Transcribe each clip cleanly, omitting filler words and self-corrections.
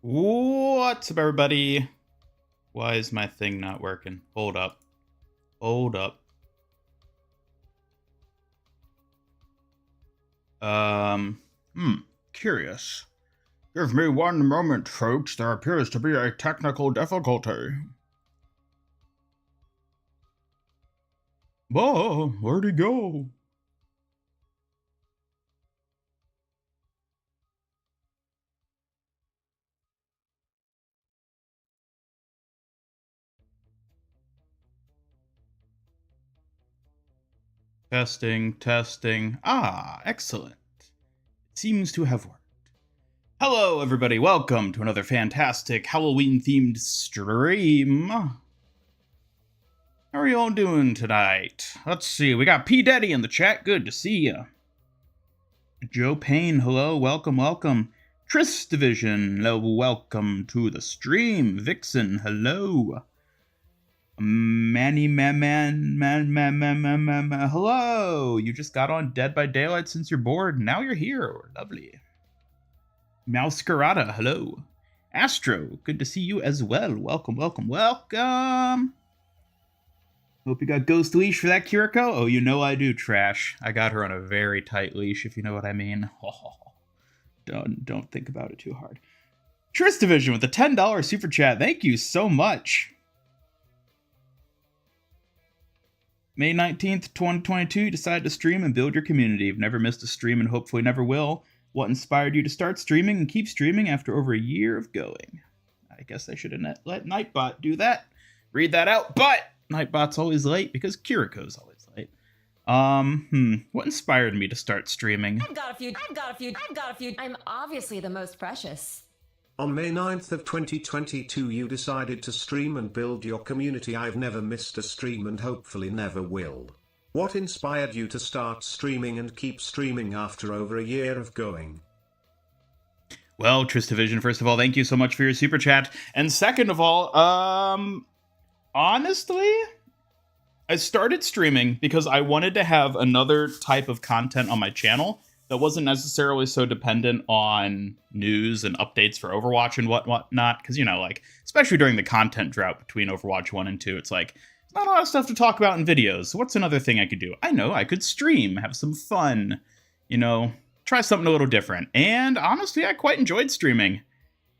What's up, everybody? Why is my thing not working? Hold up. Hold up. Curious. Give me one moment, folks. There appears to be a technical difficulty. Whoa, where'd he go? Testing, testing. Ah, excellent. It seems to have worked. Hello, everybody. Welcome to another fantastic Halloween-themed stream. How are you all doing tonight? Let's see. We got P. Daddy in the chat. Good to see you. Joe Payne, hello. Welcome, welcome. Tris Division, hello. Welcome to the stream. Vixen, hello. Hello. You just got on Dead by Daylight since you're bored. Now you're here. Lovely. Mouscarada, hello. Astro, good to see you as well. Welcome, welcome, welcome. Hope you got Ghost Leash for that, Kiriko. Oh, you know I do, Trash. I got her on a very tight leash, if you know what I mean. Don't think about it too hard. Tris Division with a $10 super chat. Thank you so much. May 19th, 2022, you decided to stream and build your community. You've never missed a stream and hopefully never will. What inspired you to start streaming and keep streaming after over a year of going? I guess I should have let Nightbot do that. Read that out, but Nightbot's always late because Kiriko's always late. What inspired me to start streaming? I've got a few. I'm obviously the most precious. On May 9th of 2022 you decided to stream and build your community. I've never missed a stream and hopefully never will. What inspired you to start streaming and keep streaming after over a year of going? Well, Tristavision, first of all, thank you so much for your super chat. And second of all, honestly, I started streaming because I wanted to have another type of content on my channel that wasn't necessarily so dependent on news and updates for Overwatch and whatnot. Because, you know, like, especially during the content drought between Overwatch 1 and 2, it's like, not a lot of stuff to talk about in videos. So what's another thing I could do? I know, I could stream, have some fun, you know, try something a little different. And honestly, I quite enjoyed streaming.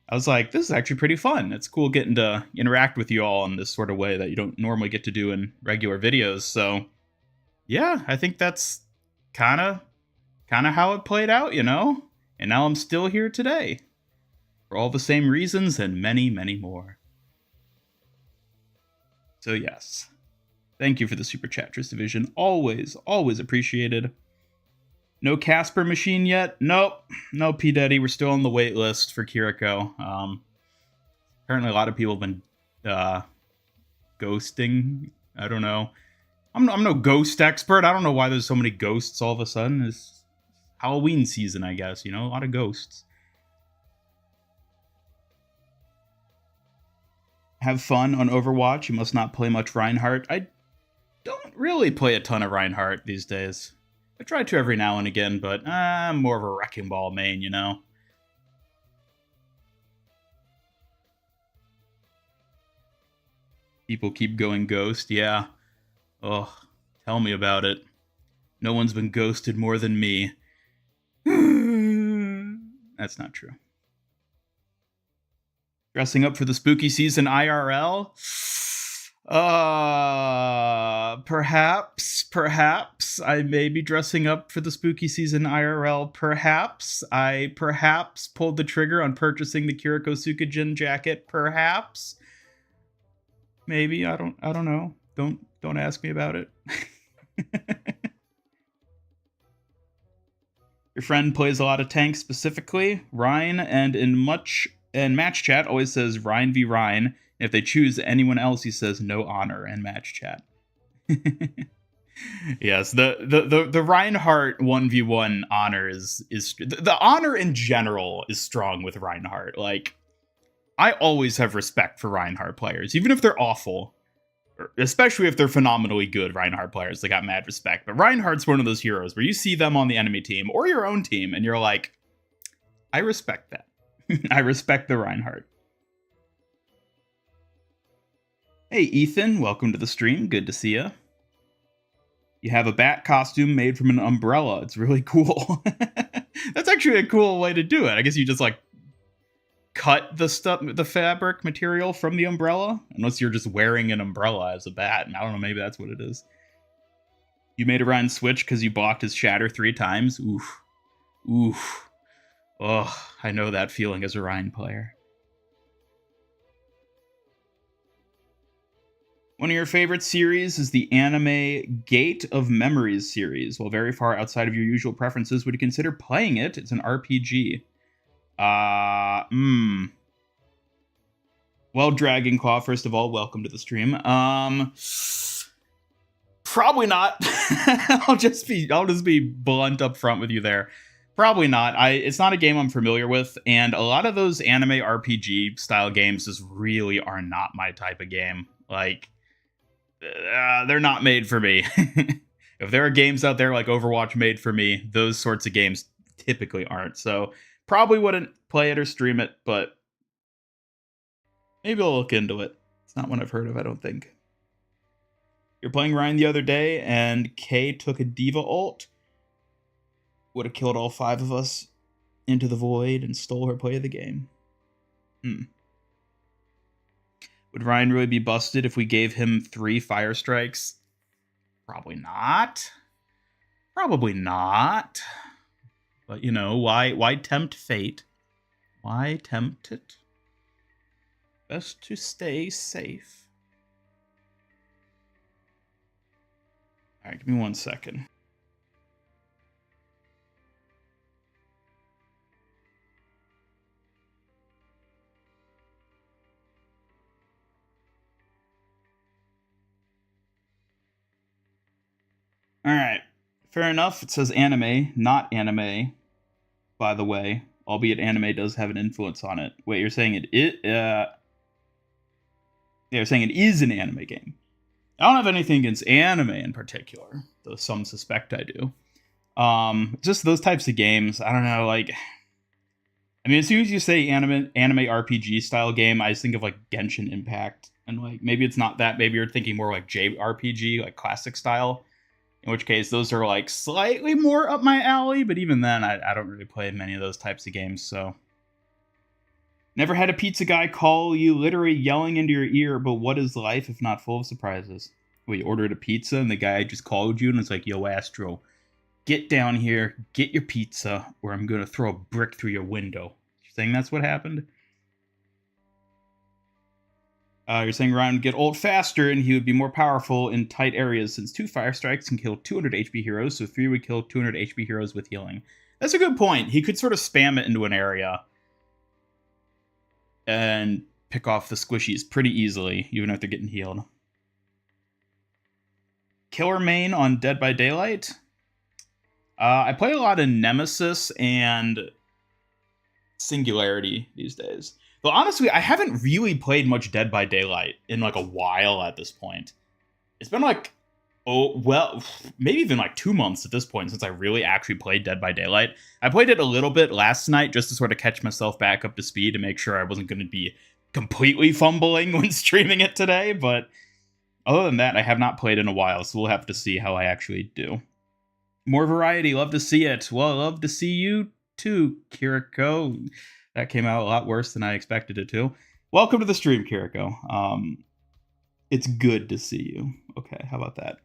I was like, this is actually pretty fun. It's cool getting to interact with you all in this sort of way that you don't normally get to do in regular videos. So yeah, I think that's kind of how it played out, you know? And now I'm still here today for all the same reasons and many, many more. So yes, thank you for the super chat, Tris Division. Always, always appreciated. No Casper machine yet? Nope. No P. Daddy. We're still on the wait list for Kiriko. Apparently a lot of people have been ghosting. I don't know. I'm no ghost expert. I don't know why there's so many ghosts all of a sudden. It's Halloween season, I guess. You know, a lot of ghosts. Have fun on Overwatch. You must not play much Reinhardt. I don't really play a ton of Reinhardt these days. I try to every now and again, but I'm more of a Wrecking Ball main, you know? People keep going ghost, yeah. Ugh, tell me about it. No one's been ghosted more than me. That's not true. Dressing up for the spooky season IRL? Perhaps I may be dressing up for the spooky season IRL. Perhaps I pulled the trigger on purchasing the Kiriko Tsukujin jacket. Perhaps, maybe, I don't know. Don't ask me about it. Your friend plays a lot of tanks, specifically Rhine, and in match chat always says Rhine v Rhine. If they choose anyone else, he says no honor in match chat. Yes, the Reinhardt 1v1 honor is the honor in general is strong with Reinhardt. Like, I always have respect for Reinhardt players, even if they're awful, especially if they're phenomenally good Reinhardt players. They got mad respect. But Reinhardt's one of those heroes where you see them on the enemy team or your own team, and you're like, I respect that. I respect the Reinhardt. Hey, Ethan, welcome to the stream. Good to see you. You have a bat costume made from an umbrella. It's really cool. That's actually a cool way to do it. I guess you just like cut the fabric material from the umbrella, unless you're just wearing an umbrella as a bat. And I don't know, maybe that's what it is. You made Orion switch because you blocked his shatter 3 times. Oof. Oof. Oh, I know that feeling as a Orion player. One of your favorite series is the anime Gate of Memories series. While very far outside of your usual preferences, would you consider playing it? It's an RPG. Well, Dragon Claw, first of all, welcome to the stream. Probably not. I'll just be blunt up front with you there. Probably not. It's not a game I'm familiar with, and a lot of those anime RPG style games just really are not my type of game. Like, they're not made for me. If there are games out there like Overwatch made for me, those sorts of games typically aren't. So probably wouldn't play it or stream it, but maybe I'll look into it. It's not one I've heard of, I don't think. You're playing Ryan the other day, and Kay took a diva ult. Would have killed all 5 of us into the void and stole her play of the game. Would Ryan really be busted if we gave him 3 fire strikes? Probably not. Probably not. But, you know, why tempt fate? Why tempt it? Best to stay safe. Alright, give me 1 second. Alright, fair enough. It says anime, not anime, by the way. Albeit anime does have an influence on it. Wait, you're saying yeah, you're saying it is an anime game. I don't have anything against anime in particular, though some suspect I do. Just those types of games, I don't know, like... I mean, as soon as you say anime RPG style game, I just think of, like, Genshin Impact. And, like, maybe it's not that. Maybe you're thinking more like JRPG, like classic style. In which case, those are, like, slightly more up my alley. But even then, I don't really play many of those types of games, so... Never had a pizza guy call you literally yelling into your ear, but what is life if not full of surprises? Well, you ordered a pizza and the guy just called you and it's like, yo, Astro, get down here, get your pizza, or I'm going to throw a brick through your window. You're saying that's what happened? You're saying Ryan would get ult faster and he would be more powerful in tight areas since 2 fire strikes can kill 200 HP heroes, so 3 would kill 200 HP heroes with healing. That's a good point. He could sort of spam it into an area and pick off the squishies pretty easily, even if they're getting healed. Killer main on Dead by Daylight? I play a lot of Nemesis and Singularity these days. Though honestly, I haven't really played much Dead by Daylight in like a while at this point. It's been like, maybe even like 2 months at this point since I really actually played Dead by Daylight. I played it a little bit last night just to sort of catch myself back up to speed and make sure I wasn't going to be completely fumbling when streaming it today, but other than that, I have not played in a while, so we'll have to see how I actually do. More variety, love to see it. Well, I love to see you too, Kiriko. That came out a lot worse than I expected it to. Welcome to the stream, Kiriko. It's good to see you. Okay, how about that?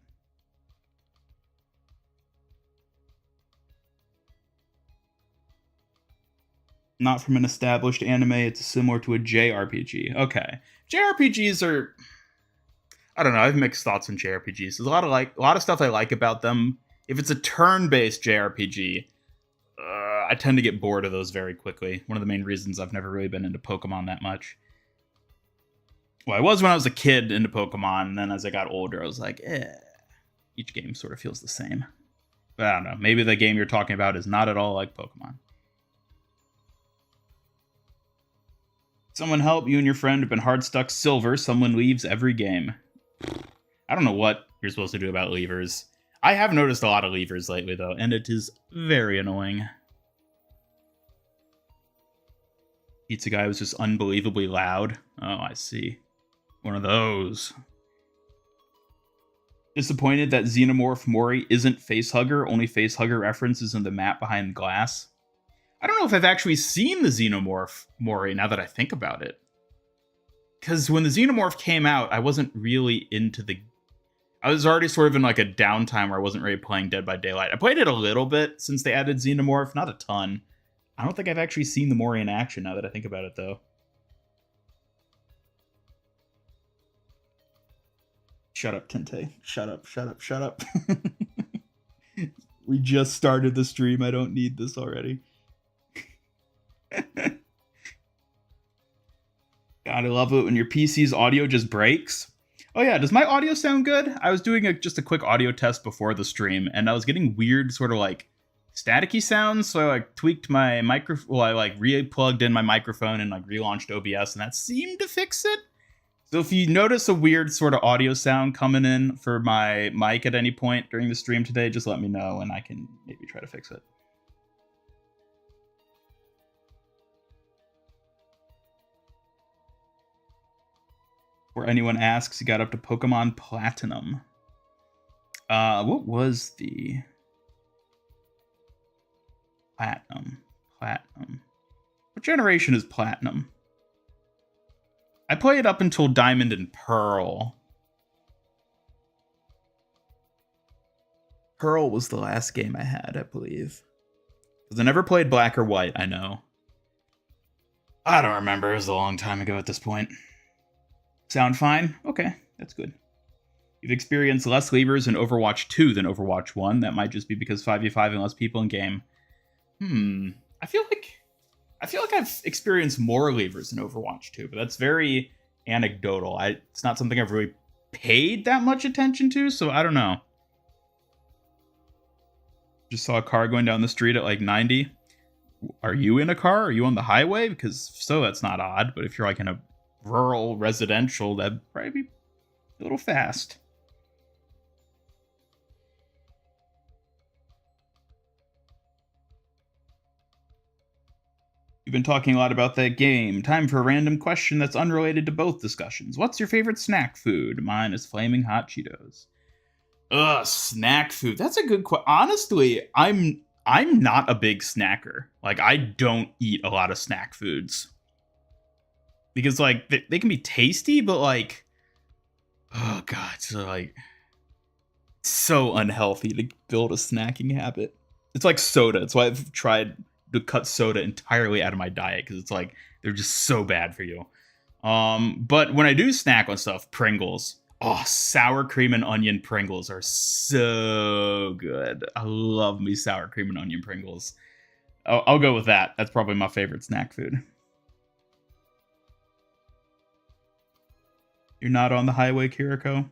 Not from an established anime, it's similar to a JRPG. Okay. JRPGs are... I don't know, I have mixed thoughts on JRPGs. There's a lot of stuff I like about them. If it's a turn-based JRPG, I tend to get bored of those very quickly. One of the main reasons I've never really been into Pokemon that much. Well, I was when I was a kid into Pokemon, and then as I got older, I was like, each game sort of feels the same. But I don't know, maybe the game you're talking about is not at all like Pokemon. Someone help, you and your friend have been hard stuck silver. Someone leaves every game. I don't know what you're supposed to do about leavers. I have noticed a lot of leavers lately, though, and it is very annoying. Pizza guy was just unbelievably loud. Oh, I see. One of those. Disappointed that Xenomorph Mori isn't Facehugger, only Facehugger references in the map behind glass. I don't know if I've actually seen the Xenomorph Mori now that I think about it. Because when the Xenomorph came out, I wasn't really into the... I was already sort of in like a downtime where I wasn't really playing Dead by Daylight. I played it a little bit since they added Xenomorph, not a ton. I don't think I've actually seen the Mori in action now that I think about it, though. Shut up, Tente. Shut up, shut up, shut up. We just started the stream. I don't need this already. God, I love it when your PC's audio just breaks. Oh yeah, does my audio sound good? I was doing just a quick audio test before the stream, and I was getting weird sort of like staticky sounds, so I like tweaked my microphone. Well, I like re-plugged in my microphone and like relaunched OBS, and that seemed to fix it. So if you notice a weird sort of audio sound coming in for my mic at any point during the stream today, just let me know and I can maybe try to fix it. Before anyone asks, you got up to Pokemon Platinum. What was the... Platinum. What generation is Platinum? I played up until Diamond and Pearl. Pearl was the last game I had, I believe. Because I never played Black or White, I know. I don't remember, it was a long time ago at this point. Sound fine? Okay, that's good. You've experienced less levers in Overwatch 2 than Overwatch 1. That might just be because 5v5 and less people in game. I feel like I've experienced more levers in Overwatch 2, but that's very anecdotal. It's not something I've really paid that much attention to, so I don't know. Just saw a car going down the street at like 90. Are you in a car? Are you on the highway? Because if so, that's not odd, but if you're like in a rural residential, that'd probably be a little fast. You've been talking a lot about that game. Time for a random question that's unrelated to both discussions. What's your favorite snack food? Mine is Flaming Hot Cheetos. Ugh, snack food. That's a good question. Honestly, I'm not a big snacker. Like, I don't eat a lot of snack foods. Because, like, they can be tasty, but, like... Oh, God. So, like... So unhealthy to build a snacking habit. It's like soda. That's why I've tried... to cut soda entirely out of my diet because it's like they're just so bad for you. But when I do snack on stuff, Pringles. Oh, sour cream and onion Pringles are so good. I love me sour cream and onion Pringles. I'll go with that. That's probably my favorite snack food. You're not on the highway, Kiriko?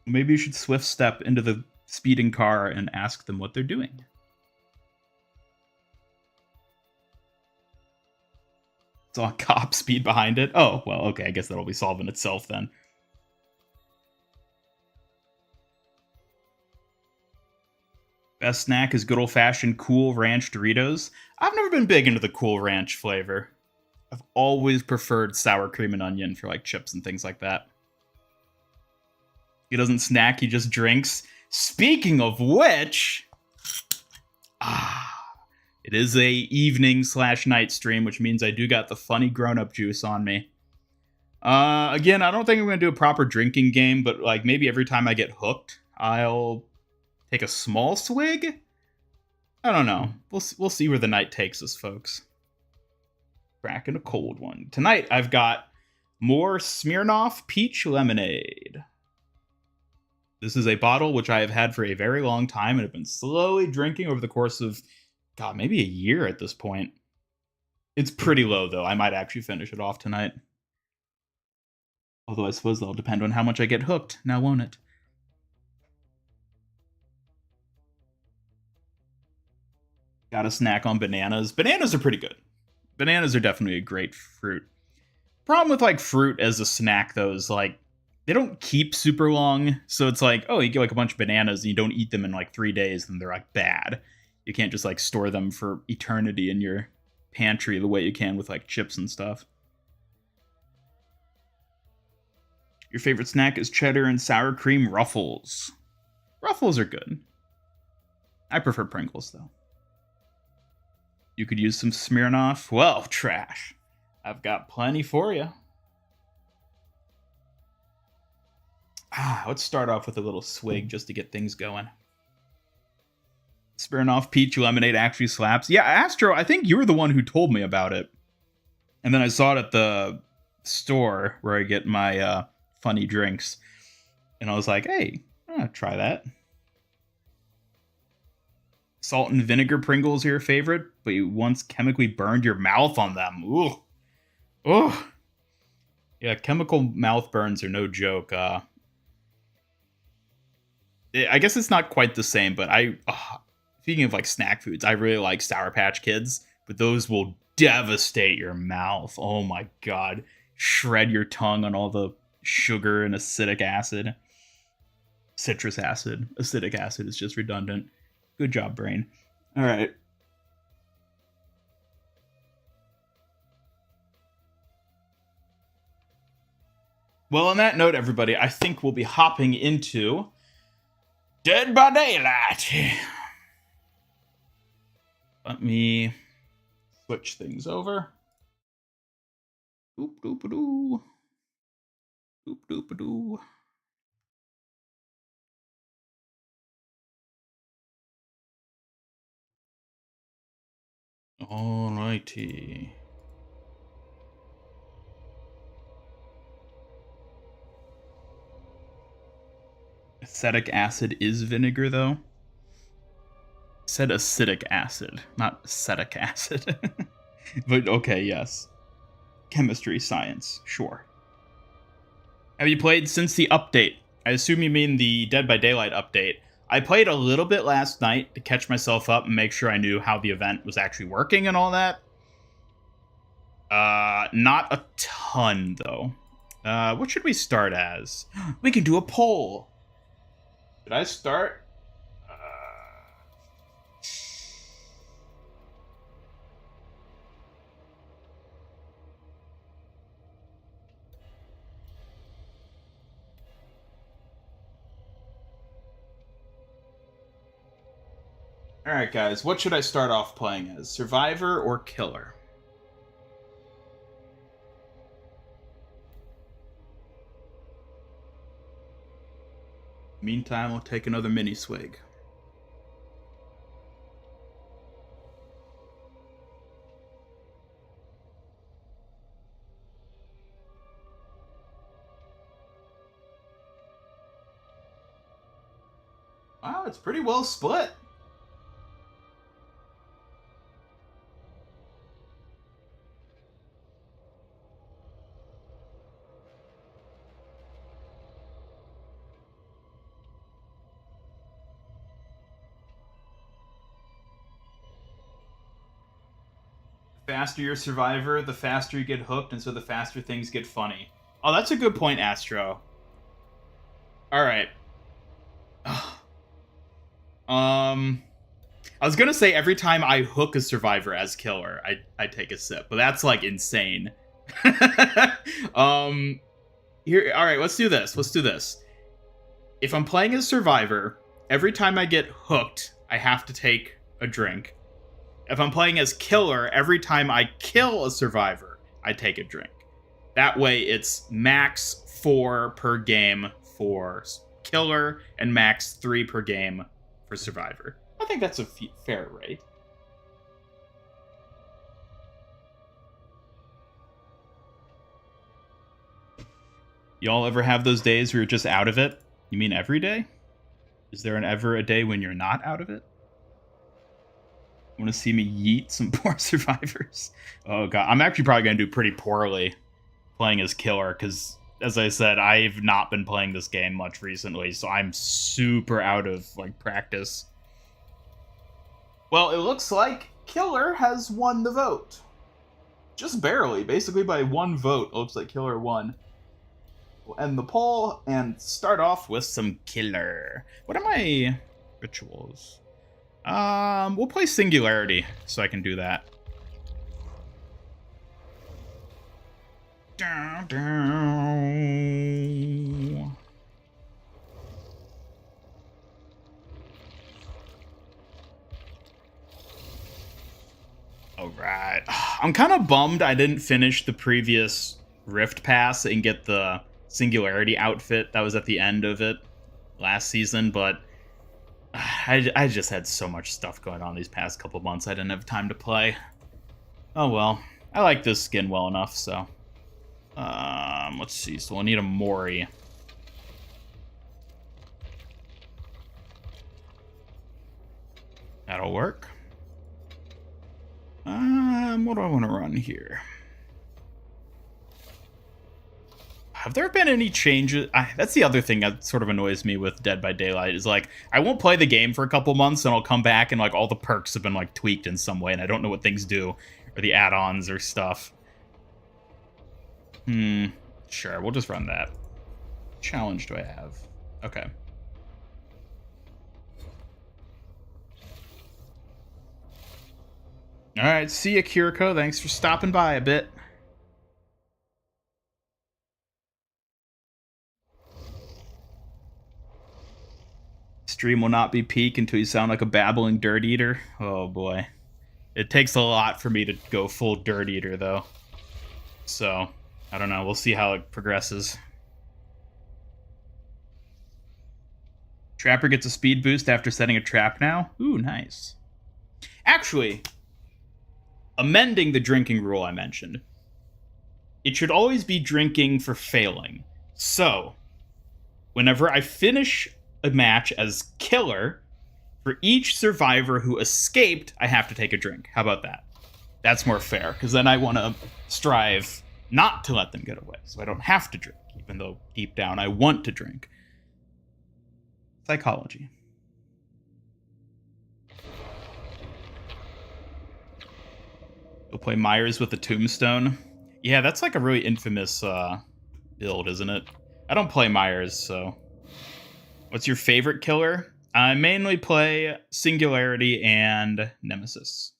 Maybe you should swift step into the speeding car and ask them what they're doing. Saw a cop speed behind it. Oh, well, okay, I guess that'll be solving itself then. Best snack is good old-fashioned Cool Ranch Doritos. I've never been big into the Cool Ranch flavor. I've always preferred sour cream and onion for like chips and things like that. He doesn't snack, he just drinks. Speaking of which, it is a evening/night stream, which means I do got the funny grown-up juice on me. Again, I don't think I'm going to do a proper drinking game, but like maybe every time I get hooked, I'll take a small swig. I don't know. We'll see where the night takes us, folks. Cracking a cold one. Tonight, I've got more Smirnoff Peach Lemonade. This is a bottle which I have had for a very long time and have been slowly drinking over the course of, God, maybe a year at this point. It's pretty low, though. I might actually finish it off tonight. Although I suppose that'll depend on how much I get hooked, now won't it? Got a snack on bananas. Bananas are pretty good. Bananas are definitely a great fruit. Problem with, like, fruit as a snack, though, is, like, they don't keep super long, so it's like, oh, you get like a bunch of bananas and you don't eat them in like 3 days, and they're like bad. You can't just like store them for eternity in your pantry the way you can with like chips and stuff. Your favorite snack is cheddar and sour cream Ruffles. Ruffles are good. I prefer Pringles though. You could use some Smirnoff. Well, trash. I've got plenty for you. Let's start off with a little swig just to get things going. Smirnoff Peach Lemonade actually slaps. Yeah, Astro, I think you were the one who told me about it. And then I saw it at the store where I get my funny drinks. And I was like, hey, try that. Salt and vinegar Pringles are your favorite, but you once chemically burned your mouth on them. Ooh. Ooh. Yeah, chemical mouth burns are no joke. I guess it's not quite the same, but speaking of like snack foods, I really like Sour Patch Kids, but those will devastate your mouth. Oh my god. Shred your tongue on all the sugar and acidic acid. Citrus acid. Acidic acid is just redundant. Good job, brain. All right. Well, on that note, everybody, I think we'll be hopping into Dead by Daylight. Let me switch things over. Doop doop doo. Doop doop doo. Alrighty. Acetic acid is vinegar, though. Said acidic acid, not acetic acid. But okay, yes. Chemistry, science, sure. Have you played since the update? I assume you mean the Dead by Daylight update. I played a little bit last night to catch myself up and make sure I knew how the event was actually working and all that. Not a ton, though. What should we start as? We can do a poll. Should I start? Alright, guys, what should I start off playing as? Survivor or Killer? Meantime, I'll take another mini swig. Wow, it's pretty well split. The faster you're Survivor, the faster you get hooked, and so the faster things get funny. Oh, that's a good point, Astro. Alright. I was gonna say every time I hook a Survivor as Killer, I take a sip, but that's like insane. Here, alright, let's do this. If I'm playing as Survivor, every time I get hooked, I have to take a drink. If I'm playing as Killer, every time I kill a Survivor, I take a drink. That way it's max 4 per game for Killer and max 3 per game for Survivor. I think that's a fair rate. Y'all ever have those days where you're just out of it? You mean every day? Is there ever a day when you're not out of it? Want to see me yeet some poor Survivors? Oh god, I'm actually probably going to do pretty poorly playing as Killer, because, as I said, I've not been playing this game much recently, so I'm super out of, like, practice. Well, it looks like Killer has won the vote. Just barely, basically by 1 vote, it looks like Killer won. We'll end the poll and start off with some Killer. What are my rituals? We'll play Singularity so I can do that. Down, down. All right. I'm kind of bummed I didn't finish the previous Rift Pass and get the Singularity outfit that was at the end of it last season, but I just had so much stuff going on these past couple months. I didn't have time to play. Oh well. I like this skin well enough, so. Let's see. So we'll need a Mori. That'll work. What do I want to run here? Have there been any changes? That's the other thing that sort of annoys me with Dead by Daylight is like, I won't play the game for a couple months and I'll come back and like all the perks have been like tweaked in some way and I don't know what things do or the add-ons or stuff. Sure, we'll just run that. Challenge do I have? Okay. Alright, see ya, Kiriko. Thanks for stopping by a bit. Stream will not be peak until you sound like a babbling dirt eater. Oh boy. It takes a lot for me to go full dirt eater, though. So, I don't know. We'll see how it progresses. Trapper gets a speed boost after setting a trap now. Ooh, nice. Actually, amending the drinking rule I mentioned. It should always be drinking for failing. So, whenever I finish a match as killer, for each survivor who escaped, I have to take a drink. How about that? That's more fair, because then I want to strive not to let them get away, so I don't have to drink, even though deep down I want to drink. Psychology. You'll play Myers with the Tombstone. Yeah, that's like a really infamous build, isn't it? I don't play Myers, so... What's your favorite killer? I mainly play Singularity and Nemesis.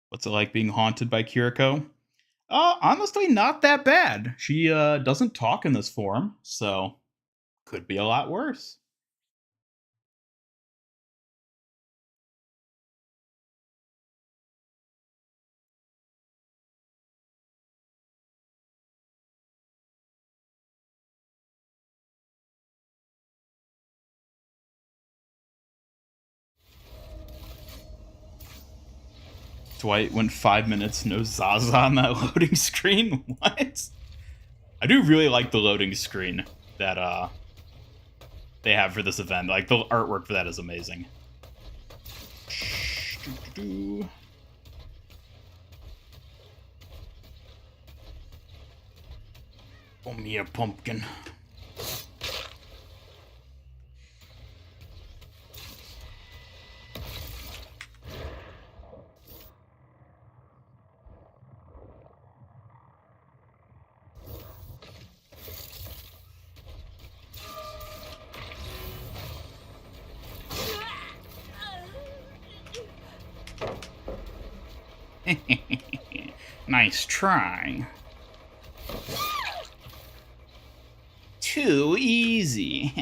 What's it like being haunted by Kiriko? Honestly, not that bad. She doesn't talk in this form, so could be a lot worse. Dwight went 5 minutes, no Zaza on that loading screen? What? I do really like the loading screen that they have for this event. Like, the artwork for that is amazing. Oh, me a pumpkin. Nice try. Too easy.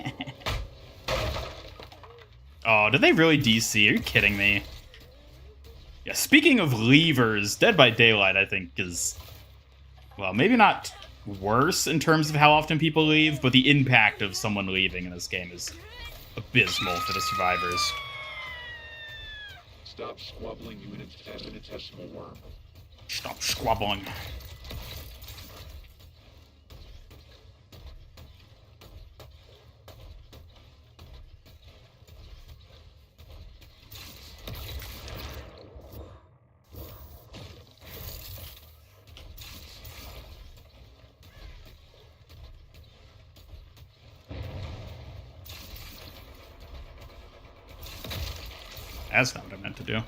Oh, did they really DC? Are you kidding me? Yeah, speaking of leavers, Dead by Daylight, I think, is... Well, maybe not worse in terms of how often people leave, but the impact of someone leaving in this game is abysmal for the survivors. Stop squabbling, you infinitesimal worm. Stop squabbling. That's not what I meant to do.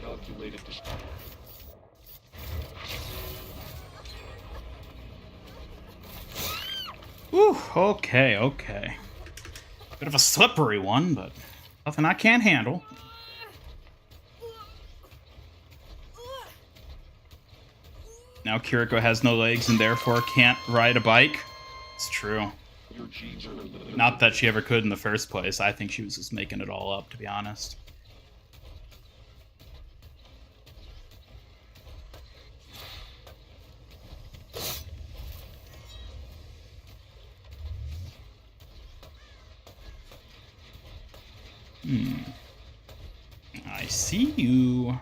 Calculated dis- Whew, okay, okay. Bit of a slippery one, but nothing I can't handle. Now Kiriko has no legs and therefore can't ride a bike. It's true. Your genes are Not that she ever could in the first place. I think she was just making it all up, to be honest. I see you.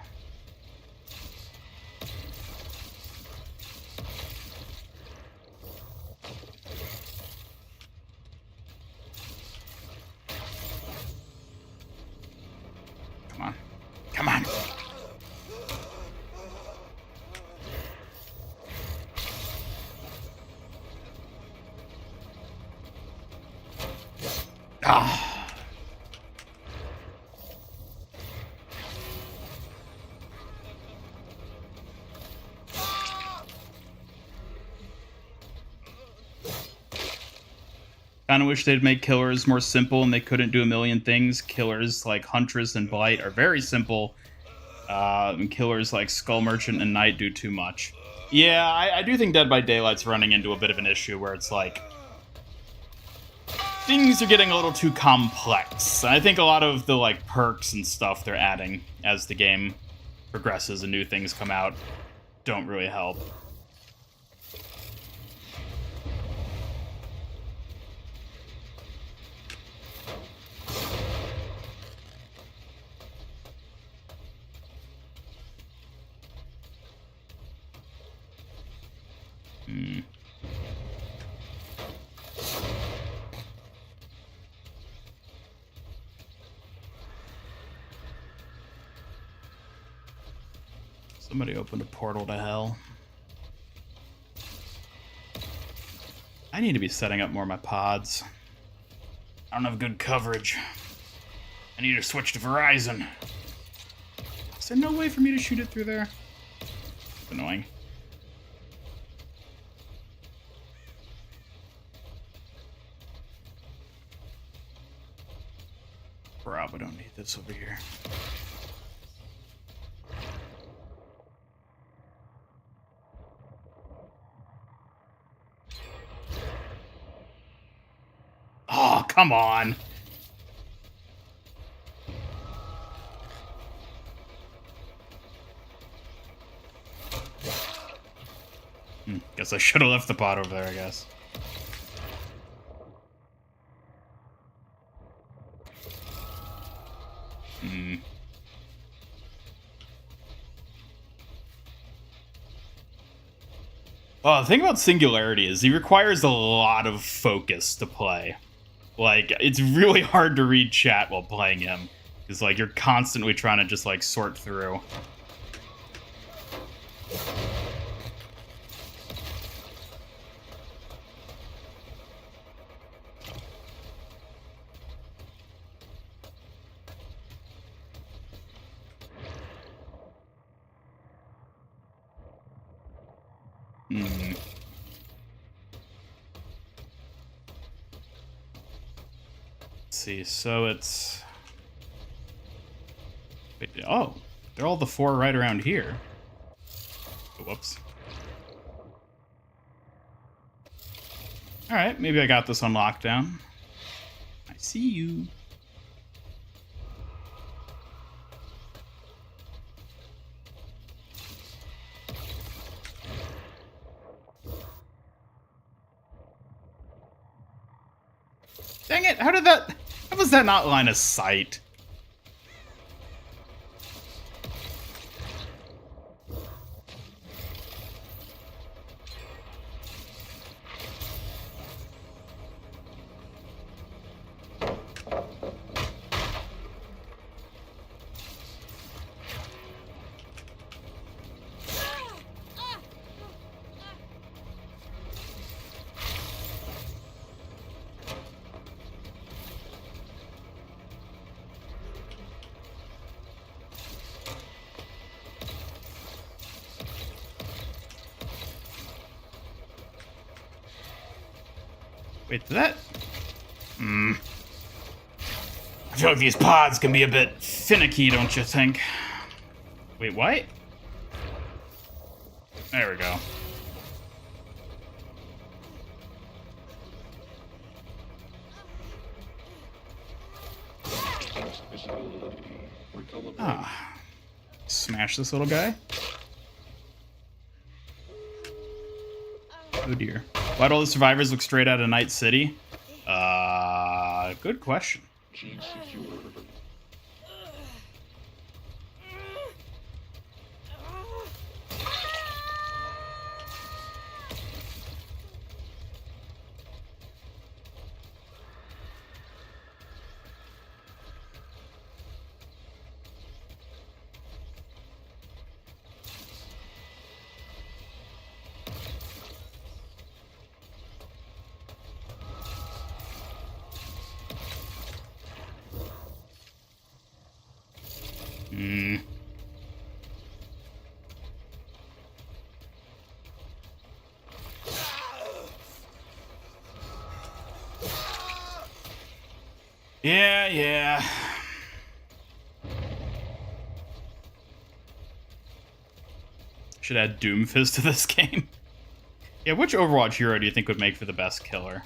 Come on. Come on. Ah. Kind of wish they'd make killers more simple and they couldn't do a million things. Killers like Huntress and Blight are very simple. And killers like Skull Merchant and Knight do too much. Yeah, I do think Dead by Daylight's running into a bit of an issue where it's like things are getting a little too complex. And I think a lot of the like perks and stuff they're adding as the game progresses and new things come out don't really help. Somebody opened a portal to hell. I need to be setting up more of my pods. I don't have good coverage. I need to switch to Verizon. Is there no way for me to shoot it through there? It's annoying. Probably don't need this over here. Oh, come on. Guess I should have left the pot over there, I guess. Well, the thing about Singularity is he requires a lot of focus to play. Like, it's really hard to read chat while playing him. Because, like, you're constantly trying to just, like, sort through. See, so it's... Oh, they're all the four right around here. Whoops. Alright, maybe I got this on lockdown. I see you. Dang it, how was that not line of sight? Wait, did that? I feel like these pods can be a bit finicky, don't you think? Wait, what? There we go. Ah. Smash this little guy. Oh dear. Why'd all the survivors look straight out of Night City? Good question. Gene secure. Yeah. Should add Doomfist to this game. Yeah, which Overwatch hero do you think would make for the best killer?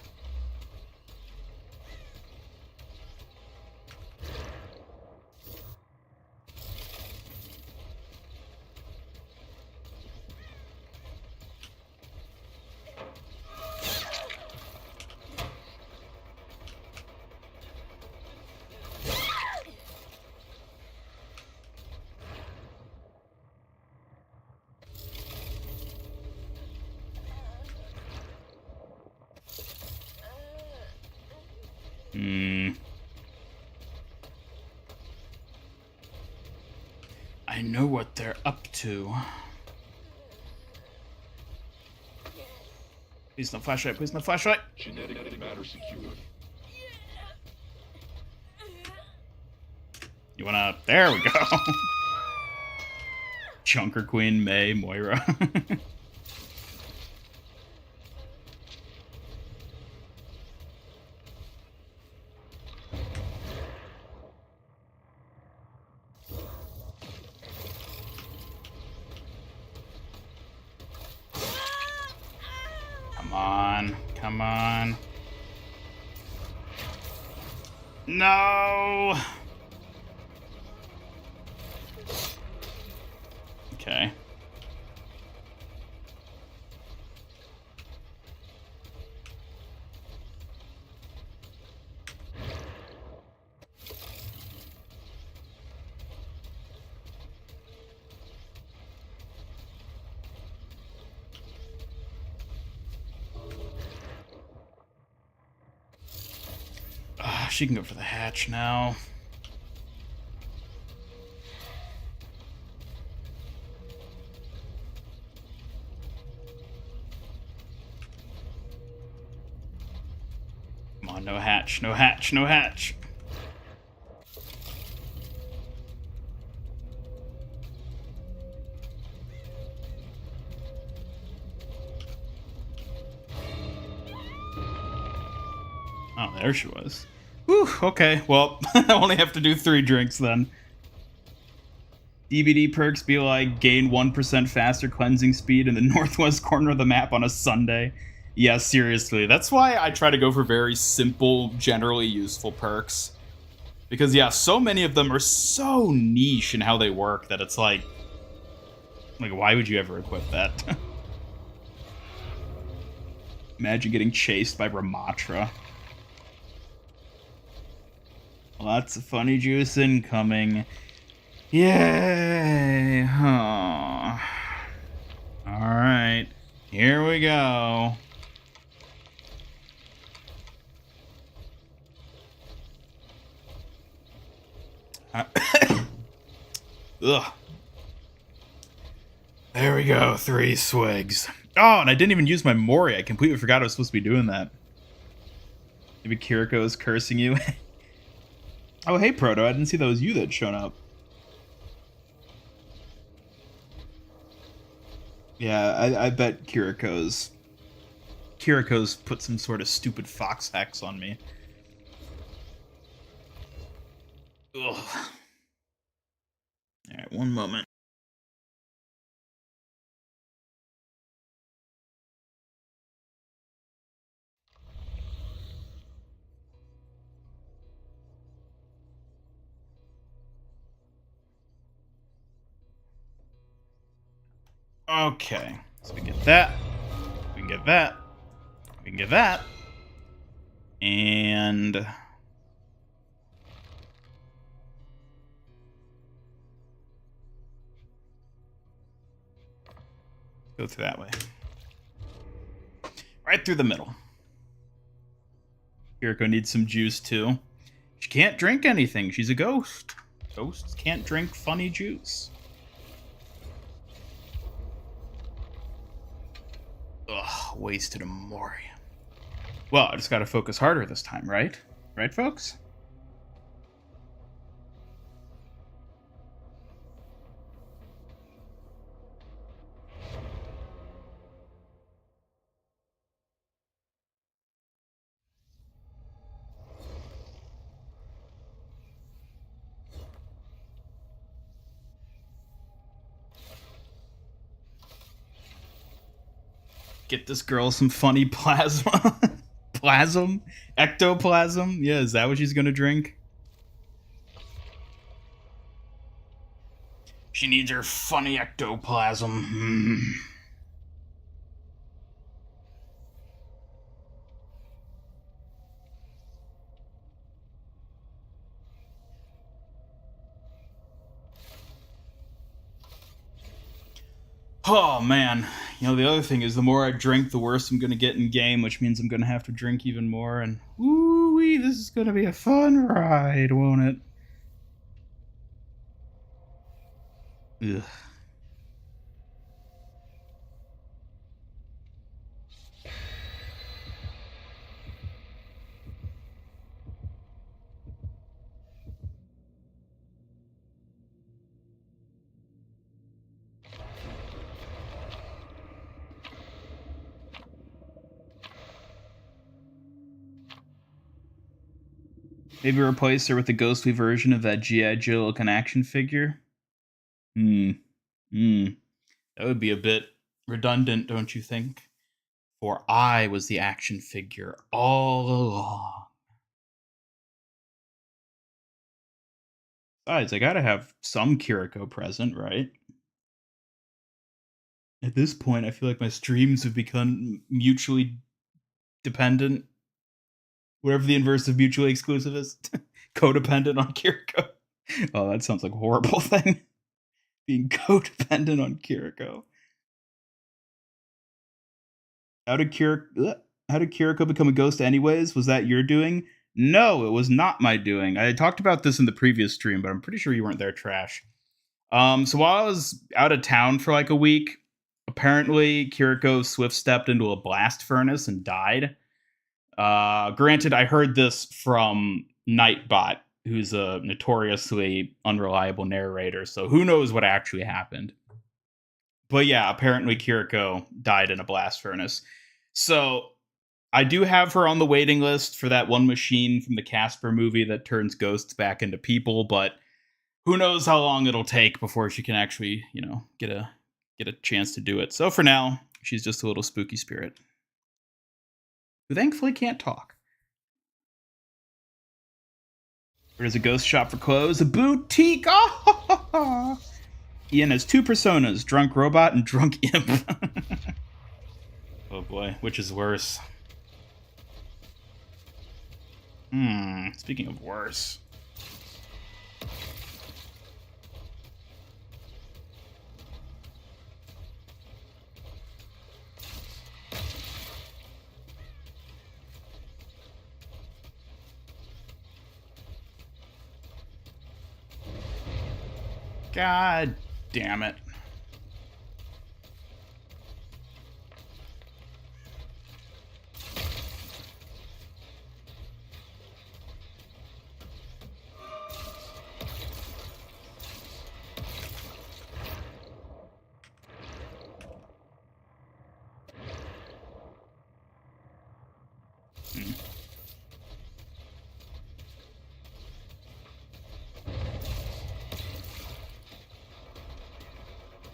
I know what they're up to. Please no flashlight, please no flashlight. Genetic matter secured. You wanna... There we go. Chunker Queen, May, Moira. Come on. No! Okay. She can go for the hatch now. Come on, no hatch, no hatch, no hatch. Oh, there she was. Whew, okay, well, I only have to do 3 drinks then. DVD perks be like gain 1% faster cleansing speed in the northwest corner of the map on a Sunday. Yeah, seriously. That's why I try to go for very simple, generally useful perks. Because, yeah, so many of them are so niche in how they work that it's like, why would you ever equip that? Imagine getting chased by Ramatra. Lots of funny juice incoming. Yay! Huh. Alright. Here we go. Ugh. There we go. 3 swigs. Oh, and I didn't even use my Mori. I completely forgot I was supposed to be doing that. Maybe Kiriko is cursing you. Oh, hey, Proto. I didn't see that was you that shown up. Yeah, I bet Kiriko's Kiriko's put some sort of stupid fox hex on me. Ugh. Alright, one moment. Okay, so we get that. We can get that. We can get that. And go through that way. Right through the middle. Kiriko needs some juice too. She can't drink anything. She's a ghost. Ghosts can't drink funny juice. Ugh, wasted a Morium. Well, I just gotta focus harder this time, right? Right, folks? Get this girl some funny plasma. Plasm? Ectoplasm? Yeah, is that what she's gonna drink? She needs her funny ectoplasm. Oh man, you know, the other thing is the more I drink, the worse I'm gonna get in game, which means I'm gonna have to drink even more, and woo-wee, this is gonna be a fun ride, won't it? Ugh. Maybe replace her with a ghostly version of that G.I. Joe looking action figure? That would be a bit redundant, don't you think? For I was the action figure all along. Besides, I gotta have some Kiriko present, right? At this point, I feel like my streams have become mutually dependent. Whatever the inverse of mutually exclusive is. Codependent on Kiriko. Oh, that sounds like a horrible thing. Being codependent on Kiriko. How did Kiriko become a ghost anyways? Was that your doing? No, it was not my doing. I talked about this in the previous stream, but I'm pretty sure you weren't there, Trash. So while I was out of town for like a week, apparently Kiriko swift stepped into a blast furnace and died. Granted, I heard this from Nightbot, who's a notoriously unreliable narrator, so who knows what actually happened. But yeah, apparently Kiriko died in a blast furnace. So I do have her on the waiting list for that one machine from the Casper movie that turns ghosts back into people, but who knows how long it'll take before she can actually, you know, get a chance to do it. So for now, she's just a little spooky spirit who thankfully can't talk. There's a ghost shop for clothes, a boutique. Oh! Ian has two personas, drunk robot and drunk imp. Oh boy, which is worse? Speaking of worse. God damn it.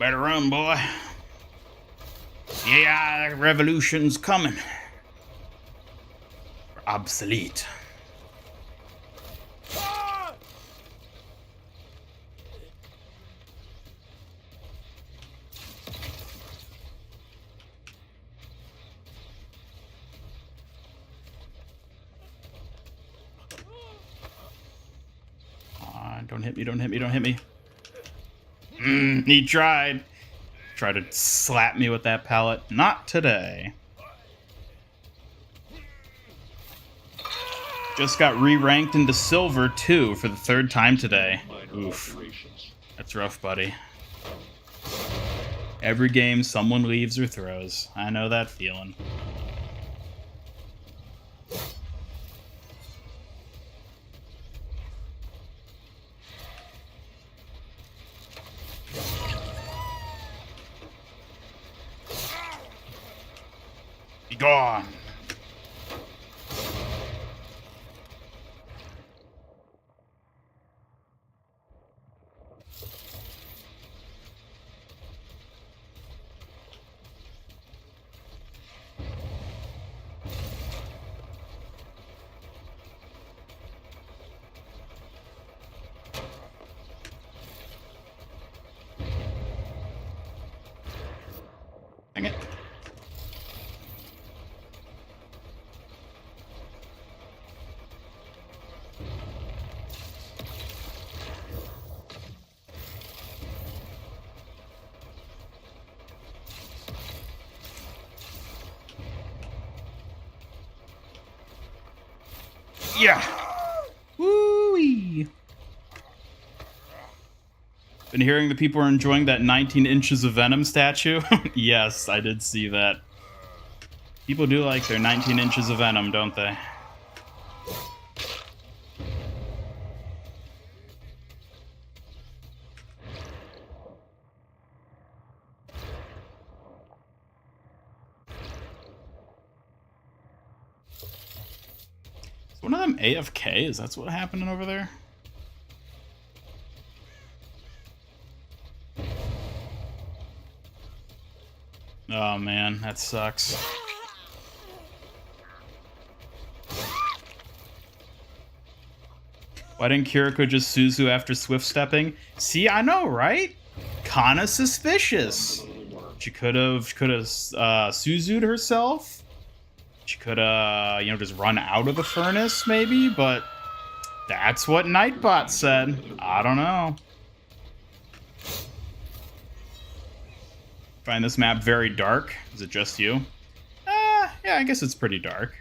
Better run, boy. Yeah, the revolution's coming. We're obsolete. Don't hit me, don't hit me, don't hit me. He tried. Tried to slap me with that pallet. Not today. Just got re-ranked into silver, too, for the 3rd time today. Minor Oof. alterations. That's rough, buddy. Every game, someone leaves or throws. I know that feeling. Be gone. Dang it. Yeah. Woo-wee. Been hearing that people are enjoying that 19 inches of Venom statue. Yes, I did see that. People do like their 19 inches of Venom, don't they? Is one of them AFK? Is that what's happening over there? Oh man, that sucks. Why didn't Kiriko just Suzu after swift stepping? See, I know, right? Kinda suspicious. She could have Suzu'd herself. She could have, just run out of the furnace, maybe. But that's what Nightbot said. I don't know. Find this map very dark. Is it just you? Yeah, I guess it's pretty dark.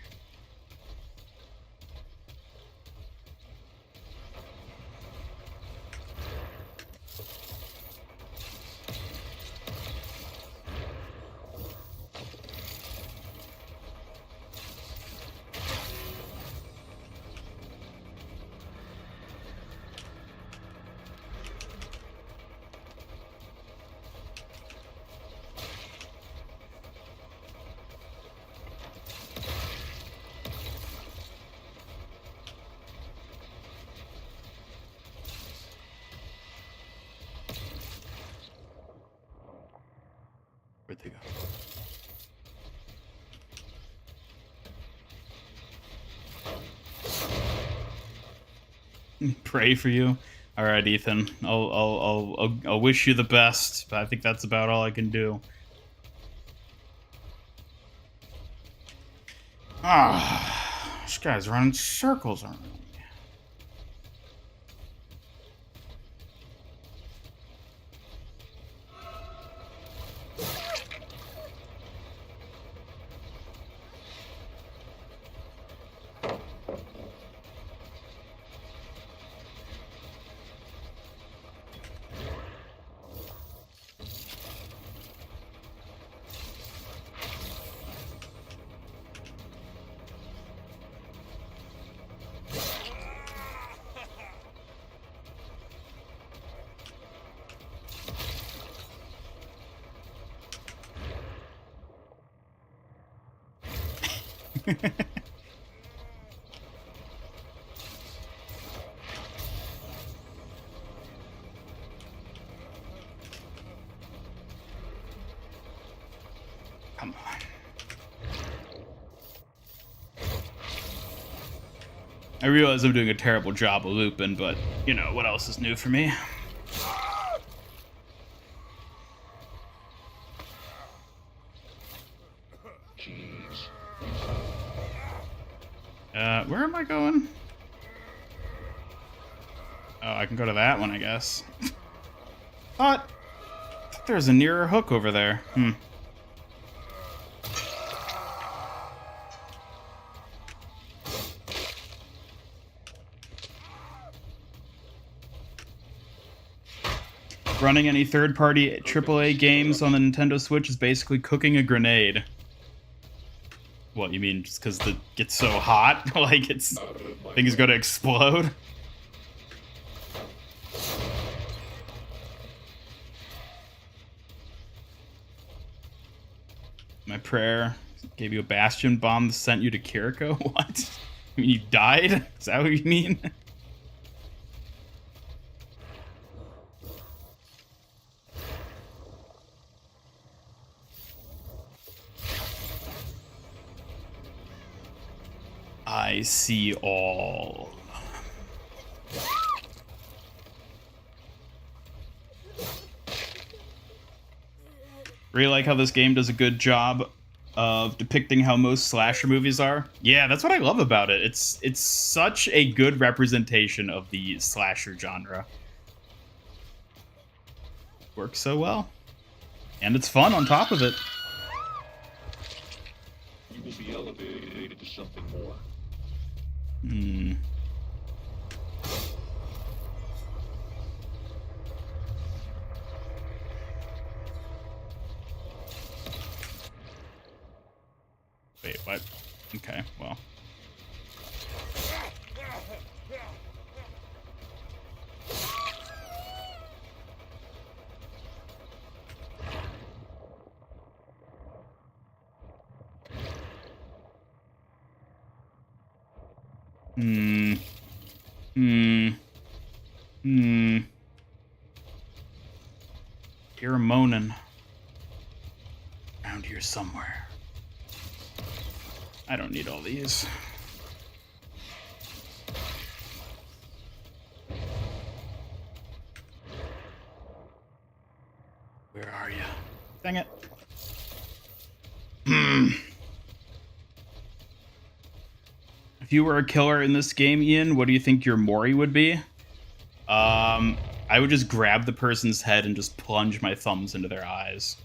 Where'd they go? Pray for you. All right, Ethan. I'll wish you the best, but I think that's about all I can do. This guy's running circles around me. come on. I realize I'm doing a terrible job of looping, but, you know, what else is new for me? Jeez. Where am I going? Oh, I can go to that one, I guess. Thought there's a nearer hook over there. Running any third-party AAA games on the Nintendo Switch is basically cooking a grenade. What, you mean just because it gets so hot? Like, things going to explode? My prayer gave you a bastion bomb that sent you to Kiriko? What? You mean you died? Is that what you mean? I see all. Really like how this game does a good job of depicting how most slasher movies are. Yeah, that's what I love about it. It's such a good representation of the slasher genre. Works so well. And it's fun on top of it. You will be elevated to something more. Wait, what? Okay, well. You're moaning. Around here somewhere. I don't need all these. Where are you? Dang it. If you were a killer in this game, Ian, what do you think your Mori would be? I would just grab the person's head and just plunge my thumbs into their eyes.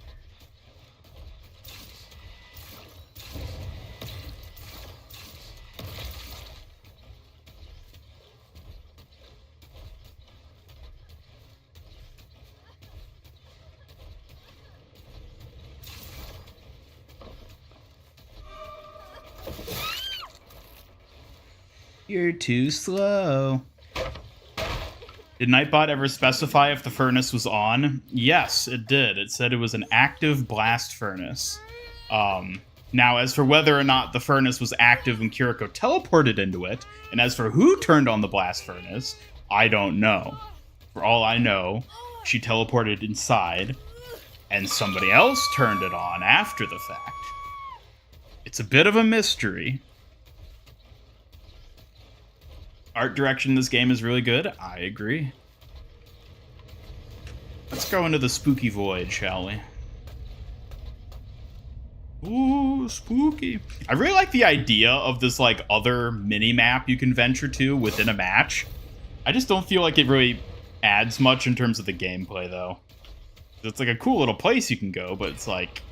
You're too slow. Did Nightbot ever specify if the furnace was on? Yes, it did. It said it was an active blast furnace. Now, as for whether or not the furnace was active when Kiriko teleported into it, and as for who turned on the blast furnace, I don't know. For all I know, she teleported inside, and somebody else turned it on after the fact. It's a bit of a mystery. Art direction in this game is really good. I agree. Let's go into the spooky void, shall we? Ooh, spooky. I really like the idea of this, like, other mini-map you can venture to within a match. I just don't feel like it really adds much in terms of the gameplay, though. It's like a cool little place you can go, but it's like...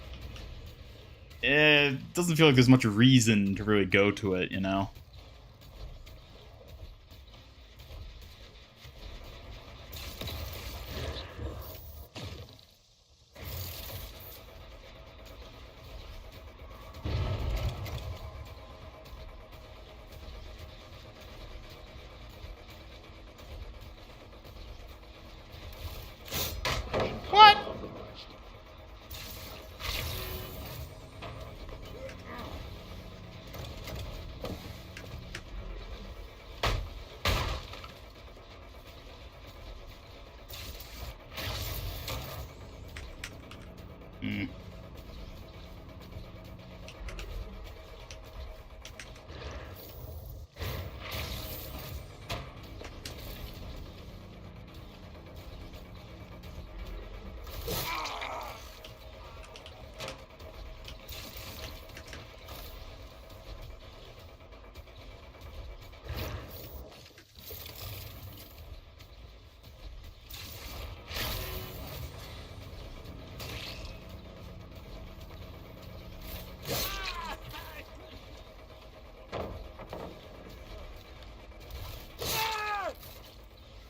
it doesn't feel like there's much reason to really go to it, you know? What?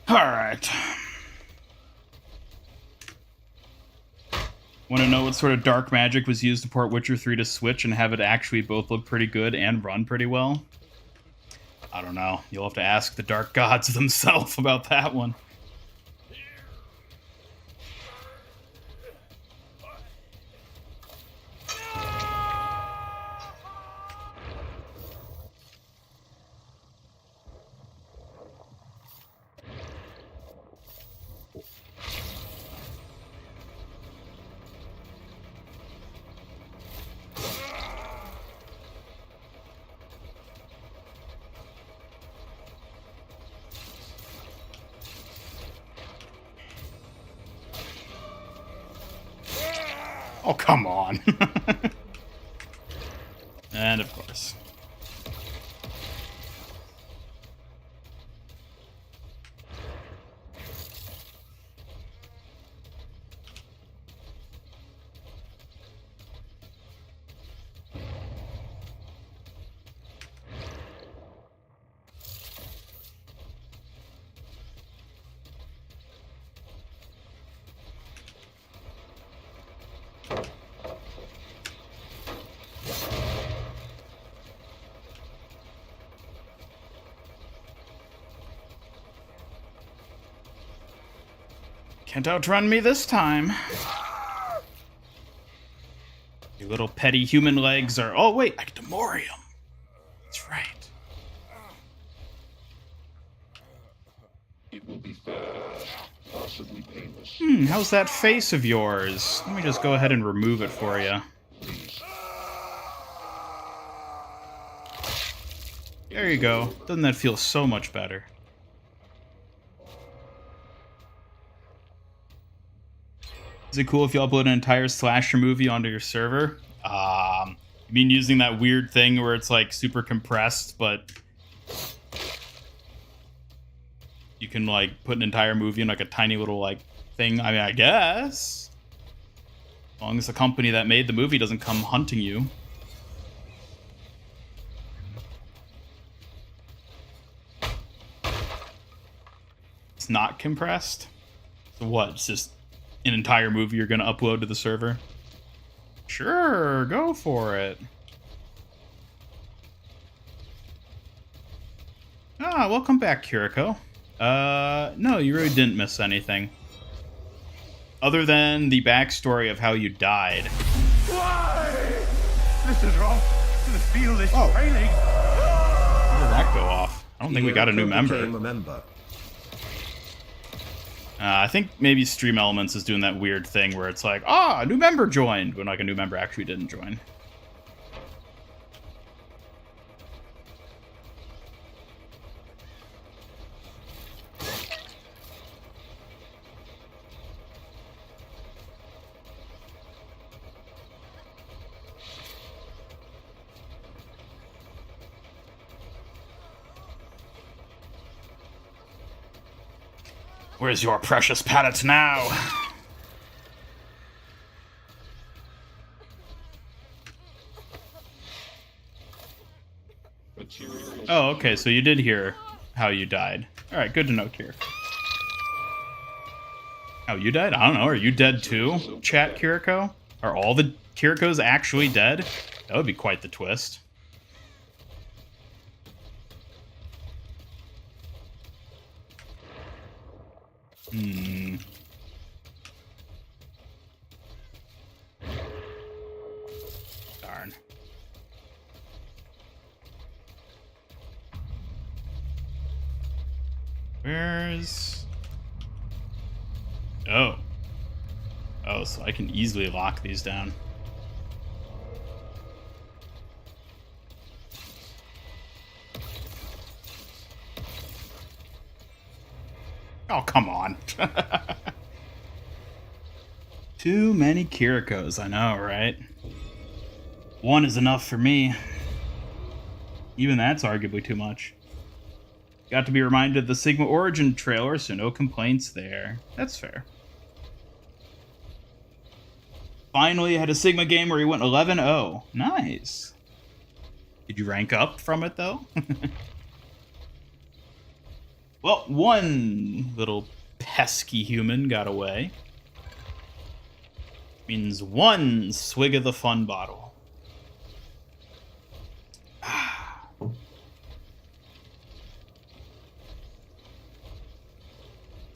Alright. Want to know what sort of dark magic was used to port Witcher 3 to Switch and have it actually both look pretty good and run pretty well? I don't know. You'll have to ask the dark gods themselves about that one. Oh, come on. And of course. Can't outrun me this time. Your little petty human legs are... Oh, wait, I get to Morium. That's right. It will be fast, possibly painless. How's that face of yours? Let me just go ahead and remove it for you. Please. There you go. Doesn't that feel so much better? Is it cool if you upload an entire slasher movie onto your server? You mean using that weird thing where it's like super compressed, but you can like put an entire movie in like a tiny little like thing? I mean, I guess. As long as the company that made the movie doesn't come hunting you. It's not compressed? So what? It's just an entire movie you're going to upload to the server? Sure, go for it. Ah, welcome back, Kiriko. No, you really didn't miss anything. Other than the backstory of how you died. Why? This is wrong. The field is Oh. failing. How did that go off? I don't think we got a new member. Became a member. I think maybe Stream Elements is doing that weird thing where it's like, a new member joined, when like a new member actually didn't join. Where's your precious pallet now? Materials. Oh, okay, so you did hear how you died. Alright, good to know, Kier. Oh, you died? I don't know, are you dead too, chat Kiriko? Are all the Kirikos actually dead? That would be quite the twist. Darn. Where's... Oh. Oh, so I can easily lock these down. Oh, come on. Too many Kirikos, I know, right? One is enough for me. Even that's arguably too much. Got to be reminded of the Sigma Origin trailer, so no complaints there. That's fair. Finally had a Sigma game where he went 11-0. Nice. Did you rank up from it, though? Well, one little pesky human got away. Means one swig of the fun bottle.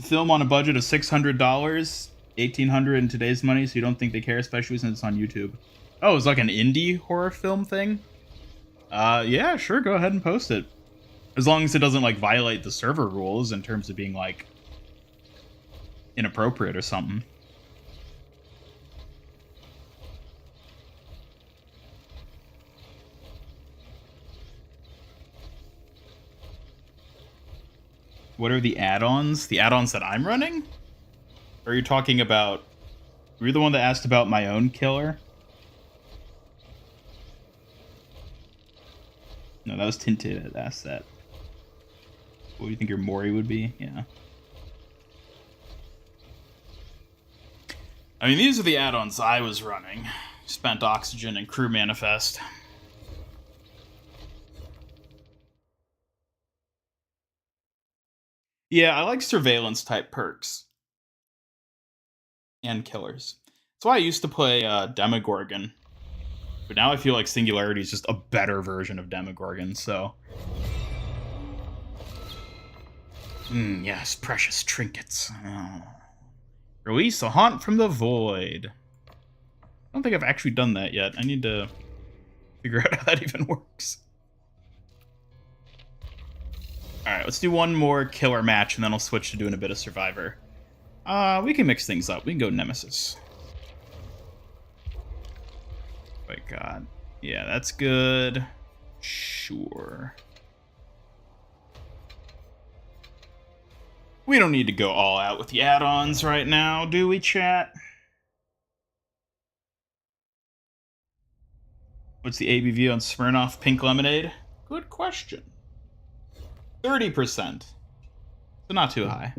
Film on a budget of $600, $1,800 in today's money, so you don't think they care, especially since it's on YouTube. Oh, it's like an indie horror film thing? Yeah, sure, go ahead and post it. As long as it doesn't, like, violate the server rules in terms of being, like, inappropriate or something. What are the add-ons? The add-ons that I'm running? Or are you talking about... Were you the one that asked about my own killer? No, that was Tinted that asked that. What do you think your Mori would be? Yeah. I mean, these are the add-ons I was running. Spent Oxygen and Crew Manifest. Yeah, I like surveillance-type perks. And killers. That's why I used to play Demogorgon. But now I feel like Singularity is just a better version of Demogorgon, so... yes, precious trinkets. Oh. Release a haunt from the void. I don't think I've actually done that yet. I need to figure out how that even works. Alright, let's do one more killer match, and then I'll switch to doing a bit of Survivor. We can mix things up. We can go Nemesis. My god. Yeah, that's good. Sure. We don't need to go all out with the add-ons right now, do we, chat? What's the ABV on Smirnoff Pink Lemonade? Good question. 30%. So not too high.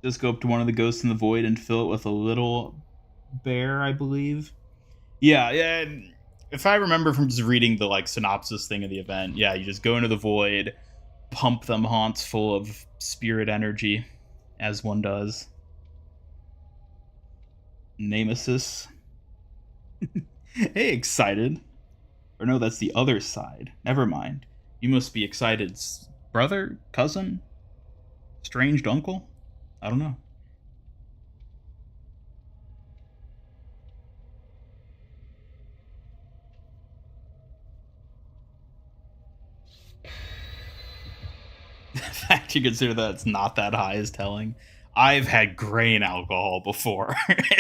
Just go up to one of the ghosts in the void and fill it with a little bear, I believe. Yeah. If I remember from just reading the like synopsis thing of the event, yeah, you just go into the void, pump them haunts full of spirit energy, as one does. Nemesis. Hey, excited. Or no, that's the other side. Never mind. You must be excited's brother, cousin, estranged uncle? I don't know. The fact you consider that it's not that high is telling. I've had grain alcohol before,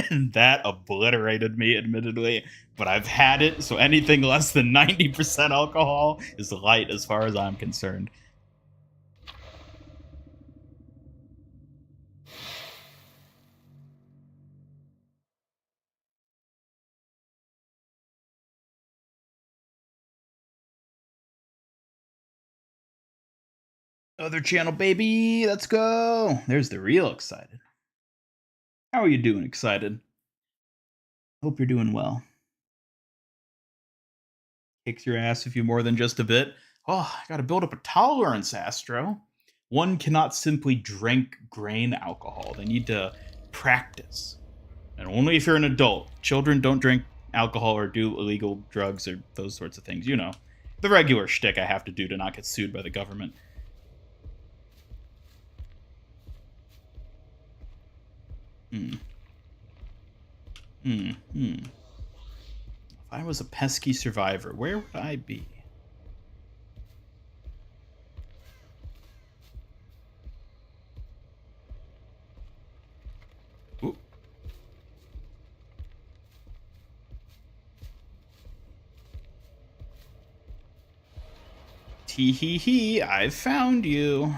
and that obliterated me, admittedly. But I've had it, so anything less than 90% alcohol is light as far as I'm concerned. Other channel, baby! Let's go! There's the real excited. How are you doing, excited? Hope you're doing well. Kicks your ass if you're more than just a bit. Oh, I gotta build up a tolerance, Astro. One cannot simply drink grain alcohol. They need to practice. And only if you're an adult. Children don't drink alcohol or do illegal drugs or those sorts of things. You know, the regular shtick I have to do to not get sued by the government. If I was a pesky survivor, where would I be? Ooh. Tee hee hee, I've found you.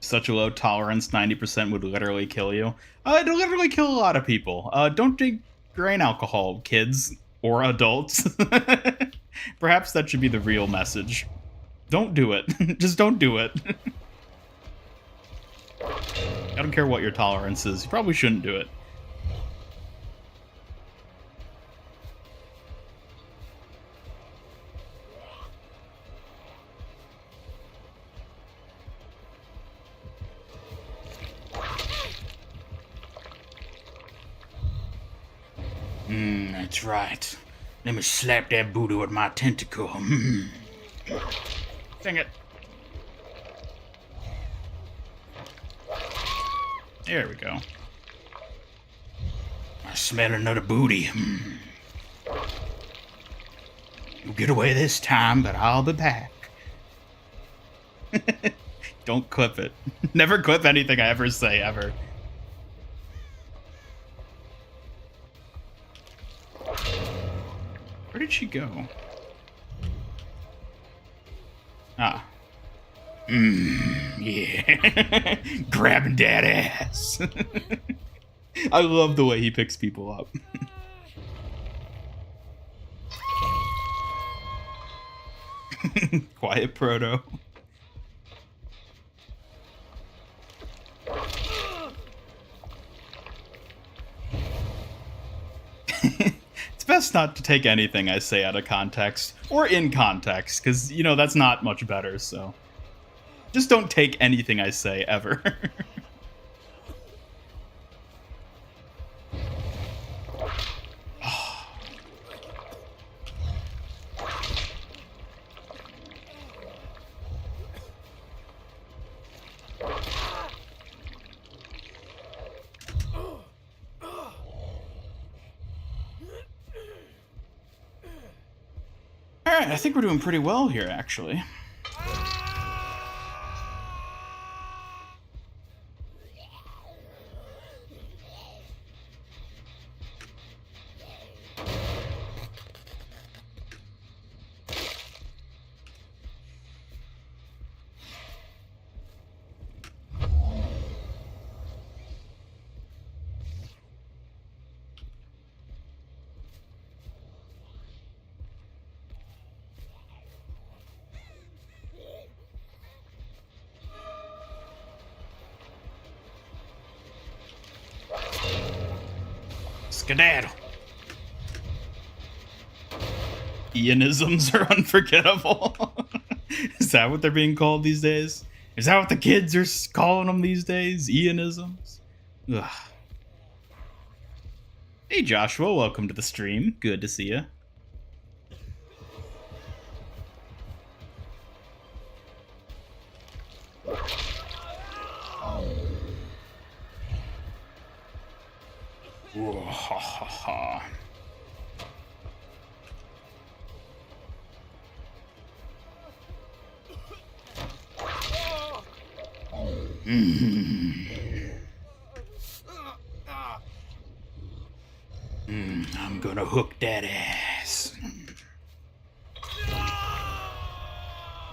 Such a low tolerance, 90% would literally kill you. It'll literally kill a lot of people. Don't drink grain alcohol, kids or adults. Perhaps that should be the real message. Don't do it. Just don't do it. I don't care what your tolerance is. You probably shouldn't do it. That's right. Let me slap that booty with my tentacle. Dang it. There we go. I smell another booty. You'll get away this time, but I'll be back. Don't clip it. Never clip anything I ever say, ever. Where did she go? Ah. Yeah. Grabbing that ass. I love the way he picks people up. Quiet Proto. It's best not to take anything I say out of context or in context, because, you know, that's not much better, so. Just don't take anything I say ever. Alright, I think we're doing pretty well here, actually. Skedaddle. Ianisms are unforgettable. Is that what they're being called these days? Is that what the kids are calling them these days? Ianisms? Ugh. Hey Joshua, welcome to the stream. Good to see you. I'm gonna hook that ass.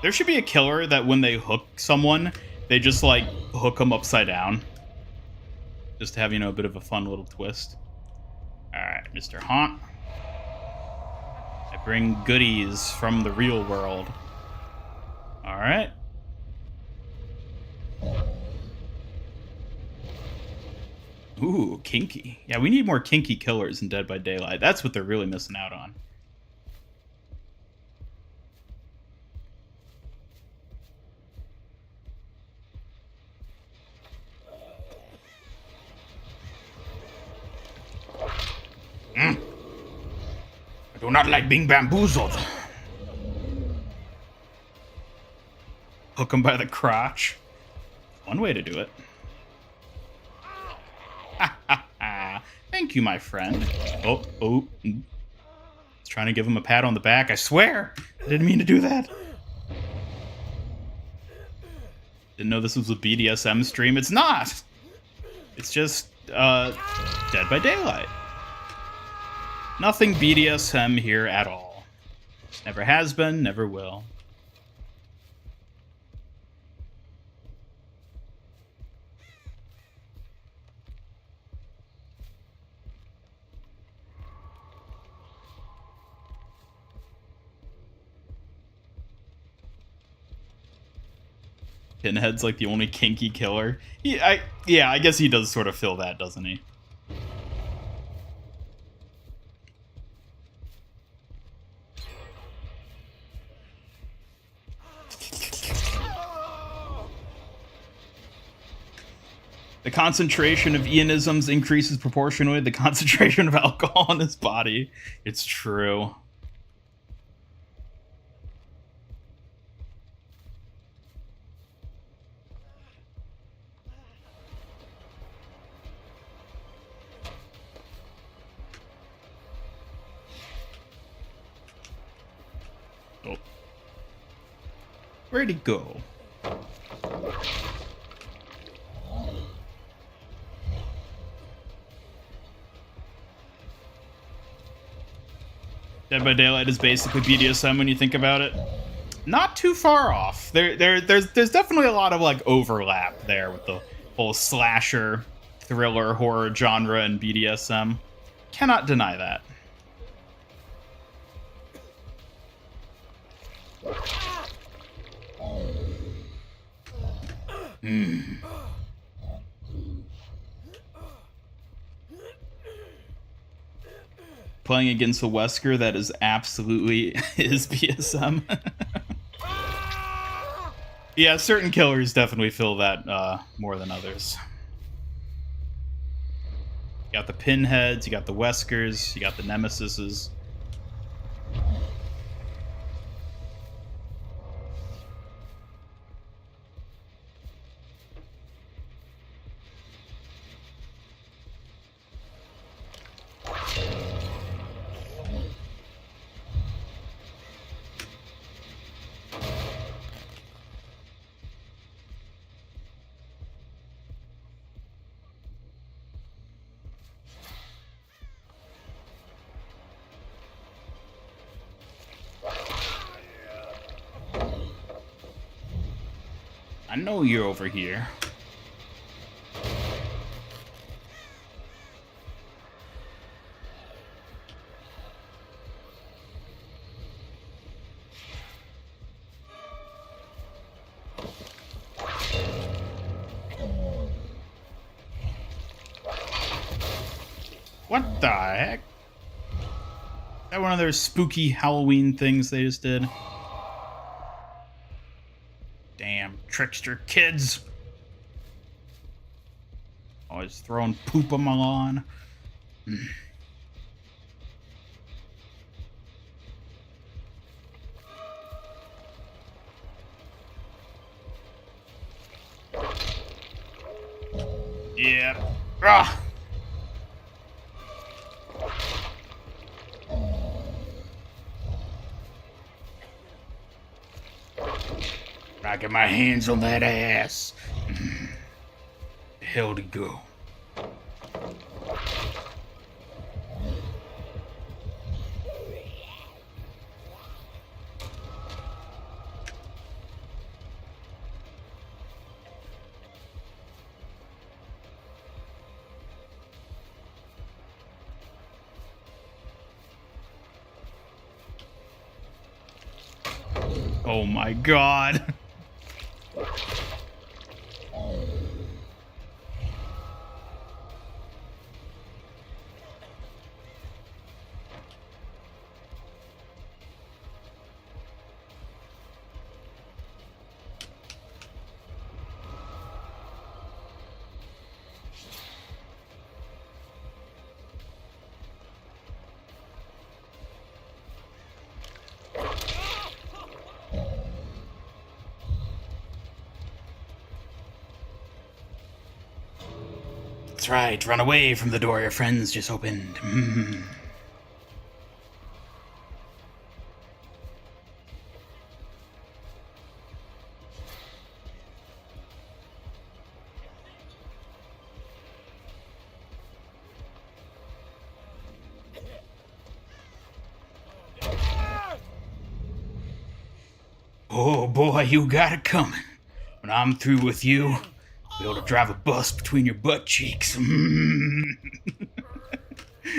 There should be a killer that when they hook someone, they just like hook them upside down. Just to have, you know, a bit of a fun little twist. Alright, Mr. Haunt. I bring goodies from the real world. Alright. Ooh, kinky. Yeah, we need more kinky killers in Dead by Daylight. That's what they're really missing out on. I do not like being bamboozled. Hook him by the crotch. One way to do it. Thank you, my friend. Oh. Trying to give him a pat on the back. I swear. I didn't mean to do that. Didn't know this was a BDSM stream. It's not. It's just, Dead by Daylight. Nothing BDSM here at all. Never has been, never will. Pinhead's like the only kinky killer. Yeah, I guess he does sort of feel that, doesn't he? The concentration of Ianisms increases proportionally the concentration of alcohol in his body. It's true. Oh. Where'd he go? Dead by Daylight is basically BDSM when you think about it. Not too far off. There's definitely a lot of like overlap there with the whole slasher, thriller, horror genre and BDSM. Cannot deny that. Playing against a Wesker that is absolutely his BSM. Yeah, certain killers definitely feel that more than others. You got the Pinheads, you got the Weskers, you got the Nemesises. I know you're over here. What the heck? Is that one of their spooky Halloween things they just did? Damn trickster kids. Always throwing poop on my lawn. Yeah. Ah. I get my hands on that ass. The hell to go. Oh my god. That's right, run away from the door your friends just opened. Oh boy, you got it coming. When I'm through with you, I'll be able to drive a bus between your butt cheeks. I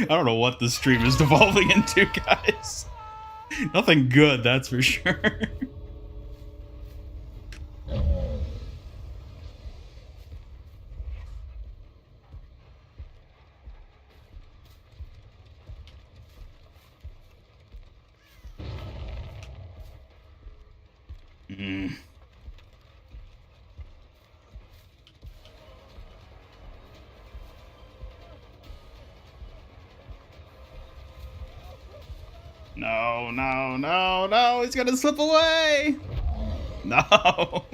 don't know what this stream is devolving into, guys. Nothing good, that's for sure. Mm. No, no, no, no, he's gonna slip away! No!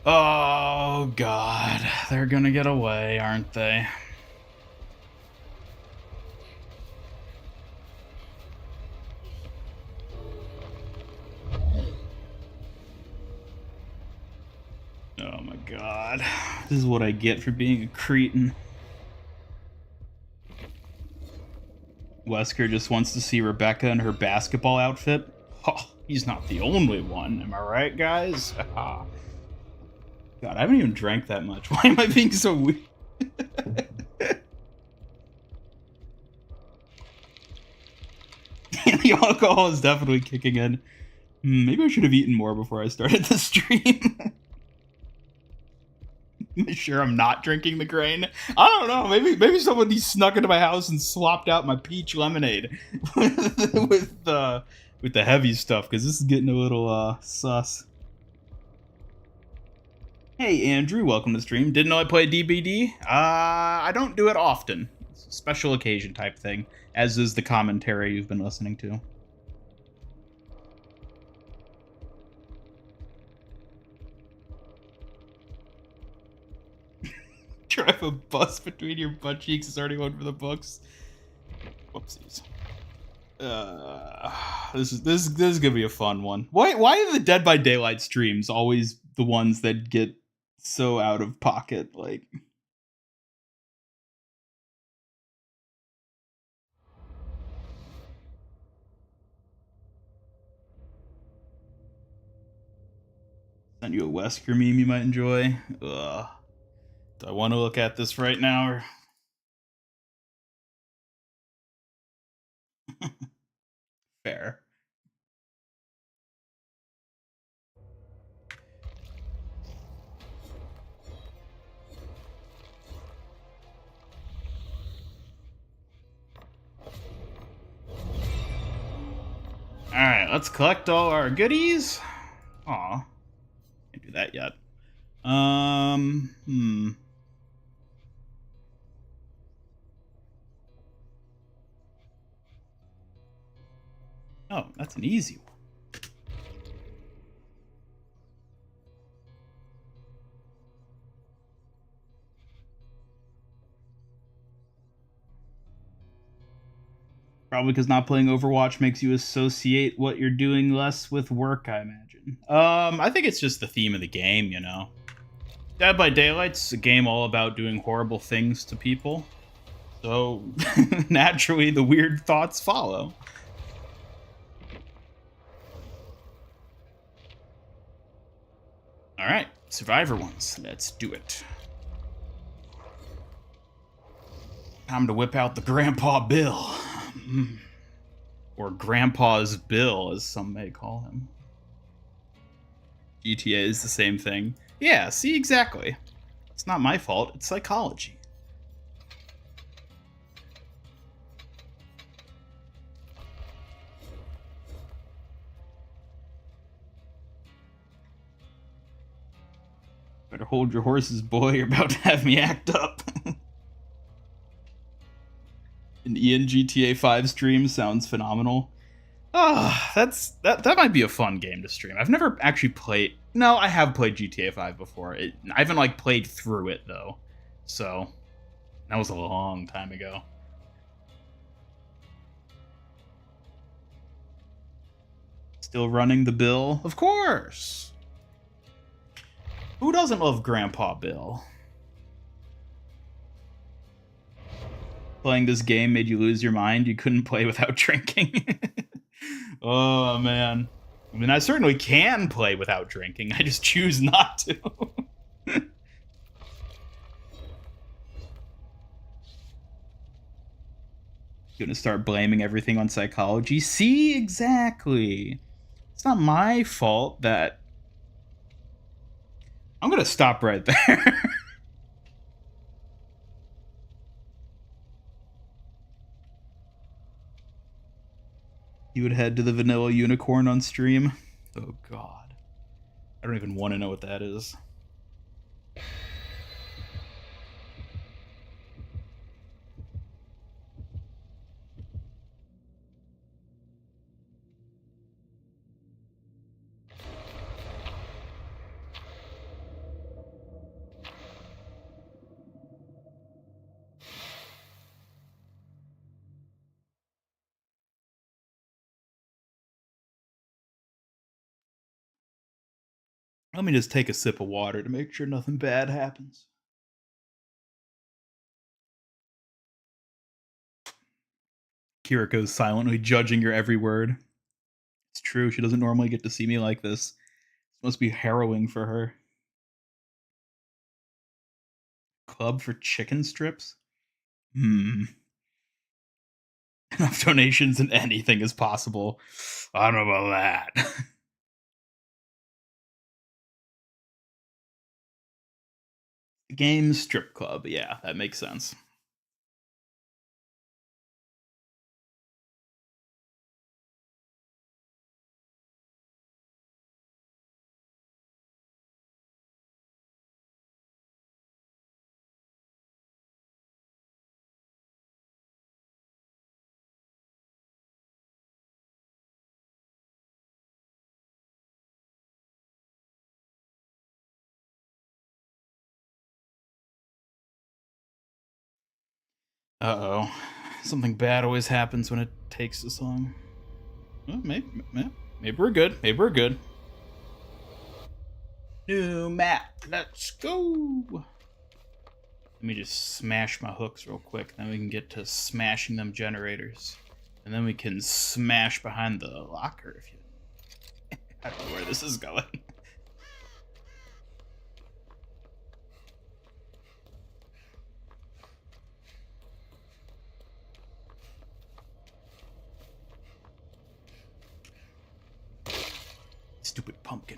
Oh, God. They're gonna get away, aren't they? Oh, my God. This is what I get for being a cretin. Wesker just wants to see Rebecca in her basketball outfit. Oh, he's not the only one. Am I right, guys? God, I haven't even drank that much. Why am I being so weird? The alcohol is definitely kicking in. Maybe I should have eaten more before I started the stream. Make sure I'm not drinking the grain. I don't know. Maybe somebody snuck into my house and swapped out my peach lemonade with the heavy stuff, because this is getting a little sus. Hey Andrew, welcome to the stream. Didn't know I played DBD. I don't do it often. It's a special occasion type thing, as is the commentary you've been listening to. Drive a bus between your butt cheeks is already one for the books. Whoopsies. This is gonna be a fun one. Why are the Dead by Daylight streams always the ones that get so out of pocket? Like, send you a Wesker meme you might enjoy. Ugh. Do I want to look at this right now? Or... Fair. Alright, let's collect all our goodies. Aw. Can't do that yet. Oh, that's an easy one. Probably because not playing Overwatch makes you associate what you're doing less with work, I imagine. I think it's just the theme of the game, you know. Dead by Daylight's a game all about doing horrible things to people. So, naturally, the weird thoughts follow. Alright, Survivor ones. Let's do it. Time to whip out the Grandpa Bill. Or Grandpa's Bill, as some may call him. GTA is the same thing. Yeah, see, exactly. It's not my fault, it's psychology. Better hold your horses, boy, you're about to have me act up. An Ian GTA 5 stream sounds phenomenal. That might be a fun game to stream. I've never actually played... No, I have played GTA 5 before. I haven't, like, played through it, though. So, that was a long time ago. Still running the Bill? Of course! Who doesn't love Grandpa Bill? Playing this game made you lose your mind? You couldn't play without drinking? Oh, man. I mean, I certainly can play without drinking. I just choose not to. Gonna start blaming everything on psychology. See, exactly. It's not my fault that... I'm gonna stop right there. You would head to the Vanilla Unicorn on stream? Oh god. I don't even want to know what that is. Let me just take a sip of water to make sure nothing bad happens. Kiriko's silently judging your every word. It's true, she doesn't normally get to see me like this. This must be harrowing for her. Club for chicken strips? Enough donations and anything is possible. I don't know about that. Game strip club. Yeah, that makes sense. Uh-oh. Something bad always happens when it takes this long. Well, maybe we're good. Maybe we're good. New map. Let's go. Let me just smash my hooks real quick. Then we can get to smashing them generators. And then we can smash behind the locker if you... I don't know where this is going. Stupid pumpkin.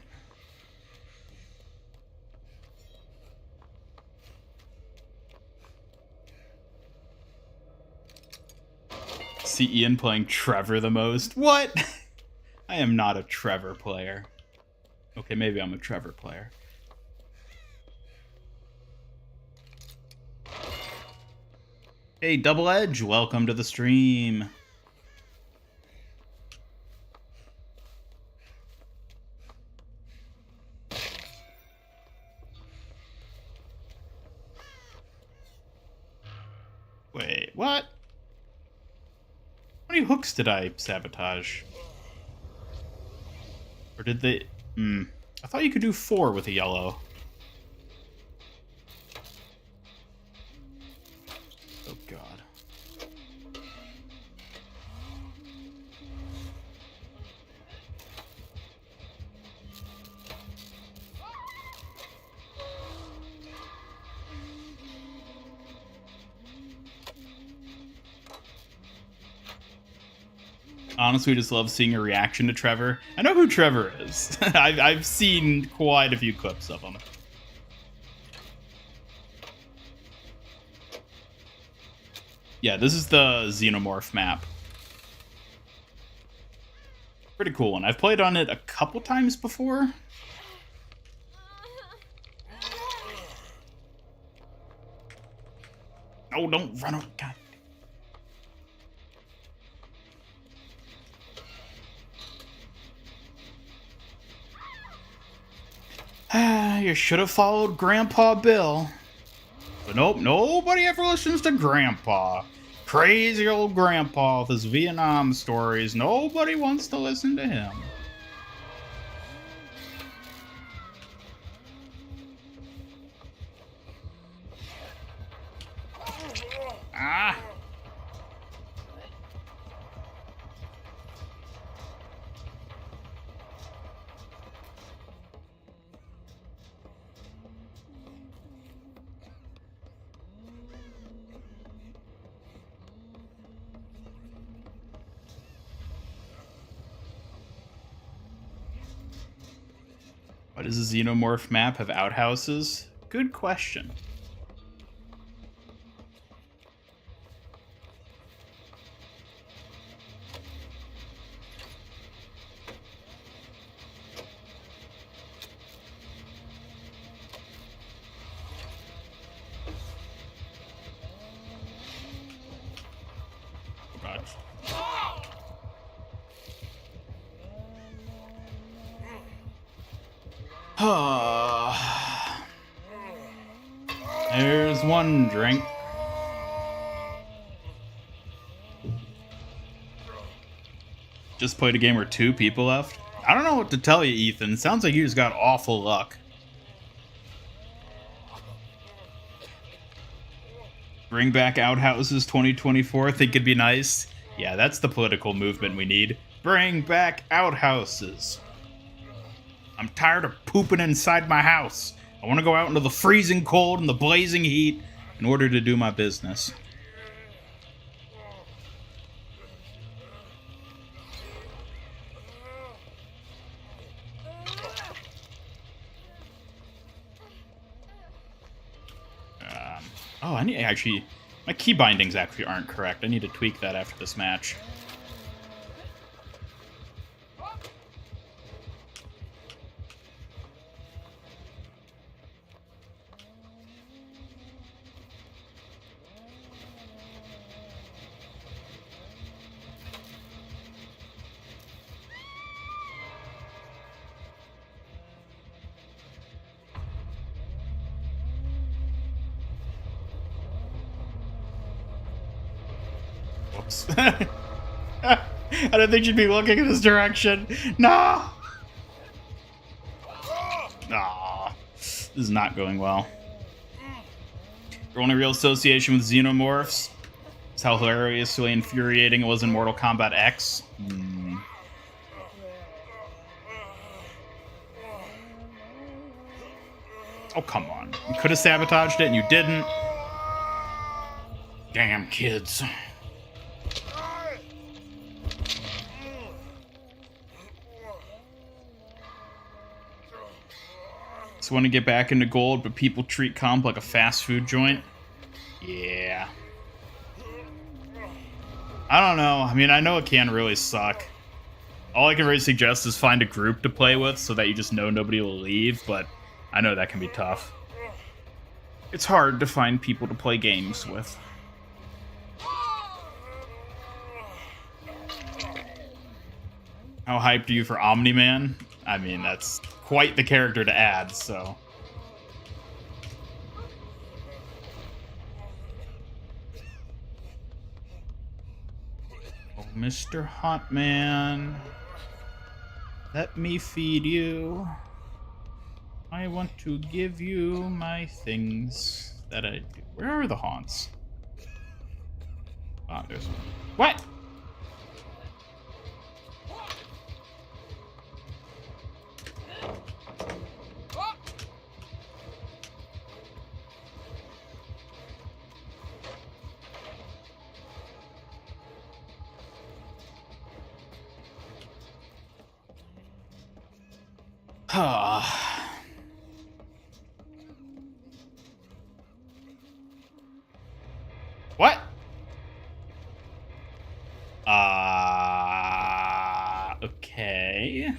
See Ian playing Trevor the most? What? I am not a Trevor player. Okay, maybe I'm a Trevor player. Hey, Double Edge, welcome to the stream. Wait, what? How many hooks did I sabotage? Or did they... I thought you could do 4 with a yellow. Oh, God. Honestly, I just love seeing a reaction to Trevor. I know who Trevor is. I've seen quite a few clips of him. Yeah, this is the Xenomorph map. Pretty cool one. I've played on it a couple times before. Oh, don't run away. God. You should have followed Grandpa Bill. But nope, nobody ever listens to Grandpa. Crazy old Grandpa with his Vietnam stories. Nobody wants to listen to him. Ah! does a xenomorph map have outhouses? Good question. There's one drink. Just played a game where 2 people left. I don't know what to tell you, Ethan. Sounds like you just got awful luck. Bring back outhouses 2024. Think it'd be nice? Yeah, that's the political movement we need. Bring back outhouses. I'm tired of pooping inside my house. I want to go out into the freezing cold and the blazing heat in order to do my business. I need actually... My key bindings actually aren't correct. I need to tweak that after this match. Whoops. I don't think you'd be looking in this direction. No! Aw. This is not going well. Your only real association with xenomorphs is how hilariously infuriating it was in Mortal Kombat X. Oh, come on. You could have sabotaged it and you didn't. Damn kids. So want to get back into gold, but people treat comp like a fast food joint? Yeah. I don't know. I mean, I know it can really suck. All I can really suggest is find a group to play with so that you just know nobody will leave, but I know that can be tough. It's hard to find people to play games with. How hyped are you for Omni-Man? I mean, that's quite the character to add, so... Oh, Mr. Hot Man, let me feed you. I want to give you my things that I do. Where are the haunts? Ah, there's one. What? What? Okay.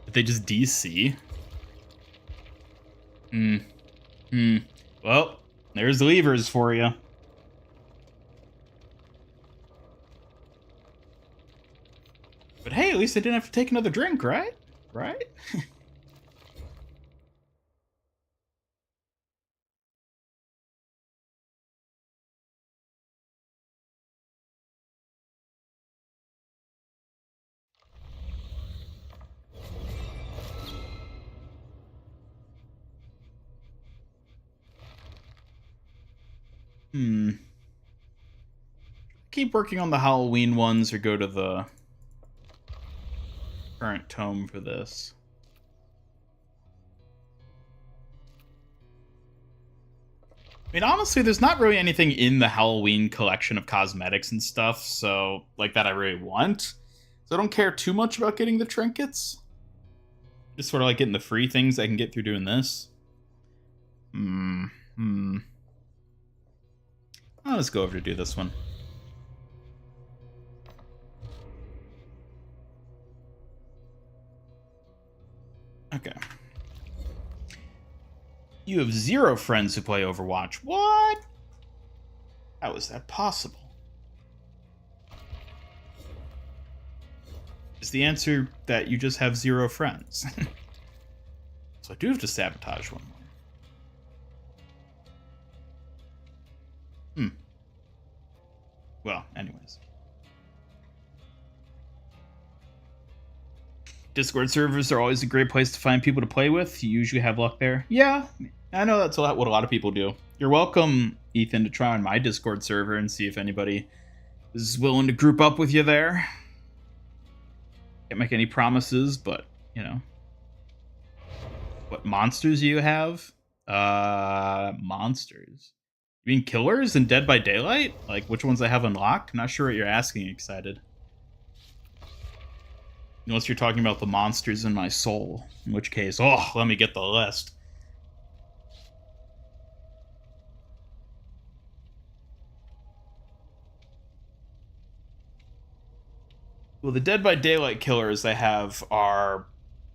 Did they just DC? Well, there's levers for you. But hey, at least they didn't have to take another drink, right? Right? Keep working on the Halloween ones or go to the current tome for this. I mean, honestly, there's not really anything in the Halloween collection of cosmetics and stuff, so, like, that I really want. So I don't care too much about getting the trinkets. Just sort of like getting the free things I can get through doing this. I'll just go over to do this one. Okay. You have 0 friends who play Overwatch. What? How is that possible? Is the answer that you just have 0 friends? So I do have to sabotage one more. Well, anyways. Discord servers are always a great place to find people to play with. You usually have luck there. Yeah, I know that's what a lot of people do. You're welcome, Ethan, to try on my Discord server and see if anybody is willing to group up with you there. Can't make any promises, but, you know. What monsters do you have? Monsters. You mean killers in Dead by Daylight? Like, which ones I have unlocked? I'm not sure what you're asking, excited. Unless you're talking about the monsters in my soul. In which case, oh, let me get the list. Well, the Dead by Daylight killers I have are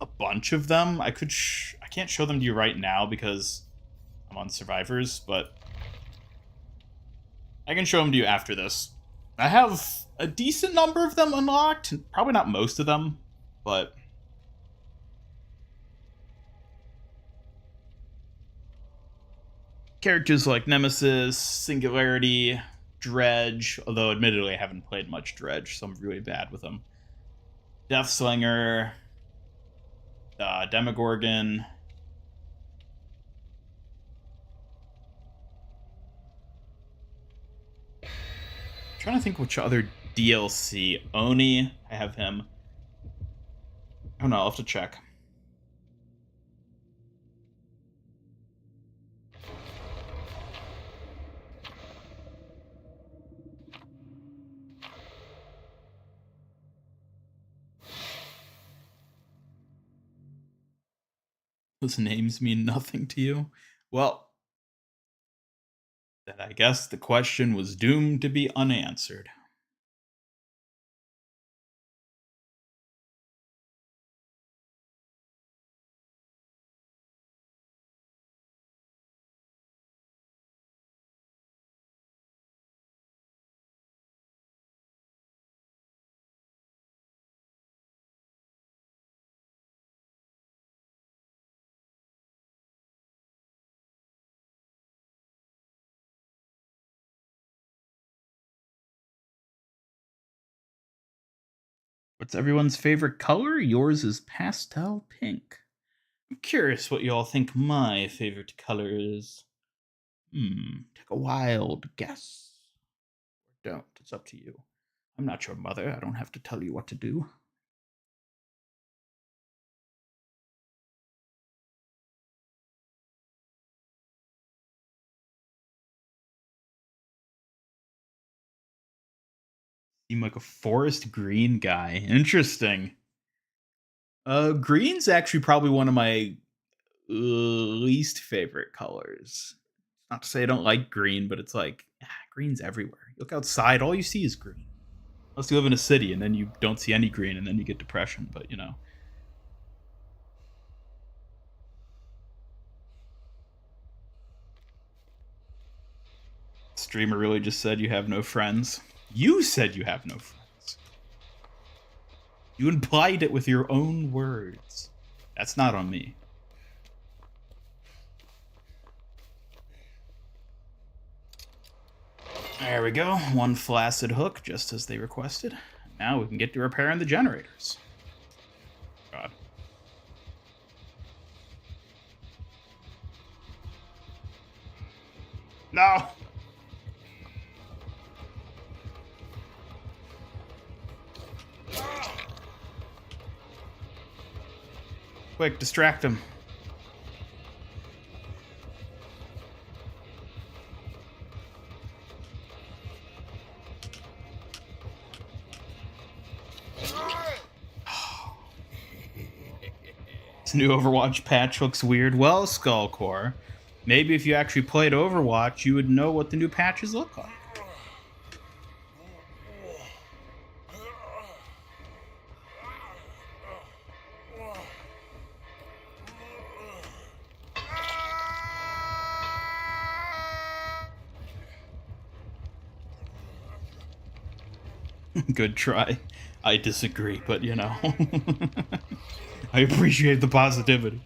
a bunch of them. I can't show them to you right now because I'm on Survivors, but I can show them to you after this. I have a decent number of them unlocked. Probably not most of them, but characters like Nemesis, Singularity, Dredge, although admittedly I haven't played much Dredge, so I'm really bad with them. Deathslinger, Demogorgon. Trying to think which other DLC. Oni, I have him. Oh no, I'll have to check. Those names mean nothing to you? Well, then I guess the question was doomed to be unanswered. What's everyone's favorite color? Yours is pastel pink. I'm curious what y'all think my favorite color is. Take a wild guess. Or don't. It's up to you. I'm not your mother. I don't have to tell you what to do. Seem like a forest green guy. Interesting. Green's actually probably one of my least favorite colors. Not to say I don't like green, but it's like, green's everywhere. You look outside, all you see is green. Unless you live in a city, and then you don't see any green, and then you get depression, but you know. Streamer really just said you have no friends. You said you have no friends. You implied it with your own words. That's not on me. There we go. One flaccid hook, just as they requested. Now we can get to repairing the generators. God. No! Quick, distract him. This new Overwatch patch looks weird. Well, Skullcore, maybe if you actually played Overwatch, you would know what the new patches look like. Good try. I disagree, but you know. I appreciate the positivity.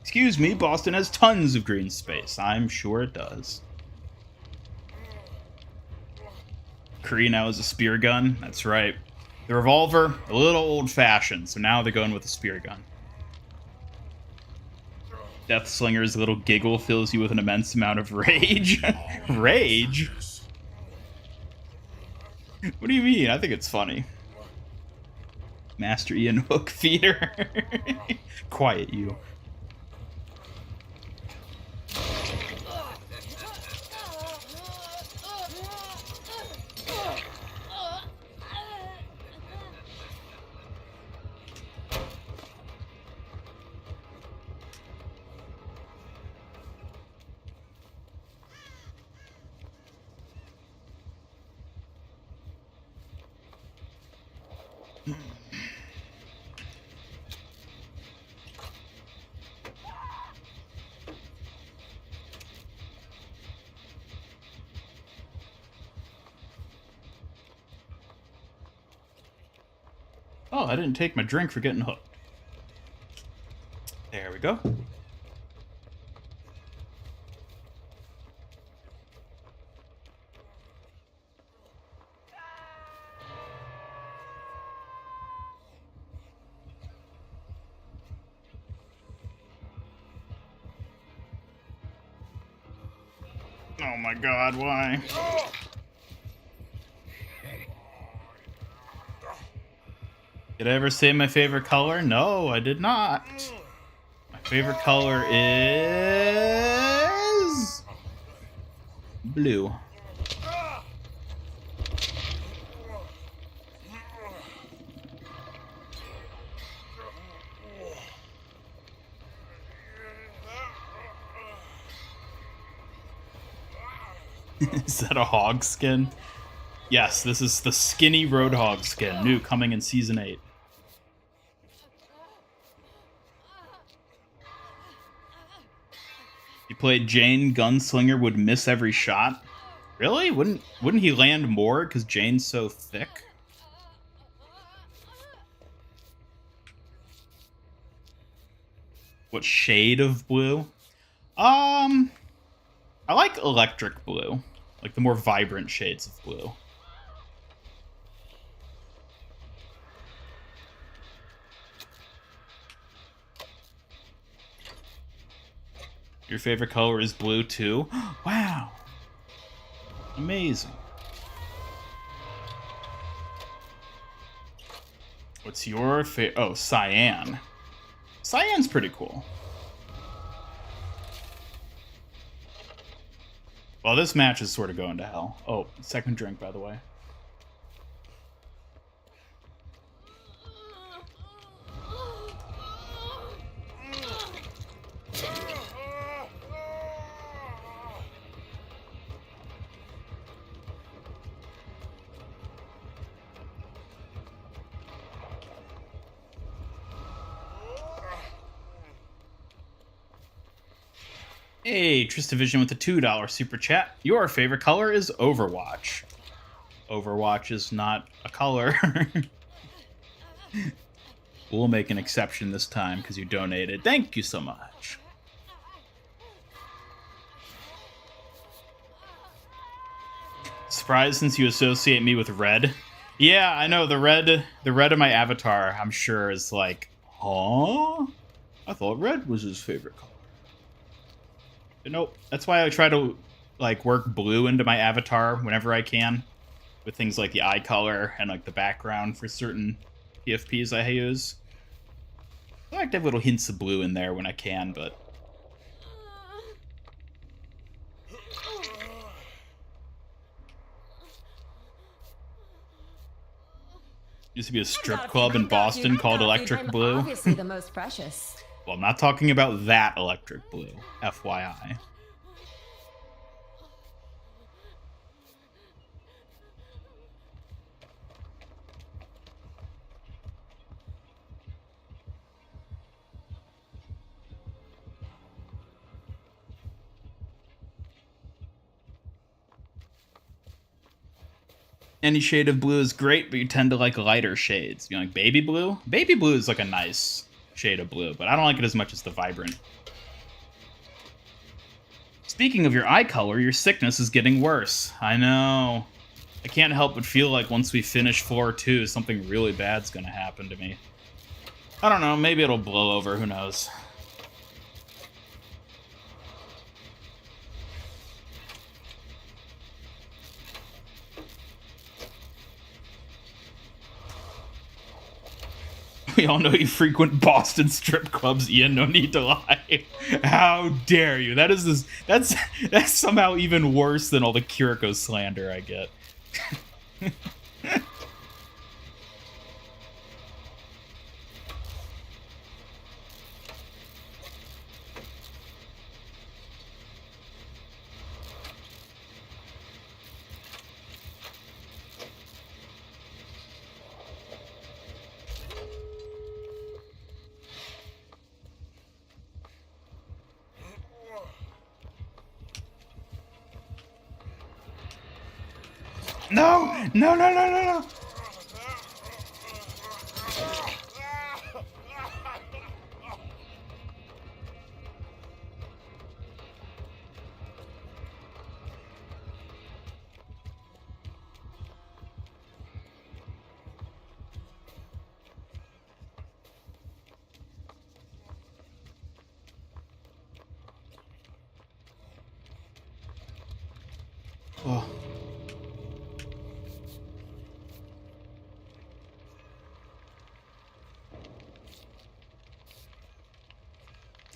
Excuse me, Boston has tons of green space. I'm sure it does. Kree now has a spear gun. That's right. The revolver, a little old-fashioned, so now they're going with a spear gun. Deathslinger's little giggle fills you with an immense amount of rage. Rage? What do you mean? I think it's funny. Master Ian Hook feeder. Quiet you. Oh, I didn't take my drink for getting hooked. There we go. Oh my god, why? Did I ever say my favorite color? No, I did not. My favorite color is blue. Is that a hog skin? Yes, this is the skinny Roadhog skin, new, coming in Season 8. You played Jane, Gunslinger would miss every shot? Really? Wouldn't he land more because Jane's so thick? What shade of blue? I like electric blue. Like the more vibrant shades of blue. Your favorite color is blue too? Wow. Amazing. What's your favorite? Oh, cyan. Cyan's pretty cool. Well, this match is sort of going to hell. Oh, second drink, by the way. Hey, Tristavision with the $2 super chat. Your favorite color is Overwatch. Overwatch is not a color. We'll make an exception this time because you donated. Thank you so much. Surprised since you associate me with red. Yeah, I know the red of my avatar, I'm sure is like, huh? I thought red was his favorite color. But nope, that's why I try to like work blue into my avatar whenever I can, with things like the eye color and like the background for certain PFPs I use. I like to have little hints of blue in there when I can, but Used to be a I've strip got a few- club in I've got a few- Boston I've called got a few- Electric I'm Blue. obviously the most precious. Well, I'm not talking about that Electric Blue, FYI. Any shade of blue is great, but you tend to like lighter shades. You know, like baby blue? Baby blue is like a nice shade of blue, but I don't like it as much as the vibrant. Speaking of your eye color, your sickness is getting worse. I know. I can't help but feel like once we finish floor 2, something really bad's gonna happen to me. I don't know, maybe it'll blow over, who knows. We all know you frequent Boston strip clubs, Ian. No need to lie. How dare you? That's somehow even worse than all the Kiriko slander I get. No! No, no, no, no, no! Oh.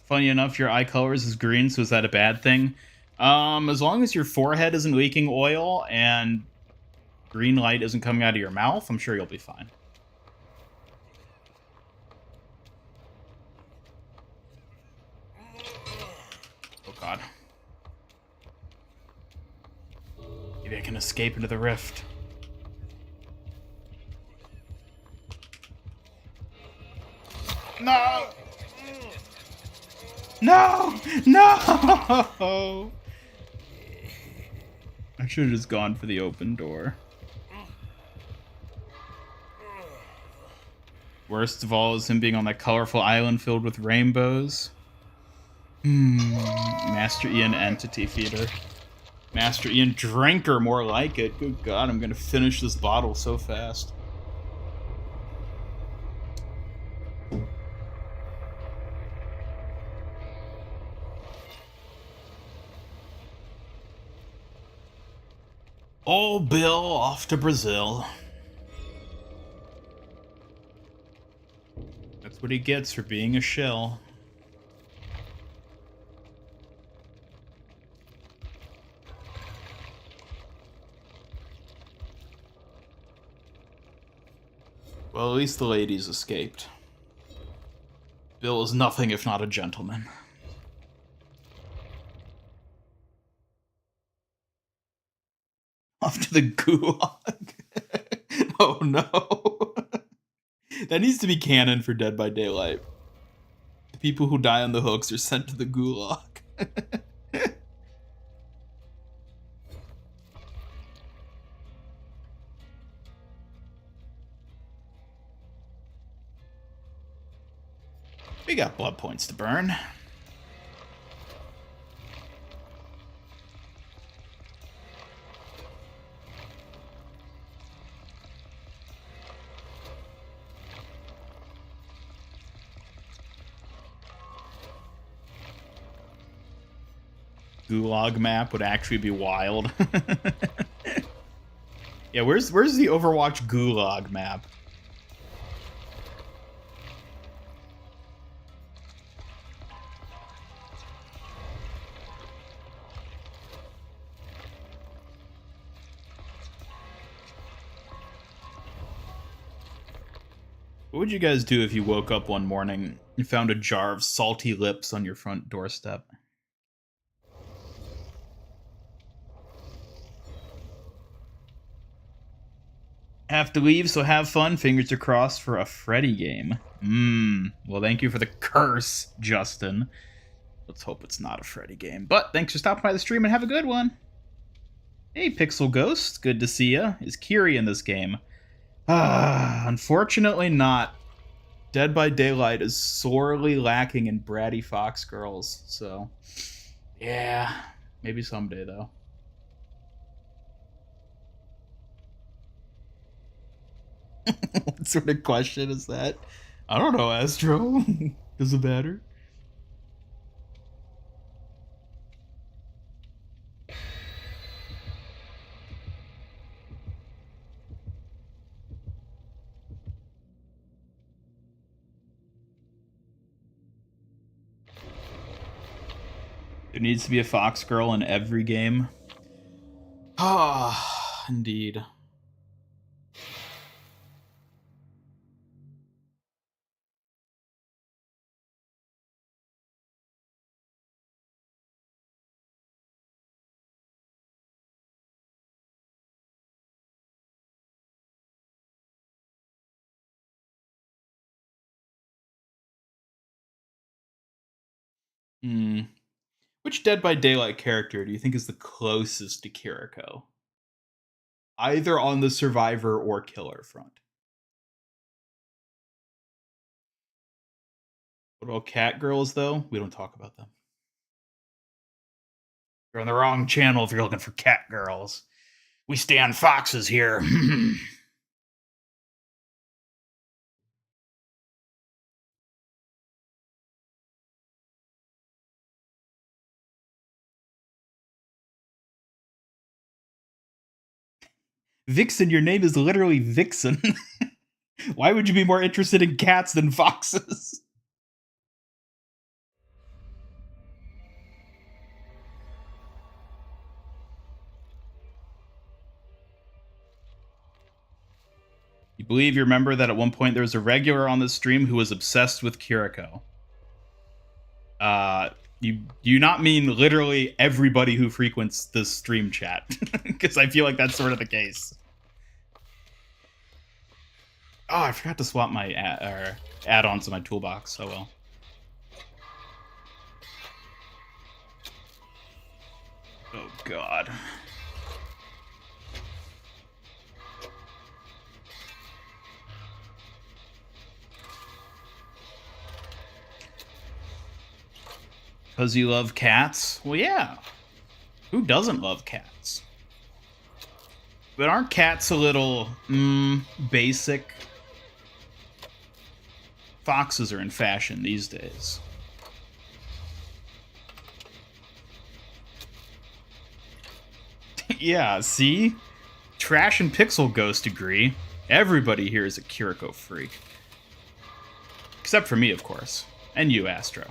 Funny enough, your eye colors is green, so is that a bad thing? As long as your forehead isn't leaking oil and green light isn't coming out of your mouth, I'm sure you'll be fine. Oh god. Maybe I can escape into the rift. No! No! No! I should have just gone for the open door. Worst of all is him being on that colorful island filled with rainbows. Master Ian Entity Feeder. Master Ian Drinker, more like it. Good god, I'm gonna finish this bottle so fast. Old Bill off to Brazil. That's what he gets for being a shill. Well, at least the ladies escaped. Bill is nothing if not a gentleman. Off to the gulag. Oh no. That needs to be canon for Dead by Daylight. The people who die on the hooks are sent to the gulag. We got blood points to burn. Gulag map would actually be wild. Yeah, where's the Overwatch Gulag map? What would you guys do if you woke up one morning and found a jar of salty lips on your front doorstep? Have to leave, so have fun. Fingers are crossed for a Freddy game. Well, thank you for the curse, Justin. Let's hope it's not a Freddy game. But thanks for stopping by the stream and have a good one. Hey, Pixel Ghost. Good to see ya. Is Kiri in this game? Unfortunately not. Dead by Daylight is sorely lacking in bratty fox girls, so... yeah, maybe someday, though. What sort of question is that? I don't know, Astro. Does it matter? There needs to be a fox girl in every game. Ah, indeed. Which Dead by Daylight character do you think is the closest to Kiriko? Either on the survivor or killer front. What about cat girls, though? We don't talk about them. You're on the wrong channel if you're looking for cat girls. We stand foxes here. Vixen, your name is literally Vixen. Why would you be more interested in cats than foxes? You remember that at one point there was a regular on the stream who was obsessed with Kiriko. You do not mean literally everybody who frequents the stream chat, because I feel like that's sort of the case. Oh, I forgot to swap my add-ons to my toolbox. Oh well. Oh god. Because you love cats? Well, yeah. Who doesn't love cats? But aren't cats a little, basic? Foxes are in fashion these days. Yeah, see? Trash and Pixel Ghost agree. Everybody here is a Kiriko freak. Except for me, of course. And you, Astro.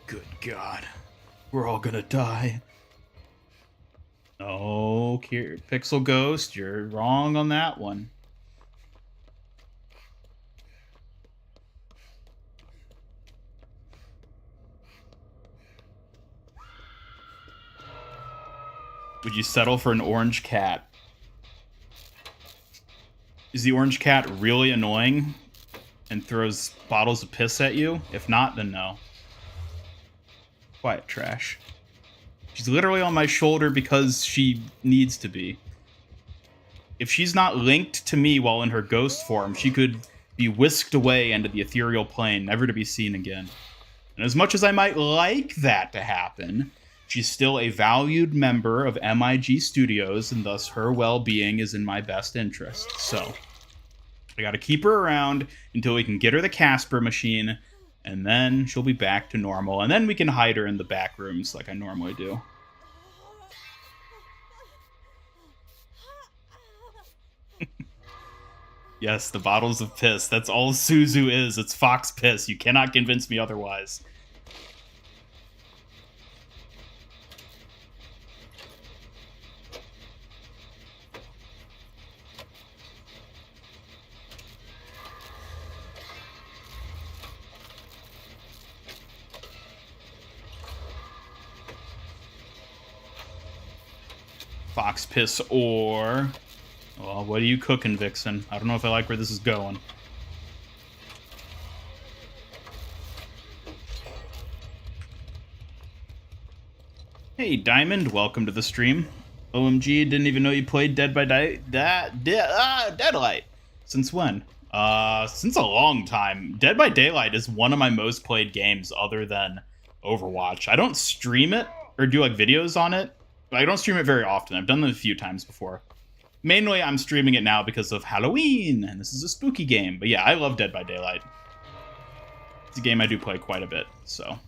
Good God. We're all gonna die. No, Pixel Ghost, you're wrong on that one. Would you settle for an orange cat? Is the orange cat really annoying and throws bottles of piss at you? If not, then no. Quiet, Trash. She's literally on my shoulder because she needs to be. If she's not linked to me while in her ghost form, she could be whisked away into the ethereal plane, never to be seen again. And as much as I might like that to happen, she's still a valued member of MIG Studios, and thus her well-being is in my best interest. So, I gotta keep her around until we can get her the Casper machine, and then she'll be back to normal, and then we can hide her in the back rooms like I normally do. Yes, the bottles of piss. That's all Suzu is. It's fox piss. You cannot convince me otherwise. Fox piss or... Well, what are you cooking, Vixen? I don't know if I like where this is going. Hey, Diamond, welcome to the stream. OMG, didn't even know you played Dead by Daylight. Since when? Since a long time. Dead by Daylight is one of my most played games other than Overwatch. I don't stream it or do like videos on it. I don't stream it very often. I've done them a few times before. Mainly, I'm streaming it now because of Halloween, and this is a spooky game. But yeah, I love Dead by Daylight. It's a game I do play quite a bit, so...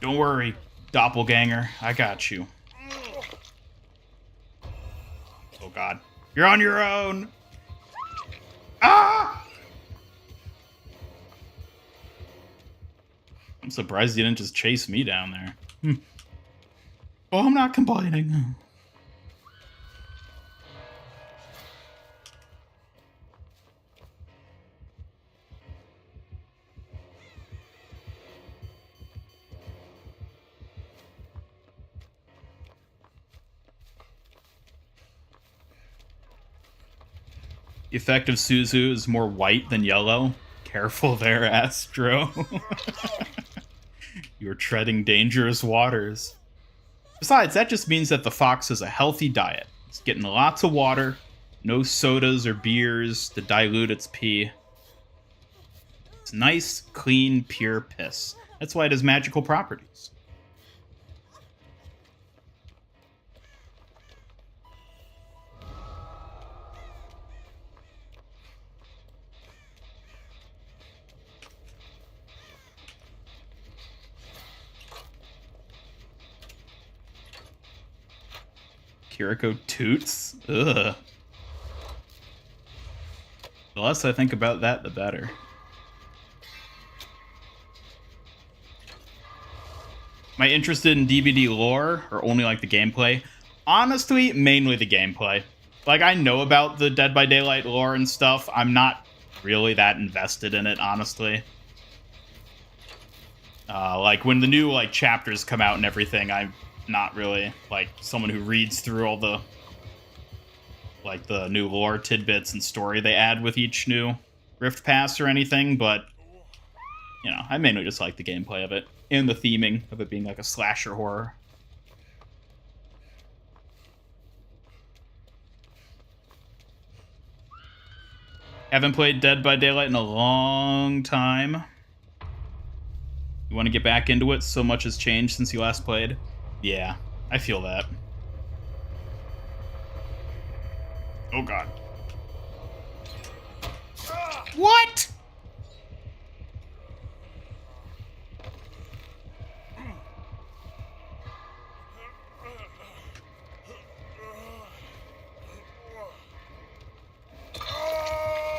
Don't worry, doppelganger. I got you. Oh, God. You're on your own! Ah! I'm surprised you didn't just chase me down there. Oh, I'm not complaining. The effect of Suzu is more white than yellow. Careful there, Astro. You're treading dangerous waters. Besides, that just means that the fox has a healthy diet. It's getting lots of water, no sodas or beers to dilute its pee. It's nice, clean, pure piss. That's why it has magical properties. Kiriko toots? Ugh. The less I think about that, the better. Am I interested in DVD lore, or only like the gameplay? Honestly, mainly the gameplay. Like, I know about the Dead by Daylight lore and stuff. I'm not really that invested in it, honestly. Like, when the new, like, chapters come out and everything, I'm not really like someone who reads through all the like the new lore tidbits and story they add with each new Rift Pass or anything, but you know, I mainly just like the gameplay of it and the theming of it being like a slasher horror. Haven't played Dead by Daylight in a long time. You want to get back into it? So much has changed since you last played. Yeah, I feel that. Oh, God. What?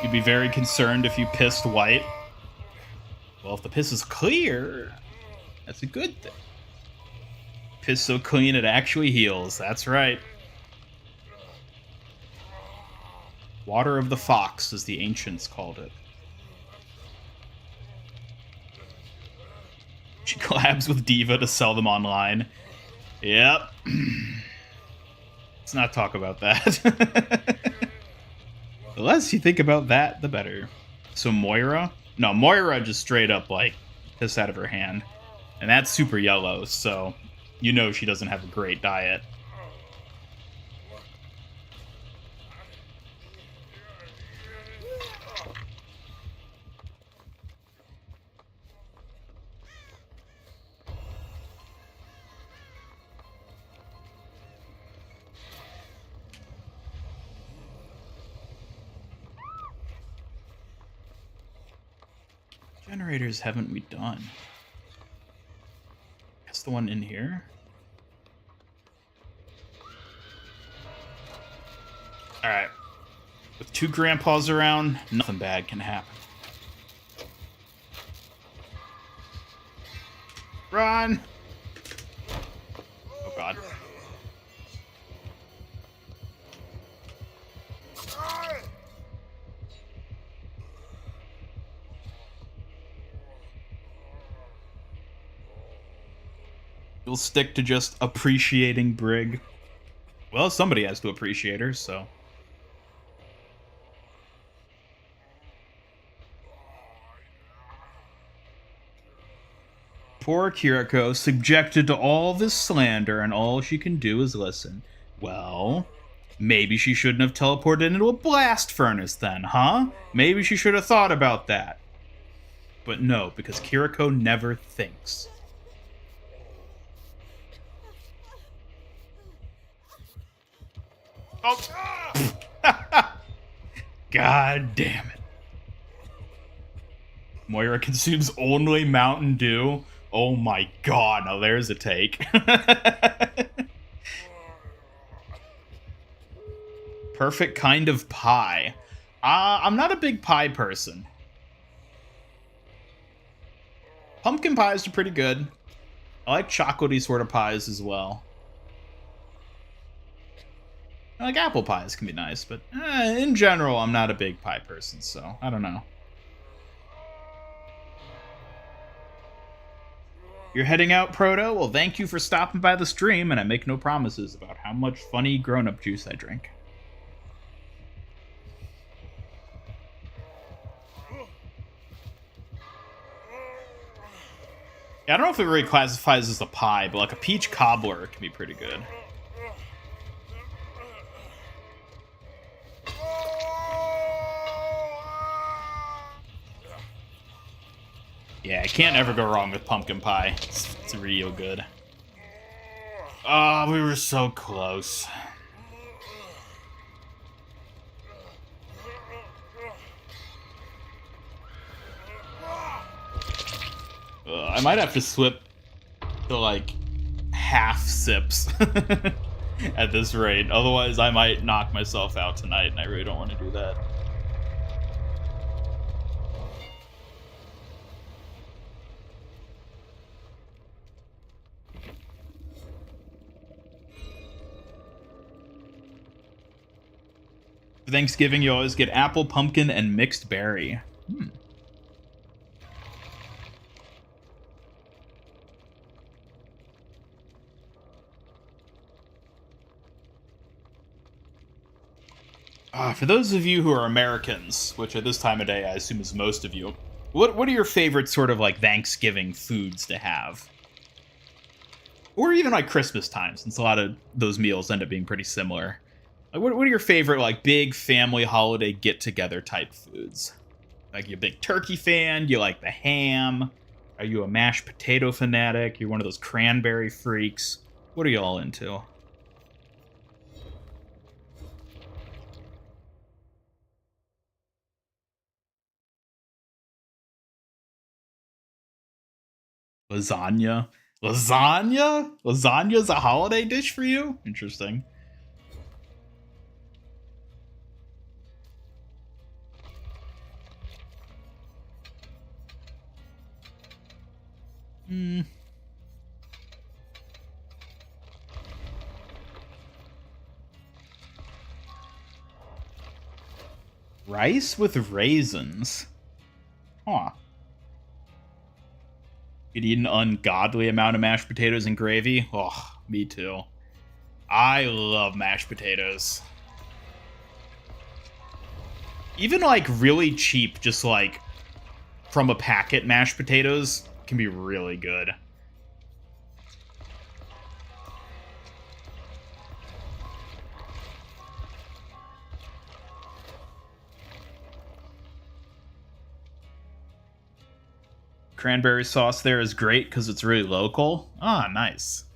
You'd be very concerned if you pissed white. Well, if the piss is clear, that's a good thing. Piss so clean it actually heals. That's right. Water of the Fox, as the ancients called it. She collabs with Diva to sell them online. Yep. Let's not talk about that. The less you think about that, the better. So Moira? No, Moira just straight up, like, piss out of her hand. And that's super yellow, so you know she doesn't have a great diet. Generators haven't we done? That's the one in here. Alright. With two grandpas around, nothing bad can happen. Run! Oh, God. You'll stick to just appreciating Brig. Well, somebody has to appreciate her, so. Poor Kiriko, subjected to all this slander, and all she can do is listen. Well, maybe she shouldn't have teleported into a blast furnace then, huh? Maybe she should have thought about that. But no, because Kiriko never thinks. Oh. God damn it. Moira consumes only Mountain Dew. Oh my god, now there's a take. Perfect kind of pie. I'm not a big pie person. Pumpkin pies are pretty good. I like chocolatey sort of pies as well. I like apple pies can be nice, but in general, I'm not a big pie person, so I don't know. You're heading out, Proto? Well, thank you for stopping by the stream, and I make no promises about how much funny grown-up juice I drink. Yeah, I don't know if it really classifies as a pie, but like a peach cobbler can be pretty good. Yeah, I can't ever go wrong with pumpkin pie. It's real good. Oh, we were so close. I might have to swip to like half sips at this rate. Otherwise, I might knock myself out tonight, and I really don't want to do that. For Thanksgiving, you always get apple, pumpkin, and mixed berry. For those of you who are Americans, which at this time of day I assume is most of you, what are your favorite sort of like Thanksgiving foods to have? Or even like Christmas time, since a lot of those meals end up being pretty similar. Like, what are your favorite like big family holiday get-together type foods? Like, you a big turkey fan? You like the ham? Are you a mashed potato fanatic? You're one of those cranberry freaks? What are you all into? Lasagna? Lasagna? Lasagna's a holiday dish for you? Interesting. Rice with raisins? Huh. You'd eat an ungodly amount of mashed potatoes and gravy? Oh, me too. I love mashed potatoes. Even like really cheap, just like from a packet mashed potatoes can be really good. Cranberry sauce there is great because it's really local. Ah, nice.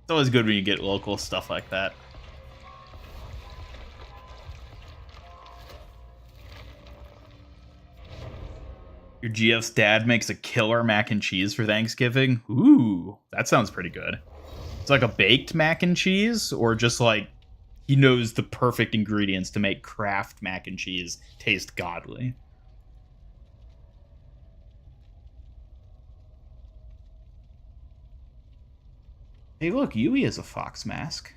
It's always good when you get local stuff like that. Your GF's dad makes a killer mac and cheese for Thanksgiving. Ooh, that sounds pretty good. It's like a baked mac and cheese, or just like he knows the perfect ingredients to make Kraft mac and cheese taste godly. Hey, look, Yui has a fox mask.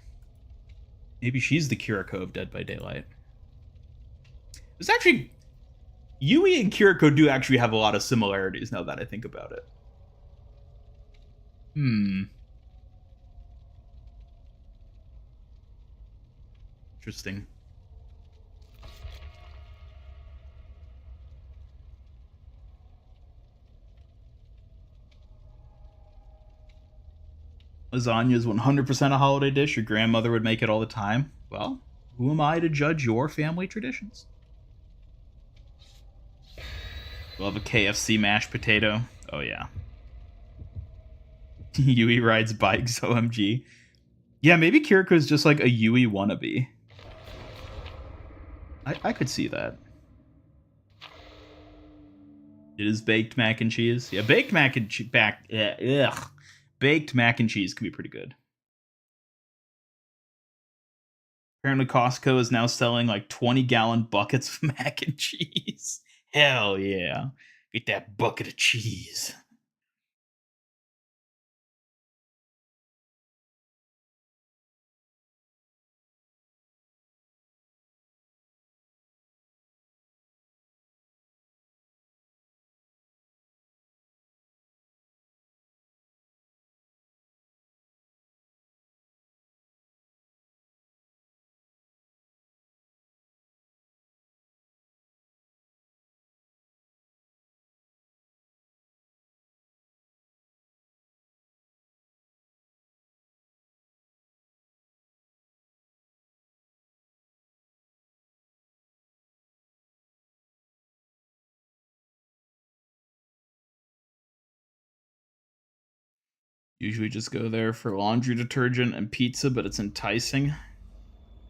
Maybe she's the Kiriko of Dead by Daylight. There's actually... Yui and Kiriko do actually have a lot of similarities now that I think about it. Interesting. Lasagna is 100% a holiday dish. Your grandmother would make it all the time. Well, who am I to judge your family traditions? Love a KFC mashed potato. Oh, yeah. Yui rides bikes, OMG. Yeah, maybe Kiriko's just like a Yui wannabe. I could see that. It is baked mac and cheese. Yeah, baked mac and cheese. Baked mac and cheese can be pretty good. Apparently, Costco is now selling like 20-gallon buckets of mac and cheese. Hell yeah. Get that bucket of cheese. Usually just go there for laundry detergent and pizza, but it's enticing.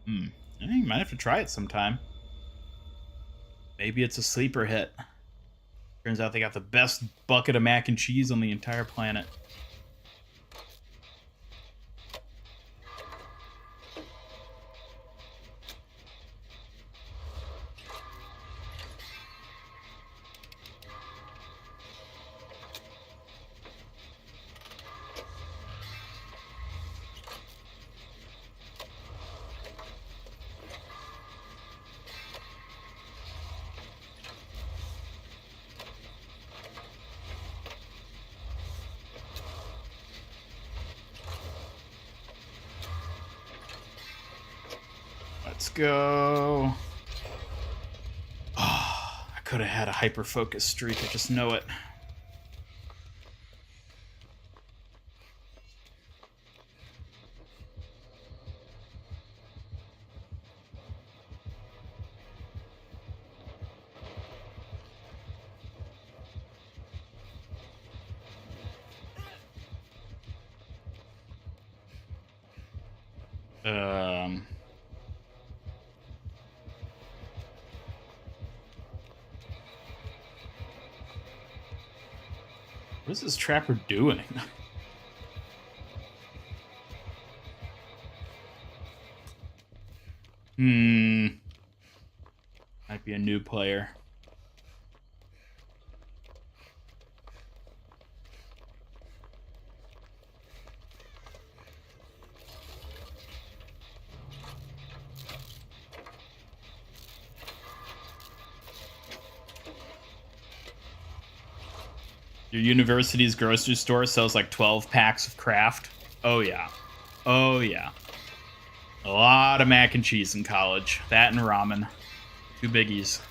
You might have to try it sometime. Maybe it's a sleeper hit. Turns out they got the best bucket of mac and cheese on the entire planet. Let's go. Oh, I could have had a hyper-focus streak. I just know it. What is this trapper doing? Might be a new player. Your university's grocery store sells like 12 packs of Kraft. Oh, yeah. Oh, yeah. A lot of mac and cheese in college. That and ramen. Two biggies.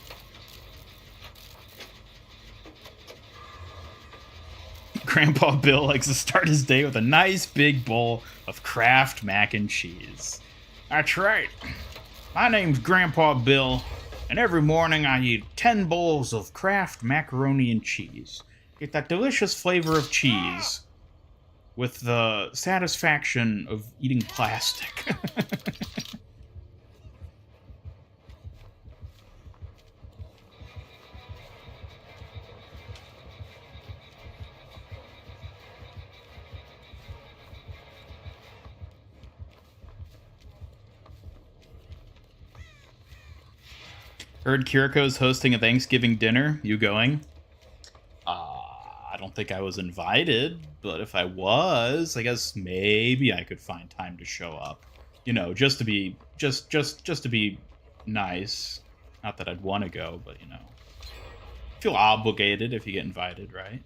Grandpa Bill likes to start his day with a nice big bowl of Kraft mac and cheese. That's right. My name's Grandpa Bill, and every morning I eat 10 bowls of Kraft macaroni and cheese. Get that delicious flavor of cheese with the satisfaction of eating plastic. Heard Kiriko's hosting a Thanksgiving dinner. You going? I don't think I was invited, but if I was, I guess maybe I could find time to show up. You know, just to be to be nice. Not that I'd want to go, but you know, feel obligated if you get invited, right?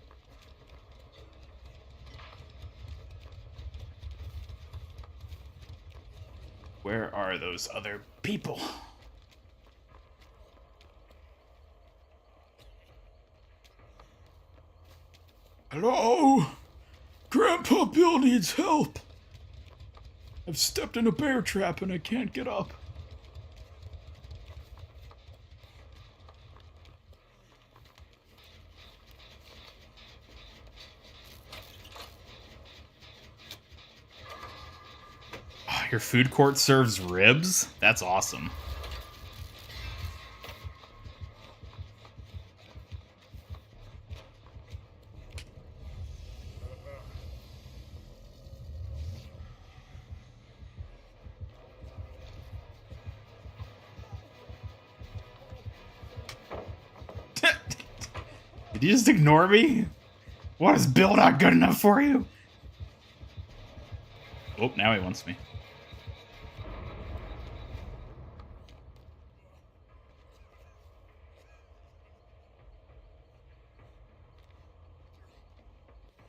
Where are those other people? Hello? Grandpa Bill needs help. I've stepped in a bear trap and I can't get up. Oh, your food court serves ribs? That's awesome. Did you just ignore me? What, is Bill not good enough for you? Oh, now he wants me.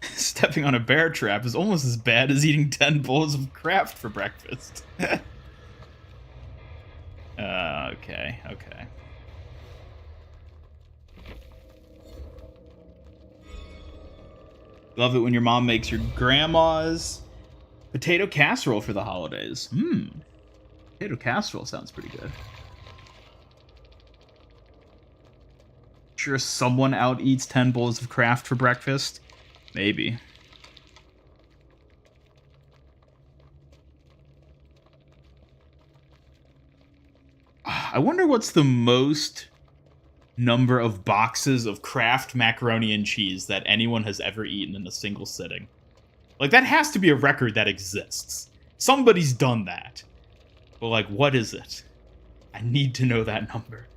Stepping on a bear trap is almost as bad as eating 10 bowls of Kraft for breakfast. Okay. Love it when your mom makes your grandma's potato casserole for the holidays. Potato casserole sounds pretty good. Sure someone out eats 10 bowls of Kraft for breakfast? Maybe. I wonder what's the most number of boxes of Kraft macaroni and cheese that anyone has ever eaten in a single sitting. Like, that has to be a record that exists. Somebody's done that. But, like, what is it? I need to know that number.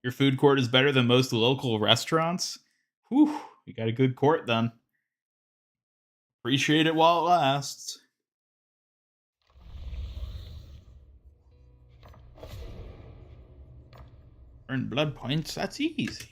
Your food court is better than most local restaurants? Whew, you got a good court then. Appreciate it while it lasts. Earn blood points, that's easy.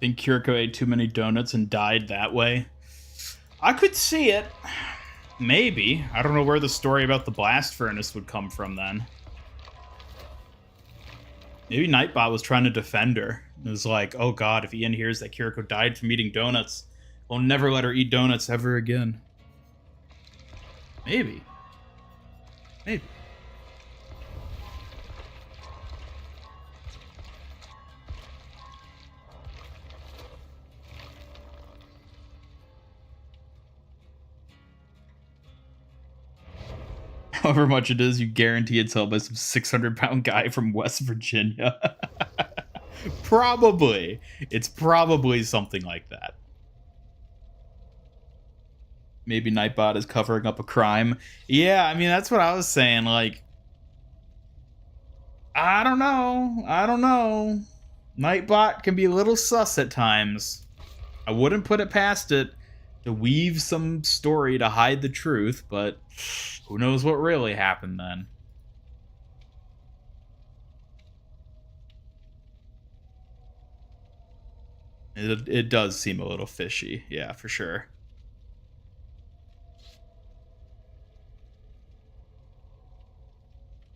Think Kiriko ate too many donuts and died that way? I could see it. Maybe. I don't know where the story about the blast furnace would come from then. Maybe Nightbot was trying to defend her. It was like, oh god, if Ian hears that Kiriko died from eating donuts, we'll never let her eat donuts ever again. Maybe. Maybe. However much it is, you guarantee it's held by some 600-pound guy from West Virginia. Probably. It's probably something like that. Maybe Nightbot is covering up a crime. Yeah, I mean, that's what I was saying. Like, I don't know. Nightbot can be a little sus at times. I wouldn't put it past it to weave some story to hide the truth, but who knows what really happened then. It does seem a little fishy, yeah, for sure.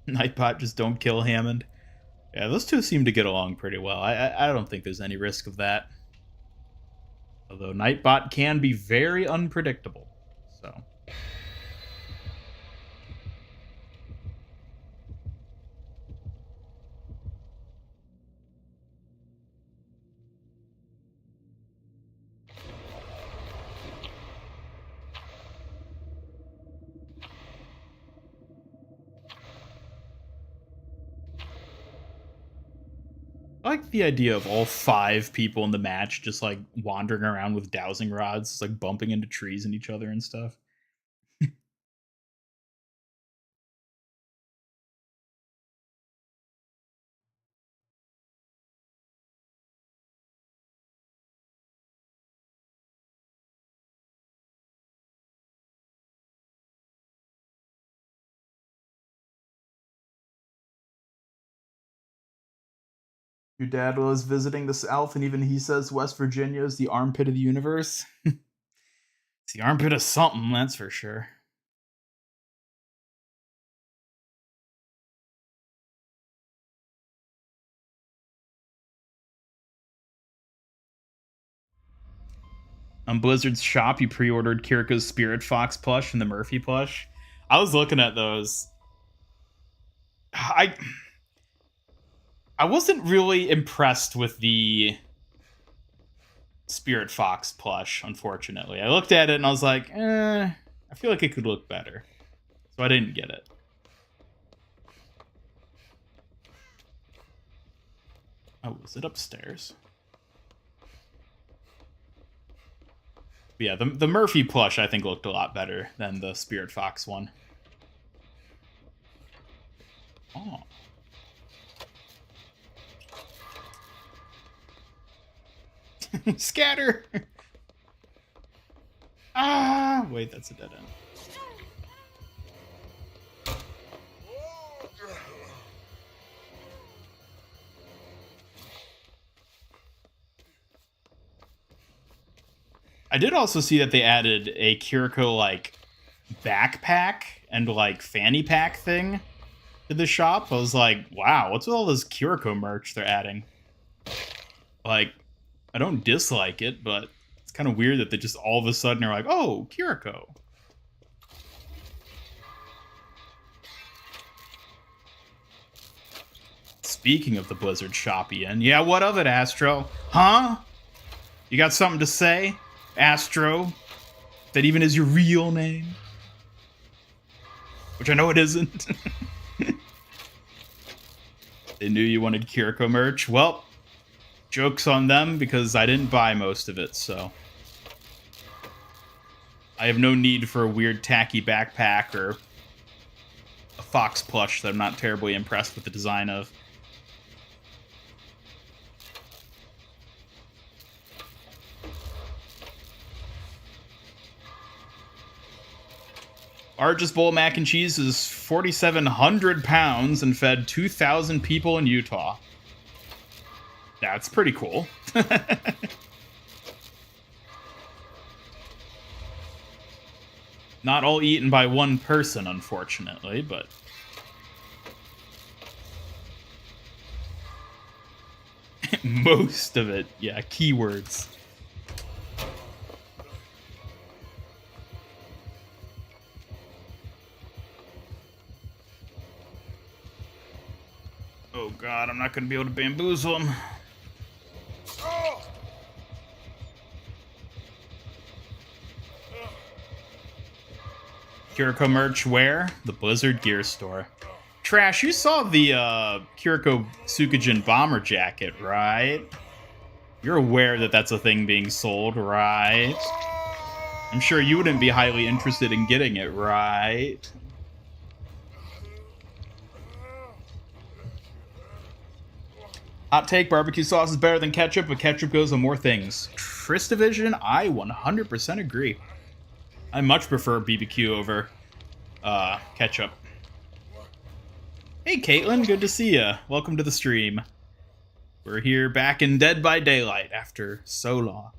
Nightbot, just don't kill Hammond. Yeah, those two seem to get along pretty well. I don't think there's any risk of that. Although Nightbot can be very unpredictable, so. like the idea of all 5 people in the match just like wandering around with dowsing rods, just, like bumping into trees and each other and stuff. Your dad was visiting the South, and even he says West Virginia is the armpit of the universe. It's the armpit of something, that's for sure. On Blizzard's shop, you pre-ordered Kiriko's Spirit Fox plush and the Murphy plush. I was looking at those. I wasn't really impressed with the Spirit Fox plush, unfortunately. I looked at it and I was like, I feel like it could look better. So I didn't get it. Oh, is it upstairs? But yeah, the Murphy plush I think looked a lot better than the Spirit Fox one. Oh. Scatter! Ah, wait, that's a dead end. I did also see that they added a Kiriko, like, backpack and, like, fanny pack thing to the shop. I was like, wow, what's with all this Kiriko merch they're adding? Like, I don't dislike it, but it's kind of weird that they just all of a sudden are like, oh, Kiriko. Speaking of the Blizzard shop, Ian. Yeah, what of it, Astro? Huh? You got something to say? Astro, that even is your real name, which I know it isn't. They knew you wanted Kiriko merch. Well, joke's on them because I didn't buy most of it, so I have no need for a weird tacky backpack or a fox plush that I'm not terribly impressed with the design of. Largest bowl of mac and cheese is 4,700 pounds and fed 2,000 people in Utah. That's pretty cool. Not all eaten by one person, unfortunately, but... most of it, yeah, keywords. Oh god, I'm not gonna be able to bamboozle him. Kiriko merch where? The Blizzard Gear Store. Trash, you saw the Kiriko Tsukujin bomber jacket, right? You're aware that that's a thing being sold, right? I'm sure you wouldn't be highly interested in getting it, right? Hot take, barbecue sauce is better than ketchup, but ketchup goes on more things. Tristavision, I 100% agree. I much prefer BBQ over ketchup. Hey Caitlin, good to see ya. Welcome to the stream. We're here back in Dead by Daylight after so long.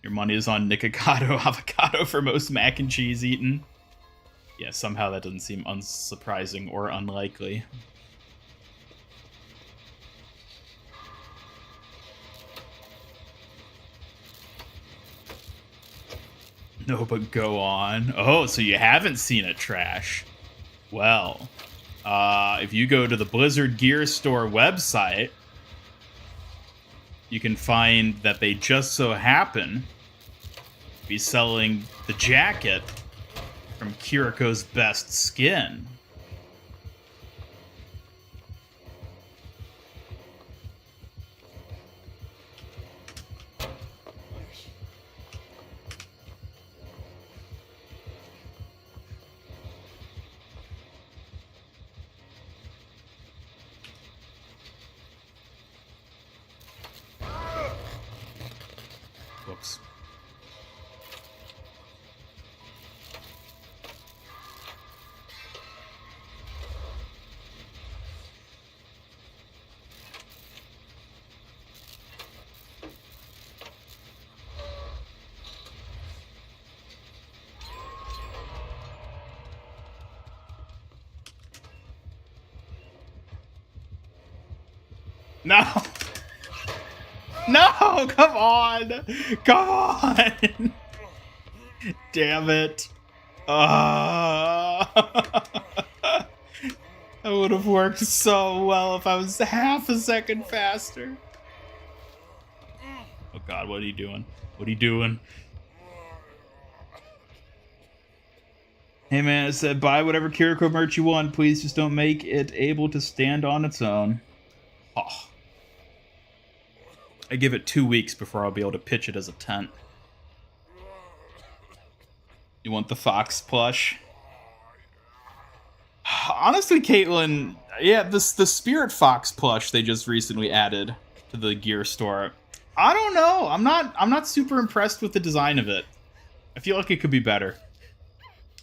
Your money is on Nikocado avocado for most mac and cheese eaten. Yeah, somehow that doesn't seem unsurprising or unlikely. No, but go on. Oh, so you haven't seen it, Trash. Well, if you go to the Blizzard Gear Store website, you can find that they just so happen to be selling the jacket from Kiriko's Best Skin. No! No! Come on! Come on! Damn it. That would have worked so well if I was half a second faster. Oh god, what are you doing? What are you doing? Hey man, it said buy whatever Kiriko merch you want. Please just don't make it able to stand on its own. Oh. I give it 2 weeks before I'll be able to pitch it as a tent. You want the Fox plush? Honestly, Caitlin, yeah, the Spirit Fox plush they just recently added to the gear store. I don't know. I'm not super impressed with the design of it. I feel like it could be better.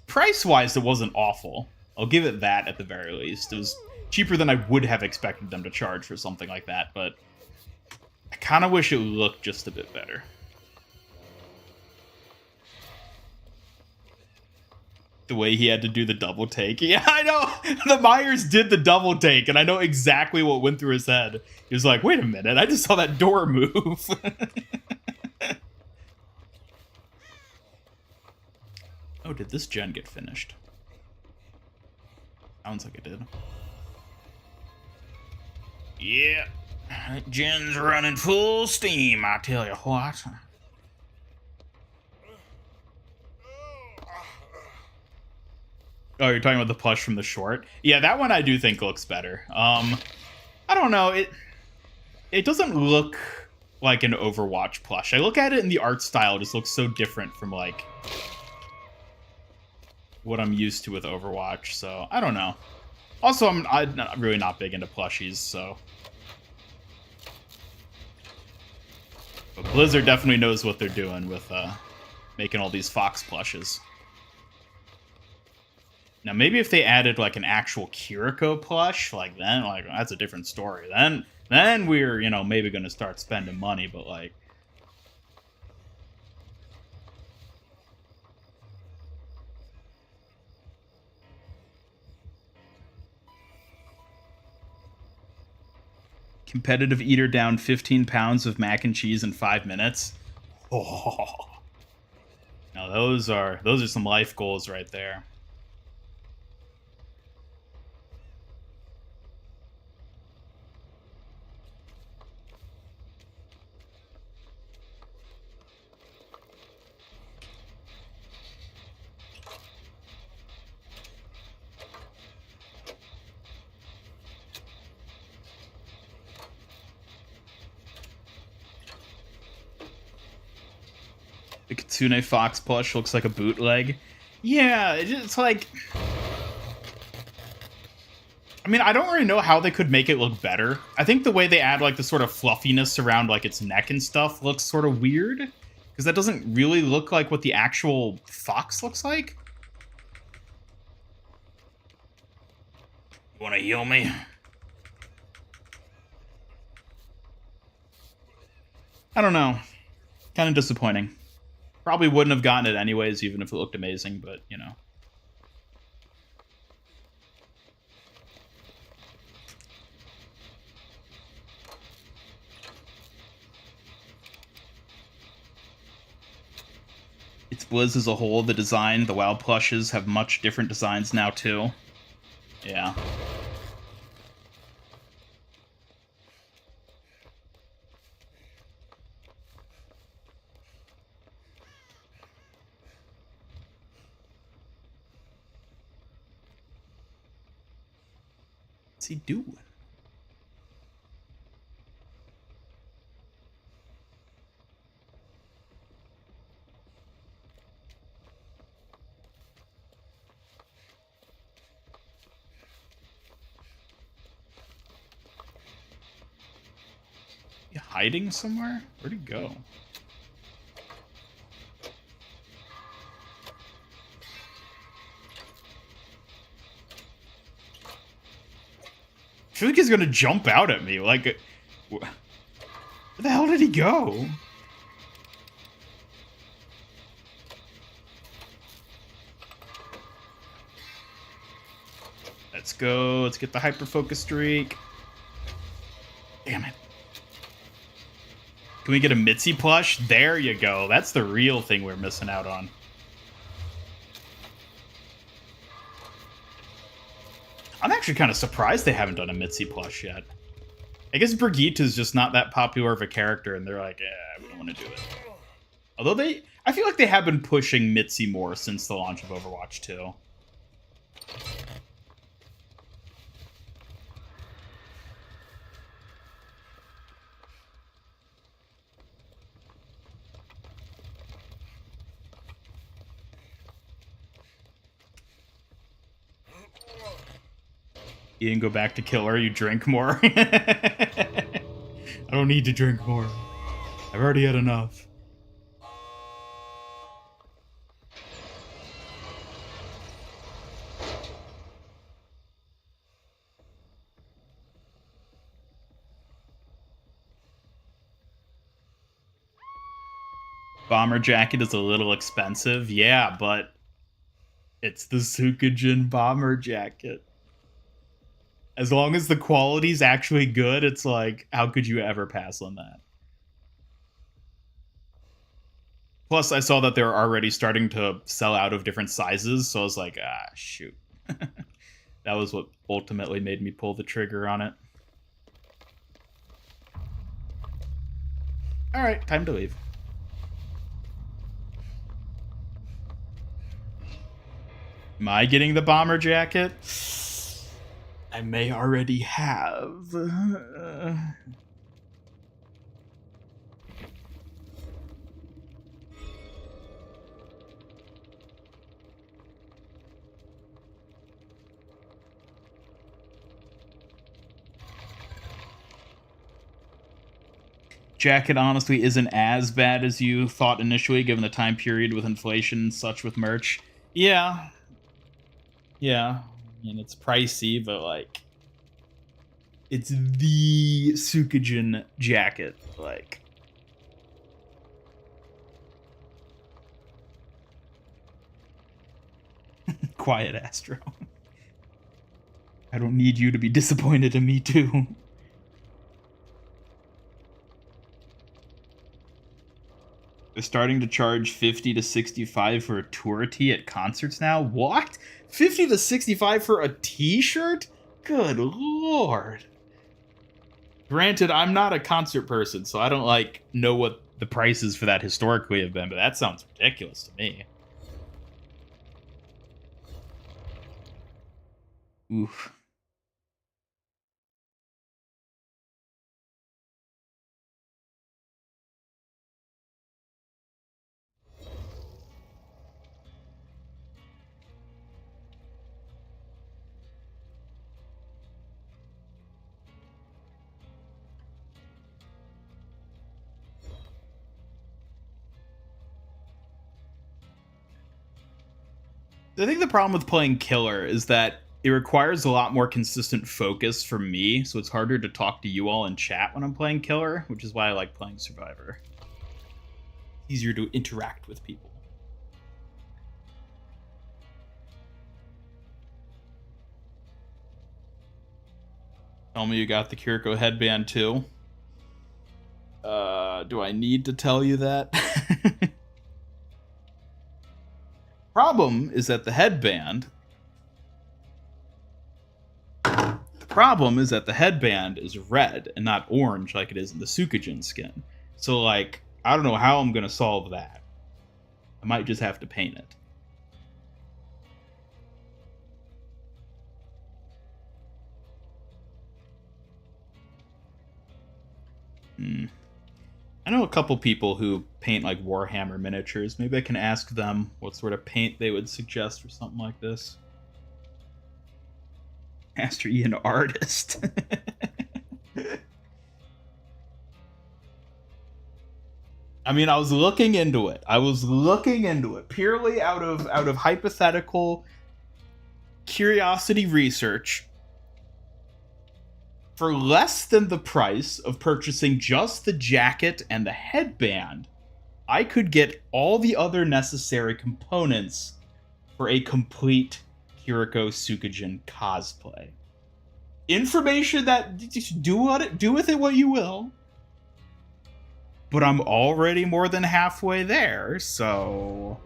Price-wise, it wasn't awful. I'll give it that at the very least. It was cheaper than I would have expected them to charge for something like that, but I kind of wish it looked just a bit better. The way he had to do the double take. Yeah, I know! The Myers did the double take, and I know exactly what went through his head. He was like, wait a minute, I just saw that door move. Oh, did this gen get finished? Sounds like it did. Yeah, that gen's running full steam, I tell you what. Oh, you're talking about the plush from the short? Yeah, that one I do think looks better. I don't know, it doesn't look like an Overwatch plush. I look at it and the art style just looks so different from, like, what I'm used to with Overwatch, so I don't know. Also, I'm really not big into plushies, so. But Blizzard definitely knows what they're doing with making all these Fox plushes. Now, maybe if they added, like, an actual Kiriko plush, like, then, like, that's a different story. Then we're, you know, maybe gonna start spending money, but, like, competitive eater down 15 pounds of mac and cheese in 5 minutes. Oh. Now those are some life goals right there. The Kitsune Fox plush looks like a bootleg. Yeah, it's like... I mean, I don't really know how they could make it look better. I think the way they add, like, the sort of fluffiness around, like, its neck and stuff looks sort of weird. Because that doesn't really look like what the actual fox looks like. You wanna heal me? I don't know. Kind of disappointing. Probably wouldn't have gotten it anyways, even if it looked amazing, but, you know. It's Blizz as a whole, the design. The WoW plushes have much different designs now, too. Yeah. What's he doing? You hiding somewhere? Where'd he go? I feel like he's gonna jump out at me. Like, where the hell did he go? Let's go. Let's get the hyper focus streak. Damn it. Can we get a Mitzi plush? There you go. That's the real thing we're missing out on. I'm actually kind of surprised they haven't done a Mitzi plush yet. I guess Brigitta's just not that popular of a character, and they're like, we don't want to do it. Although I feel like they have been pushing Mitzi more since the launch of Overwatch 2. You didn't go back to kill her, you drink more. I don't need to drink more. I've already had enough. Bomber jacket is a little expensive, yeah, but it's the Sukujin bomber jacket. As long as the quality's actually good, it's like, how could you ever pass on that? Plus, I saw that they're already starting to sell out of different sizes, so I was like, shoot. That was what ultimately made me pull the trigger on it. Alright, time to leave. Am I getting the bomber jacket? I may already have. Jacket honestly isn't as bad as you thought initially, given the time period with inflation and such with merch. Yeah. Yeah. I mean, it's pricey, but, like, it's the Sukujin jacket. Like, quiet, Astro. I don't need you to be disappointed in me, too. They're starting to charge 50 to 65 for a tour tee at concerts now? What? 50 to 65 for a t-shirt? Good lord. Granted, I'm not a concert person, so I don't, like, know what the prices for that historically have been, but that sounds ridiculous to me. Oof. I think the problem with playing Killer is that it requires a lot more consistent focus from me, so it's harder to talk to you all in chat when I'm playing Killer, which is why I like playing Survivor. It's easier to interact with people. Tell me you got the Kiriko headband too. Do I need to tell you that? Problem is that the headband is red and not orange like it is in the Sukujin skin. So, like, I don't know how I'm gonna solve that. I might just have to paint it. I know a couple people who paint, like, Warhammer miniatures. Maybe I can ask them what sort of paint they would suggest for something like this. Master E, an artist. I mean, I was looking into it. Purely out of hypothetical curiosity research. For less than the price of purchasing just the jacket and the headband, I could get all the other necessary components for a complete Kiriko Sukujin cosplay. Information that, just do with it what you will. but I'm already more than halfway there, so...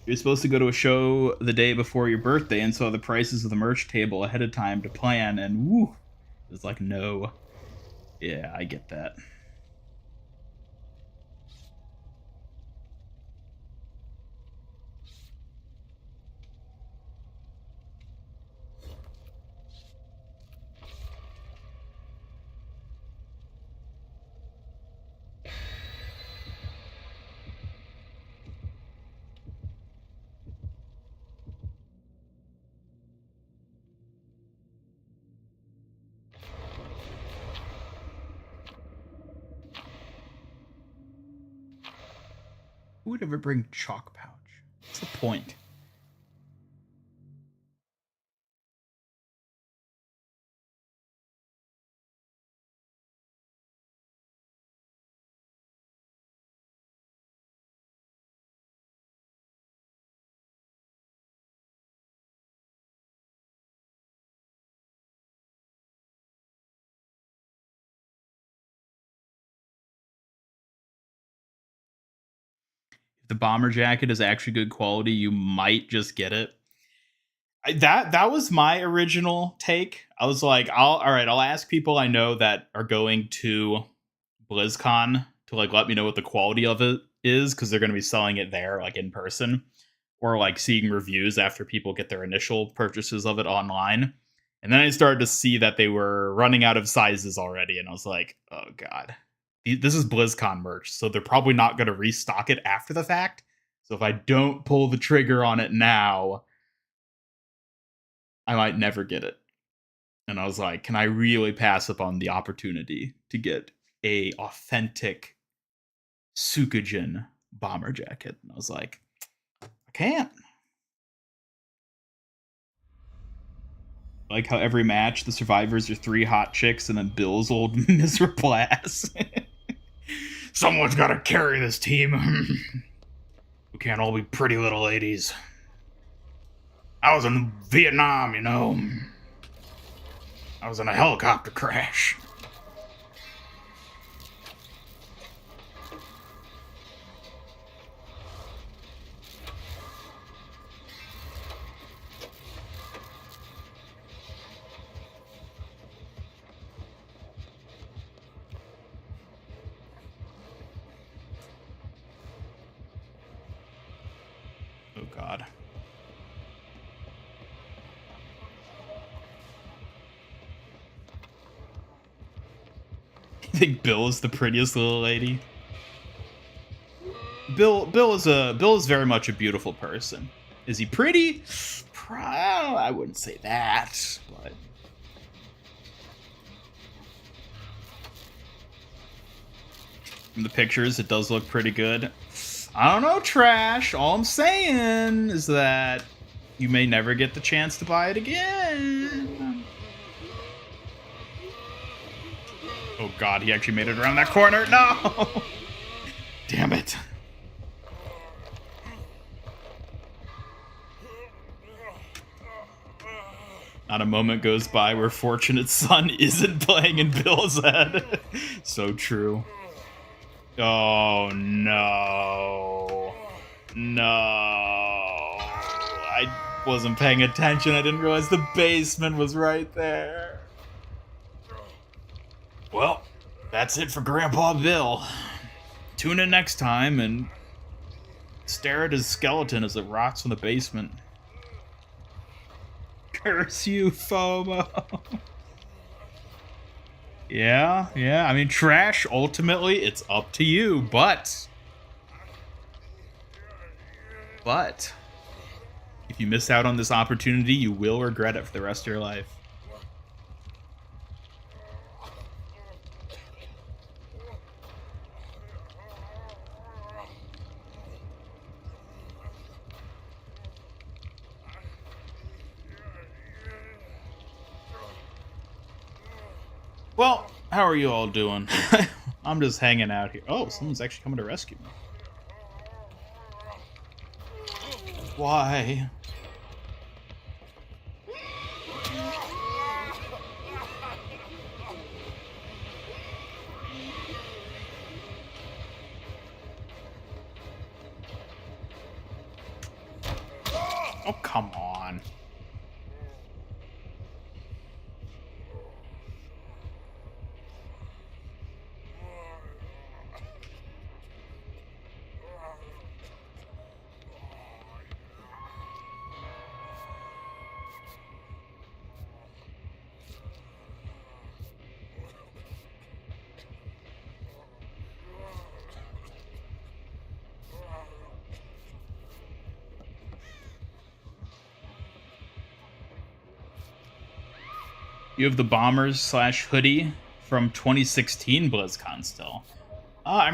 You're supposed to go to a show the day before your birthday and saw the prices of the merch table ahead of time to plan, and woo, it's like, no. Yeah, I get that. Who would ever bring chalk pouch? What's the point? If the bomber jacket is actually good quality, you might just get it. That was my original take. I was like, I'll ask people I know that are going to BlizzCon to like let me know what the quality of it is, because they're going to be selling it there, like in person, or like seeing reviews after people get their initial purchases of it online. And then I started to see that they were running out of sizes already, and I was like, oh god, this is BlizzCon merch, so they're probably not going to restock it after the fact. So if I don't pull the trigger on it now, I might never get it. And I was like, can I really pass up on the opportunity to get a authentic Sukujin bomber jacket? And I was like, I can't. Like how every match the survivors are 3 hot chicks and then Bill's old miserable ass. Someone's gotta carry this team. We can't all be pretty little ladies. I was in Vietnam, you know. I was in a helicopter crash. Oh god. You think Bill is the prettiest little lady? Bill is very much a beautiful person. Is he pretty? I wouldn't say that, but from the pictures, it does look pretty good. I don't know, Trash. All I'm saying is that you may never get the chance to buy it again. Oh god, he actually made it around that corner. No! Damn it. Not a moment goes by where Fortunate Son isn't playing in Bill's head. So true. Oh no. No. I wasn't paying attention. I didn't realize the basement was right there. Well, that's it for Grandpa Bill. Tune in next time and stare at his skeleton as it rots in the basement. Curse you, FOMO. Yeah. I mean, Trash, ultimately, it's up to you, but if you miss out on this opportunity, you will regret it for the rest of your life. Well, how are you all doing? I'm just hanging out here. Oh, someone's actually coming to rescue me. Why? Oh, come on. You have the bombers slash hoodie from 2016 BlizzCon still. I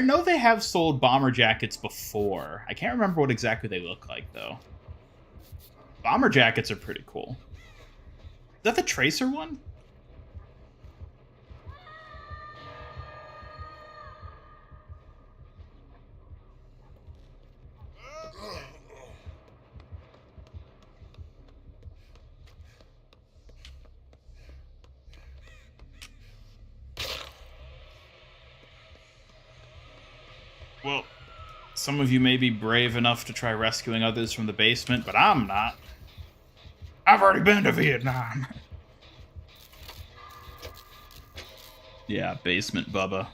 know they have sold bomber jackets before. I can't remember what exactly they look like, though. Bomber jackets are pretty cool. Is that the Tracer one? Well, some of you may be brave enough to try rescuing others from the basement, but I'm not. I've already been to Vietnam. Yeah, basement Bubba.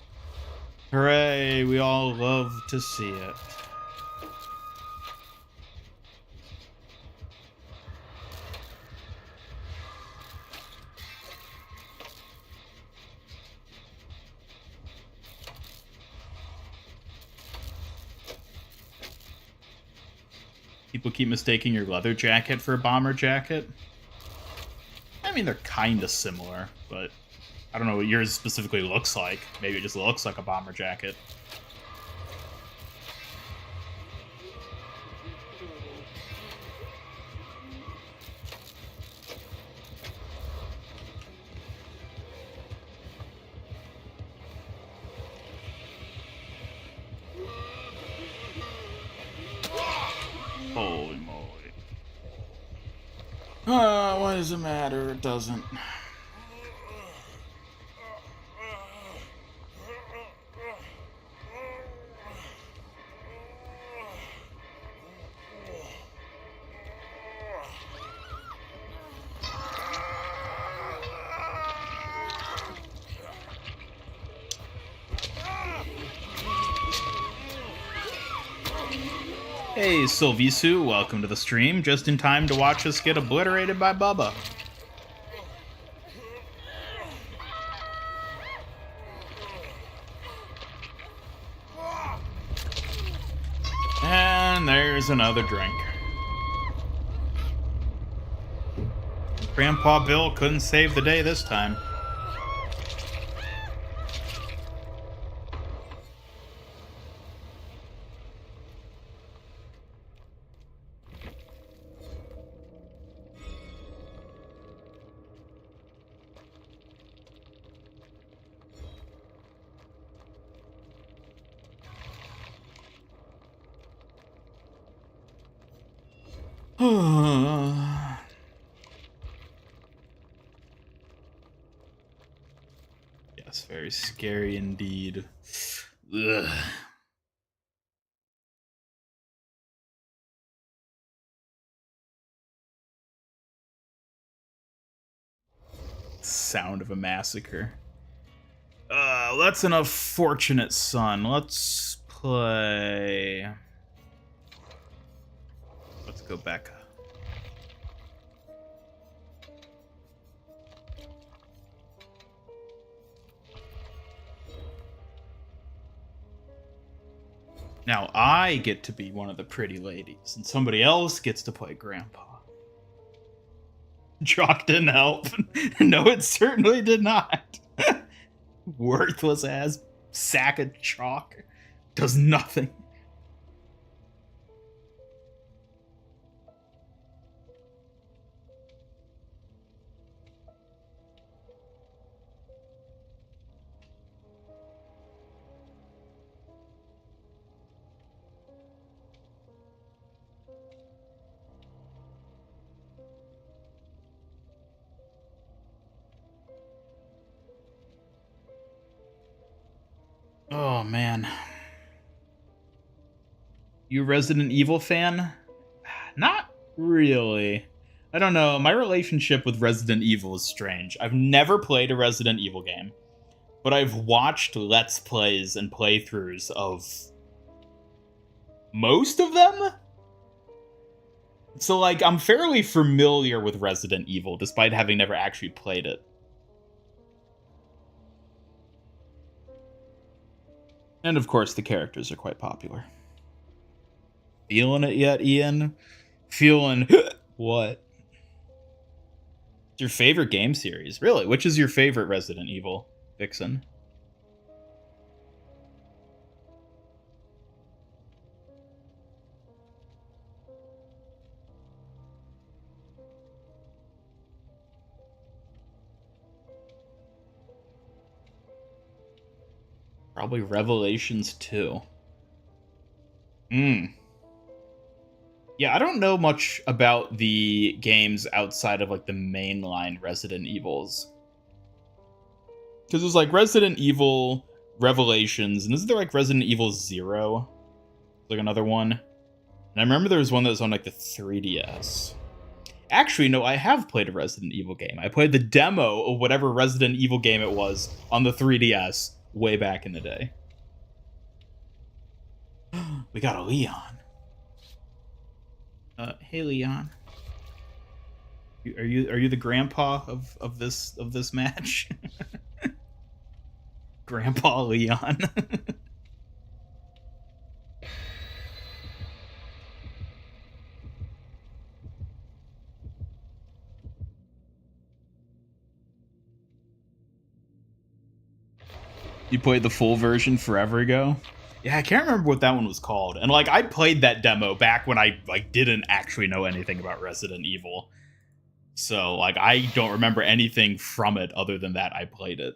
Hooray, we all love to see it. People keep mistaking your leather jacket for a bomber jacket. I mean, they're kind of similar, but I don't know what yours specifically looks like. Maybe it just looks like a bomber jacket. Holy moly. What does it matter? It doesn't. Hey, Sylvisu, welcome to the stream. Just in time to watch us get obliterated by Bubba. And there's another drink. Grandpa Bill couldn't save the day this time. Yes, very scary indeed. Ugh. Sound of a massacre. That's an unfortunate son. Let's play. Let's go back. Now I get to be one of the pretty ladies, and somebody else gets to play Grandpa. Chalk didn't help. No, it certainly did not. Worthless ass sack of chalk. Does nothing. Oh, man. You Resident Evil fan? Not Really? I don't know. My relationship with Resident Evil is strange. I've never played a Resident Evil game, but I've watched Let's Plays and playthroughs of most of them? So, like, I'm fairly familiar with Resident Evil, despite having never actually played it. And, of course, the characters are quite popular. Feeling it yet, Ian? Feeling... what? Your favorite game series? Really? Which is your favorite Resident Evil, Vixen? Probably Revelations 2. Yeah, I don't know much about the games outside of, like, the mainline Resident Evils. Because there's, like, Resident Evil Revelations, and isn't there, like, Resident Evil 0? Like, another one? And I remember there was one that was on, like, the 3DS. Actually, no, I have played a Resident Evil game. I played the demo of whatever Resident Evil game it was on the 3DS way back in the day. We got a Leon. Hey Leon. Are you the grandpa of this match? Grandpa Leon. You played the full version forever ago? Yeah, I can't remember what that one was called. And, like, I played that demo back when I, like, didn't actually know anything about Resident Evil. So, like, I don't remember anything from it other than that I played it.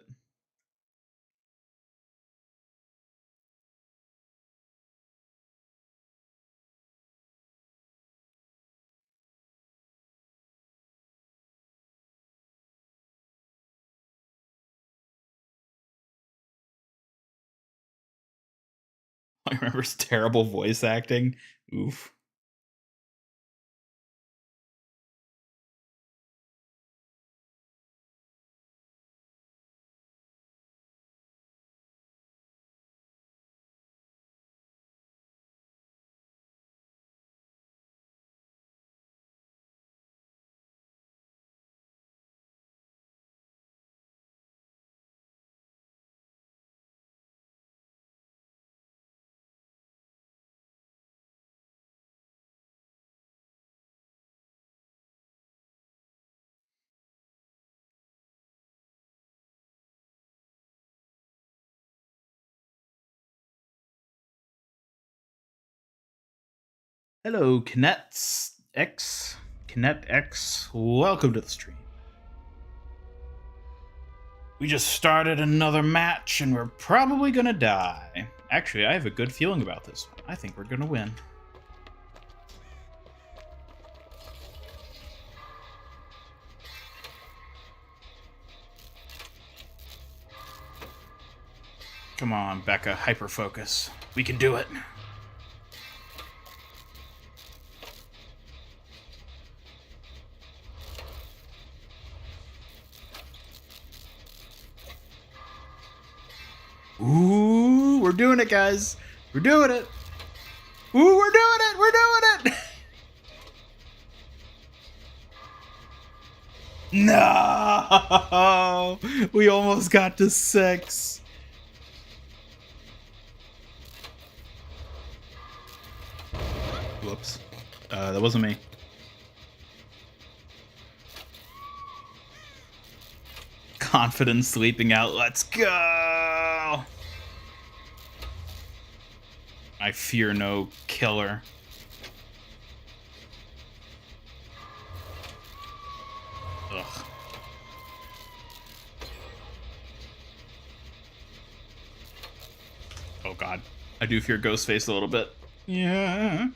I remember his terrible voice acting. Oof. Hello, Kinet's X. Kinet X. Welcome to the stream. We just started another match and we're probably gonna die. Actually, I have a good feeling about this one. I think we're gonna win. Come on, Becca, hyper-focus. We can do it. Ooh, we're doing it, guys. We're doing it. Ooh, we're doing it. We're doing it. No, we almost got to 6. Whoops. That wasn't me. Confidence sleeping out. Let's go. I fear no killer. Ugh. Oh god. I do fear Ghostface a little bit. Yeah.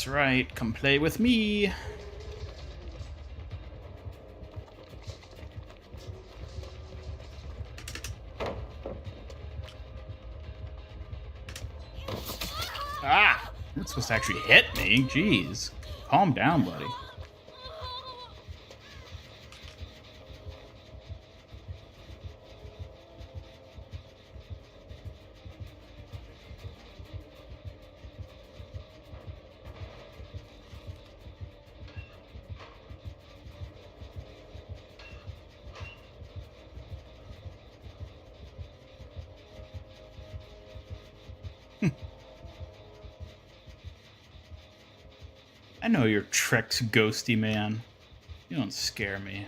That's right. Come play with me. Ah! You're supposed to actually hit me. Jeez. Calm down, buddy. I know your tricks, ghosty man. You don't scare me.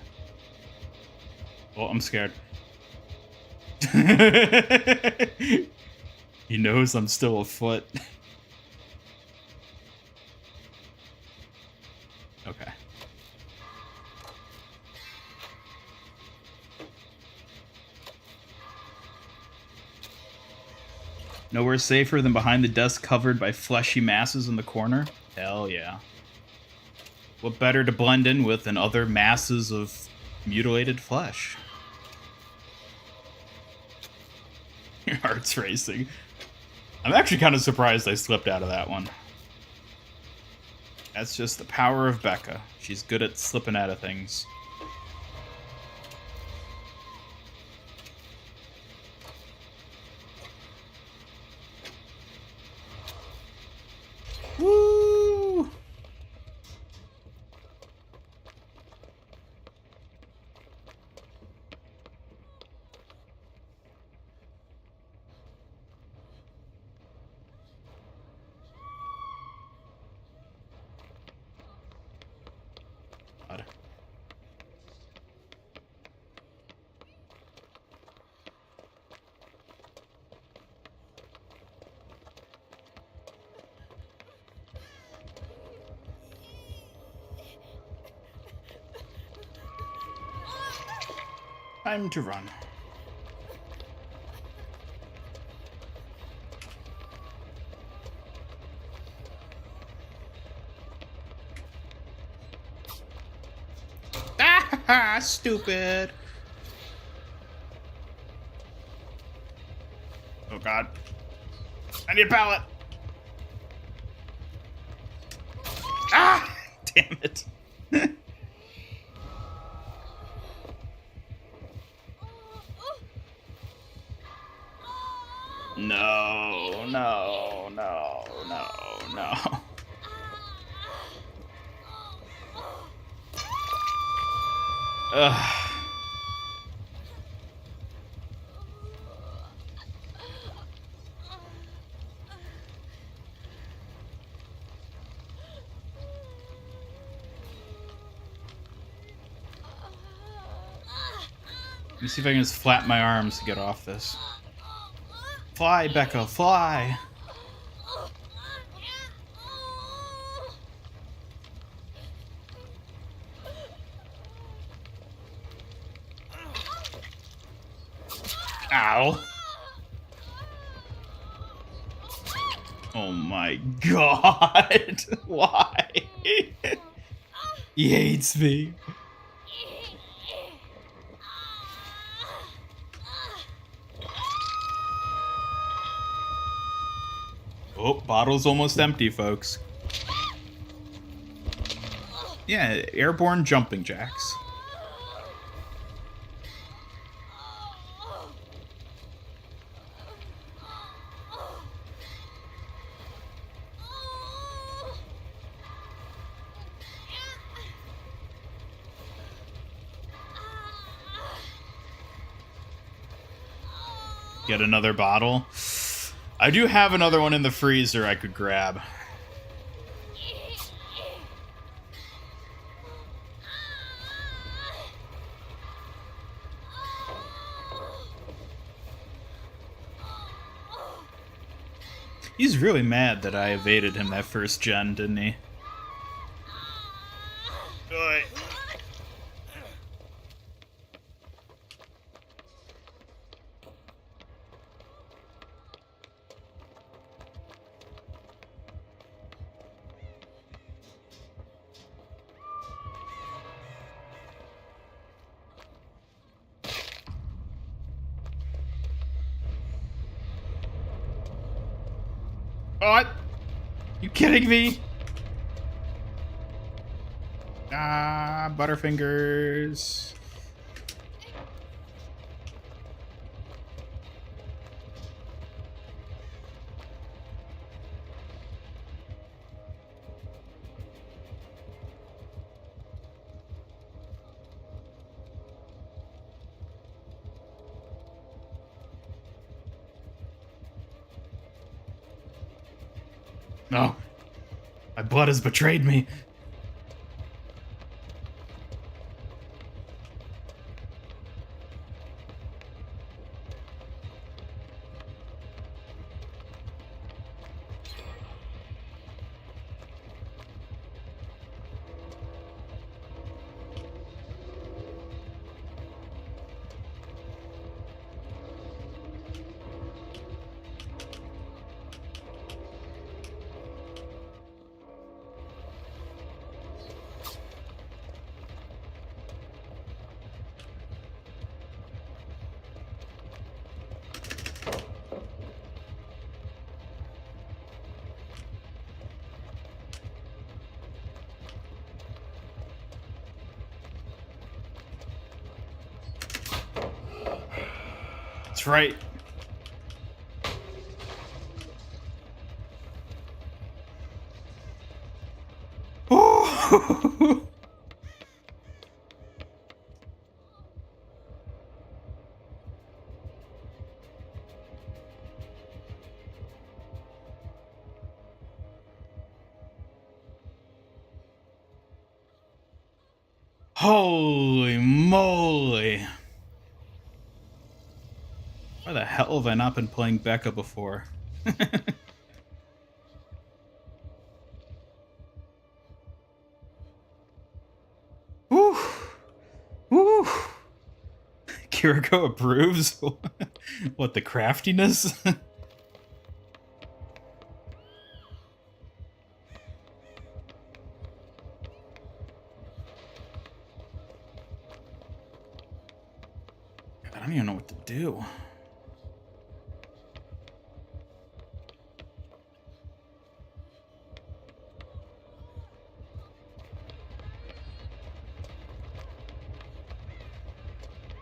Oh, I'm scared. He knows I'm still afoot. Okay. Nowhere safer than behind the desk covered by fleshy masses in the corner? Hell yeah. What better to blend in with than other masses of mutilated flesh? Your heart's racing. I'm actually kind of surprised I slipped out of that one. That's just the power of Becca. She's good at slipping out of things. Woo! God. Time to run. Ah, stupid. Oh god. I need a pallet. Ah! Damn it. No, no, no, no, no. Ugh. Let me see if I can just flap my arms to get off this. Fly, Becca, fly! Ow. Oh my god. Why? He hates me. Oh, bottle's almost empty, folks. Yeah, airborne jumping jacks. Get another bottle. I do have another one in the freezer I could grab. He's really mad that I evaded him that first gen, didn't he? Oi. What? You kidding me? Ah, Butterfingers. No. My blood has betrayed me. That's right. Oh! Holy moly. Why the hell have I not been playing Becca before? Woo! Woo! Kiriko approves? What, the craftiness? I don't even know what to do.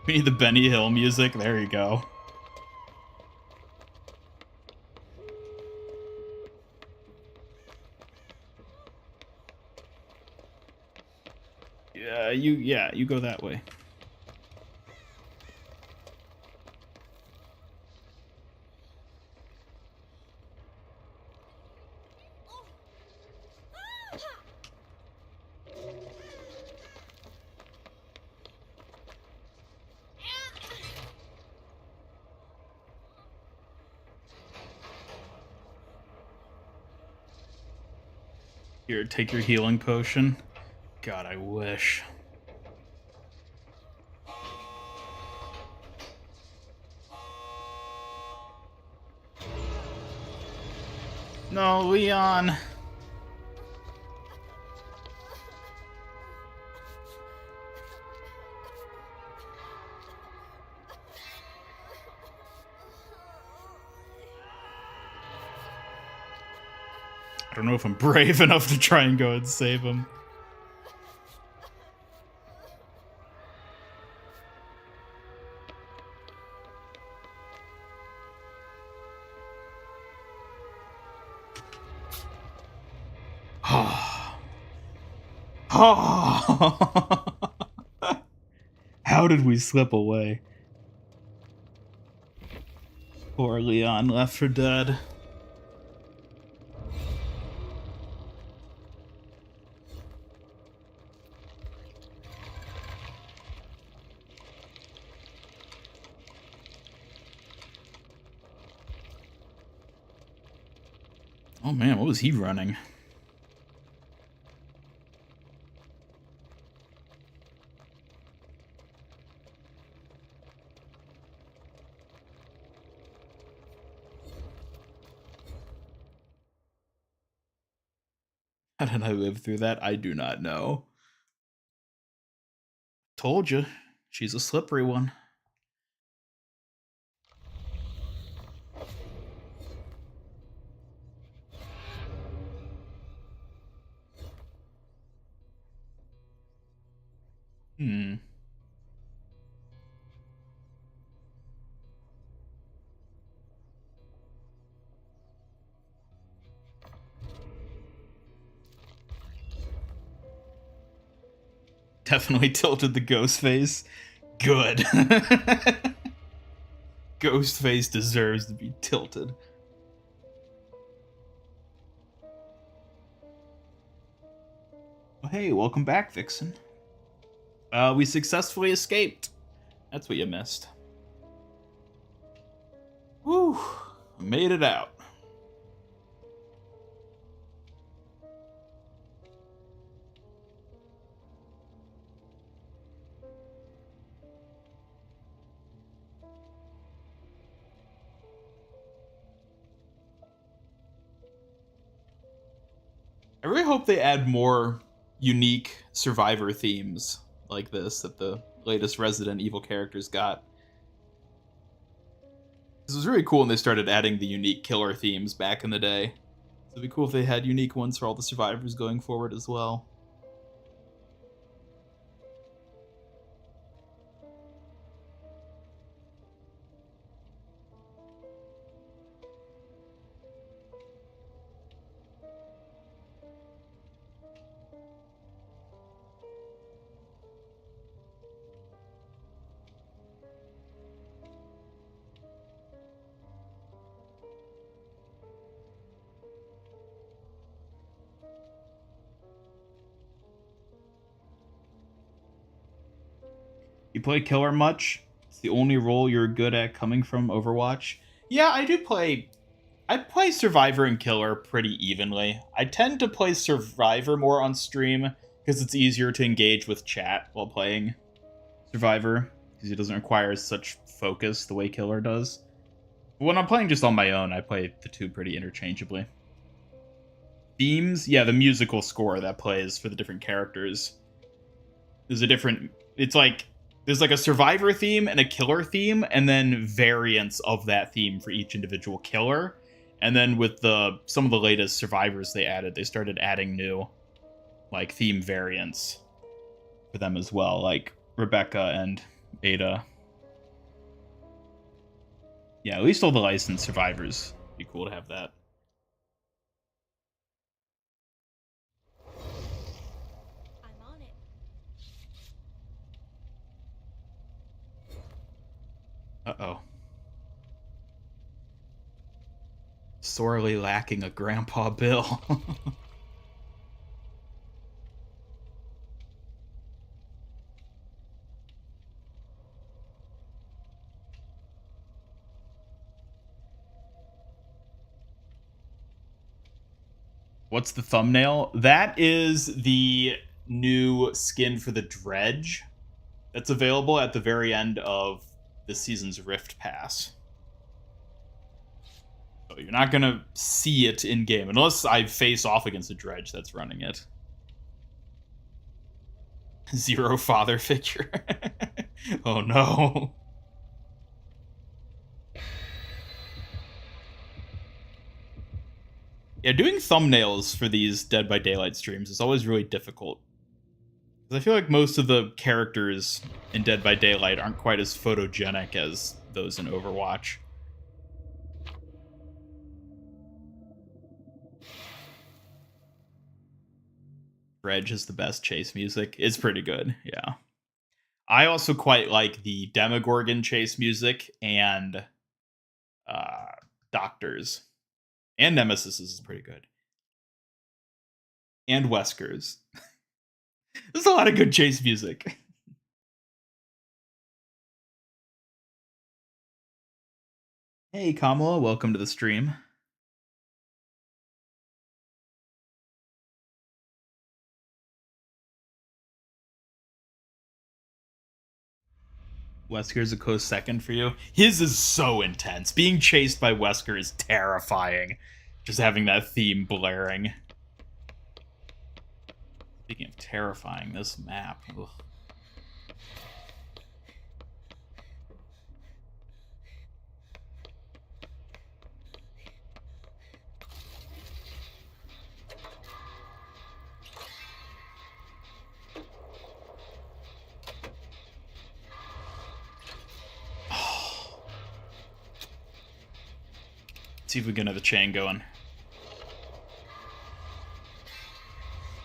We need the Benny Hill music. There you go. Yeah, you go that way. Here, take your healing potion. God, I wish. No, Leon. I don't know if I'm brave enough to try and go and save him. How did we slip away? Poor Leon left for dead. Oh man, what was he running? How did I live through that? I do not know. Told you, she's a slippery one. Definitely tilted the ghost face. Good. Ghostface deserves to be tilted. Well, hey, welcome back, Vixen. We successfully escaped. That's what you missed. Whew, made it out. I really hope they add more unique survivor themes like this that the latest Resident Evil characters got. This was really cool when they started adding the unique killer themes back in the day. So it'd be cool if they had unique ones for all the survivors going forward as well. You play killer much? It's the only role you're good at coming from Overwatch. Yeah, I do play... I play Survivor and Killer pretty evenly. I tend to play Survivor more on stream because it's easier to engage with chat while playing Survivor because it doesn't require such focus the way Killer does. But when I'm playing just on my own, I play the two pretty interchangeably. Themes? Yeah, the musical score that plays for the different characters. There's a different... It's like... There's like a Survivor theme and a Killer theme, and then variants of that theme for each individual killer. And then with some of the latest Survivors they started adding new like theme variants for them as well, like Rebecca and Ada. Yeah, at least all the licensed Survivors. Be cool to have that. Uh-oh. Sorely lacking a Grandpa Bill. What's the thumbnail? That is the new skin for the Dredge that's available at the very end of this season's Rift Pass. So you're not going to see it in-game, unless I face off against a Dredge that's running it. Zero father figure. Oh no. Yeah, doing thumbnails for these Dead by Daylight streams is always really difficult. I feel like most of the characters in Dead by Daylight aren't quite as photogenic as those in Overwatch. Dredge is the best chase music. It's pretty good, yeah. I also quite like the Demogorgon chase music and Doctors. And Nemesis is pretty good. And Wesker's. There's a lot of good chase music. Hey, Kamala, welcome to the stream. Wesker's a close second for you. His is so intense. Being chased by Wesker is terrifying. Just having that theme blaring. Speaking of terrifying, this map. Ugh. See if we get another chain going.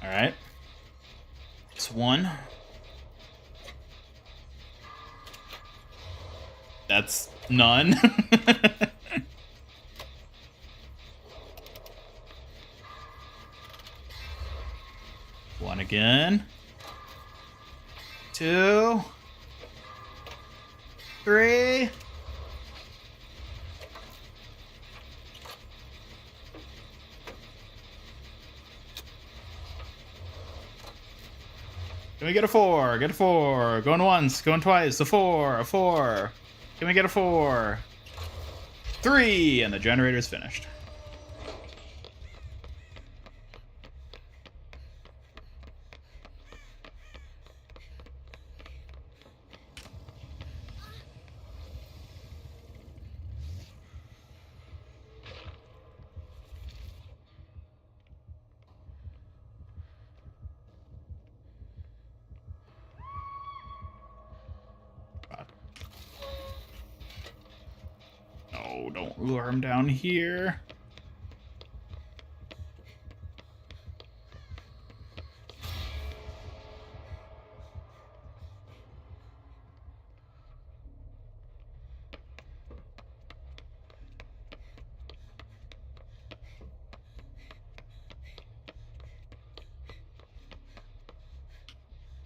Alright. It's one. That's none. One again. 2. 3. Can we get a 4? Get a 4. Going once, going twice. A 4, a 4. Can we get a 4? 3, and the generator's finished. No, don't lure him down here.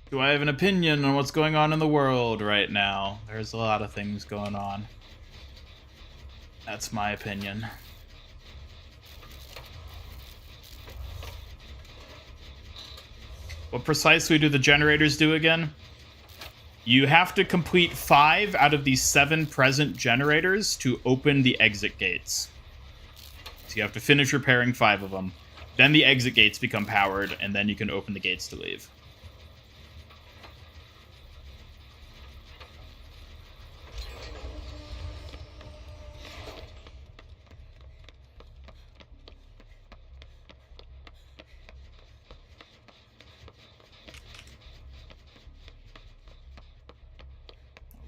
Do I have an opinion on what's going on in the world right now? There's a lot of things going on. That's my opinion. What precisely do the generators do again? You have to complete 5 out of these 7 present generators to open the exit gates. So you have to finish repairing 5 of them. Then the exit gates become powered, and then you can open the gates to leave.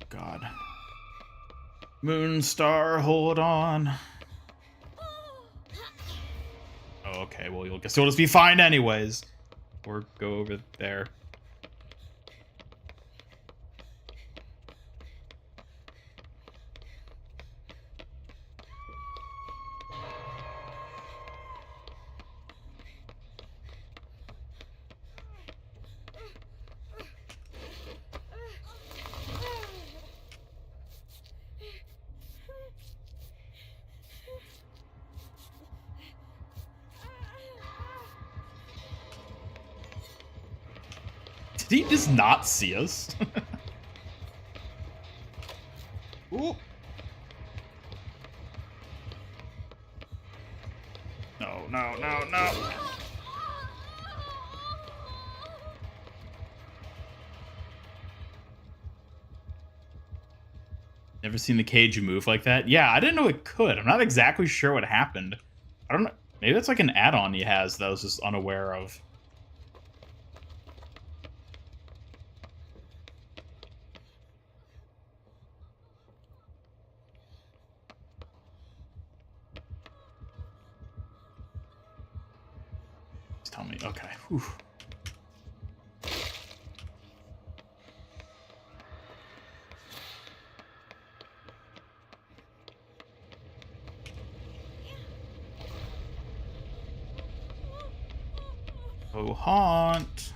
God. Moonstar, hold on. Oh, okay, well, you'll guess you'll just be fine anyways. Or go over there. Did he just not see us? Ooh. No, no, no, no. Never seen the cage move like that? Yeah, I didn't know it could. I'm not exactly sure what happened. I don't know. Maybe that's like an add-on he has that I was just unaware of. Tell me. Okay. Whew. Oh, haunt.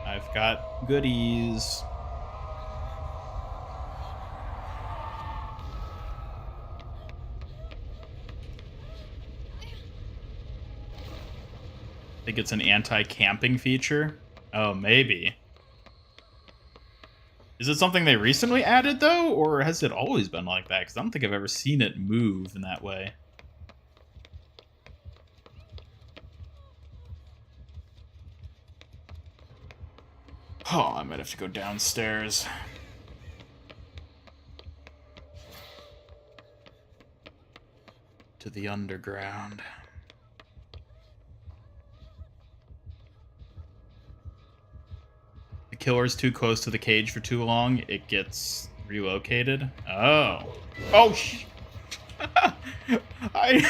I've got goodies. I think it's an anti-camping feature. Oh, maybe. Is it something they recently added, though? Or has it always been like that? Because I don't think I've ever seen it move in that way. Oh, I might have to go downstairs. To the underground. The killer's too close to the cage for too long, it gets relocated. Oh. Oh, I...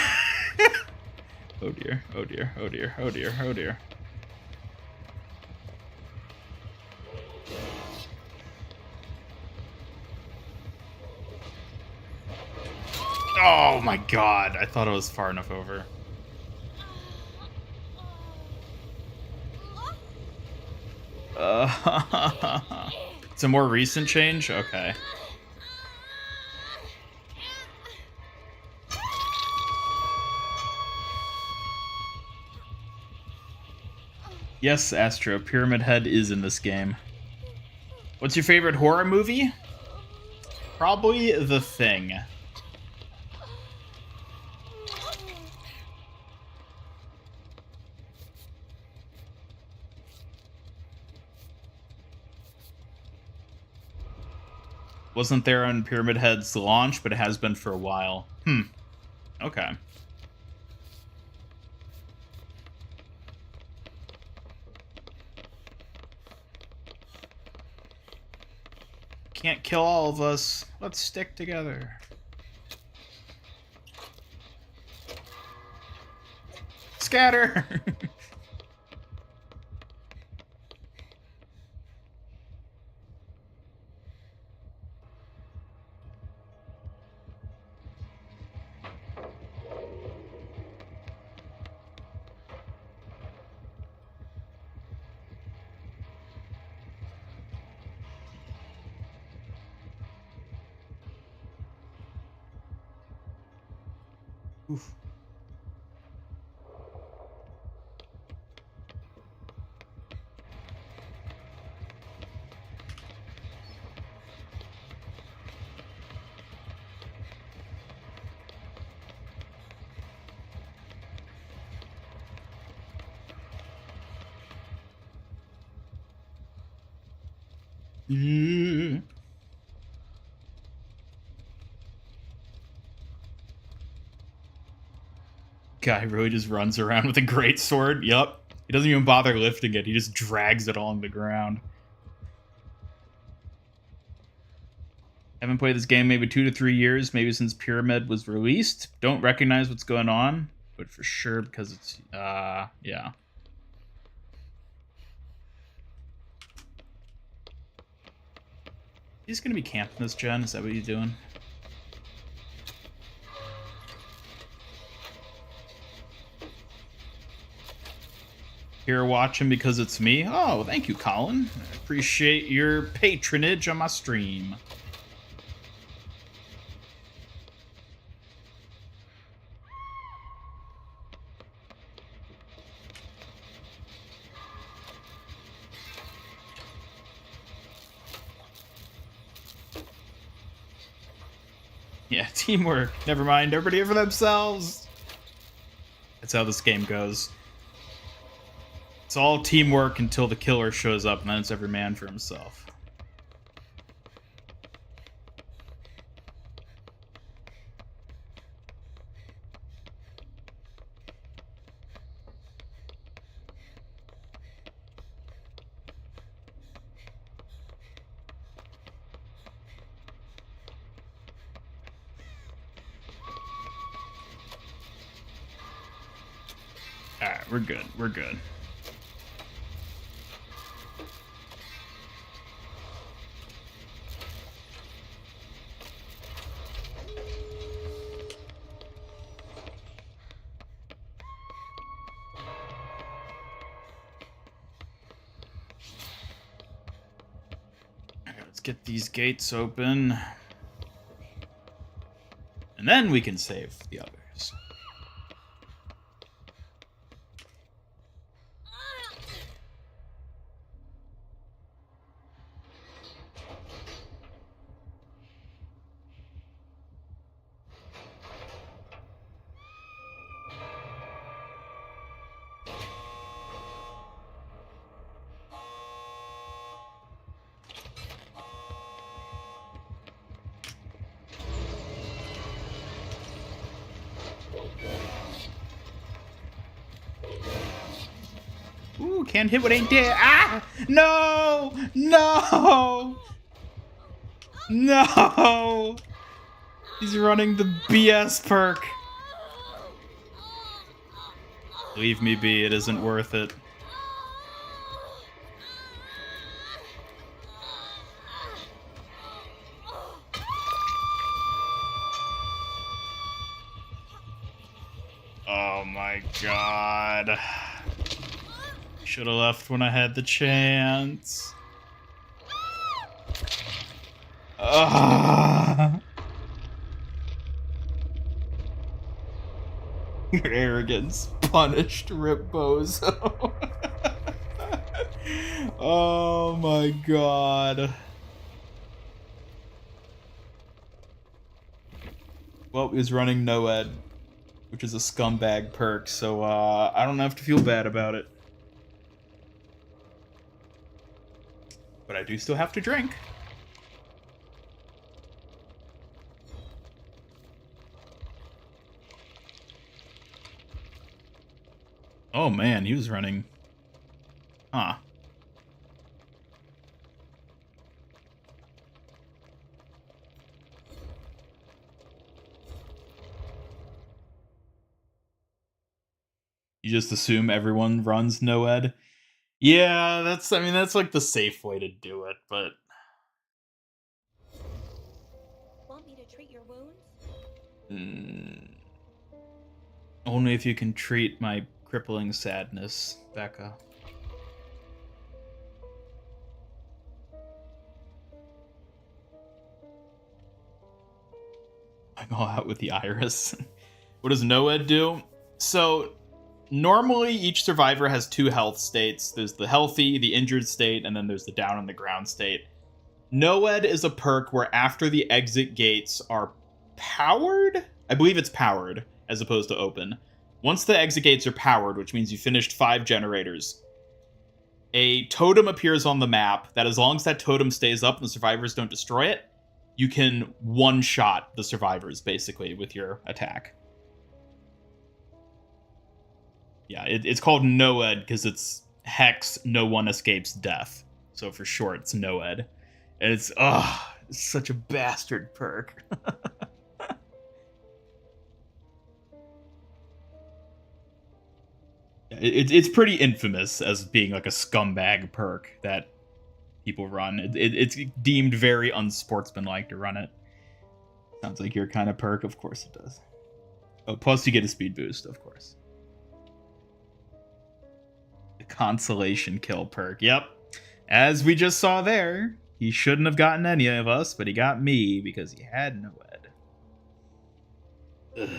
Oh dear, oh dear, oh dear, oh dear, oh dear. Oh my god, I thought I was far enough over. It's a more recent change? Okay. Yes, Astro, Pyramid Head is in this game. What's your favorite horror movie? Probably The Thing. Wasn't there on Pyramid Head's launch, but it has been for a while. Okay. Can't kill all of us. Let's stick together. Scatter! Oof. Yeah. Guy really just runs around with a great sword. Yup. He doesn't even bother lifting it. He just drags it along the ground. Haven't played this game maybe 2 to 3 years, maybe since Pyramid was released. Don't recognize what's going on, but for sure because it's, yeah. He's gonna be camping this gen? Is that what he's doing? Here watching because it's me. Oh, thank you, Colin. I appreciate your patronage on my stream. Yeah, teamwork. Never mind. Everybody for themselves. That's how this game goes. It's all teamwork until the killer shows up, and then it's every man for himself. Alright, we're good. We're good. Let's get these gates open. And then we can save the others. Ooh, can't hit what ain't dead. Ah! No! No! No! He's running the BS perk. Leave me be, it isn't worth it. Oh my god. Should have left when I had the chance. Your arrogance punished, Rip Bozo. Oh my god. Well, he was running NoEd, which is a scumbag perk, so I don't have to feel bad about it. But I do still have to drink. Oh man, he was running. Huh. You just assume everyone runs NoEd? Yeah, that's like the safe way to do it, but Want me to treat your wounds? only if you can treat my crippling sadness, Becca. I'm all out with the iris. What does NoEd do? So normally each survivor has 2 health states. There's the healthy, the injured state, and then there's the down on the ground state. NoEd is a perk where after the exit gates are powered, I believe it's powered as opposed to open. Once the exit gates are powered, which means you finished 5 generators, a totem appears on the map that as long as that totem stays up and the survivors don't destroy it, you can one-shot the survivors, basically, with your attack. Yeah, it's called NoEd because it's Hex, no one escapes death. So for short, it's NoEd. And it's such a bastard perk. It's pretty infamous as being like a scumbag perk that people run. It's deemed very unsportsmanlike to run it. Sounds like your kind of perk. Of course it does. Oh, plus you get a speed boost, of course. The consolation kill perk. Yep. As we just saw there, he shouldn't have gotten any of us, but he got me because he had NoEd. Ugh.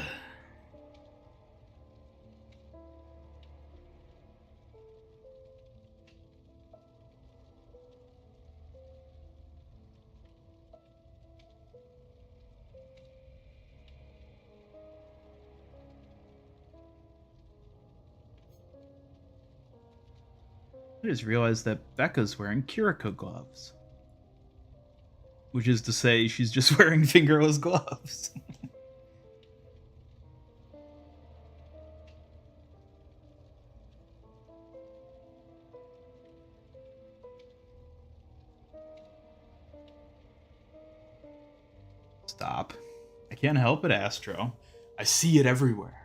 I just realized that Becca's wearing Kiriko gloves. Which is to say, she's just wearing fingerless gloves. Stop. I can't help it, Astro. I see it everywhere.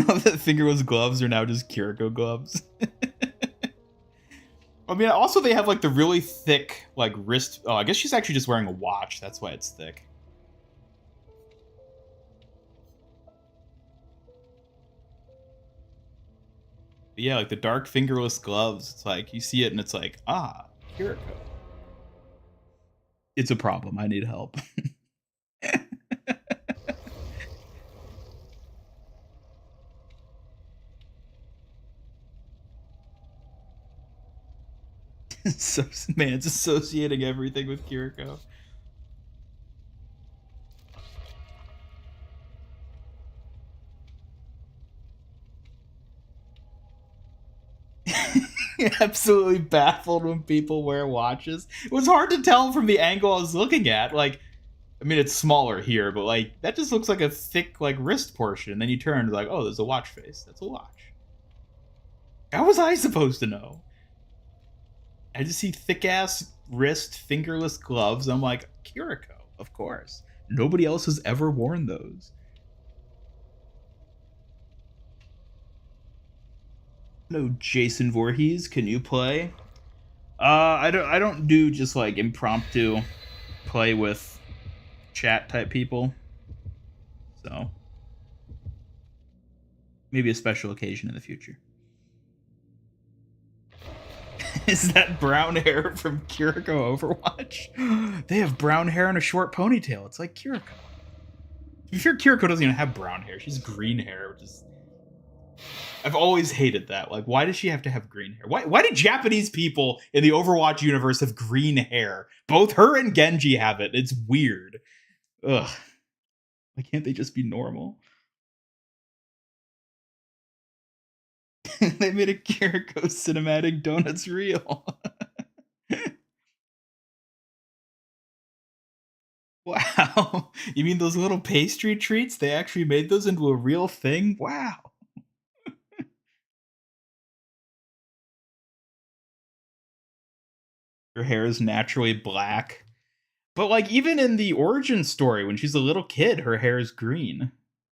That fingerless gloves are now just Kiriko gloves. I mean, also they have like the really thick like wrist. Oh, I guess she's actually just wearing a watch. That's why it's thick. But yeah, like the dark fingerless gloves. It's like you see it and it's like, ah, Kiriko. It's a problem. I need help. So, man's associating everything with Kiriko. Absolutely baffled when people wear watches. It was hard to tell from the angle I was looking at. Like, I mean, it's smaller here, but like that just looks like a thick like wrist portion. And then you turn like, oh, there's a watch face. That's a watch. How was I supposed to know? I just see thick-ass wrist fingerless gloves. I'm like, Kiriko, of course. Nobody else has ever worn those. No, Jason Voorhees, can you play? I don't do just like impromptu play with chat type people. So maybe a special occasion in the future. Is that brown hair from Kiriko Overwatch? They have brown hair and a short ponytail. It's like Kiriko. To be fair, Kiriko doesn't even have brown hair. She's green hair, which is... I've always hated that. Like, why does she have to have green hair? Why do Japanese people in the Overwatch universe have green hair? Both her and Genji have it. It's weird. Ugh. Why can't they just be normal? They made a Kiriko cinematic donuts reel. Wow. You mean those little pastry treats? They actually made those into a real thing? Wow. Her hair is naturally black. But like even in the origin story, when she's a little kid, her hair is green.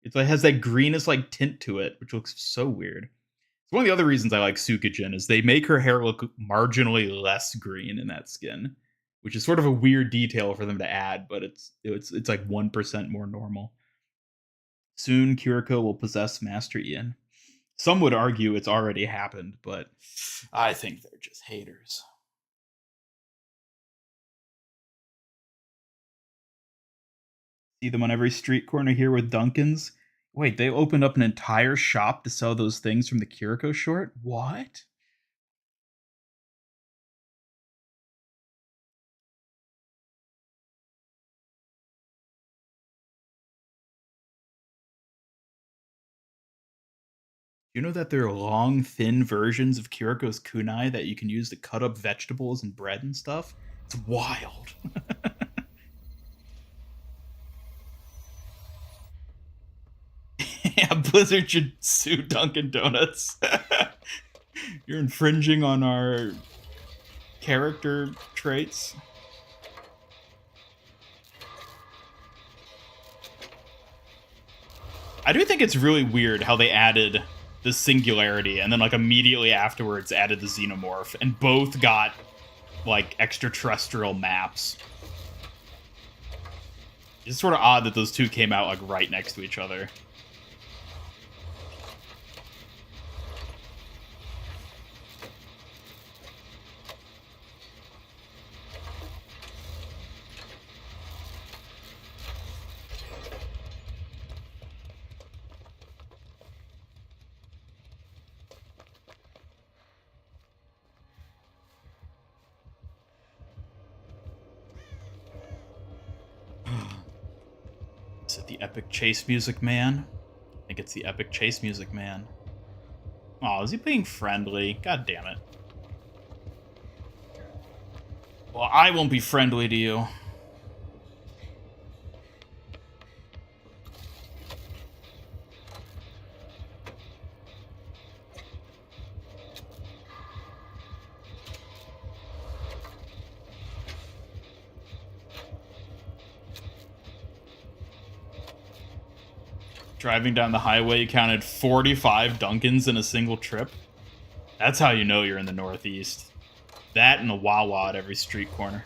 It has that greenish like tint to it, which looks so weird. It's one of the other reasons I like Sukijin is they make her hair look marginally less green in that skin, which is sort of a weird detail for them to add, but it's like 1% more normal. Soon Kiriko will possess Master Ian. Some would argue it's already happened, but I think they're just haters. See them on every street corner here with Dunkin's. Wait, they opened up an entire shop to sell those things from the Kiriko short? What? You know that there are long, thin versions of Kiriko's kunai that you can use to cut up vegetables and bread and stuff? It's wild. Yeah, Blizzard should sue Dunkin' Donuts. You're infringing on our character traits. I do think it's really weird how they added the singularity and then like immediately afterwards added the xenomorph, and both got like extraterrestrial maps. It's sort of odd that those two came out like right next to each other. Is it the epic chase music man? I think it's the epic chase music man. Oh, is he being friendly? God damn it. Well, I won't be friendly to you. Driving down the highway, you counted 45 Dunkins in a single trip. That's how you know you're in the Northeast. That and a Wawa at every street corner.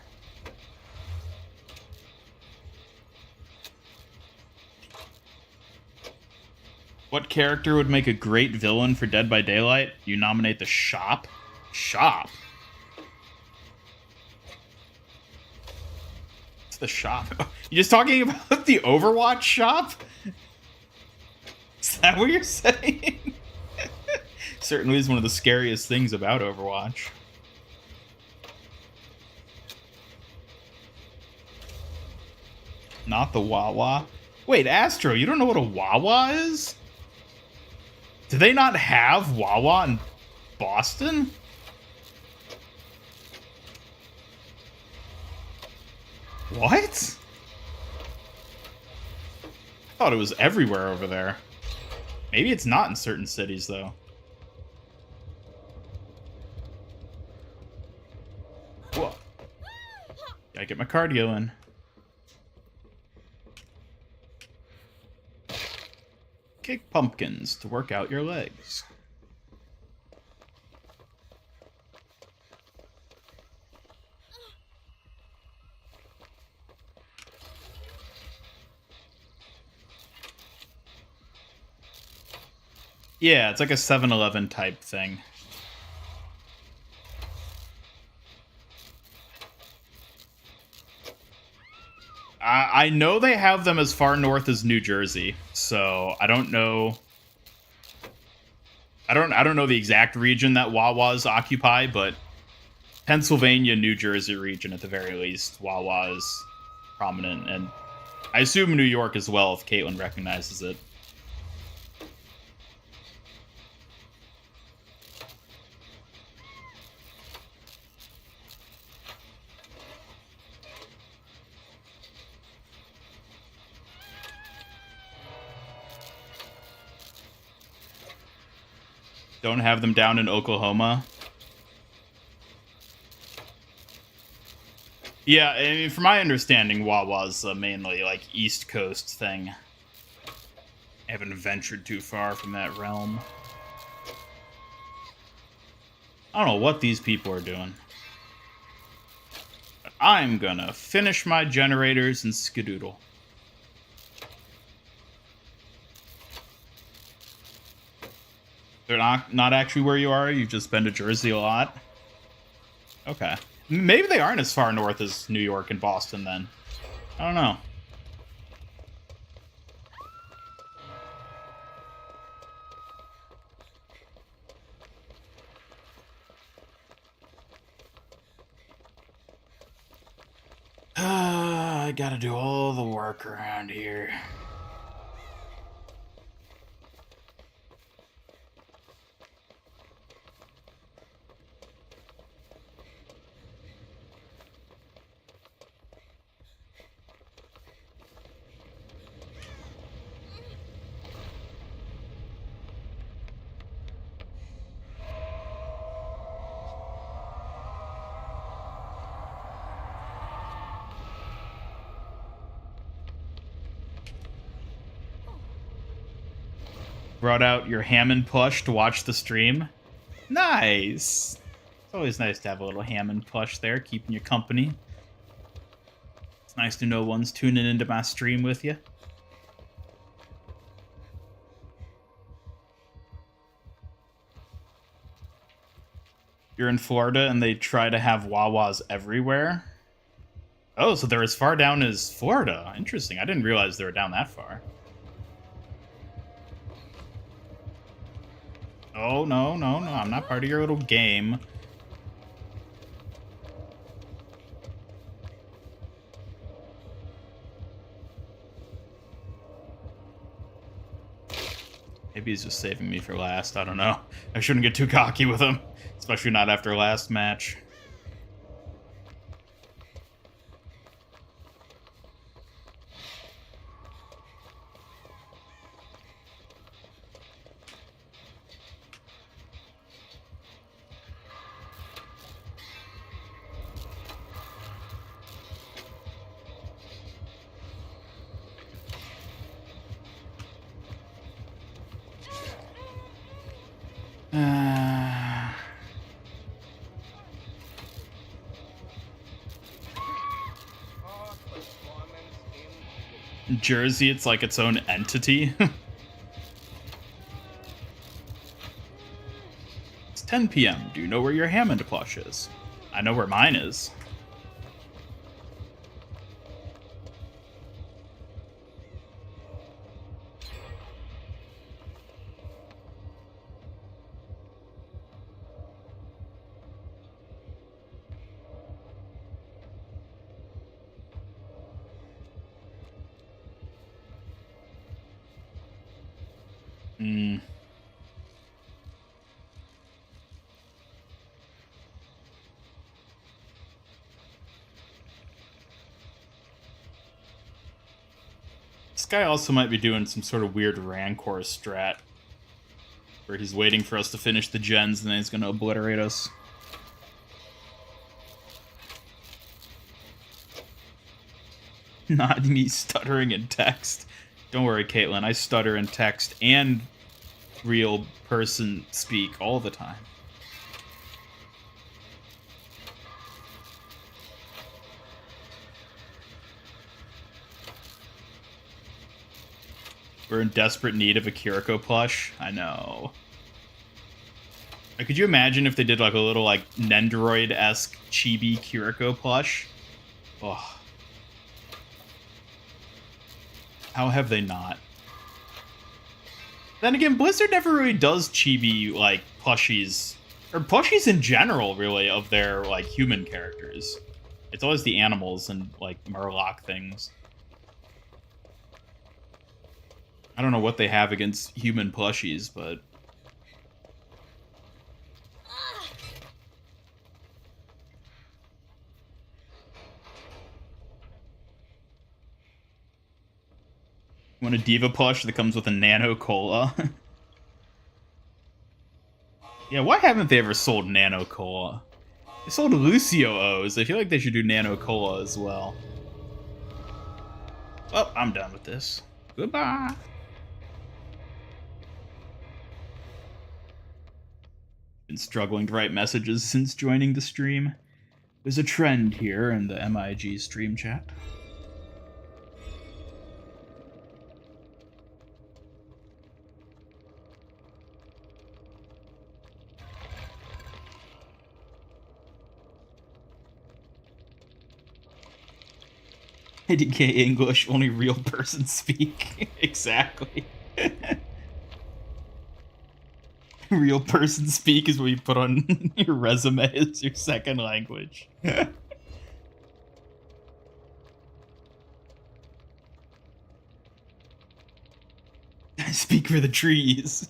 What character would make a great villain for Dead by Daylight? You nominate the Shop? Shop? It's the Shop. You just talking about the Overwatch Shop? Is that what you're saying? Certainly is one of the scariest things about Overwatch. Not the Wawa. Wait, Astro, you don't know what a Wawa is? Do they not have Wawa in Boston? What? I thought it was everywhere over there. Maybe it's not in certain cities, though. Whoa. Gotta get my cardio in. Kick pumpkins to work out your legs. Yeah, it's like a 7-Eleven type thing. I know they have them as far north as New Jersey, so I don't know. I don't know the exact region that Wawas occupy, but Pennsylvania, New Jersey region at the very least, Wawa is prominent, and I assume New York as well if Caitlin recognizes it. Don't have them down in Oklahoma. Yeah, I mean, from my understanding, Wawa's mainly like East Coast thing. I haven't ventured too far from that realm. I don't know what these people are doing. But I'm gonna finish my generators and skedoodle. They're not actually where you are? You've just been to Jersey a lot? Okay. Maybe they aren't as far north as New York and Boston, then. I don't know. I gotta do all the work around here. Brought out your Hammond plush to watch the stream. Nice. It's always nice to have a little Hammond plush there, keeping you company. It's nice to know one's tuning into my stream with you. You're in Florida and they try to have Wawas everywhere? Oh, so they're as far down as Florida. Interesting. I didn't realize they were down that far. Oh, no, no, no. I'm not part of your little game. Maybe he's just saving me for last. I don't know. I shouldn't get too cocky with him. Especially not after last match. Jersey, it's like its own entity. It's 10 p.m. Do you know where your Hammond plush is? I know where mine is. This guy also might be doing some sort of weird Rancor strat. Where he's waiting for us to finish the gens and then he's going to obliterate us. Not me stuttering in text. Don't worry, Caitlin. I stutter in text and real person speak all the time. We're in desperate need of a Kiriko plush. I know. Like, could you imagine if they did like a little like Nendoroid-esque chibi Kiriko plush? Oh. How have they not? Then again, Blizzard never really does chibi like plushies, or plushies in general, really, of their like human characters. It's always the animals and like Murloc things. I don't know what they have against human plushies, but you want a Diva plush that comes with a Nano Cola? Yeah, why haven't they ever sold Nano Cola? They sold Lucio O's. I feel like they should do Nano Cola as well. Well, I'm done with this. Goodbye. Been struggling to write messages since joining the stream. There's a trend here in the MIG stream chat. IDK English, only real persons speak. Exactly. Real person speak is what you put on your resume as your second language. I speak for the trees.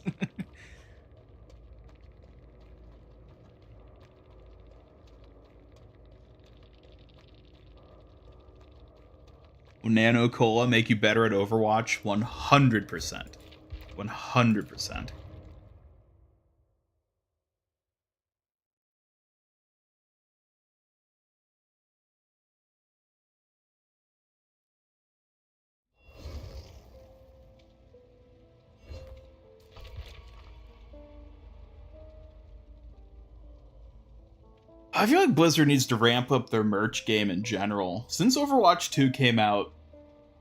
Will Nano Cola make you better at Overwatch? 100%. 100%. I feel like Blizzard needs to ramp up their merch game in general. Since Overwatch 2 came out,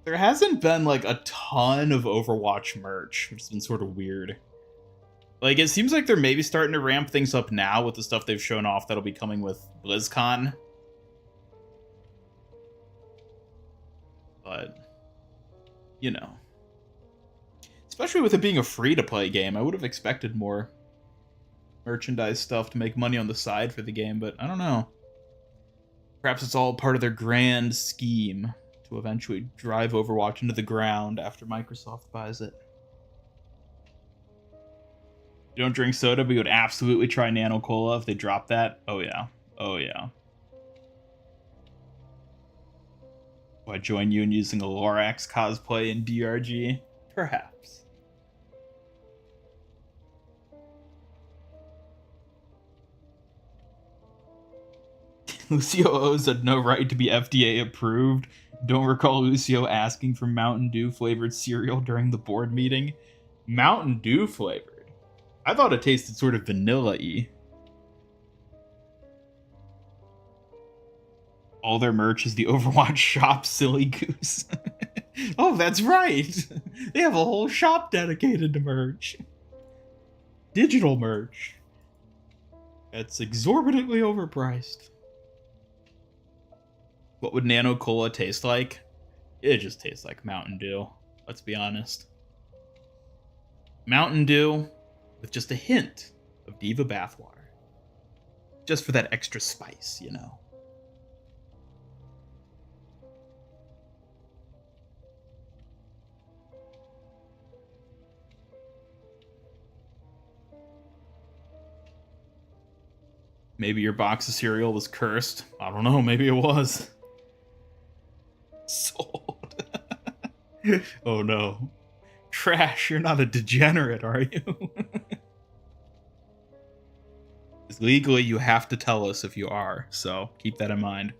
there hasn't been like a ton of Overwatch merch, which has been sort of weird. Like, it seems like they're maybe starting to ramp things up now with the stuff they've shown off that'll be coming with BlizzCon. But, you know. Especially with it being a free-to-play game, I would have expected more merchandise stuff to make money on the side for the game, but I don't know. Perhaps it's all part of their grand scheme to eventually drive Overwatch into the ground after Microsoft buys it. You don't drink soda, but you would absolutely try Nano Cola if they drop that? Oh yeah. Oh yeah. Will I join you in using a Lorax cosplay in DRG? Perhaps. Lucio O's had no right to be FDA approved. Don't recall Lucio asking for Mountain Dew flavored cereal during the board meeting. Mountain Dew flavored? I thought it tasted sort of vanilla-y. All their merch is the Overwatch shop, silly goose. Oh, that's right! They have a whole shop dedicated to merch. Digital merch. That's exorbitantly overpriced. What would Nano Cola taste like? It just tastes like Mountain Dew. Let's be honest. Mountain Dew with just a hint of Diva bathwater. Just for that extra spice, you know. Maybe your box of cereal was cursed. I don't know, maybe it was. Sold. Oh no. Trash, you're not a degenerate, are you? Legally, you have to tell us if you are, so keep that in mind.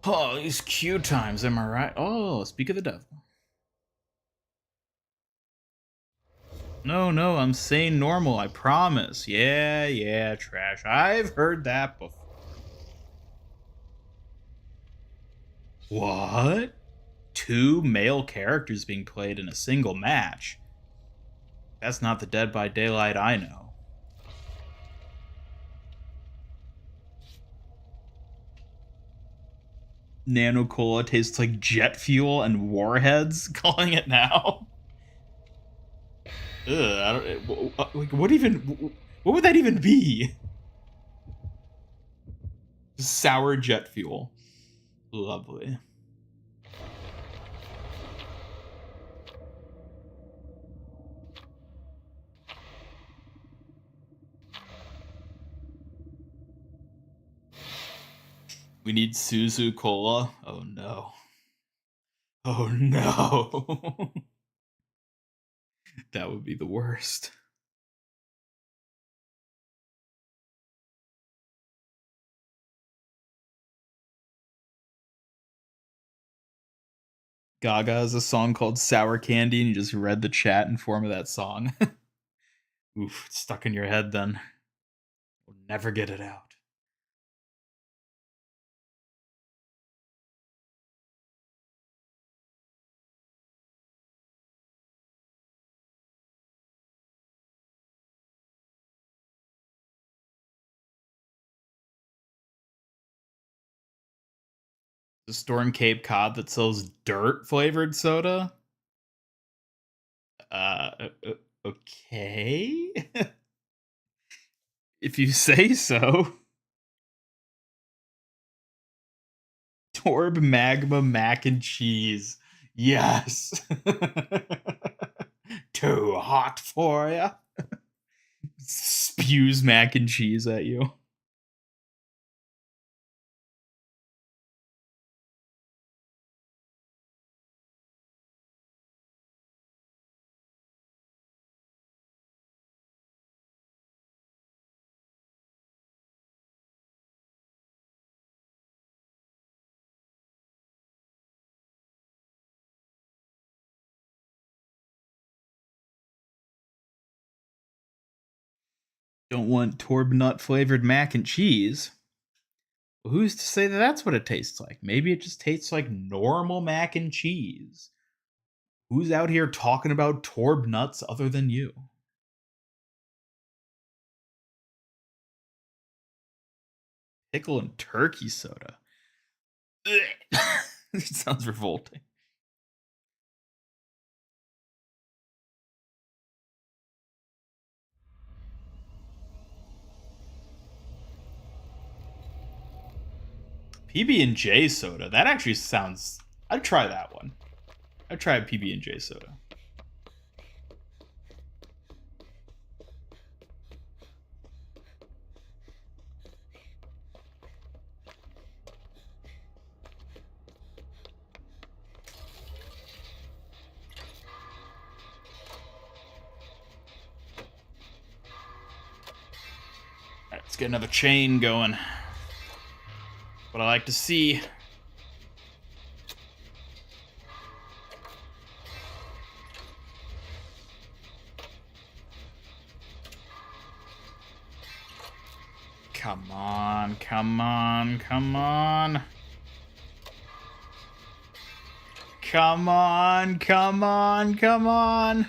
Oh, these queue times, am I right? Oh, speak of the devil. No, I'm saying normal, I promise. Yeah, trash. I've heard that before. What? 2 male characters being played in a single match? That's not the Dead by Daylight I know. Nano Cola tastes like jet fuel and warheads. Calling it now. Ugh, I don't. Like, what even? What would that even be? Sour jet fuel. Lovely. We need Suzu Cola. Oh no. Oh no. That would be the worst. Gaga has a song called Sour Candy, and you just read the chat in form of that song. Oof, it's stuck in your head then. We'll never get it out. The store in Cape Cod that sells dirt flavored soda? Okay. If you say so. Torb Magma Mac and Cheese. Yes. Too hot for ya. Spews mac and cheese at you. Don't want Torb nut flavored mac and cheese. Well, who's to say that that's what it tastes like? Maybe it just tastes like normal mac and cheese. Who's out here talking about Torb nuts other than you? Pickle and turkey soda. It sounds revolting. PB&J soda. That actually sounds... I'd try that one. I'd try a PB&J soda. Alright, let's get another chain going. What I like to see. Come on, come on, come on. Come on, come on, come on.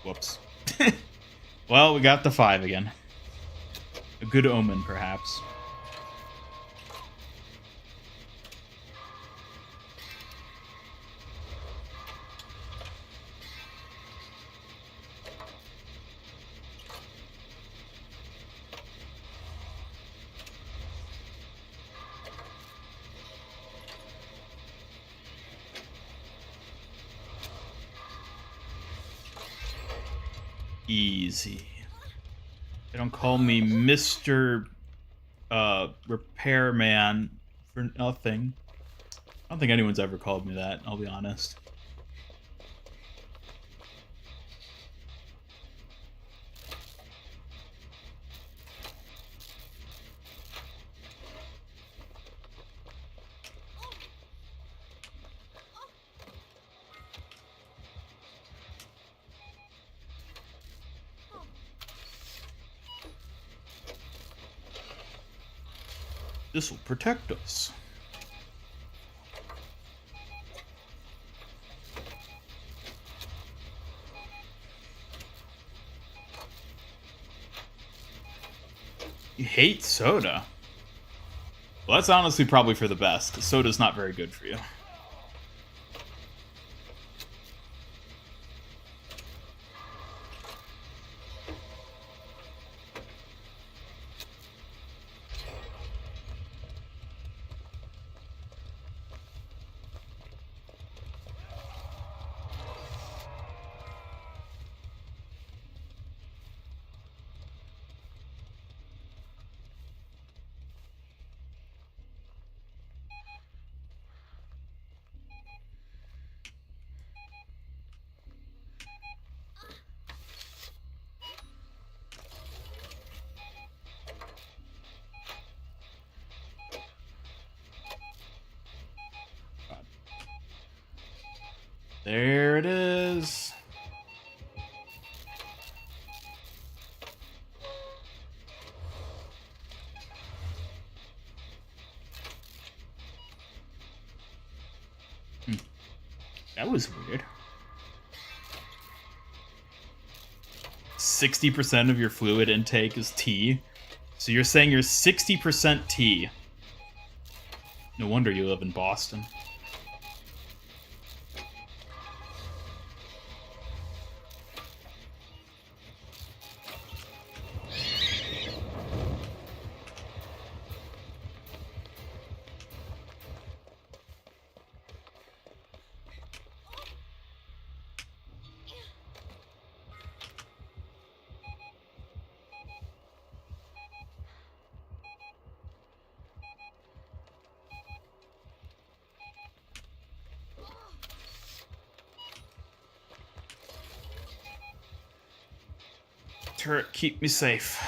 Whoops. Well, we got the 5 again. A good omen, perhaps. Easy. They don't call me Mr. Repairman for nothing. I don't think anyone's ever called me that, I'll be honest. This will protect us. You hate soda. Well, that's honestly probably for the best, because soda's not very good for you. There it is. That was weird. 60% of your fluid intake is tea. So you're saying you're 60% tea. No wonder you live in Boston. Turret, keep me safe.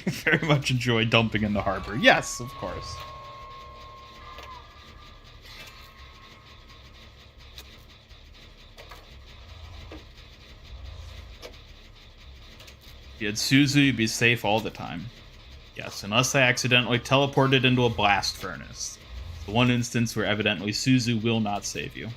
Very much enjoy dumping in the harbor. Yes, of course. If you had Suzu, you'd be safe all the time. Yes, unless I accidentally teleported into a blast furnace. The one instance where evidently Suzu will not save you.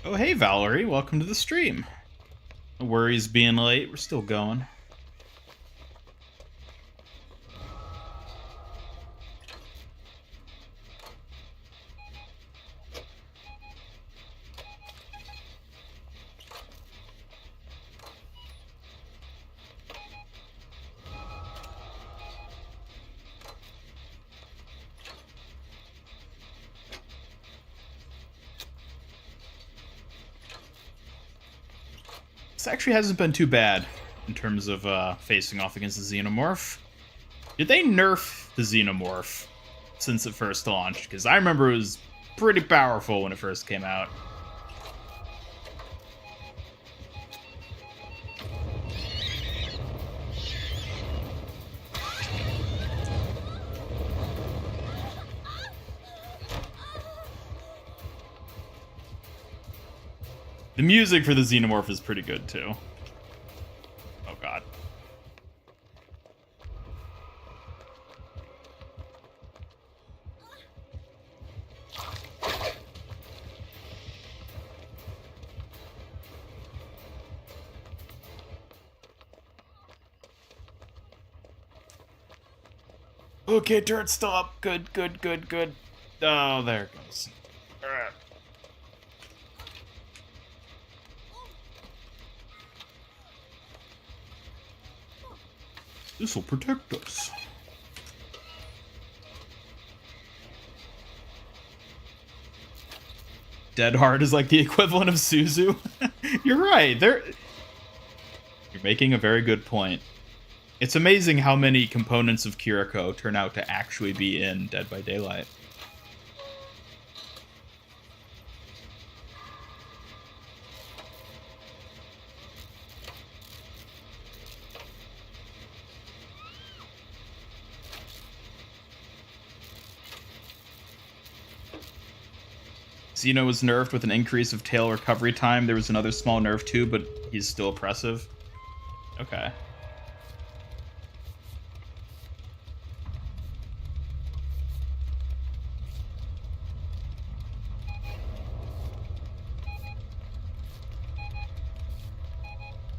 Oh, hey, Valerie. Welcome to the stream. No worries being late. We're still going. This actually hasn't been too bad in terms of facing off against the Xenomorph. Did they nerf the Xenomorph since it first launched? Because I remember it was pretty powerful when it first came out. The music for the Xenomorph is pretty good, too. Oh, God. Okay, turret's still up. Good, good, good, good. Oh, there it goes. Alright. This will protect us. Dead Hard is like the equivalent of Suzu. You're right. You're making a very good point. It's amazing how many components of Kiriko turn out to actually be in Dead by Daylight. Xeno was nerfed with an increase of tail recovery time. There was another small nerf too, but he's still oppressive. Okay.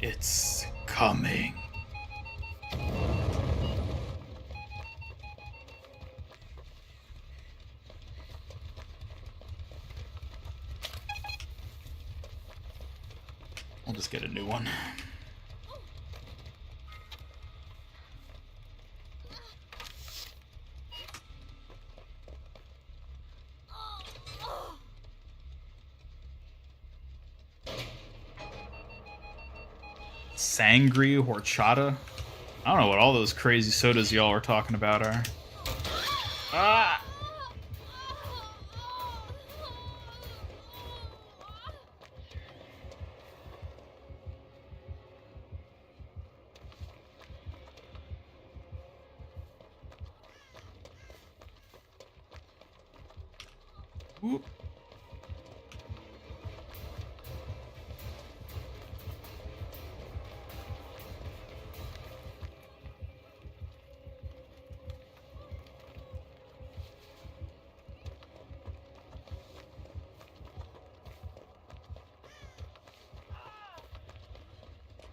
It's coming. I'll just get a new one. Sangri horchata. I don't know what all those crazy sodas y'all are talking about are. Ah! Whoop.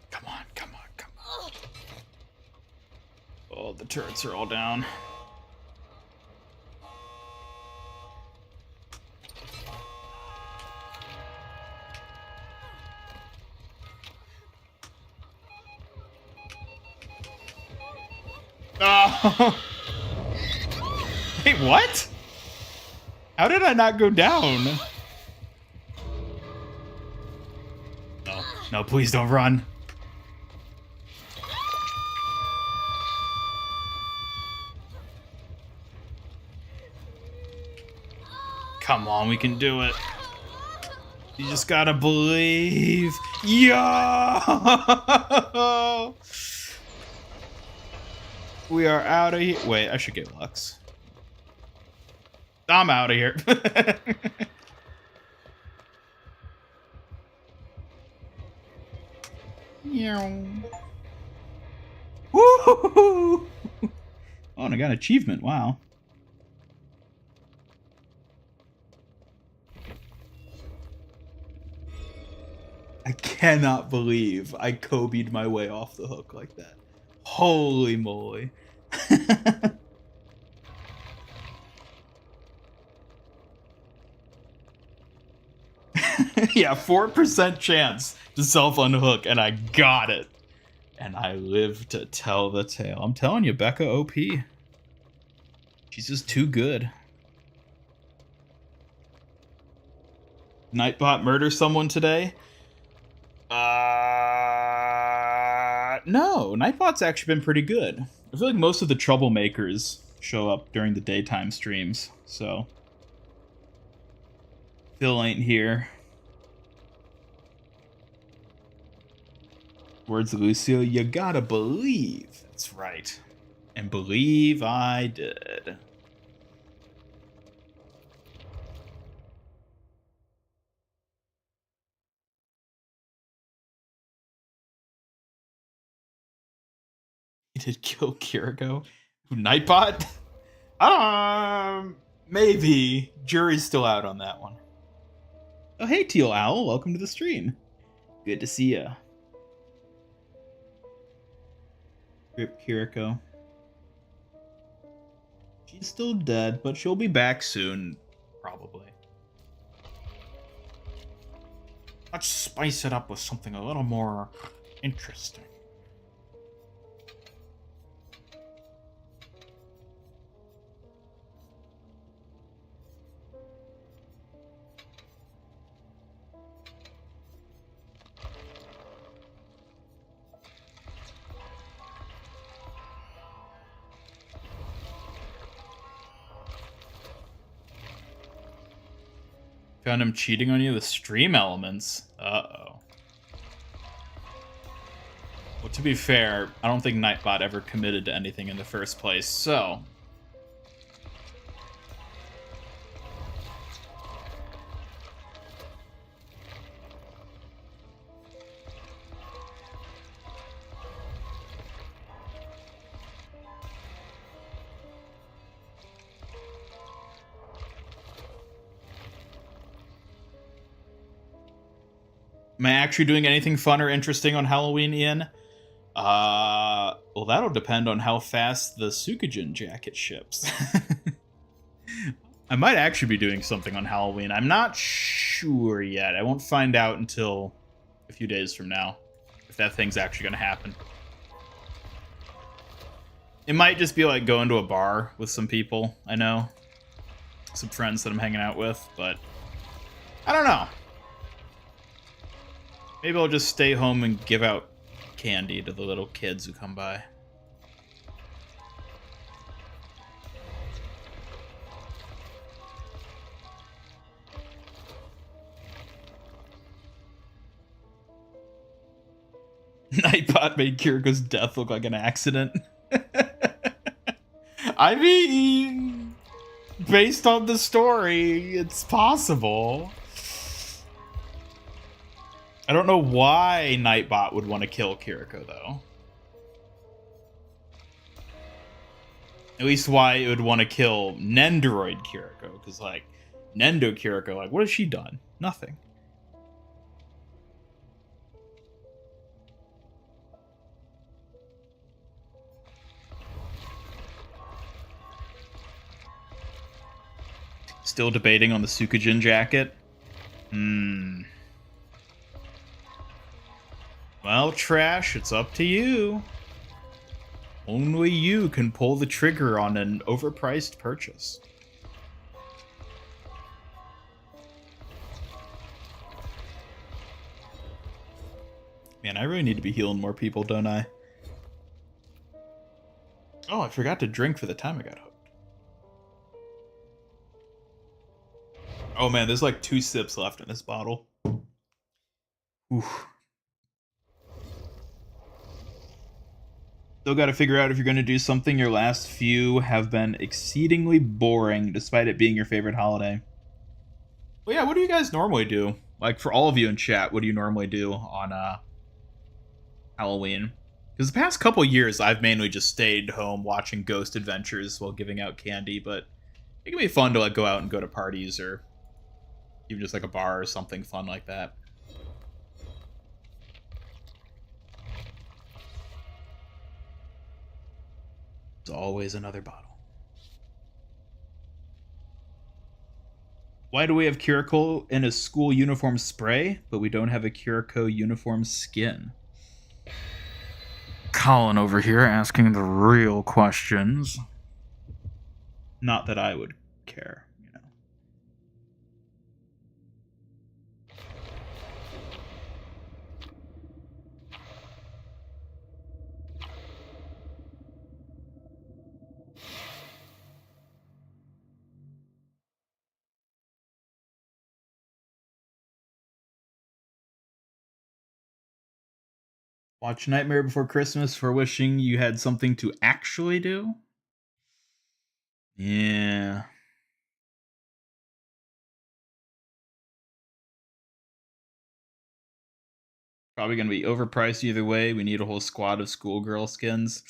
Come on, come on, come on. Oh, the turrets are all down. Oh. Wait, what? How did I not go down? No, no, please don't run. Come on, we can do it. You just gotta believe. Yo! We are out of here. Wait, I should get Lux. I'm out of here. Woo! Oh, and I got an achievement. Wow. I cannot believe I Kobe'd my way off the hook like that. Holy moly. Yeah, 4% chance to self-unhook, and I got it. And I live to tell the tale. I'm telling you, Becca OP. She's just too good. Nightbot murder someone today? No, Nightbot's actually been pretty good. I feel like most of the troublemakers show up during the daytime streams, so Phil ain't here. Words of Lucio, you gotta believe. That's right. And believe I did. He did kill Kiriko? Nightbot? Maybe. Jury's still out on that one. Oh, hey, Teal Owl. Welcome to the stream. Good to see ya. Rip Kiriko. She's still dead, but she'll be back soon, probably. Let's spice it up with something a little more interesting. Found him cheating on you with stream elements. Uh-oh. Well, to be fair, I don't think Nightbot ever committed to anything in the first place, so... Am I actually doing anything fun or interesting on Halloween, Ian? Well, that'll depend on how fast the Sukujin jacket ships. I might actually be doing something on Halloween. I'm not sure yet. I won't find out until a few days from now, if that thing's actually going to happen. It might just be like going to a bar with some people I know. Some friends that I'm hanging out with, but I don't know. Maybe I'll just stay home and give out candy to the little kids who come by. Nightbot made Kiriko's death look like an accident. I mean, based on the story, it's possible. I don't know why Nightbot would want to kill Kiriko, though. At least why it would want to kill Nendoroid Kiriko, because, like, Nendo Kiriko, like, what has she done? Nothing. Still debating on the Sukujin jacket? Well, Trash, it's up to you. Only you can pull the trigger on an overpriced purchase. Man, I really need to be healing more people, don't I? Oh, I forgot to drink for the time I got hooked. Oh man, there's like 2 sips left in this bottle. Oof. Still got to figure out if you're going to do something. Your last few have been exceedingly boring, despite it being your favorite holiday. Well, yeah, what do you guys normally do? Like, for all of you in chat, what do you normally do on Halloween? Because the past couple years, I've mainly just stayed home watching Ghost Adventures while giving out candy, but it can be fun to, like, go out and go to parties or even just, like, a bar or something fun like that. There's always another bottle. Why do we have Kiriko in a school uniform spray, but we don't have a Kiriko uniform skin? Colin over here asking the real questions. Not that I would care, you know. Watch Nightmare Before Christmas for wishing you had something to actually do? Yeah. Probably going to be overpriced either way. We need a whole squad of schoolgirl skins.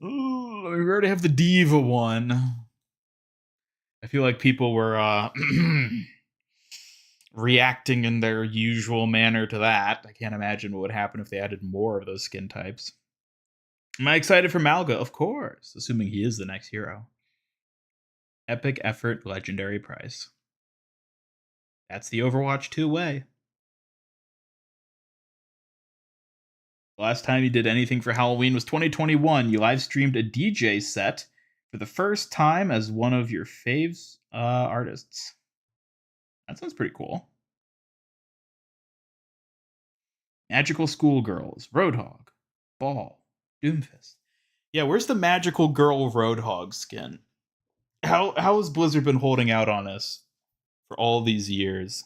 Ooh, we already have the Diva one. I feel like people were reacting in their usual manner to that. I can't imagine what would happen if they added more of those skin types. Am I excited for Malga? Of course, assuming he is the next hero. Epic effort, legendary price. That's the Overwatch 2 way. The last time you did anything for Halloween was 2021. You live streamed a DJ set for the first time as one of your faves artists. That sounds pretty cool. Magical Schoolgirls, Roadhog, Ball, Doomfist. Yeah, where's the Magical Girl Roadhog skin? How has Blizzard been holding out on us for all these years.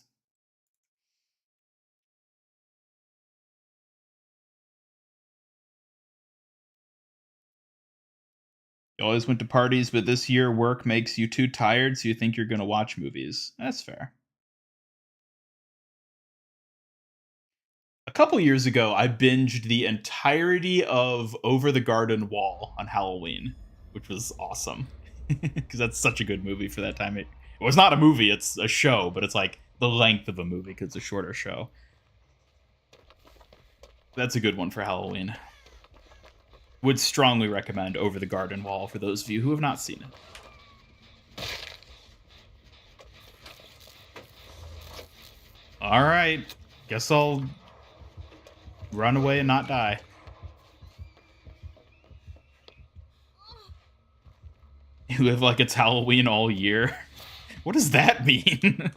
You always went to parties, but this year work makes you too tired, so you think you're going to watch movies. That's fair. A couple years ago, I binged the entirety of Over the Garden Wall on Halloween, which was awesome. Because that's such a good movie for that time. It was not a movie, it's a show, but it's like the length of a movie because it's a shorter show. That's a good one for Halloween. Would strongly recommend Over the Garden Wall for those of you who have not seen it. All right. Guess I'll run away and not die. You live like it's Halloween all year. What does that mean?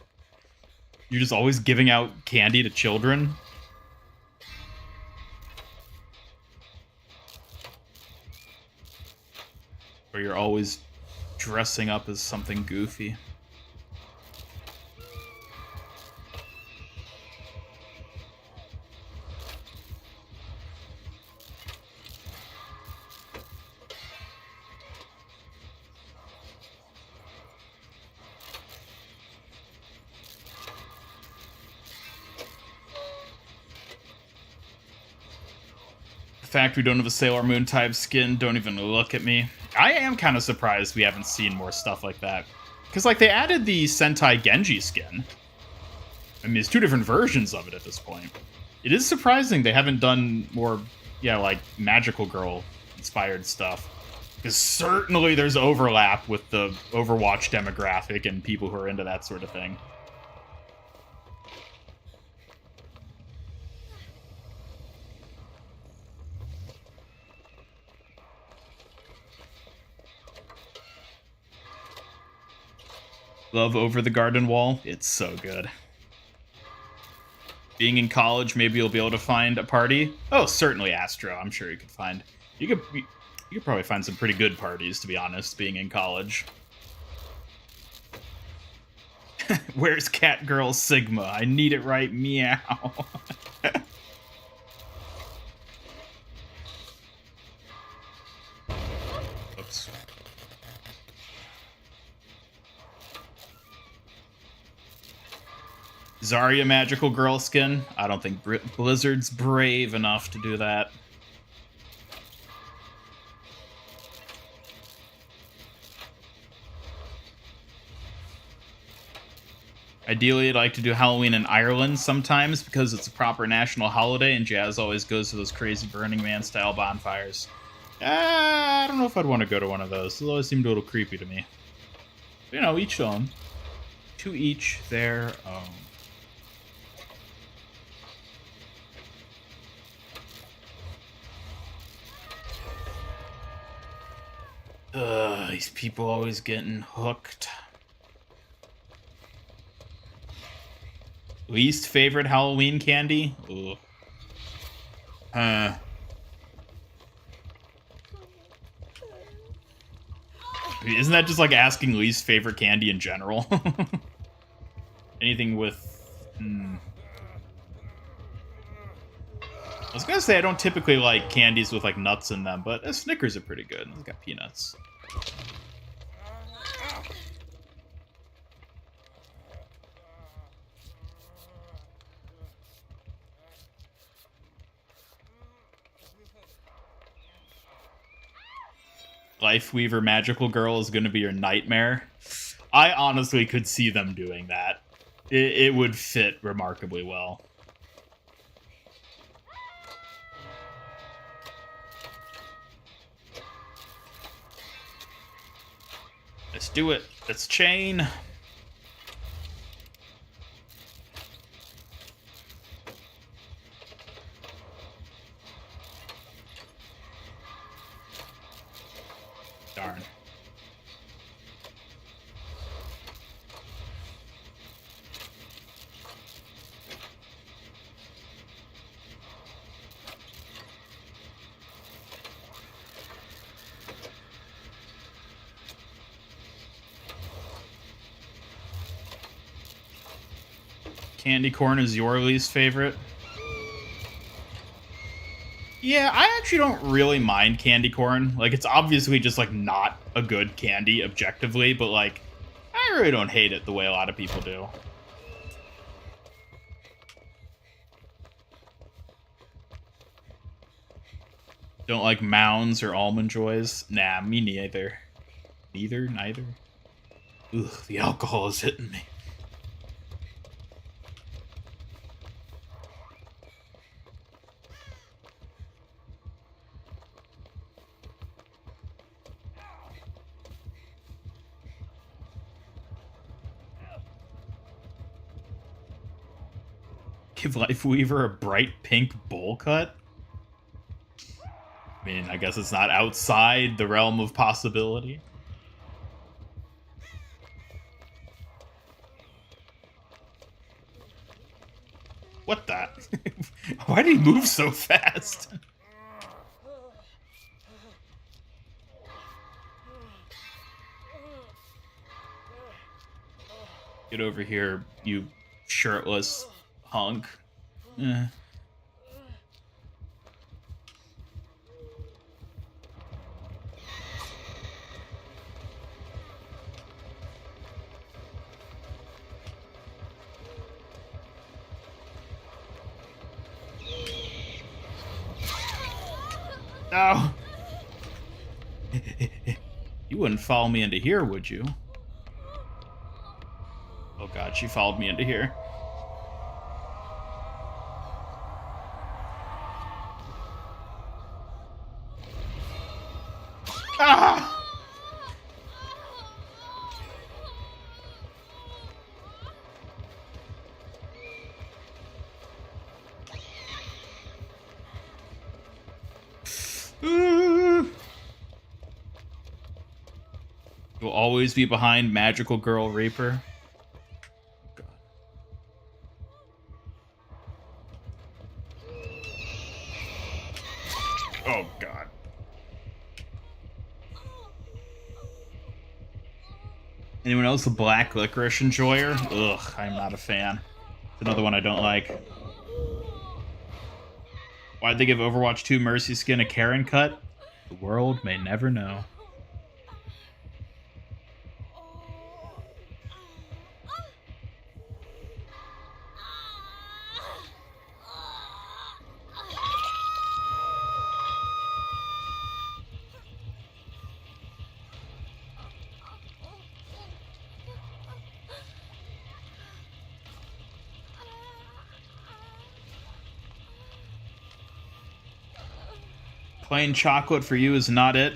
You're just always giving out candy to children? Or you're always dressing up as something goofy? The fact we don't have a Sailor Moon type skin, don't even look at me. I am kind of surprised we haven't seen more stuff like that. Because, like, they added the Sentai Genji skin. I mean, there's two different versions of it at this point. It is surprising they haven't done more, yeah, like, Magical Girl-inspired stuff. Because certainly there's overlap with the Overwatch demographic and people who are into that sort of thing. Love Over the Garden Wall. It's so good. Being in college, maybe you'll be able to find a party. Oh, certainly, Astro. I'm sure you could find. You could probably find some pretty good parties, to be honest. Being in college. Where's Catgirl Sigma? I need it right. Meow. Oops. Zarya Magical Girl skin. I don't think Blizzard's brave enough to do that. Ideally, I'd like to do Halloween in Ireland sometimes because it's a proper national holiday and Jazz always goes to those crazy Burning Man style bonfires. I don't know if I'd want to go to one of those. Those always seemed a little creepy to me. But, you know, each own. To each their own. These people always getting hooked. Least favorite Halloween candy? Ugh. Isn't that just like asking least favorite candy in general? Anything with... I was gonna say I don't typically like candies with like nuts in them, but Snickers are pretty good. It's got peanuts. Lifeweaver Magical Girl is gonna be your nightmare. I honestly could see them doing that. It would fit remarkably well. Let's do it. Let's chain. Darn. Candy corn is your least favorite? Yeah, I actually don't really mind candy corn. Like, it's obviously just, like, not a good candy objectively, but, like, I really don't hate it the way a lot of people do. Don't like Mounds or Almond Joys? Nah, me neither. Neither? Ugh, the alcohol is hitting me. Give Lifeweaver a bright pink bowl cut? I mean, I guess it's not outside the realm of possibility. What the? Why did he move so fast? Get over here, you shirtless hunk. Eh. No. You wouldn't follow me into here, would you? Oh god, she followed me into here. Ah! You'll always be behind Magical Girl Reaper. God. Oh god. Anyone else a black licorice enjoyer? Ugh, I'm not a fan. It's another one I don't like. Why'd they give Overwatch 2 Mercy Skin a Karen cut? The world may never know. Plain chocolate for you is not it.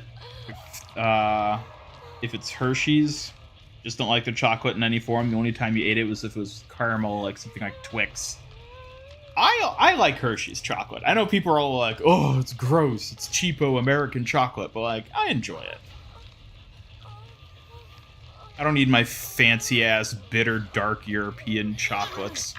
If it's Hershey's, just don't like the chocolate in any form. The only time you ate it was if it was caramel, like something like Twix. I like Hershey's chocolate. I know people are all like, oh, it's gross. It's cheapo American chocolate. But, like, I enjoy it. I don't need my fancy-ass, bitter, dark European chocolates.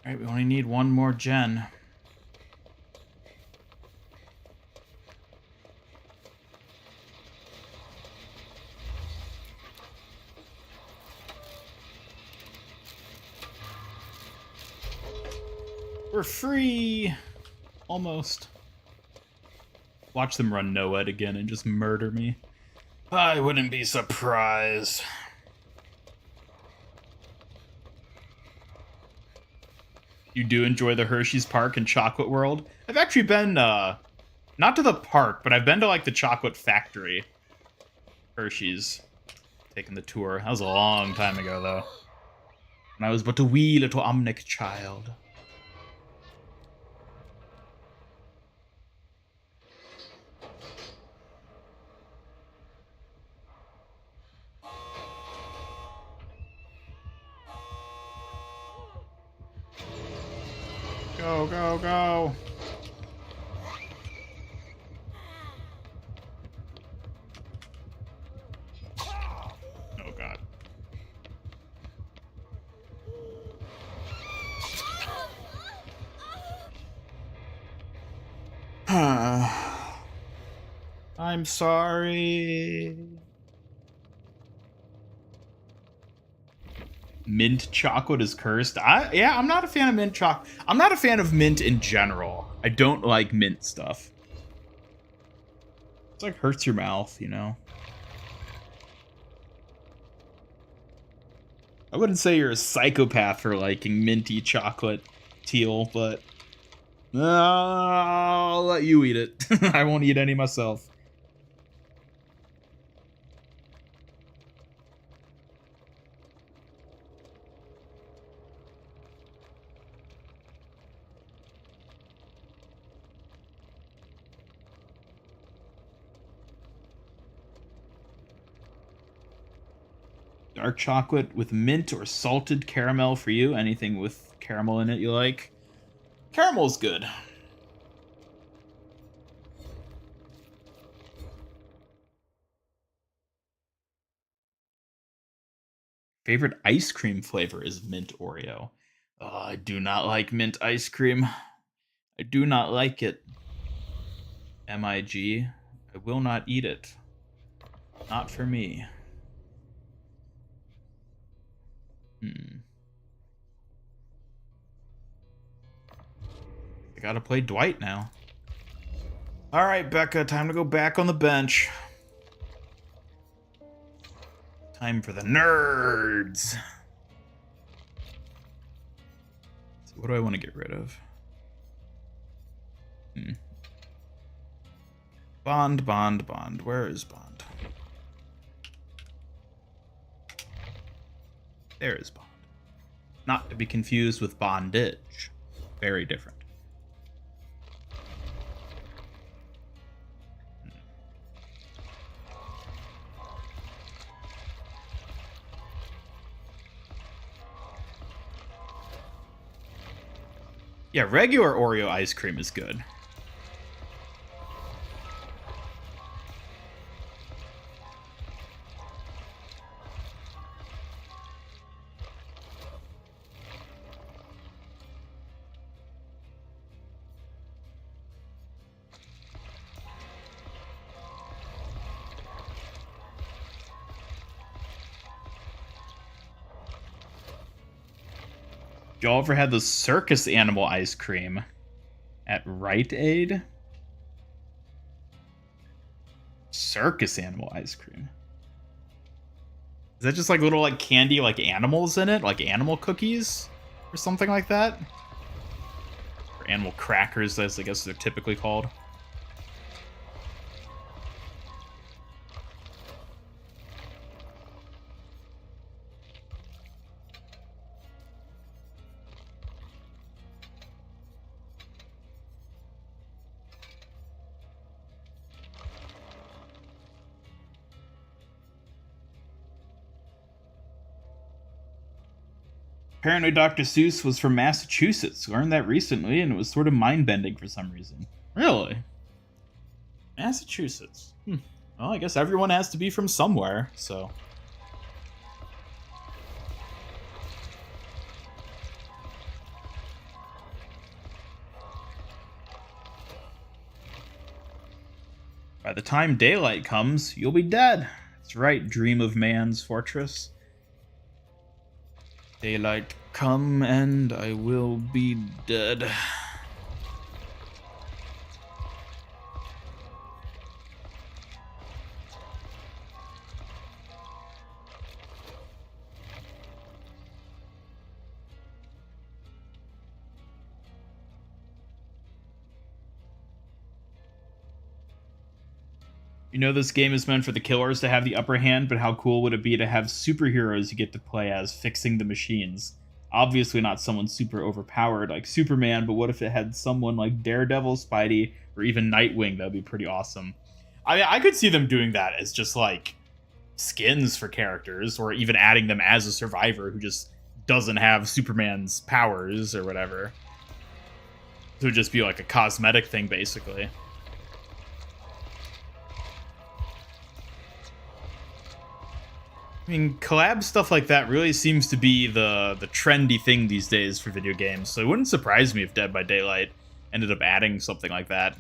Alright, we only need one more gen. We're free! Almost. Watch them run NOED again and just murder me. I wouldn't be surprised. You do enjoy the Hershey's Park and Chocolate World? I've actually been, not to the park, but I've been to, like, the Chocolate Factory. Hershey's taking the tour. That was a long time ago, though. When I was but a wee little omnic child. Go, go, go. Oh, God. I'm sorry. Mint chocolate is cursed. Yeah, I'm not a fan of mint chocolate. I'm not a fan of mint in general. I don't like mint stuff. It's like hurts your mouth, you know? I wouldn't say you're a psychopath for liking minty chocolate teal, but I'll let you eat it. I won't eat any myself. Dark chocolate with mint or salted caramel for you. Anything with caramel in it you like. Caramel's good. Favorite ice cream flavor is mint Oreo. Oh, I do not like mint ice cream. I do not like it. MIG. I will not eat it. Not for me. I gotta play Dwight now. Alright, Becca, time to go back on the bench. Time for the nerds. So what do I want to get rid of? Bond, Bond, Bond. Where is Bond? There is Bond. Not to be confused with bondage. Very different. Yeah, regular Oreo ice cream is good. Y'all ever had the circus animal ice cream at Rite Aid? Circus animal ice cream. Is that just like little like candy like animals in it? Like animal cookies? Or something like that? Or animal crackers, as I guess they're typically called. Apparently Dr. Seuss was from Massachusetts. Learned that recently, and it was sort of mind-bending for some reason. Really? Massachusetts. Well, I guess everyone has to be from somewhere, so... By the time daylight comes, you'll be dead. That's right, dream of man's fortress. Daylight come and I will be dead. You know this game is meant for the killers to have the upper hand, but how cool would it be to have superheroes you get to play as fixing the machines? Obviously not someone super overpowered like Superman, but what if it had someone like Daredevil, Spidey, or even Nightwing? That'd be pretty awesome. I mean, I could see them doing that as just like skins for characters, or even adding them as a survivor who just doesn't have Superman's powers or whatever. It would just be like a cosmetic thing, basically. I mean, collab stuff like that really seems to be the trendy thing these days for video games, so it wouldn't surprise me if Dead by Daylight ended up adding something like that,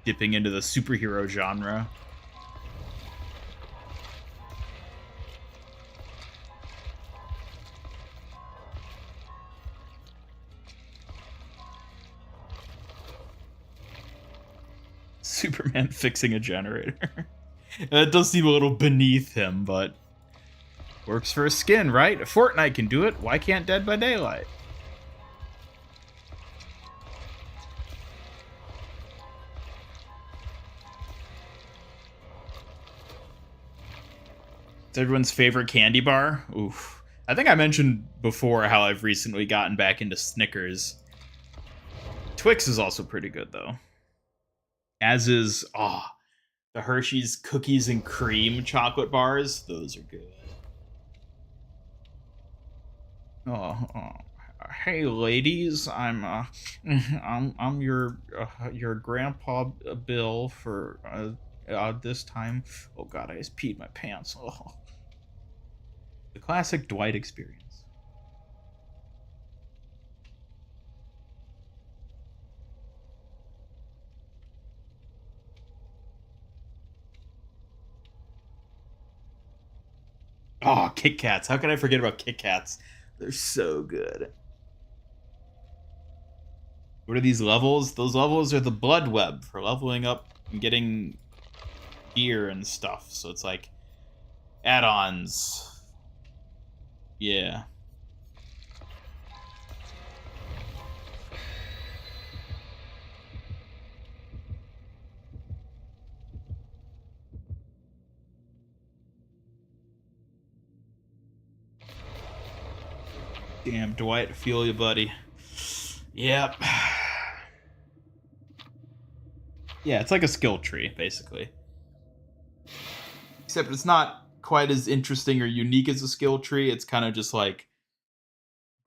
dipping into the superhero genre. Superman fixing a generator. That does seem a little beneath him, but works for a skin, right? Fortnite can do it. Why can't Dead by Daylight? It's everyone's favorite candy bar. Oof. I think I mentioned before how I've recently gotten back into Snickers. Twix is also pretty good, though. As is, the Hershey's cookies and cream chocolate bars. Those are good. Hey ladies, I'm your grandpa Bill for this time. Oh god, I just peed my pants. Oh. The classic Dwight experience. Oh, Kit Kats. How can I forget about Kit Kats? They're so good. What are these levels? Those levels are the blood web for leveling up and getting gear and stuff. So it's like add-ons. Yeah. Damn, Dwight, I feel you, buddy. Yep. Yeah, it's like a skill tree, basically. Except it's not quite as interesting or unique as a skill tree. It's kind of just like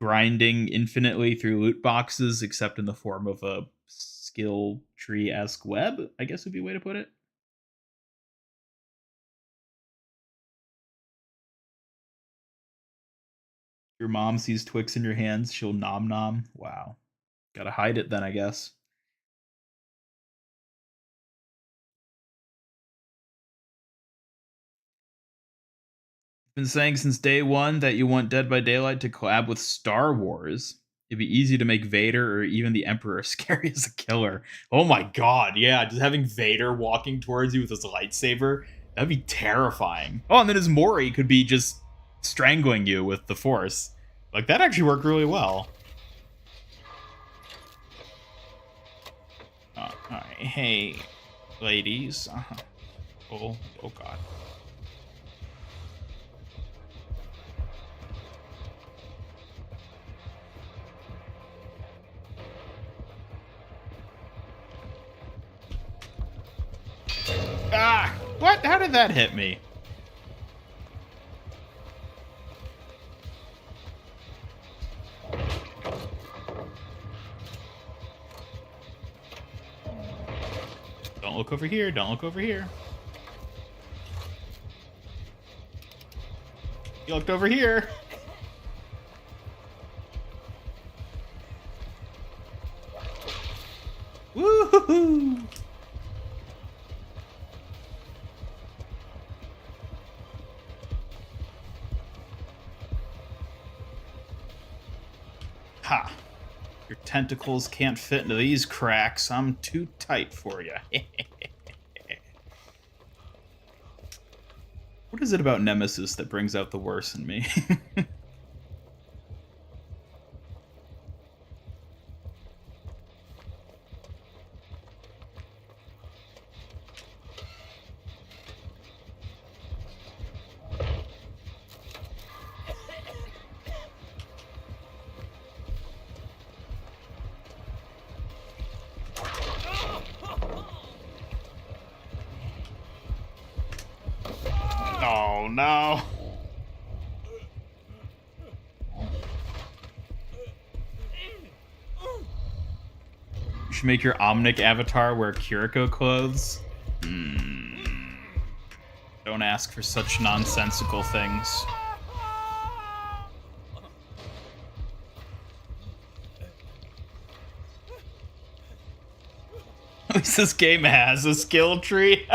grinding infinitely through loot boxes, except in the form of a skill tree-esque web, I guess would be a way to put it. Your mom sees Twix in your hands, she'll nom nom. Wow. Gotta hide it then, I guess. Been saying since day one that you want Dead by Daylight to collab with Star Wars. It'd be easy to make Vader or even the Emperor scary as a killer. Oh my god, yeah, just having Vader walking towards you with his lightsaber, that'd be terrifying. Oh, and then his Mori could be just strangling you with the Force. Like, that actually worked really well. Alright, hey, ladies. Oh god. Ah! What? How did that hit me? Don't look over here. Don't look over here. You looked over here. Woo-hoo-hoo! Ha! Your tentacles can't fit into these cracks. I'm too tight for you. What is it about Nemesis that brings out the worst in me? no. You should make your Omnic avatar wear Kiriko clothes. Don't ask for such nonsensical things. At least this game has a skill tree.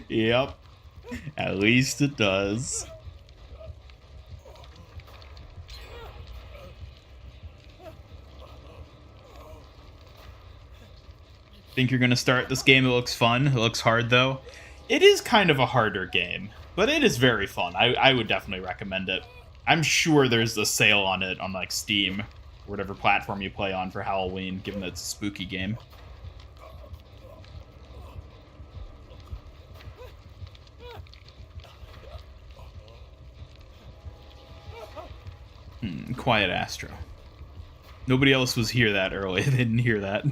Yep. At least it does. Think you're gonna start this game? It looks fun. It looks hard though. It is kind of a harder game, but it is very fun. I would definitely recommend it. I'm sure there's a sale on it on like Steam, or whatever platform you play on for Halloween, given that it's a spooky game. Quiet Astro. Nobody else was here that early. They didn't hear that.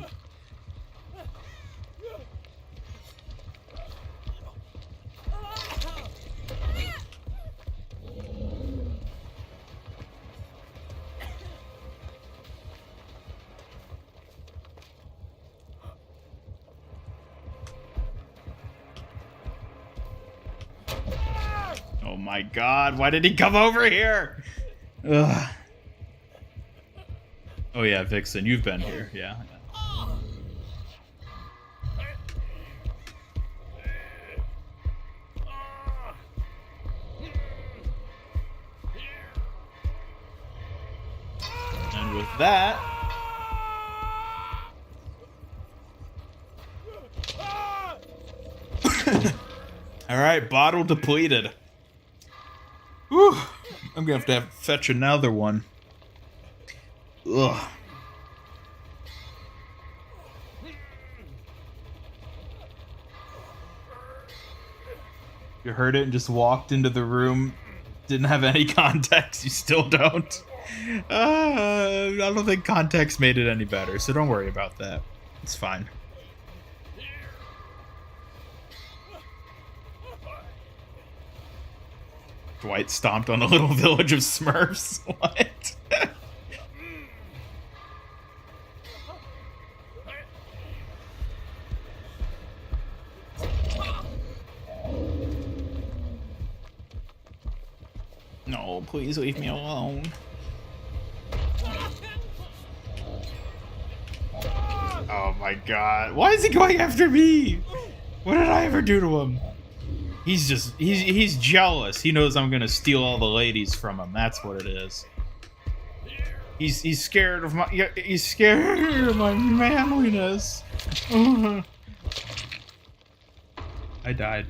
Oh my god, why did he come over here? Ugh. Oh yeah, Vixen, you've been here, yeah. And with that... Alright, bottle depleted. Whew. I'm gonna have to fetch another one. Ugh. You heard it and just walked into the room. Didn't have any context. You still don't. I don't think context made it any better, so don't worry about that. It's fine. Dwight stomped on a little village of Smurfs. What? No, please leave me alone. Oh my god. Why is he going after me? What did I ever do to him? He's jealous. He knows I'm gonna steal all the ladies from him. That's what it is. He's scared of my manliness. I died.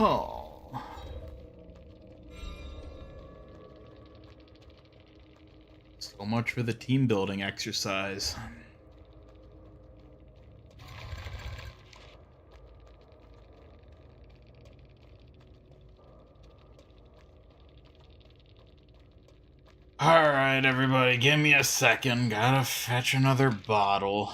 Oh. So much for the team building exercise. Alright, everybody, give me a second. Gotta fetch another bottle.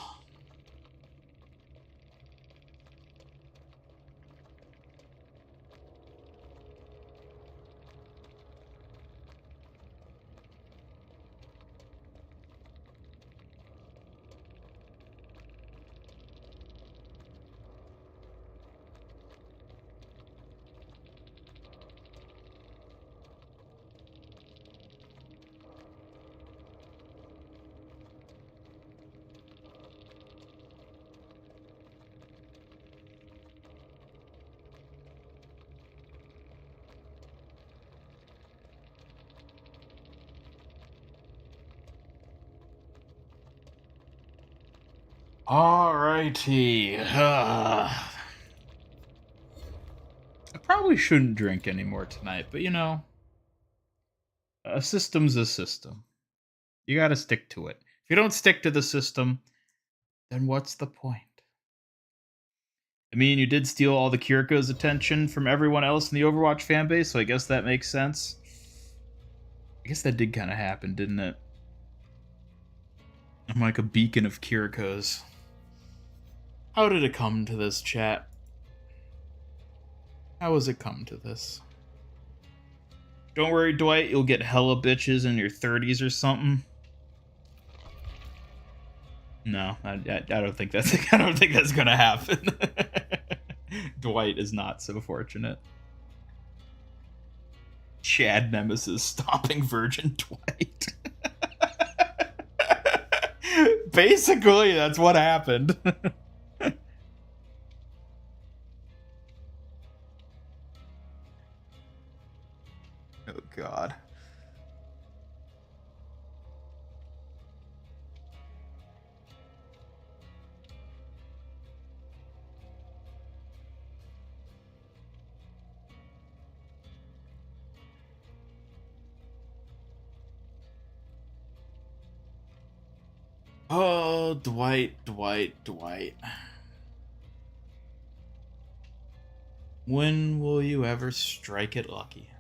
Alrighty. I probably shouldn't drink anymore tonight, but you know, a system's a system. You gotta stick to it. If you don't stick to the system, then what's the point? I mean, you did steal all the Kiriko's attention from everyone else in the Overwatch fanbase, so I guess that makes sense. I guess that did kind of happen, didn't it? I'm like a beacon of Kiriko's. How did it come to this, chat? How has it come to this? Don't worry, Dwight, you'll get hella bitches in your 30s or something. No, I don't think that's I don't think that's gonna happen. Dwight is not so fortunate. Chad Nemesis stopping Virgin Dwight. Basically, that's what happened. Oh God. Oh, Dwight. When will you ever strike it lucky?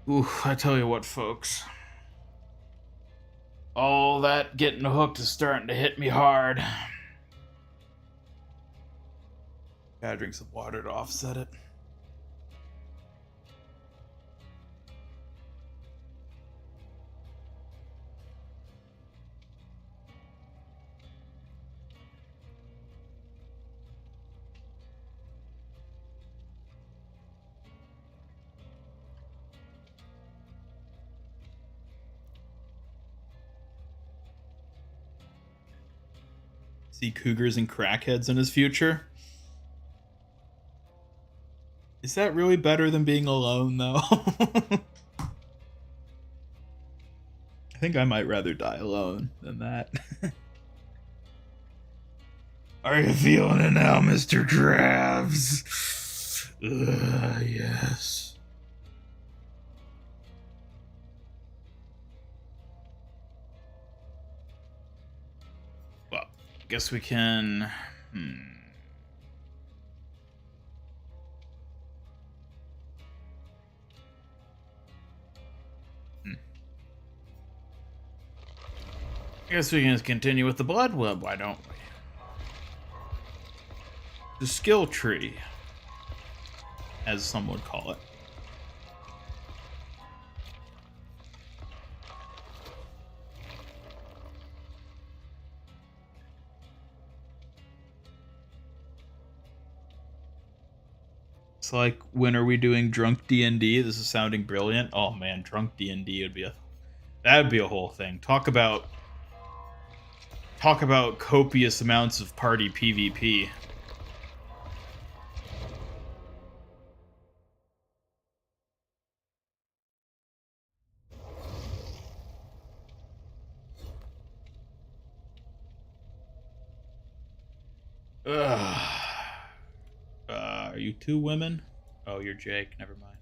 Ooh, I tell you what, folks. All that getting hooked is starting to hit me hard. Gotta drink some water to offset it. See cougars and crackheads in his future? Is that really better than being alone, though? I think I might rather die alone than that. Are you feeling it now, Mr. Krabs? Yes. Well, guess we can... I guess we can just continue with the blood web, why don't we? The skill tree, as some would call it. It's like, when are we doing drunk D&D? This is sounding brilliant. Oh man, drunk D&D would be that'd be a whole thing. Talk about copious amounts of party PvP. Are you two women? Oh, you're Jake. Never mind.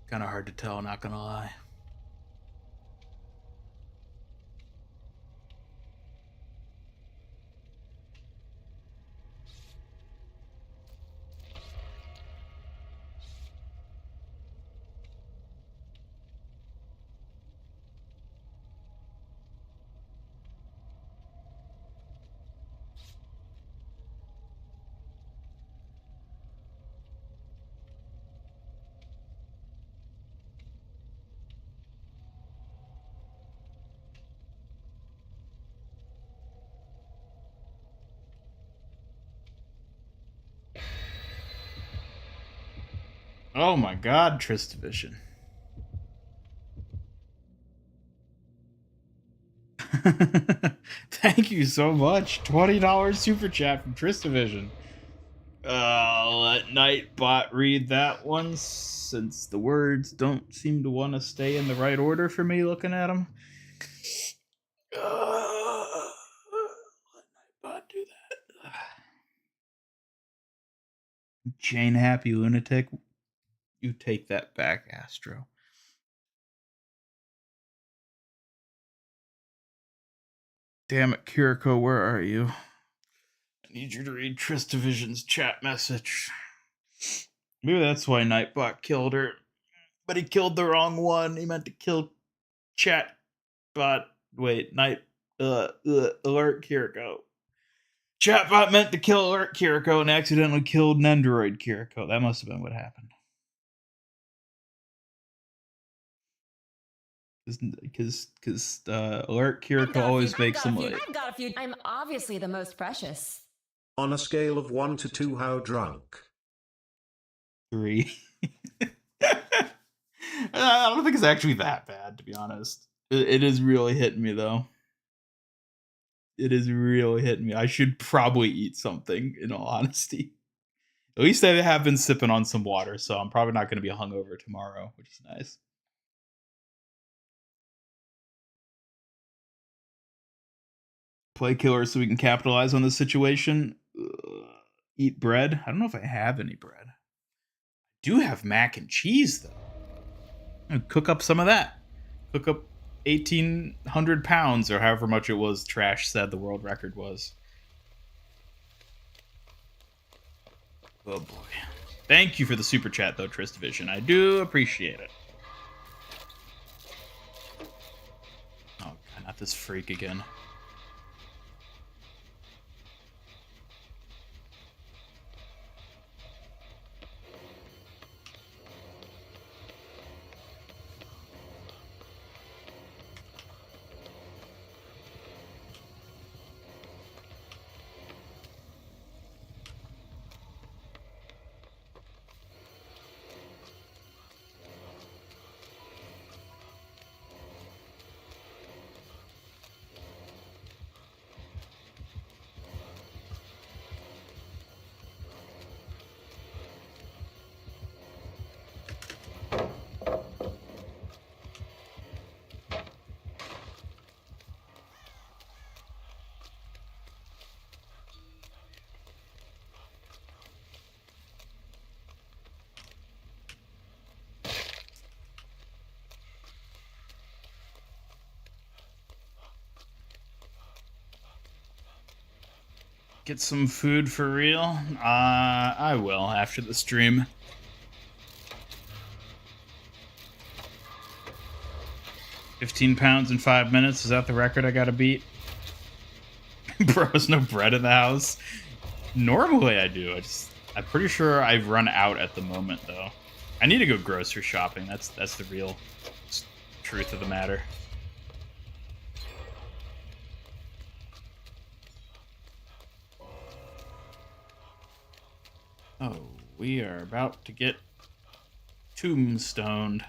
Kind of hard to tell, not gonna lie. Oh my god, Tristavision. Thank you so much. $20 super chat from Tristavision. Let Nightbot read that one, since the words don't seem to want to stay in the right order for me looking at them. Let Nightbot do that. Jane Happy Lunatic, you take that back, Astro. Damn it, Kiriko, where are you? I need you to read Tristavision's chat message. Maybe that's why Nightbot killed her. But he killed the wrong one. He meant to kill Chatbot. Wait, Alert Kiriko. Chatbot meant to kill Alert Kiriko and accidentally killed Nendoroid Kiriko. That must have been what happened. Because Alert Kiriko always makes them late. I've got a few. I'm obviously the most precious. On a scale of 1 to 2, how drunk? 3. I don't think it's actually that bad, to be honest. It is really hitting me, though. It is really hitting me. I should probably eat something, in all honesty. At least I have been sipping on some water, so I'm probably not going to be hungover tomorrow, which is nice. Play killer so we can capitalize on this situation. Eat bread. I don't know if I have any bread. I do have mac and cheese, though. I'm gonna cook up some of that. Cook up 1,800 pounds, or however much it was Trash said the world record was. Oh boy. Thank you for the super chat, though, Tristavision. I do appreciate it. Oh, God, not this freak again. Get some food for real? I will after the stream. £15 in 5 minutes. Is that the record I gotta beat? Bro, there's no bread in the house. Normally I do. I'm pretty sure I've run out at the moment, though. I need to go grocery shopping. That's the real truth of the matter. Oh, we are about to get tombstoned.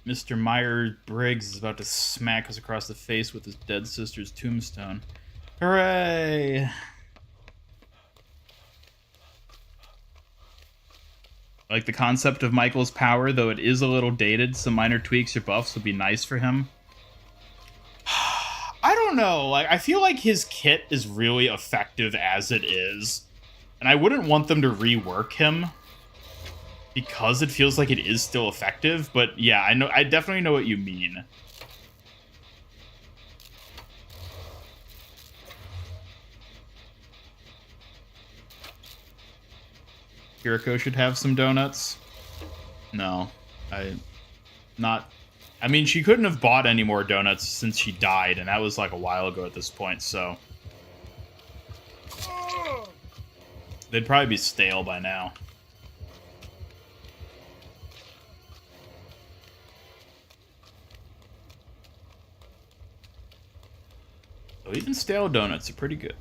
Mr. Myers-Briggs is about to smack us across the face with his dead sister's tombstone. Hooray! I like the concept of Michael's power, though it is a little dated. Some minor tweaks or buffs would be nice for him. I don't know. Like, I feel like his kit is really effective as it is. And I wouldn't want them to rework him because it feels like it is still effective. But yeah, I definitely know what you mean. Kiriko should have some donuts. No, I mean, she couldn't have bought any more donuts since she died, and that was like a while ago at this point, so they'd probably be stale by now. So even stale donuts are pretty good.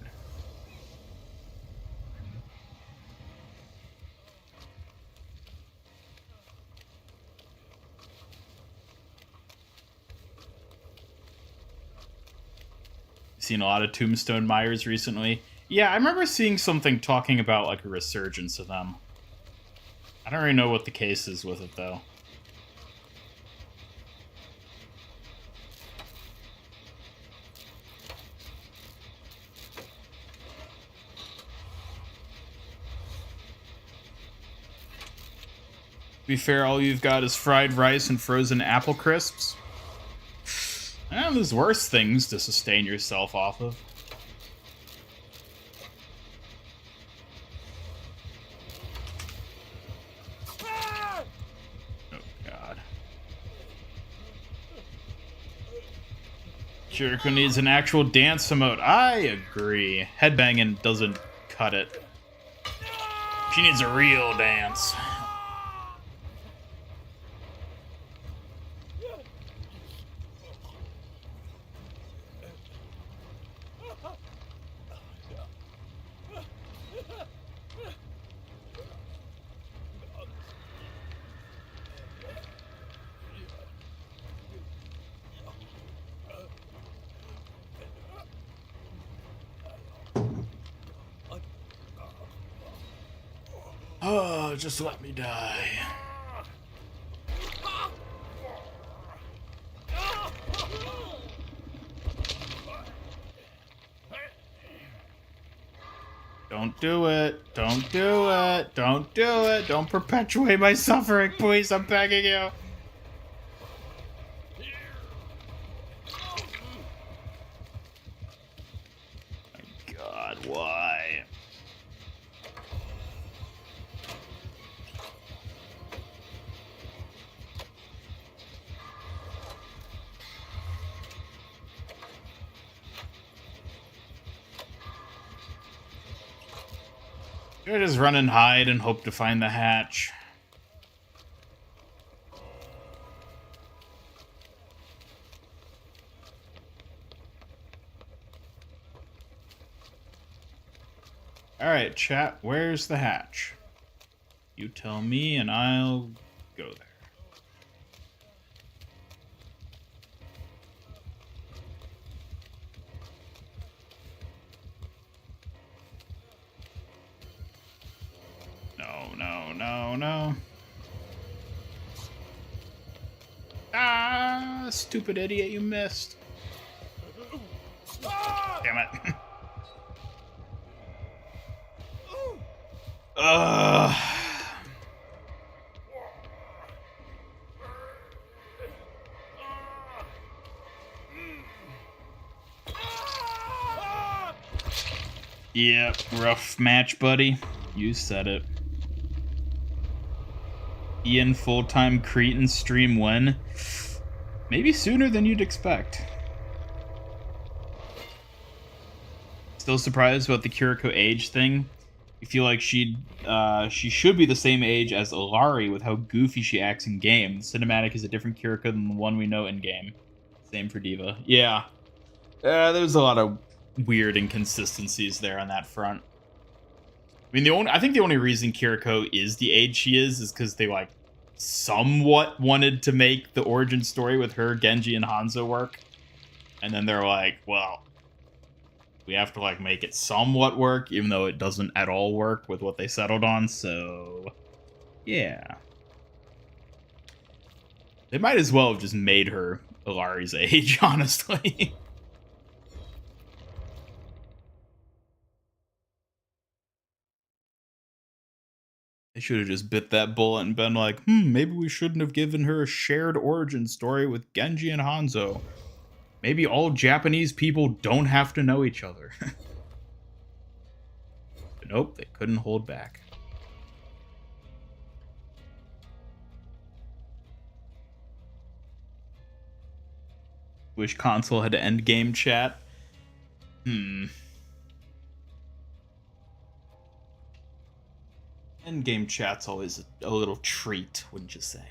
Seen a lot of Tombstone Myers recently. Yeah, I remember seeing something talking about like a resurgence of them. I don't really know what the case is with it though. To be fair, all you've got is fried rice and frozen apple crisps. There's worse things to sustain yourself off of. Oh, God. Kiriko needs an actual dance emote. I agree. Headbanging doesn't cut it. She needs a real dance. Oh, just let me die. Don't do it. Don't do it. Don't do it. Don't perpetuate my suffering, please. I'm begging you. My God, why? Should I just run and hide and hope to find the hatch? Alright, chat, where's the hatch? You tell me and I'll go there. No, no, no, no. Ah, stupid idiot, you missed. Damn it. Ugh. Yep, rough match, buddy. You said it. Ian full-time Cretan stream when? Maybe sooner than you'd expect. Still surprised about the Kiriko age thing. You feel like she should be the same age as Ilari with how goofy she acts in game. The cinematic is a different Kiriko than the one we know in game. Same for Diva. Yeah. There's a lot of weird inconsistencies there on that front. I mean, I think the only reason Kiriko is the age she is because they like somewhat wanted to make the origin story with her, Genji, and Hanzo work, and then they're like, well, we have to like make it somewhat work, even though it doesn't at all work with what they settled on. So, yeah, they might as well have just made her Ilari's age, honestly. They should have just bit that bullet and been like, maybe we shouldn't have given her a shared origin story with Genji and Hanzo. Maybe all Japanese people don't have to know each other. But nope, they couldn't hold back. Wish console had end game chat. End game chat's always a little treat, wouldn't you say?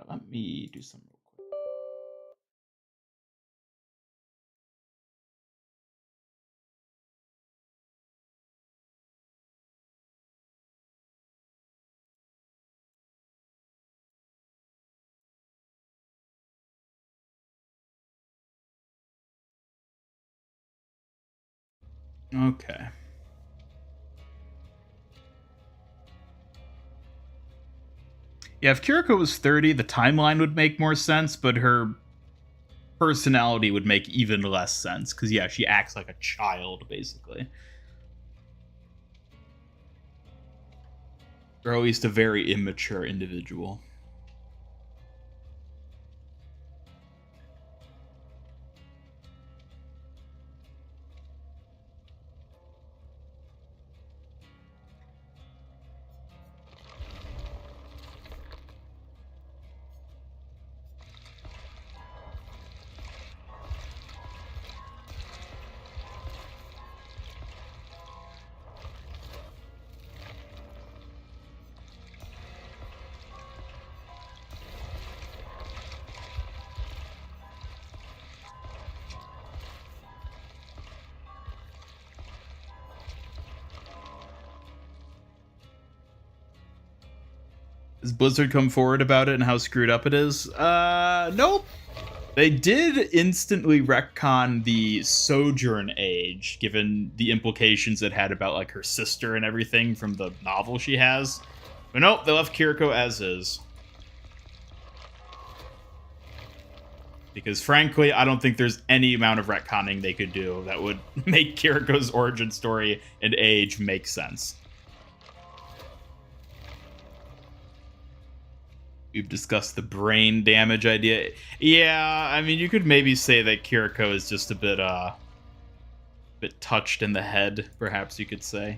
Let me do some Okay. Yeah, if Kiriko was 30, the timeline would make more sense, but her personality would make even less sense. Because, yeah, she acts like a child, basically. Or at least a very immature individual. Has Blizzard come forward about it and how screwed up it is? Nope. They did instantly retcon the Sojourn age, given the implications it had about like her sister and everything from the novel she has. But nope, they left Kiriko as is. Because frankly, I don't think there's any amount of retconning they could do that would make Kiriko's origin story and age make sense. We've discussed the brain damage idea. Yeah, I mean, you could maybe say that Kiriko is just a bit touched in the head, perhaps you could say.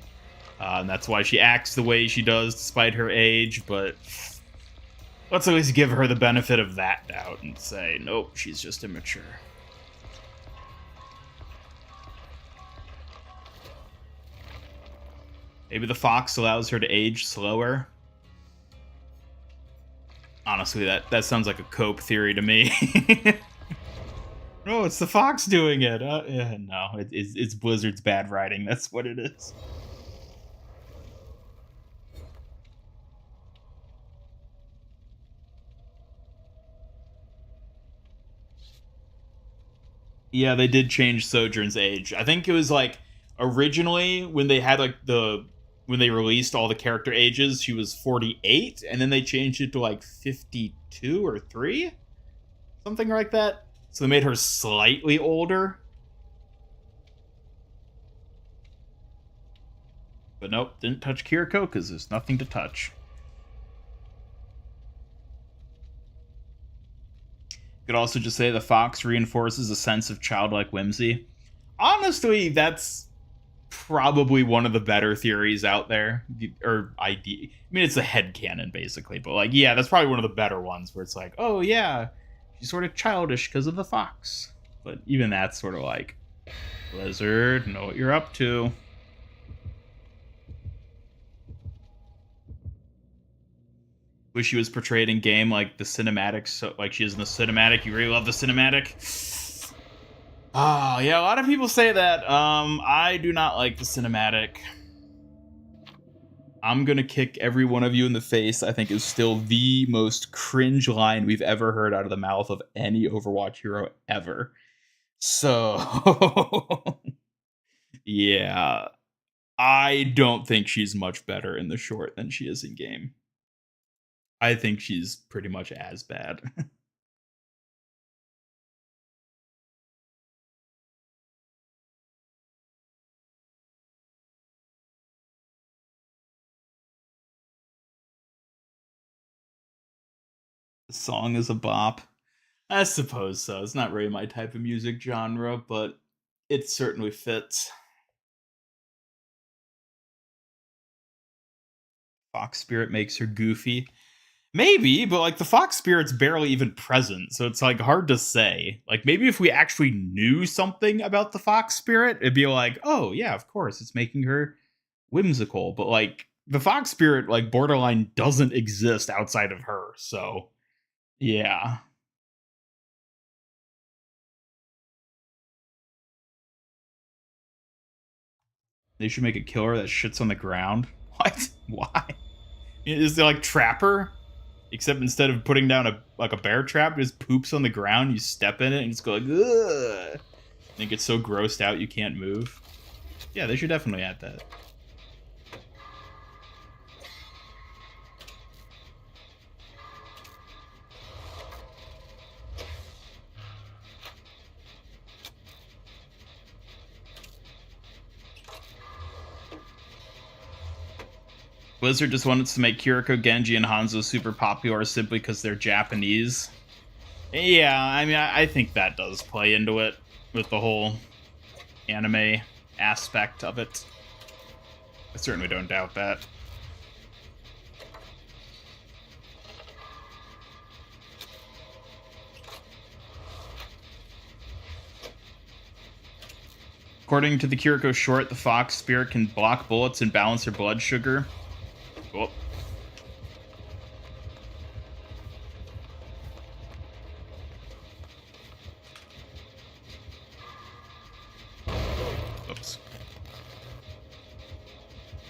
And that's why she acts the way she does despite her age, but let's at least give her the benefit of that doubt and say, nope, she's just immature. Maybe the fox allows her to age slower. Honestly, that sounds like a cope theory to me. No, it's the fox doing it. Yeah, no, it's Blizzard's bad writing. That's what it is. Yeah, they did change Sojourn's age. I think it was like originally when they had like when they released all the character ages, she was 48, and then they changed it to like 52 or 3? Something like that. So they made her slightly older. But nope, didn't touch Kiriko because there's nothing to touch. Could also just say the fox reinforces a sense of childlike whimsy. Honestly, that's probably one of the better theories out there, or idea. I mean, it's a headcanon basically, but like, yeah, that's probably one of the better ones where it's like, oh yeah, she's sort of childish because of the fox. But even that's sort of like, Blizzard, know what you're up to. Wish she was portrayed in game like the cinematics, so like she is in the cinematic. You really love the cinematic. Oh, yeah, a lot of people say that. I do not like the cinematic. I'm gonna kick every one of you in the face. I think is still the most cringe line we've ever heard out of the mouth of any Overwatch hero ever. So, yeah, I don't think she's much better in the short than she is in game. I think she's pretty much as bad. The song is a bop. I suppose so. It's not really my type of music genre, but it certainly fits. Fox Spirit makes her goofy. Maybe, but like the Fox Spirit's barely even present, so it's like hard to say. Like maybe if we actually knew something about the Fox Spirit, it'd be like, oh yeah, of course, it's making her whimsical. But like the Fox Spirit, like borderline doesn't exist outside of her, so yeah. They should make a killer that shits on the ground. What? Why? Is there like Trapper? Except instead of putting down a bear trap, it just poops on the ground, you step in it and just go like, ugh. And it gets so grossed out you can't move. Yeah, they should definitely add that. Blizzard just wanted to make Kiriko, Genji, and Hanzo super popular simply because they're Japanese. Yeah, I mean, I think that does play into it with the whole anime aspect of it. I certainly don't doubt that. According to the Kiriko short, the fox spirit can block bullets and balance her blood sugar. Cool. Oops.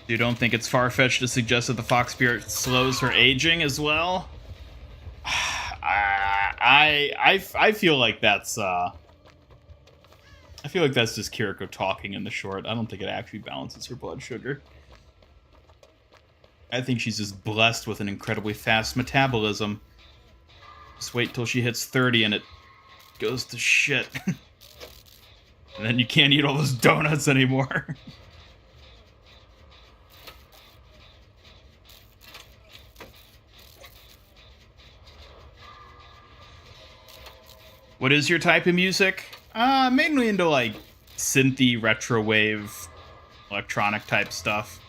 You don't think it's far-fetched to suggest that the fox spirit slows her aging as well? I feel like that's I feel like that's just Kiriko talking in the short. I don't think it actually balances her blood sugar. I think she's just blessed with an incredibly fast metabolism. Just wait till she hits 30 and it goes to shit. And then you can't eat all those donuts anymore. What is your type of music? Mainly into like synthy, retro wave, electronic type stuff.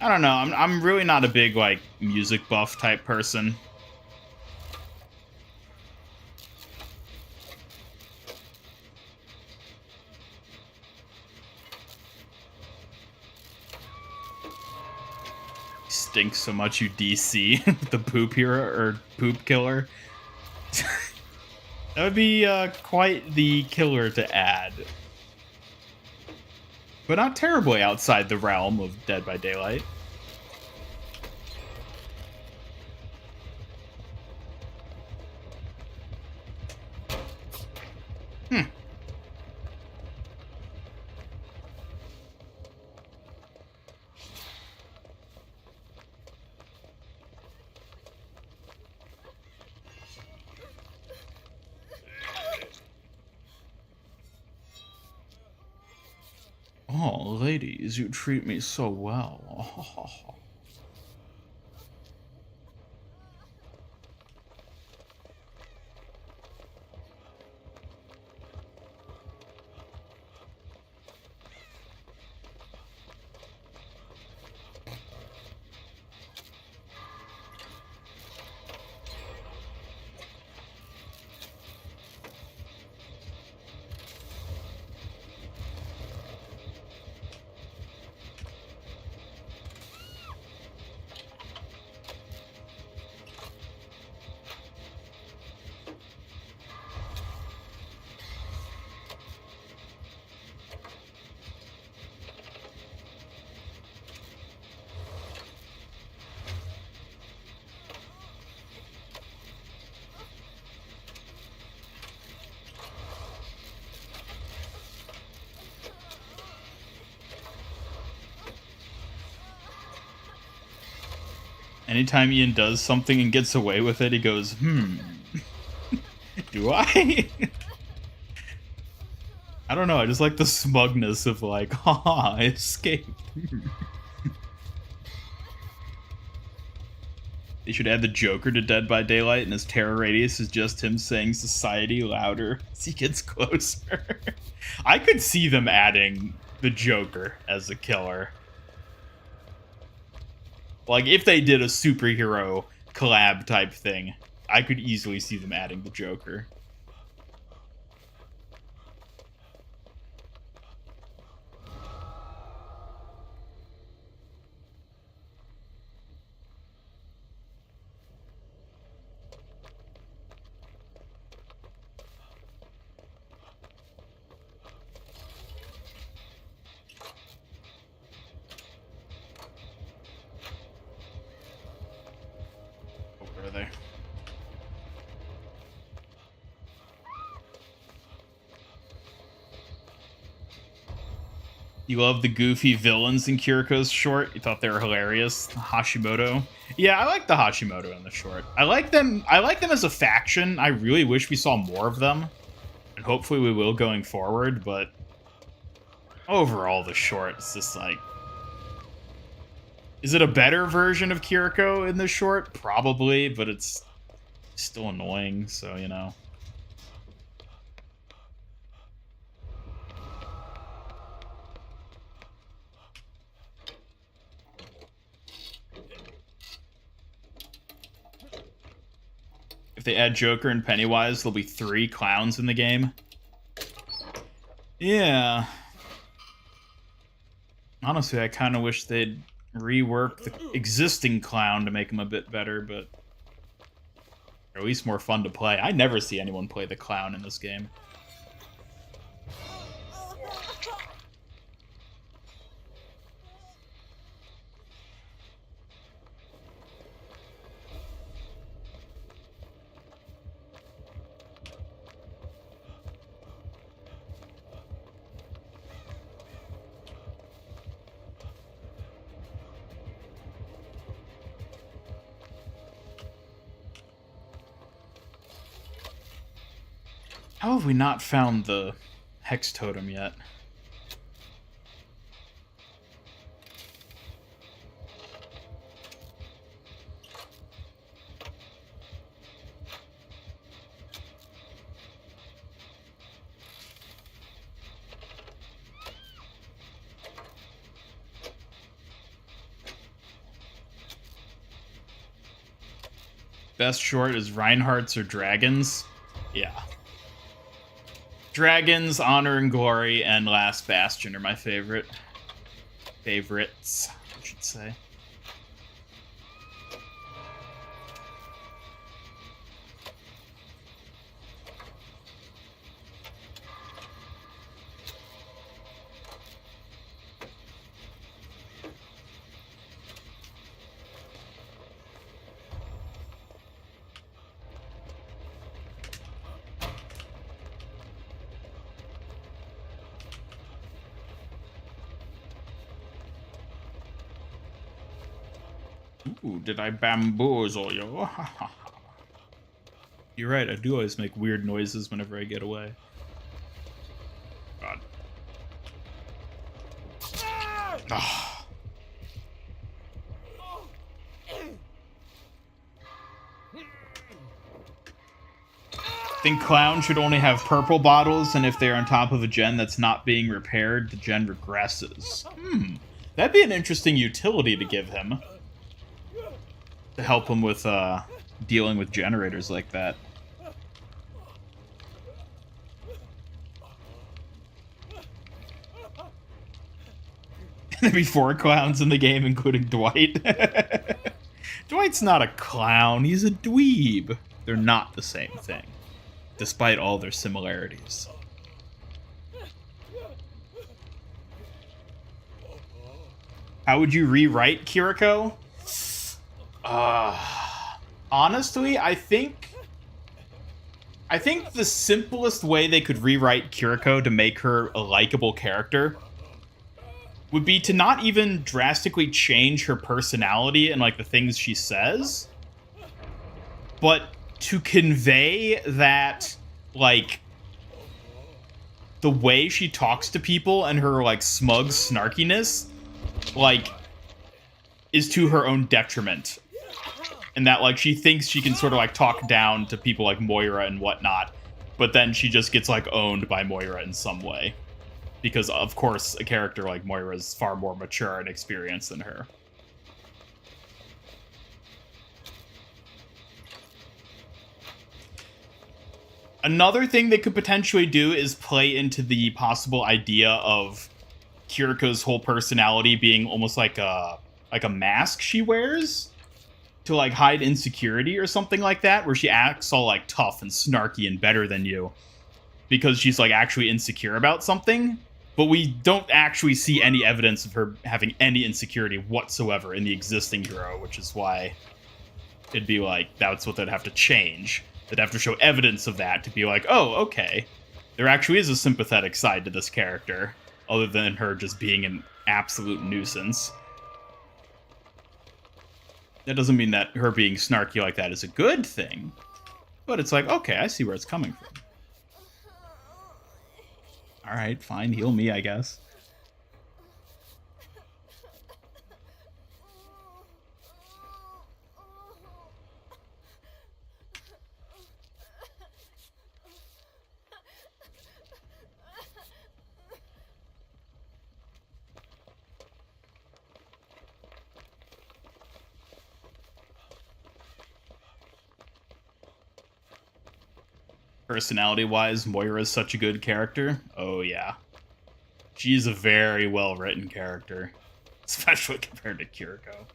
I don't know. I'm really not a big like music buff type person. Stinks so much, you DC. The poop hero or poop killer. That would be quite the killer to add. But not terribly outside the realm of Dead by Daylight. Oh, ladies, you treat me so well. Anytime Ian does something and gets away with it, he goes, do I? I don't know, I just like the smugness of like, haha, I escaped. They should add the Joker to Dead by Daylight, and his terror radius is just him saying society louder as he gets closer. I could see them adding the Joker as a killer. Like, if they did a superhero collab type thing, I could easily see them adding the Joker. Where are they? You love the goofy villains in Kiriko's short? You thought they were hilarious? Hashimoto. Yeah, I like the Hashimoto in the short. I like them as a faction. I really wish we saw more of them. And hopefully we will going forward, but overall the short is just like... Is it a better version of Kiriko in the short? Probably, but it's still annoying, so you know. If they add Joker and Pennywise, there'll be 3 clowns in the game. Yeah. Honestly, I kind of wish they'd rework the existing clown to make him a bit better, but... Or at least more fun to play. I never see anyone play the clown in this game. How have we not found the Hex Totem yet? Best short is Reinhardt's or Dragons? Yeah. Dragons, Honor and Glory, and Last Bastion are my favorites, I should say. Ooh, did I bamboozle you? You're right, I do always make weird noises whenever I get away. God. Ah. I think clowns should only have purple bottles, and if they're on top of a gen that's not being repaired, the gen regresses. That'd be an interesting utility to give him. To help him with dealing with generators like that. There'd be 4 clowns in the game, including Dwight. Dwight's not a clown, he's a dweeb. They're not the same thing, despite all their similarities. How would you rewrite Kiriko? Honestly, I think the simplest way they could rewrite Kiriko to make her a likable character would be to not even drastically change her personality and like the things she says, but to convey that like the way she talks to people and her like smug snarkiness like is to her own detriment. And that, like, she thinks she can sort of, like, talk down to people like Moira and whatnot, but then she just gets, like, owned by Moira in some way. Because, of course, a character like Moira is far more mature and experienced than her. Another thing they could potentially do is play into the possible idea of Kiriko's whole personality being almost like a mask she wears to like hide insecurity or something like that, where she acts all like tough and snarky and better than you because she's like actually insecure about something, but we don't actually see any evidence of her having any insecurity whatsoever in the existing hero, which is why it'd be like that's what they'd have to change. They'd have to show evidence of that to be like, oh, okay, there actually is a sympathetic side to this character, other than her just being an absolute nuisance. That doesn't mean that her being snarky like that is a good thing, but it's like, okay, I see where it's coming from. All right, fine, heal me, I guess. Personality-wise, Moira is such a good character. Oh, yeah. She's a very well-written character, especially compared to Kiriko.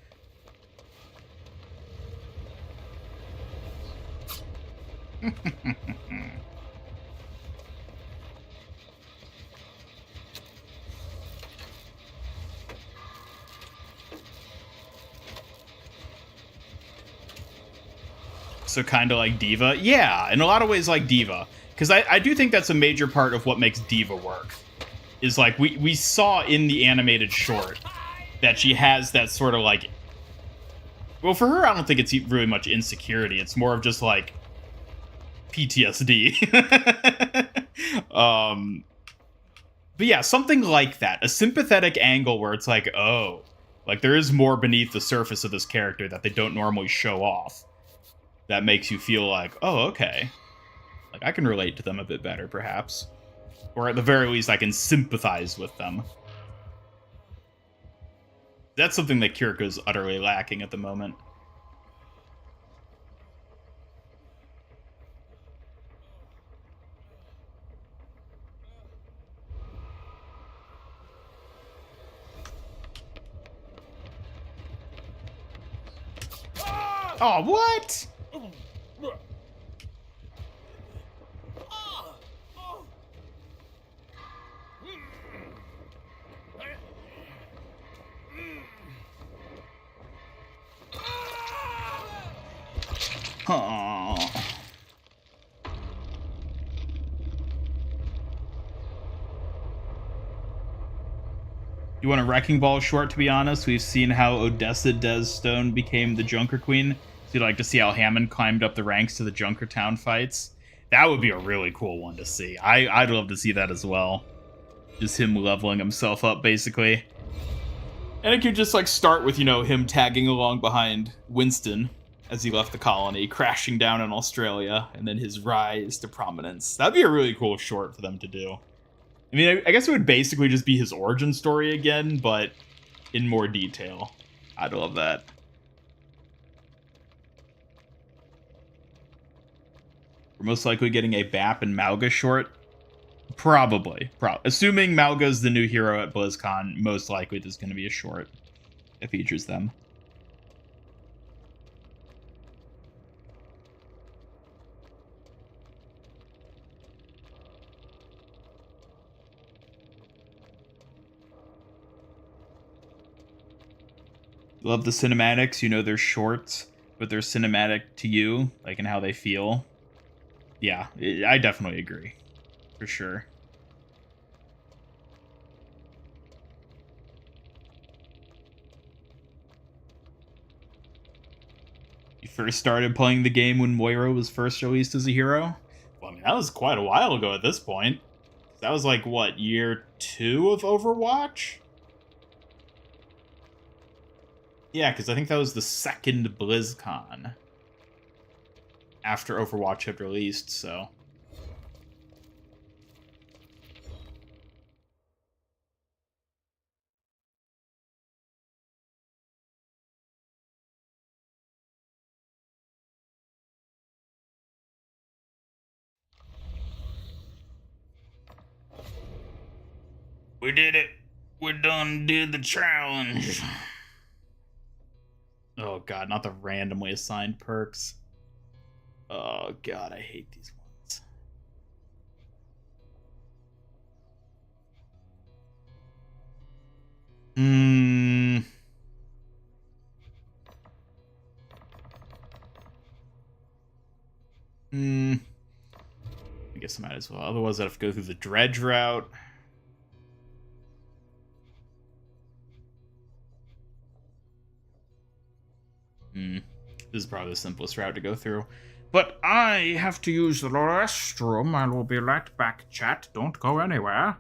So kind of like Diva? Yeah, in a lot of ways like Diva. Because I do think that's a major part of what makes Diva work. Is like, we saw in the animated short that she has that sort of like... Well, for her, I don't think it's really much insecurity. It's more of just like PTSD. But yeah, something like that. A sympathetic angle where it's like, oh, like there is more beneath the surface of this character that they don't normally show off. That makes you feel like, oh, okay. Like, I can relate to them a bit better, perhaps. Or at the very least, I can sympathize with them. That's something that Kiriko's utterly lacking at the moment. Oh, what? Oh. You want a Wrecking Ball short, to be honest? We've seen how Odessa Des Stone became the Junker Queen. So you'd like to see how Hammond climbed up the ranks to the Junkertown fights? That would be a really cool one to see. I'd love to see that as well. Just him leveling himself up, basically. And it could just, like, start with, you know, him tagging along behind Winston as he left the colony, crashing down in Australia, and then his rise to prominence. That'd be a really cool short for them to do. I mean, I guess it would basically just be his origin story again, but in more detail. I'd love that. We're most likely getting a Bap and Malga short. Probably. Assuming Malga's the new hero at BlizzCon, most likely there's going to be a short that features them. Love the cinematics. You know they're shorts, but they're cinematic to you, like in how they feel. Yeah, I definitely agree. For sure. You first started playing the game when Moira was first released as a hero? Well, I mean, that was quite a while ago at this point. That was like, what, year 2 of Overwatch? Yeah, because I think that was the second BlizzCon after Overwatch had released, so... We did it. We done did the challenge. Oh god, not the randomly assigned perks. Oh god, I hate these ones. I guess I might as well. Otherwise, I'd have to go through the dredge route. This is probably the simplest route to go through. But I have to use the restroom. I will be right back, chat. Don't go anywhere.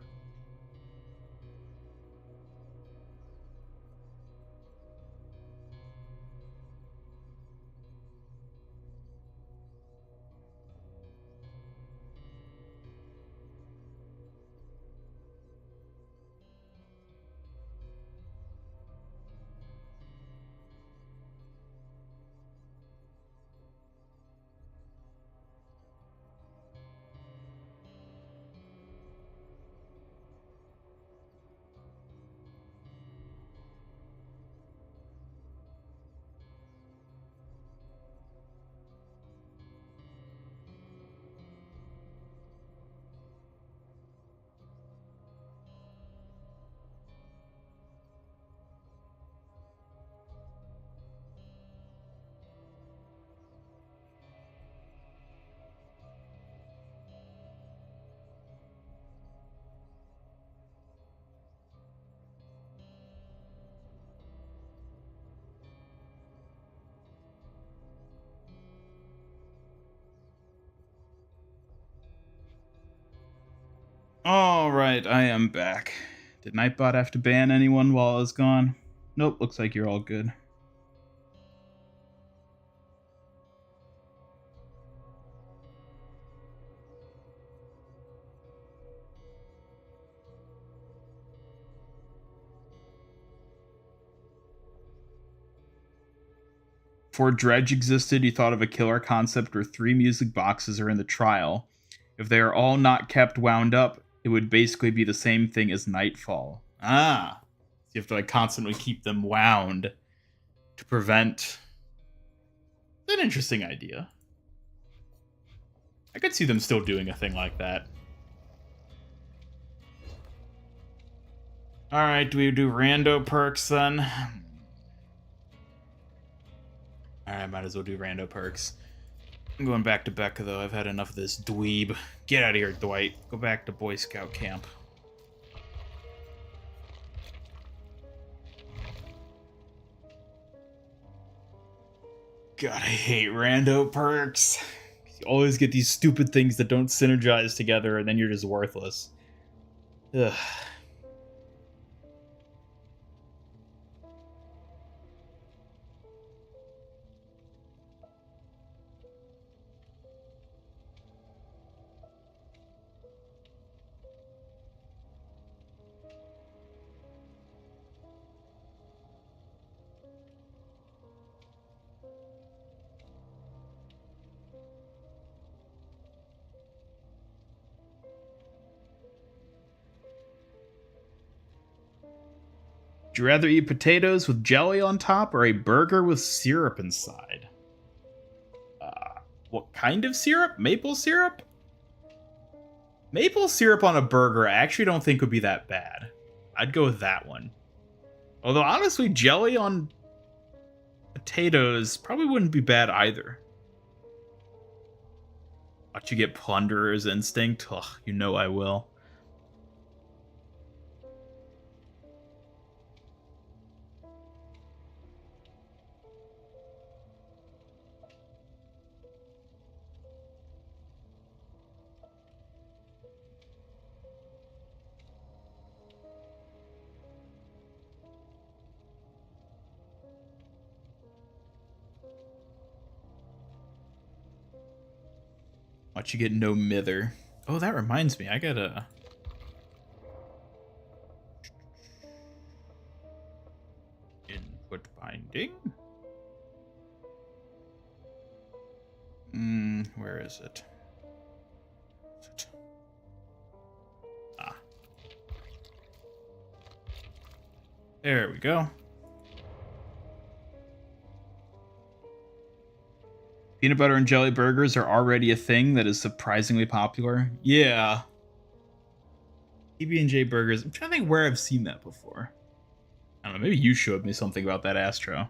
Alright, I am back. Did Nightbot have to ban anyone while I was gone? Nope, looks like you're all good. Before Dredge existed, you thought of a killer concept where 3 music boxes are in the trial. If they are all not kept wound up, it would basically be the same thing as Nightfall. Ah, so you have to like constantly keep them wound to prevent. An interesting idea. I could see them still doing a thing like that. Alright, do we do rando perks then? Alright, might as well do rando perks. I'm going back to Becca, though. I've had enough of this dweeb. Get out of here, Dwight. Go back to Boy Scout camp. God, I hate rando perks. You always get these stupid things that don't synergize together, and then you're just worthless. Ugh. Would you rather eat potatoes with jelly on top or a burger with syrup inside? What kind of syrup? Maple syrup? Maple syrup on a burger I actually don't think would be that bad. I'd go with that one. Although, honestly, jelly on potatoes probably wouldn't be bad either. Watch you get plunderer's instinct? Ugh, you know I will. Watch you get no mither. Oh, that reminds me. I gotta... Input binding? Where is it? Ah. There we go. Peanut butter and jelly burgers are already a thing that is surprisingly popular. Yeah. PB&J burgers. I'm trying to think where I've seen that before. I don't know, maybe you showed me something about that Astro.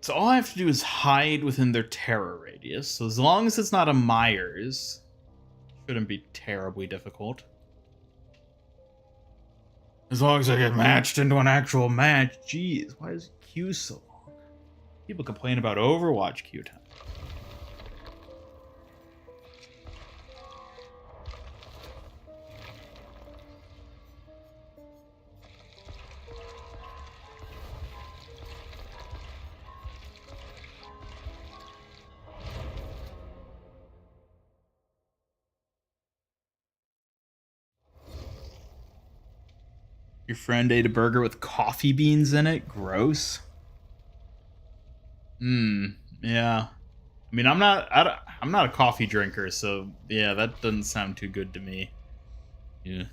So all I have to do is hide within their terror radius. So as long as it's not a Myers, shouldn't be terribly difficult. As long as I get matched into an actual match. Jeez, why is queue so long? People complain about Overwatch queue time. Your friend ate a burger with coffee beans in it? Gross. Yeah. I mean, I'm not a coffee drinker, so yeah, that doesn't sound too good to me. Yeah.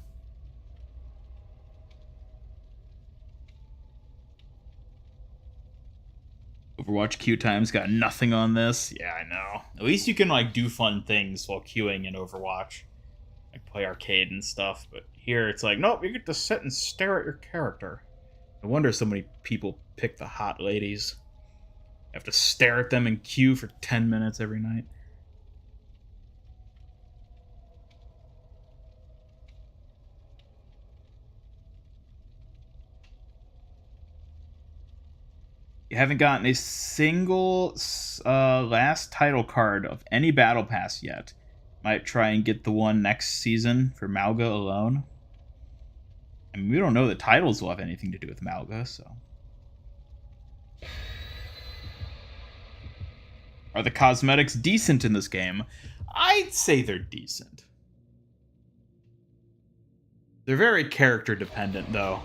Overwatch queue time's got nothing on this. Yeah, I know. At least you can like do fun things while queuing in Overwatch. Like play arcade and stuff, but here it's like, nope, you get to sit and stare at your character. No wonder so many people pick the hot ladies. You have to stare at them in queue for 10 minutes every night. You haven't gotten a single last title card of any battle pass yet. Might try and get the one next season for Malga alone. I mean, we don't know the titles will have anything to do with Malga, so. Are the cosmetics decent in this game? I'd say they're decent. They're very character dependent, though.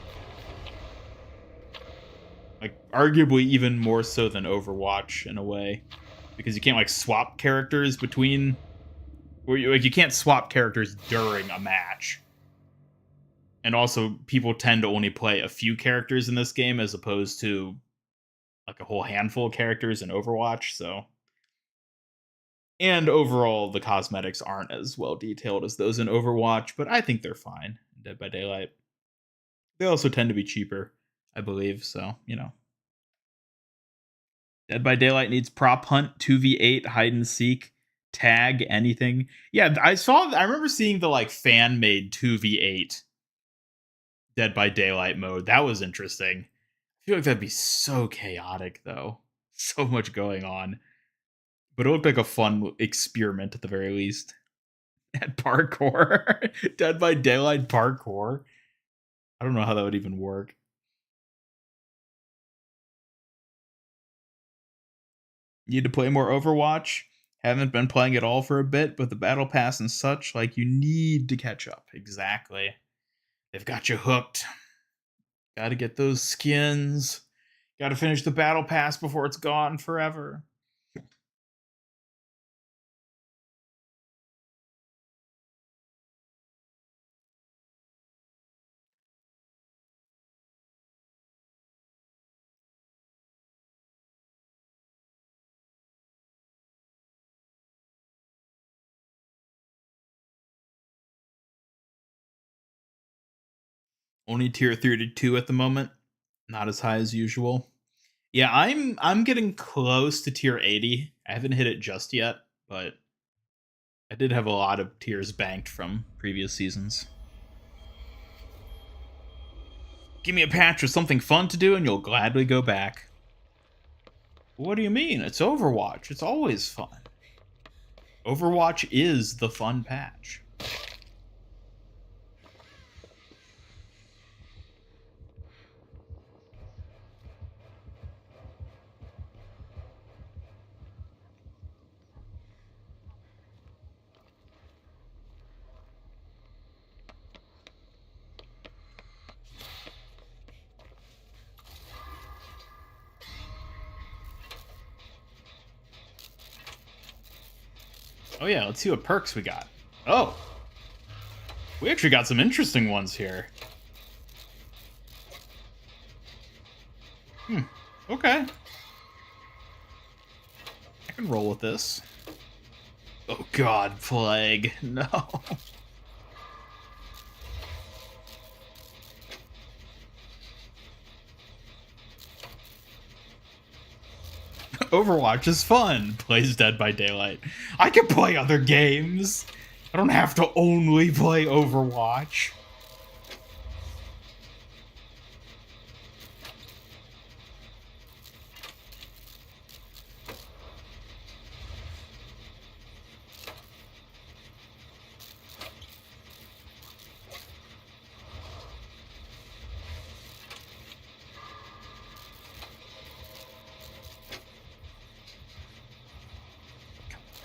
Like, arguably even more so than Overwatch, in a way. Because you can't, like, swap characters between... you can't swap characters during a match. And also, people tend to only play a few characters in this game as opposed to like a whole handful of characters in Overwatch, so. And overall, the cosmetics aren't as well detailed as those in Overwatch, but I think they're fine in Dead by Daylight. They also tend to be cheaper, I believe, so, you know. Dead by Daylight needs prop hunt, 2v8, hide and seek, tag, anything. Yeah, I remember seeing the like fan-made 2v8 Dead by Daylight mode. That was interesting. I feel like that'd be so chaotic, though. So much going on. But it looked like a fun experiment at the very least. And parkour. Dead by Daylight parkour. I don't know how that would even work. Need to play more Overwatch? Haven't been playing it all for a bit, but the battle pass and such, like, you need to catch up. Exactly. They've got you hooked. Gotta get those skins. Gotta finish the battle pass before it's gone forever. Only tier 32 at the moment. Not as high as usual. Yeah, I'm getting close to tier 80. I haven't hit it just yet, but I did have a lot of tiers banked from previous seasons. Give me a patch with something fun to do and you'll gladly go back. What do you mean? It's Overwatch. It's always fun. Overwatch is the fun patch. Oh yeah, let's see what perks we got. Oh! We actually got some interesting ones here. Okay. I can roll with this. Oh god, plague. No. Overwatch is fun, plays Dead by Daylight. I can play other games. I don't have to only play Overwatch.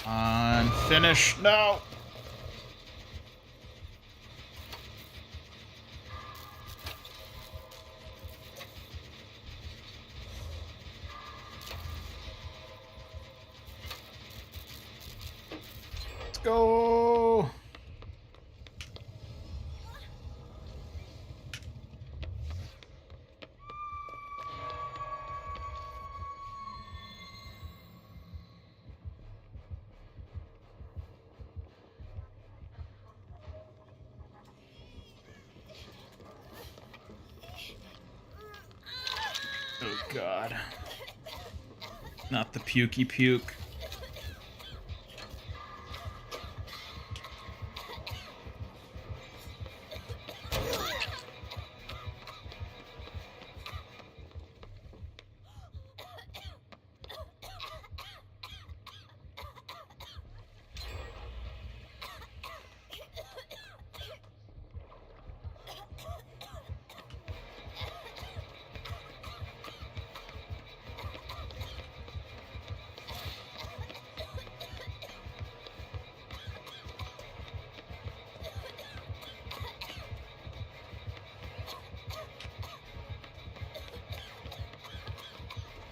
On finish. No. Let's go. Oh god. Not the pukey puke.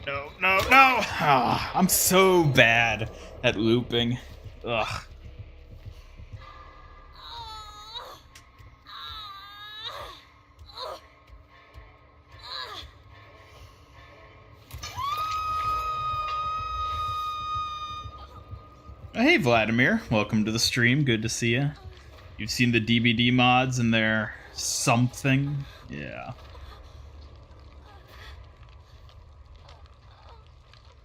No, no, no! Oh, I'm so bad at looping. Ugh. Hey Vladimir, welcome to the stream. Good to see you. You've seen the DBD mods and they're something? Yeah.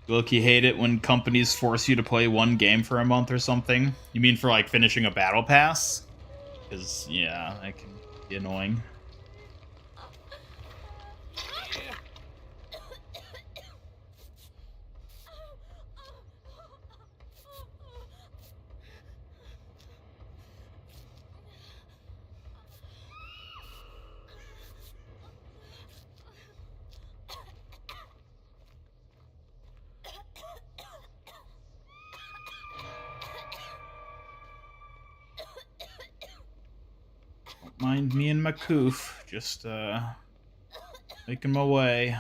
Look, you hate it when companies force you to play one game for a month or something? You mean for like finishing a battle pass? Because, yeah, that can be annoying. Mind me and my coof, just making my way.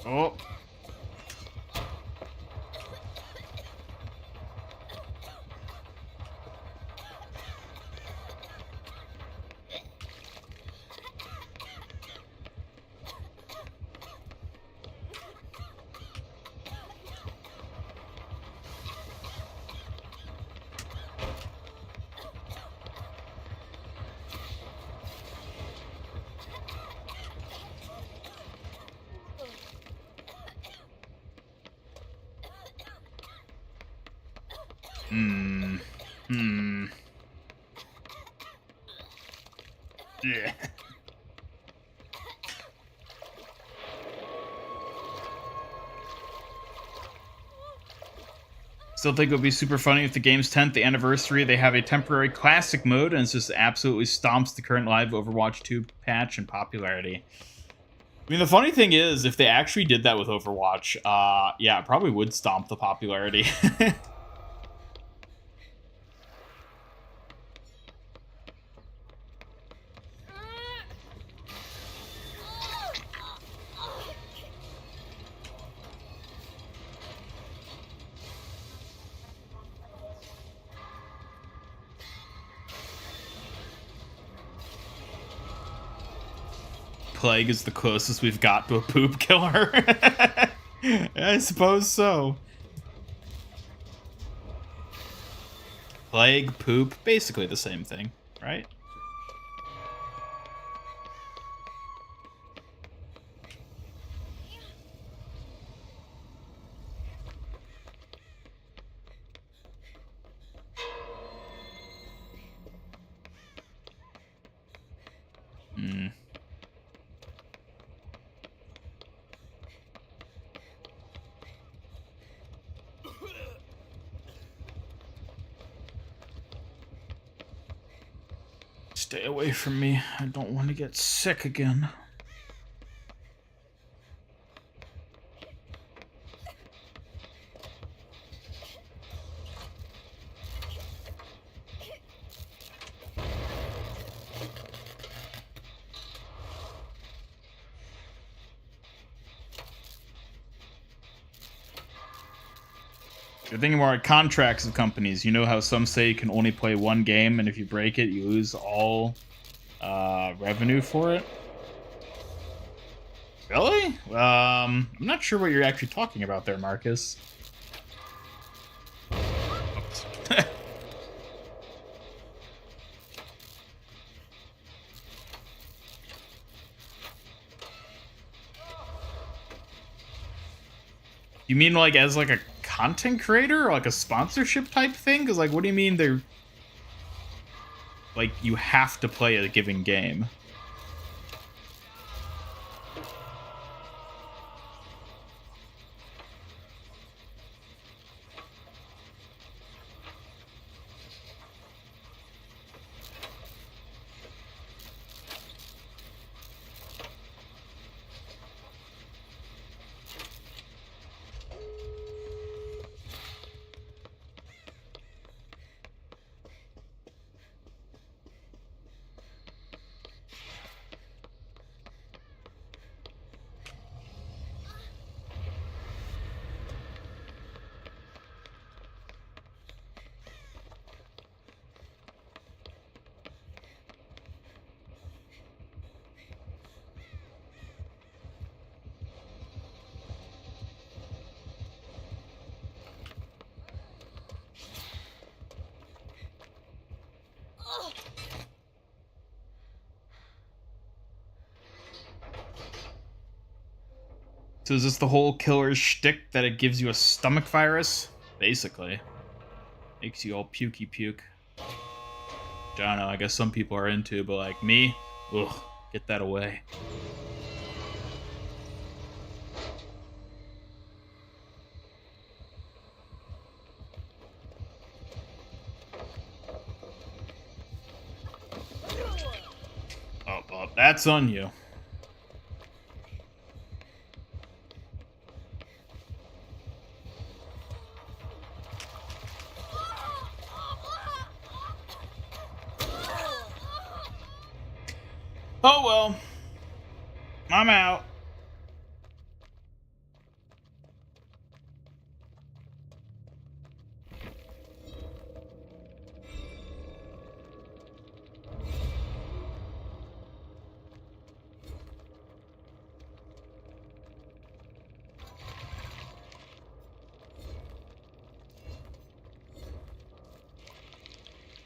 Oh. Yeah. Still think it would be super funny if the game's 10th anniversary, they have a temporary classic mode and it just absolutely stomps the current live Overwatch 2 patch in popularity. I mean, the funny thing is, if they actually did that with Overwatch, yeah, it probably would stomp the popularity. Plague is the closest we've got to a poop killer. I suppose so. Plague, poop, basically the same thing, right? Stay away from me. I don't want to get sick again. You're thinking more like contracts with companies. You know how some say you can only play one game, and if you break it, you lose all revenue for it? Really? I'm not sure what you're actually talking about there, Marcus. You mean like as like a content creator or like a sponsorship type thing? Because like, what do you mean they're like you have to play a given game? So is this the whole killer shtick that it gives you a stomach virus? Basically. Makes you all pukey puke. Which I don't know, I guess some people are into, but like me, ugh, get that away. Oh, well, that's on you. Oh well. I'm out.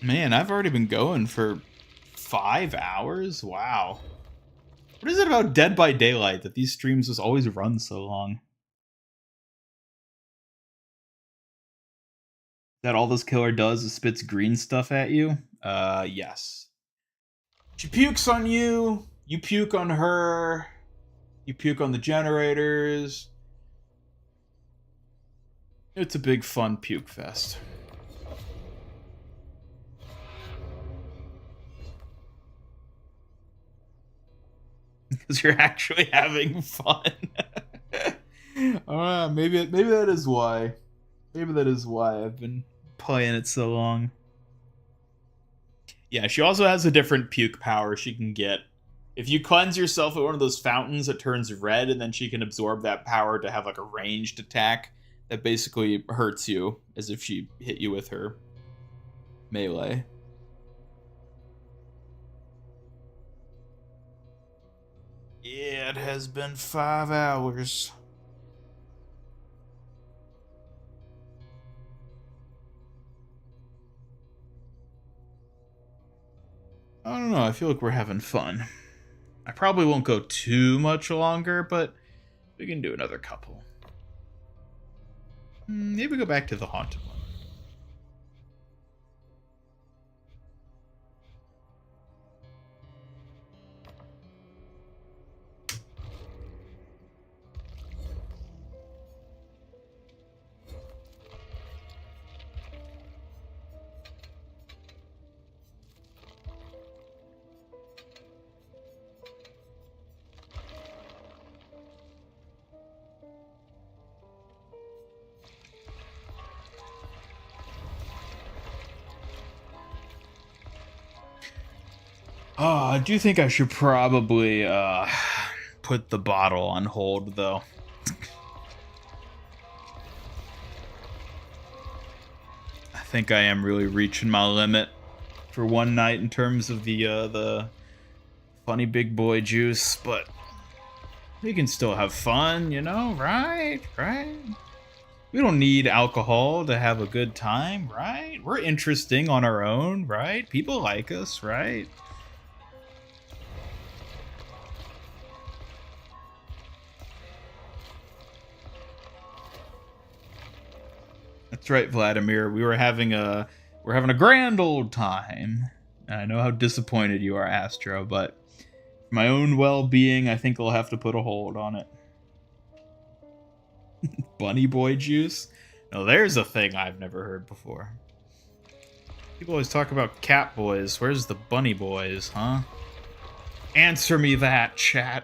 Man, I've already been going for 5 hours? Wow. What is it about Dead by Daylight that these streams just always run so long? Is that all this killer does is spits green stuff at you? Yes. She pukes on you, you puke on her, you puke on the generators. It's a big fun puke fest. Because you're actually having fun. Maybe that is why. Maybe that is why I've been playing it so long. Yeah, she also has a different puke power she can get. If you cleanse yourself at one of those fountains, it turns red, and then she can absorb that power to have like a ranged attack that basically hurts you, as if she hit you with her melee. Yeah, it has been 5 hours. I don't know, I feel like we're having fun. I probably won't go too much longer, but we can do another couple. Maybe go back to the haunted one. Oh, I do think I should probably put the bottle on hold, though. I think I am really reaching my limit for one night in terms of the funny big boy juice, but we can still have fun, you know, right? Right? We don't need alcohol to have a good time, right? We're interesting on our own, right? People like us, right? That's right, Vladimir. We're having a grand old time. And I know how disappointed you are, Astro, but for my own well-being, I think I'll have to put a hold on it. Bunny boy juice? Now there's a thing I've never heard before. People always talk about cat boys. Where's the bunny boys, huh? Answer me that, chat.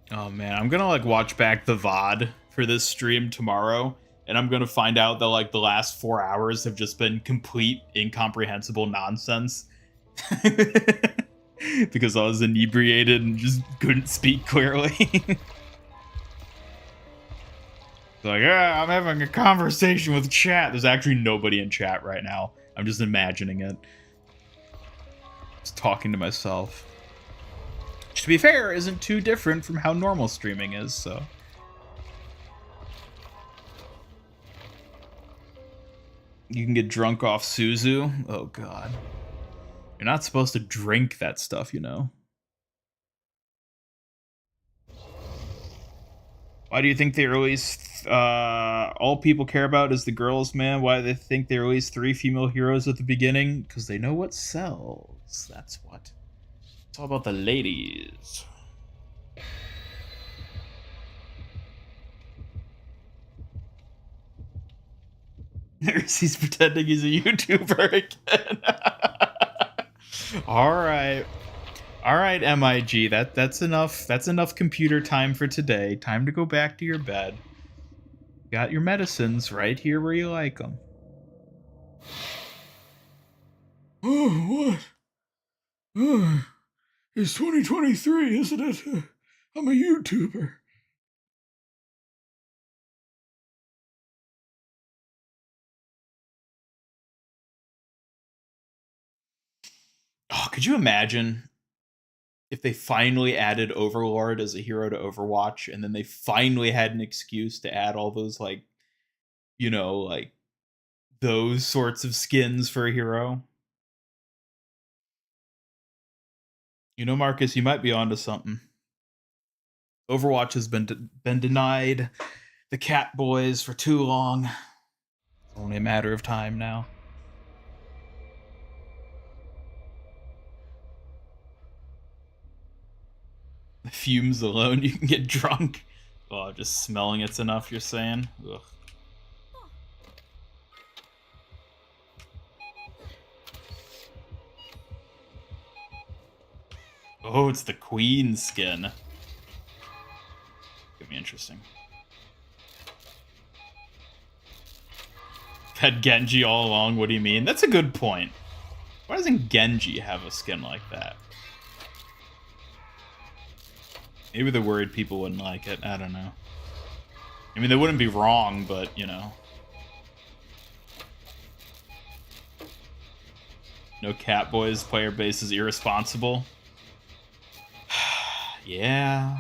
Oh man, I'm gonna like watch back the VOD for this stream tomorrow, and I'm gonna find out that like the last 4 hours have just been complete incomprehensible nonsense. Because I was inebriated and just couldn't speak clearly. Like, yeah, I'm having a conversation with chat. There's actually nobody in chat right now. I'm just imagining it. Just talking to myself. Which, to be fair, isn't too different from how normal streaming is, so. You can get drunk off Suzu? Oh, God. You're not supposed to drink that stuff, you know. Why do you think they release all people care about is the girls, man? Why do they think they release 3 female heroes at the beginning? Because they know what sells. That's what. It's all about the ladies. He's pretending he's a YouTuber again. All right. All right, MIG. That's enough. That's enough computer time for today. Time to go back to your bed. Got your medicines right here where you like them. Oh, what? Oh, it's 2023, isn't it? I'm a YouTuber. Oh, could you imagine if they finally added Overlord as a hero to Overwatch, and then they finally had an excuse to add all those, like, you know, like, those sorts of skins for a hero? You know, Marcus, you might be onto something. Overwatch has been denied the cat boys for too long. It's only a matter of time now. The fumes alone, you can get drunk. Oh, just smelling it's enough, you're saying? Ugh. Oh, it's the queen skin. Could be interesting. Had Genji all along, what do you mean? That's a good point. Why doesn't Genji have a skin like that? Maybe they're worried people wouldn't like it. I don't know. I mean, they wouldn't be wrong, but, you know. No Catboys, player base is irresponsible. Yeah.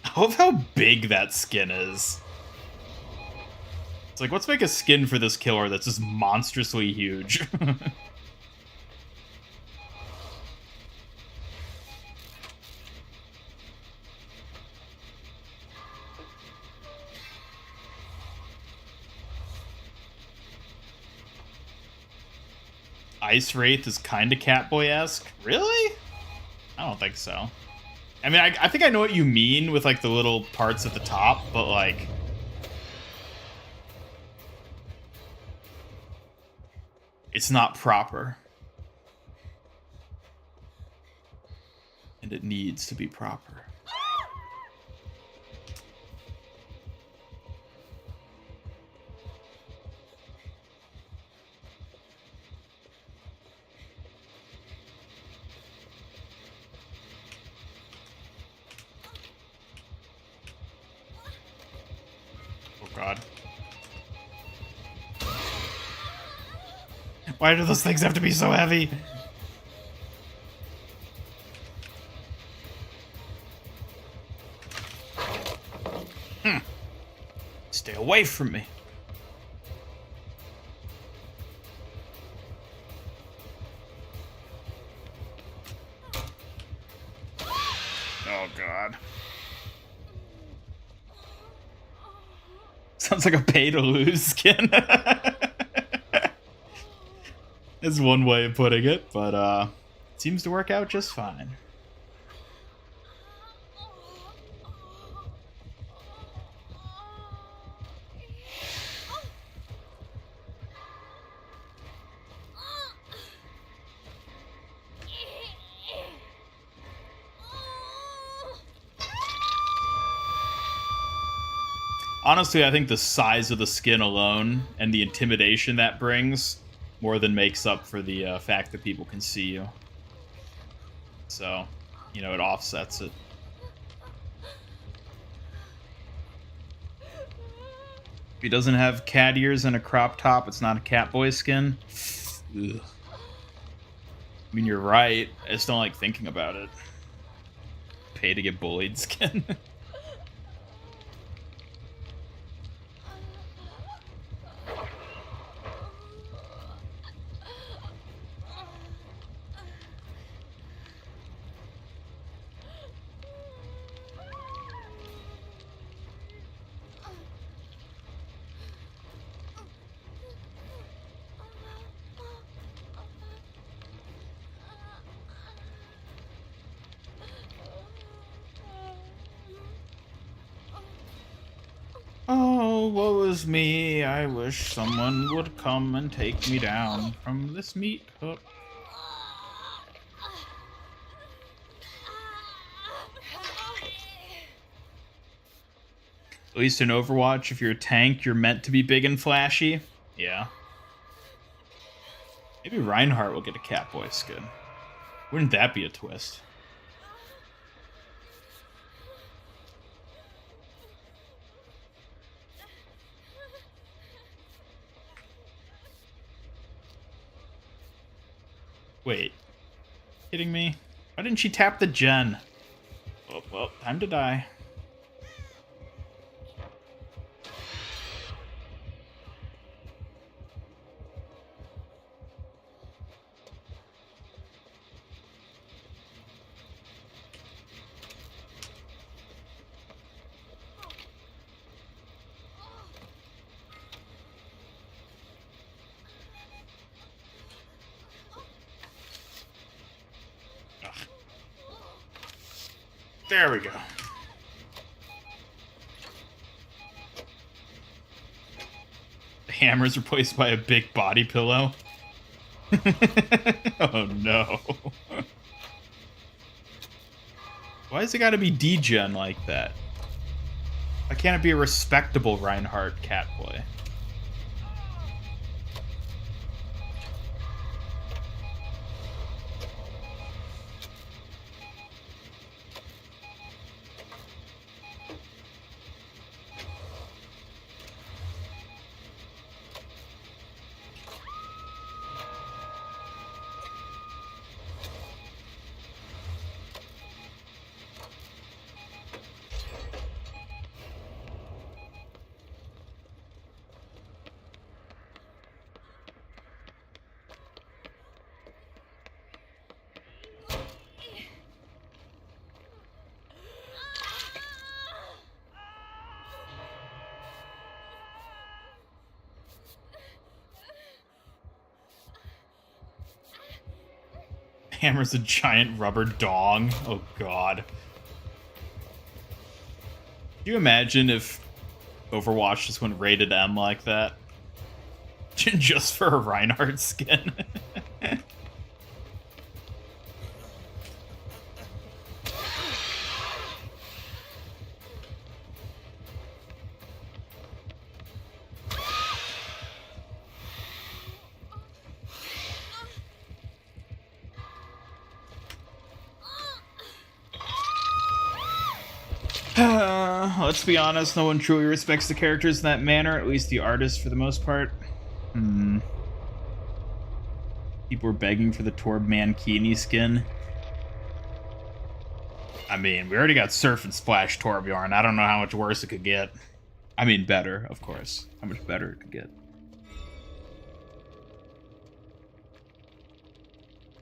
I love how big that skin is. It's like, let's make a skin for this killer that's just monstrously huge. Ice Wraith is kind of Catboy-esque. Really? I don't think so. I mean, I think I know what you mean with, like, the little parts at the top, but, like... it's not proper. And it needs to be proper. God. Why do those things have to be so heavy? Stay away from me. Oh, God. Sounds like a pay-to-lose skin. That's one way of putting it, but it seems to work out just fine. Honestly, I think the size of the skin alone and the intimidation that brings more than makes up for the fact that people can see you. So, you know, it offsets it. If he doesn't have cat ears and a crop top, it's not a Catboy skin. Ugh. I mean, you're right. I just don't like thinking about it. Pay to get bullied skin. Oh, woe is me. I wish someone would come and take me down from this meat hook. At least in Overwatch, if you're a tank, you're meant to be big and flashy. Yeah. Maybe Reinhardt will get a Catboy skin. Wouldn't that be a twist? Wait. Kidding me? Why didn't she tap the gen? Oh, well, time to die. There we go. The hammer is replaced by a big body pillow. Oh no. Why has it got to be degen like that? Why can't it be a respectable Reinhardt catboy? Hammer's a giant rubber dong. Oh god. Can you imagine if Overwatch just went rated M like that? Just for a Reinhardt skin? Let's be honest, no one truly respects the characters in that manner, at least the artists for the most part. People were begging for the Torb Mankini skin. I mean, we already got Surf and Splash Torbjorn. I don't know how much worse it could get. I mean, better, of course. How much better it could get.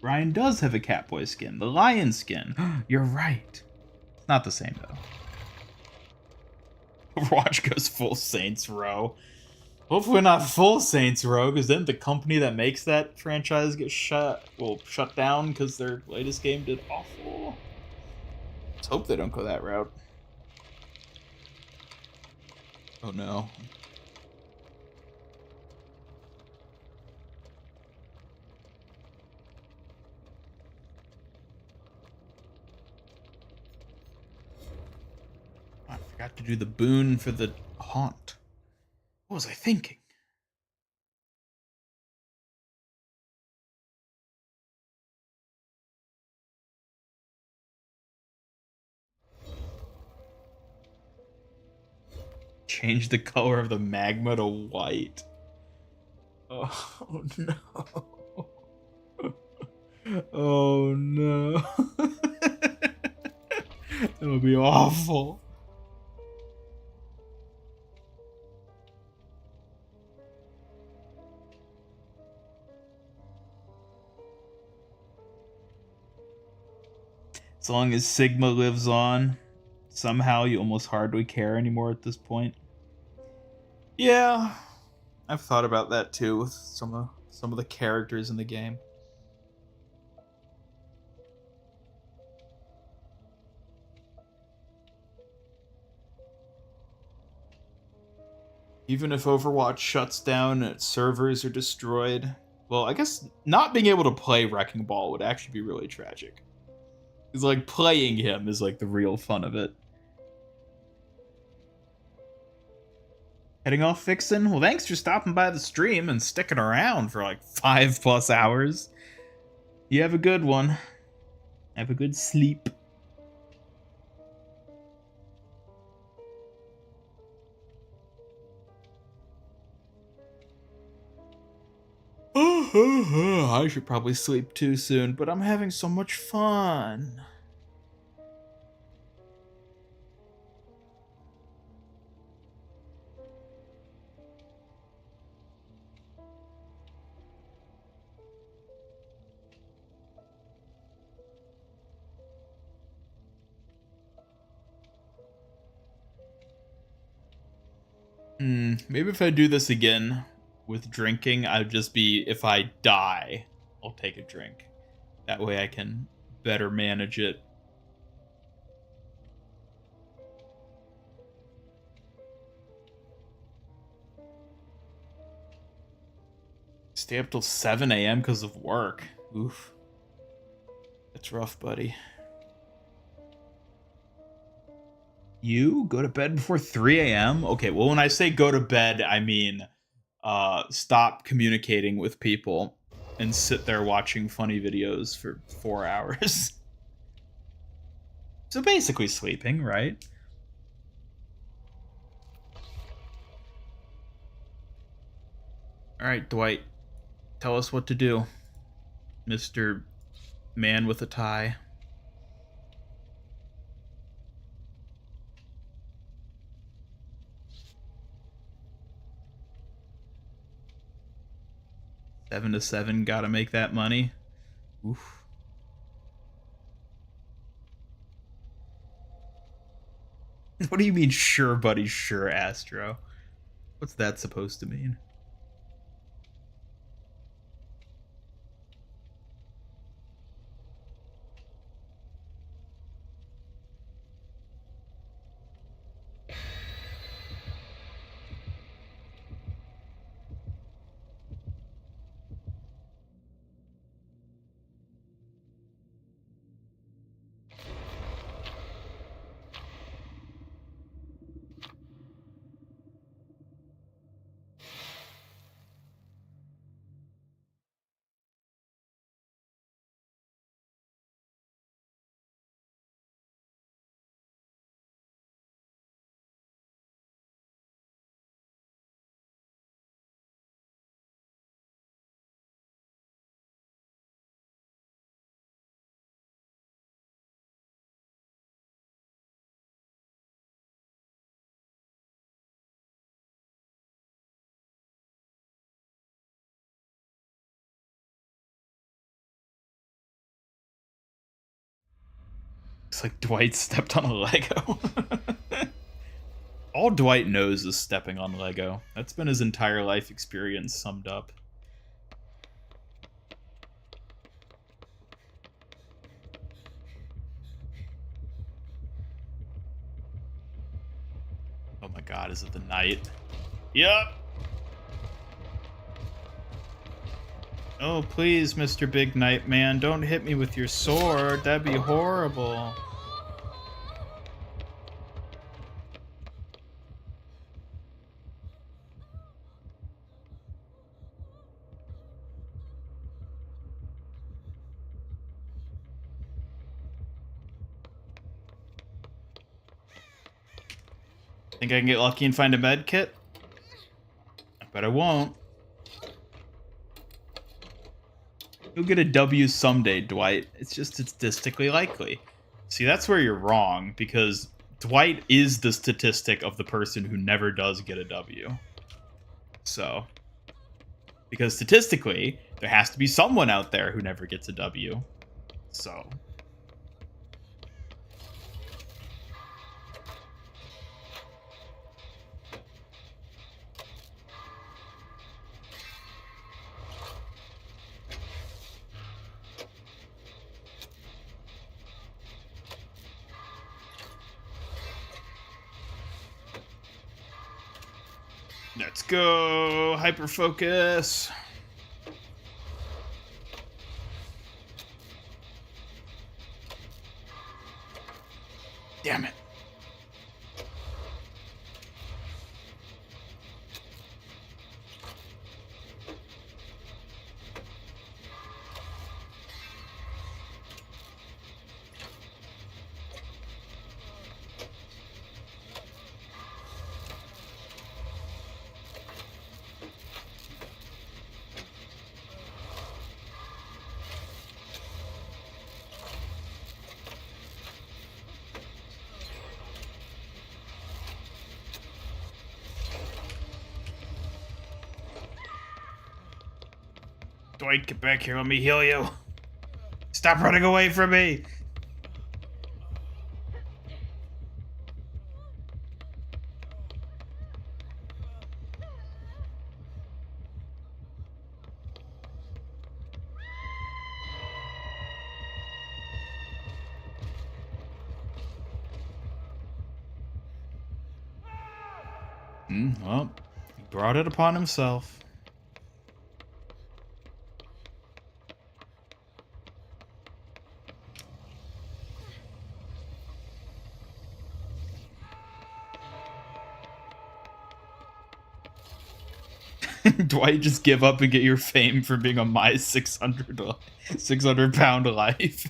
Ryan does have a Catboy skin, the Lion skin. You're right. It's not the same, though. Overwatch goes full Saints Row. Hopefully not full Saints Row, because then the company that makes that franchise gets shut down because their latest game did awful. Let's hope they don't go that route. Oh no. I forgot to do the boon for the haunt. What was I thinking? Change the color of the magma to white. Oh no. Oh no. That would be awful. As long as Sigma lives on, somehow you almost hardly care anymore at this point. Yeah, I've thought about that too with some of the characters in the game. Even if Overwatch shuts down and its servers are destroyed, well, I guess not being able to play Wrecking Ball would actually be really tragic. Because, like, playing him is, like, the real fun of it. Heading off, Vixen? Well, thanks for stopping by the stream and sticking around for, like, 5+ hours. You have a good one. Have a good sleep. I should probably sleep too soon, but I'm having so much fun. Maybe if I do this again with drinking, I'd just be, if I die, I'll take a drink. That way I can better manage it. Stay up till 7 a.m. because of work. Oof. That's rough, buddy. You go to bed before 3 a.m.? Okay, well, when I say go to bed, I mean stop communicating with people and sit there watching funny videos for 4 hours. So basically sleeping, right? All right, Dwight, tell us what to do, Mr. Man with a tie. Seven to 7, gotta make that money. Oof. What do you mean, sure, buddy, sure, Astro? What's that supposed to mean? It's like Dwight stepped on a Lego. All Dwight knows is stepping on Lego. That's been his entire life experience summed up. Oh my god, is it the night? Yep! Oh, please, Mr. Big Knight Man, don't hit me with your sword. That'd be horrible. Think I can get lucky and find a med kit? I bet I won't. You'll get a W someday, Dwight. It's just statistically likely. See, that's where you're wrong, because Dwight is the statistic of the person who never does get a W. So, because statistically, there has to be someone out there who never gets a W. So. Let's go! Hyper focus! Damn it. Dwight, get back here. Let me heal you. Stop running away from me. Well, he brought it upon himself. Dwight, just give up and get your fame for being on my 600-pound life.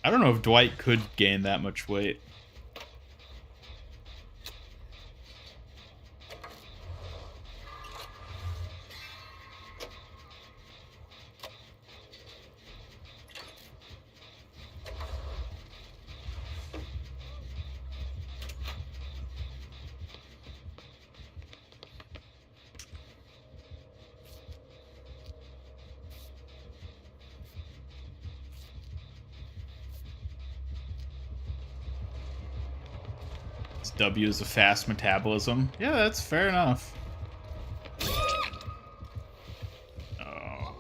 I don't know if Dwight could gain that much weight. W is a fast metabolism. Yeah, that's fair enough. Oh.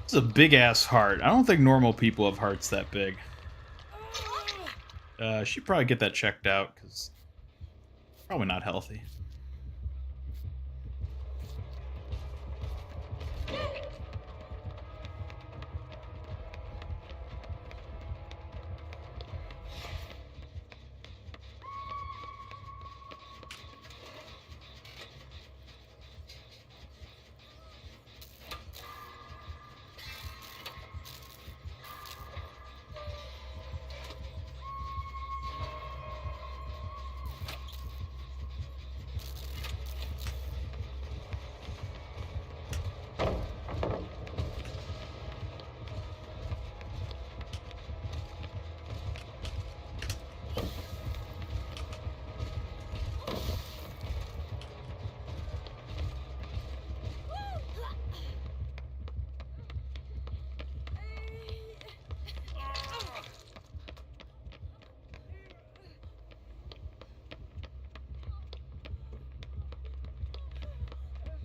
It's a big ass heart. I don't think normal people have hearts that big. Should probably get that checked out because probably not healthy.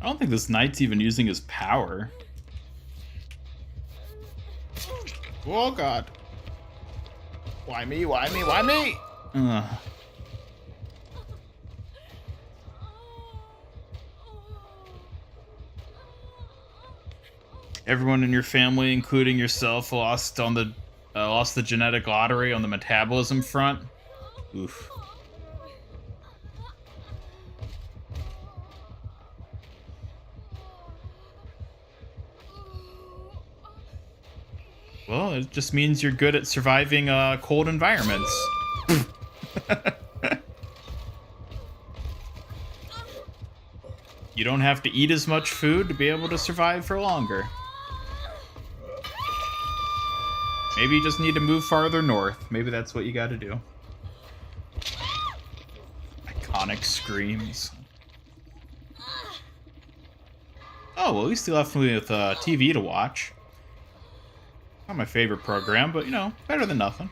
I don't think this knight's even using his power. Oh god. Why me? Why me? Why me? Ugh. Everyone in your family, including yourself, lost the genetic lottery on the metabolism front. Oof. Well, it just means you're good at surviving cold environments. You don't have to eat as much food to be able to survive for longer. Maybe you just need to move farther north. Maybe that's what you gotta do. Iconic screams. Oh, well, at least he left me with TV to watch. Not my favorite program, but, you know, better than nothing.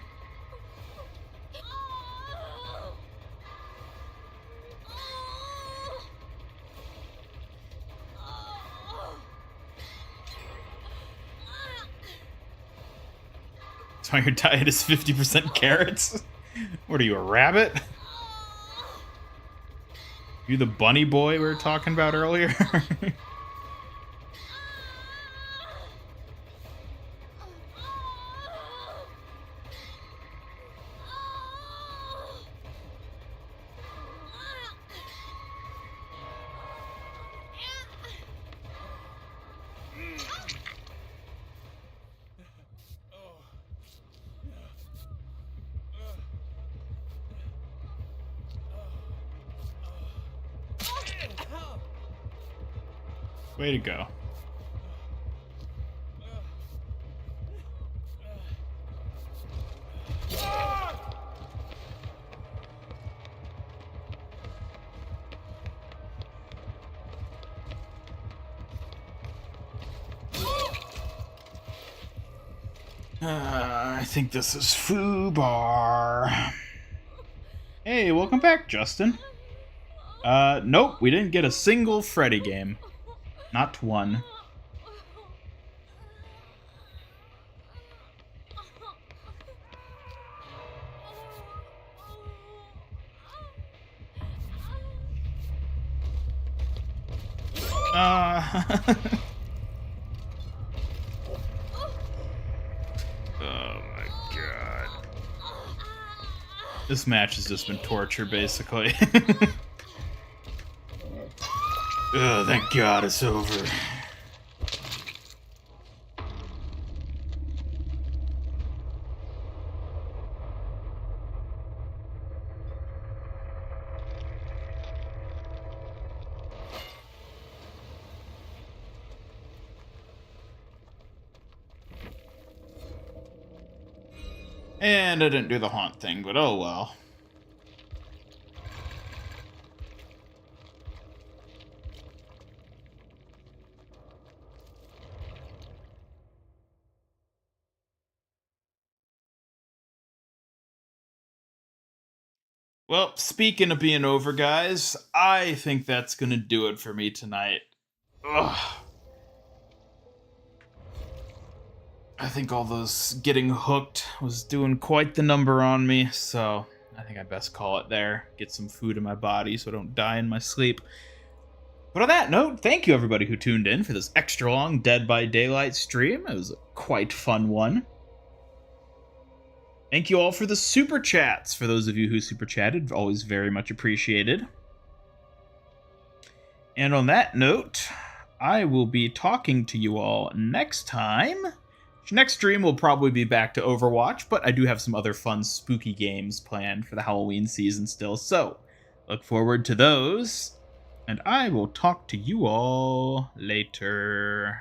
That's why your diet is 50% carrots? What are you, a rabbit? You the bunny boy we were talking about earlier? Way to go. I think this is Foo Bar. Hey, welcome back, Justin. Nope, we didn't get a single Freddy game. Not one. Oh my god. This match has just been torture, basically. Oh, thank god it's over. And I didn't do the haunt thing, but oh well. Well, speaking of being over, guys, I think that's gonna do it for me tonight. Ugh. I think all those getting hooked was doing quite the number on me, so I think I best call it there. Get some food in my body so I don't die in my sleep. But on that note, thank you everybody who tuned in for this extra long Dead by Daylight stream. It was a quite fun one. Thank you all for the super chats. For those of you who super chatted, always very much appreciated. And on that note, I will be talking to you all next time. Next stream will probably be back to Overwatch, but I do have some other fun spooky games planned for the Halloween season still, so look forward to those. And I will talk to you all later.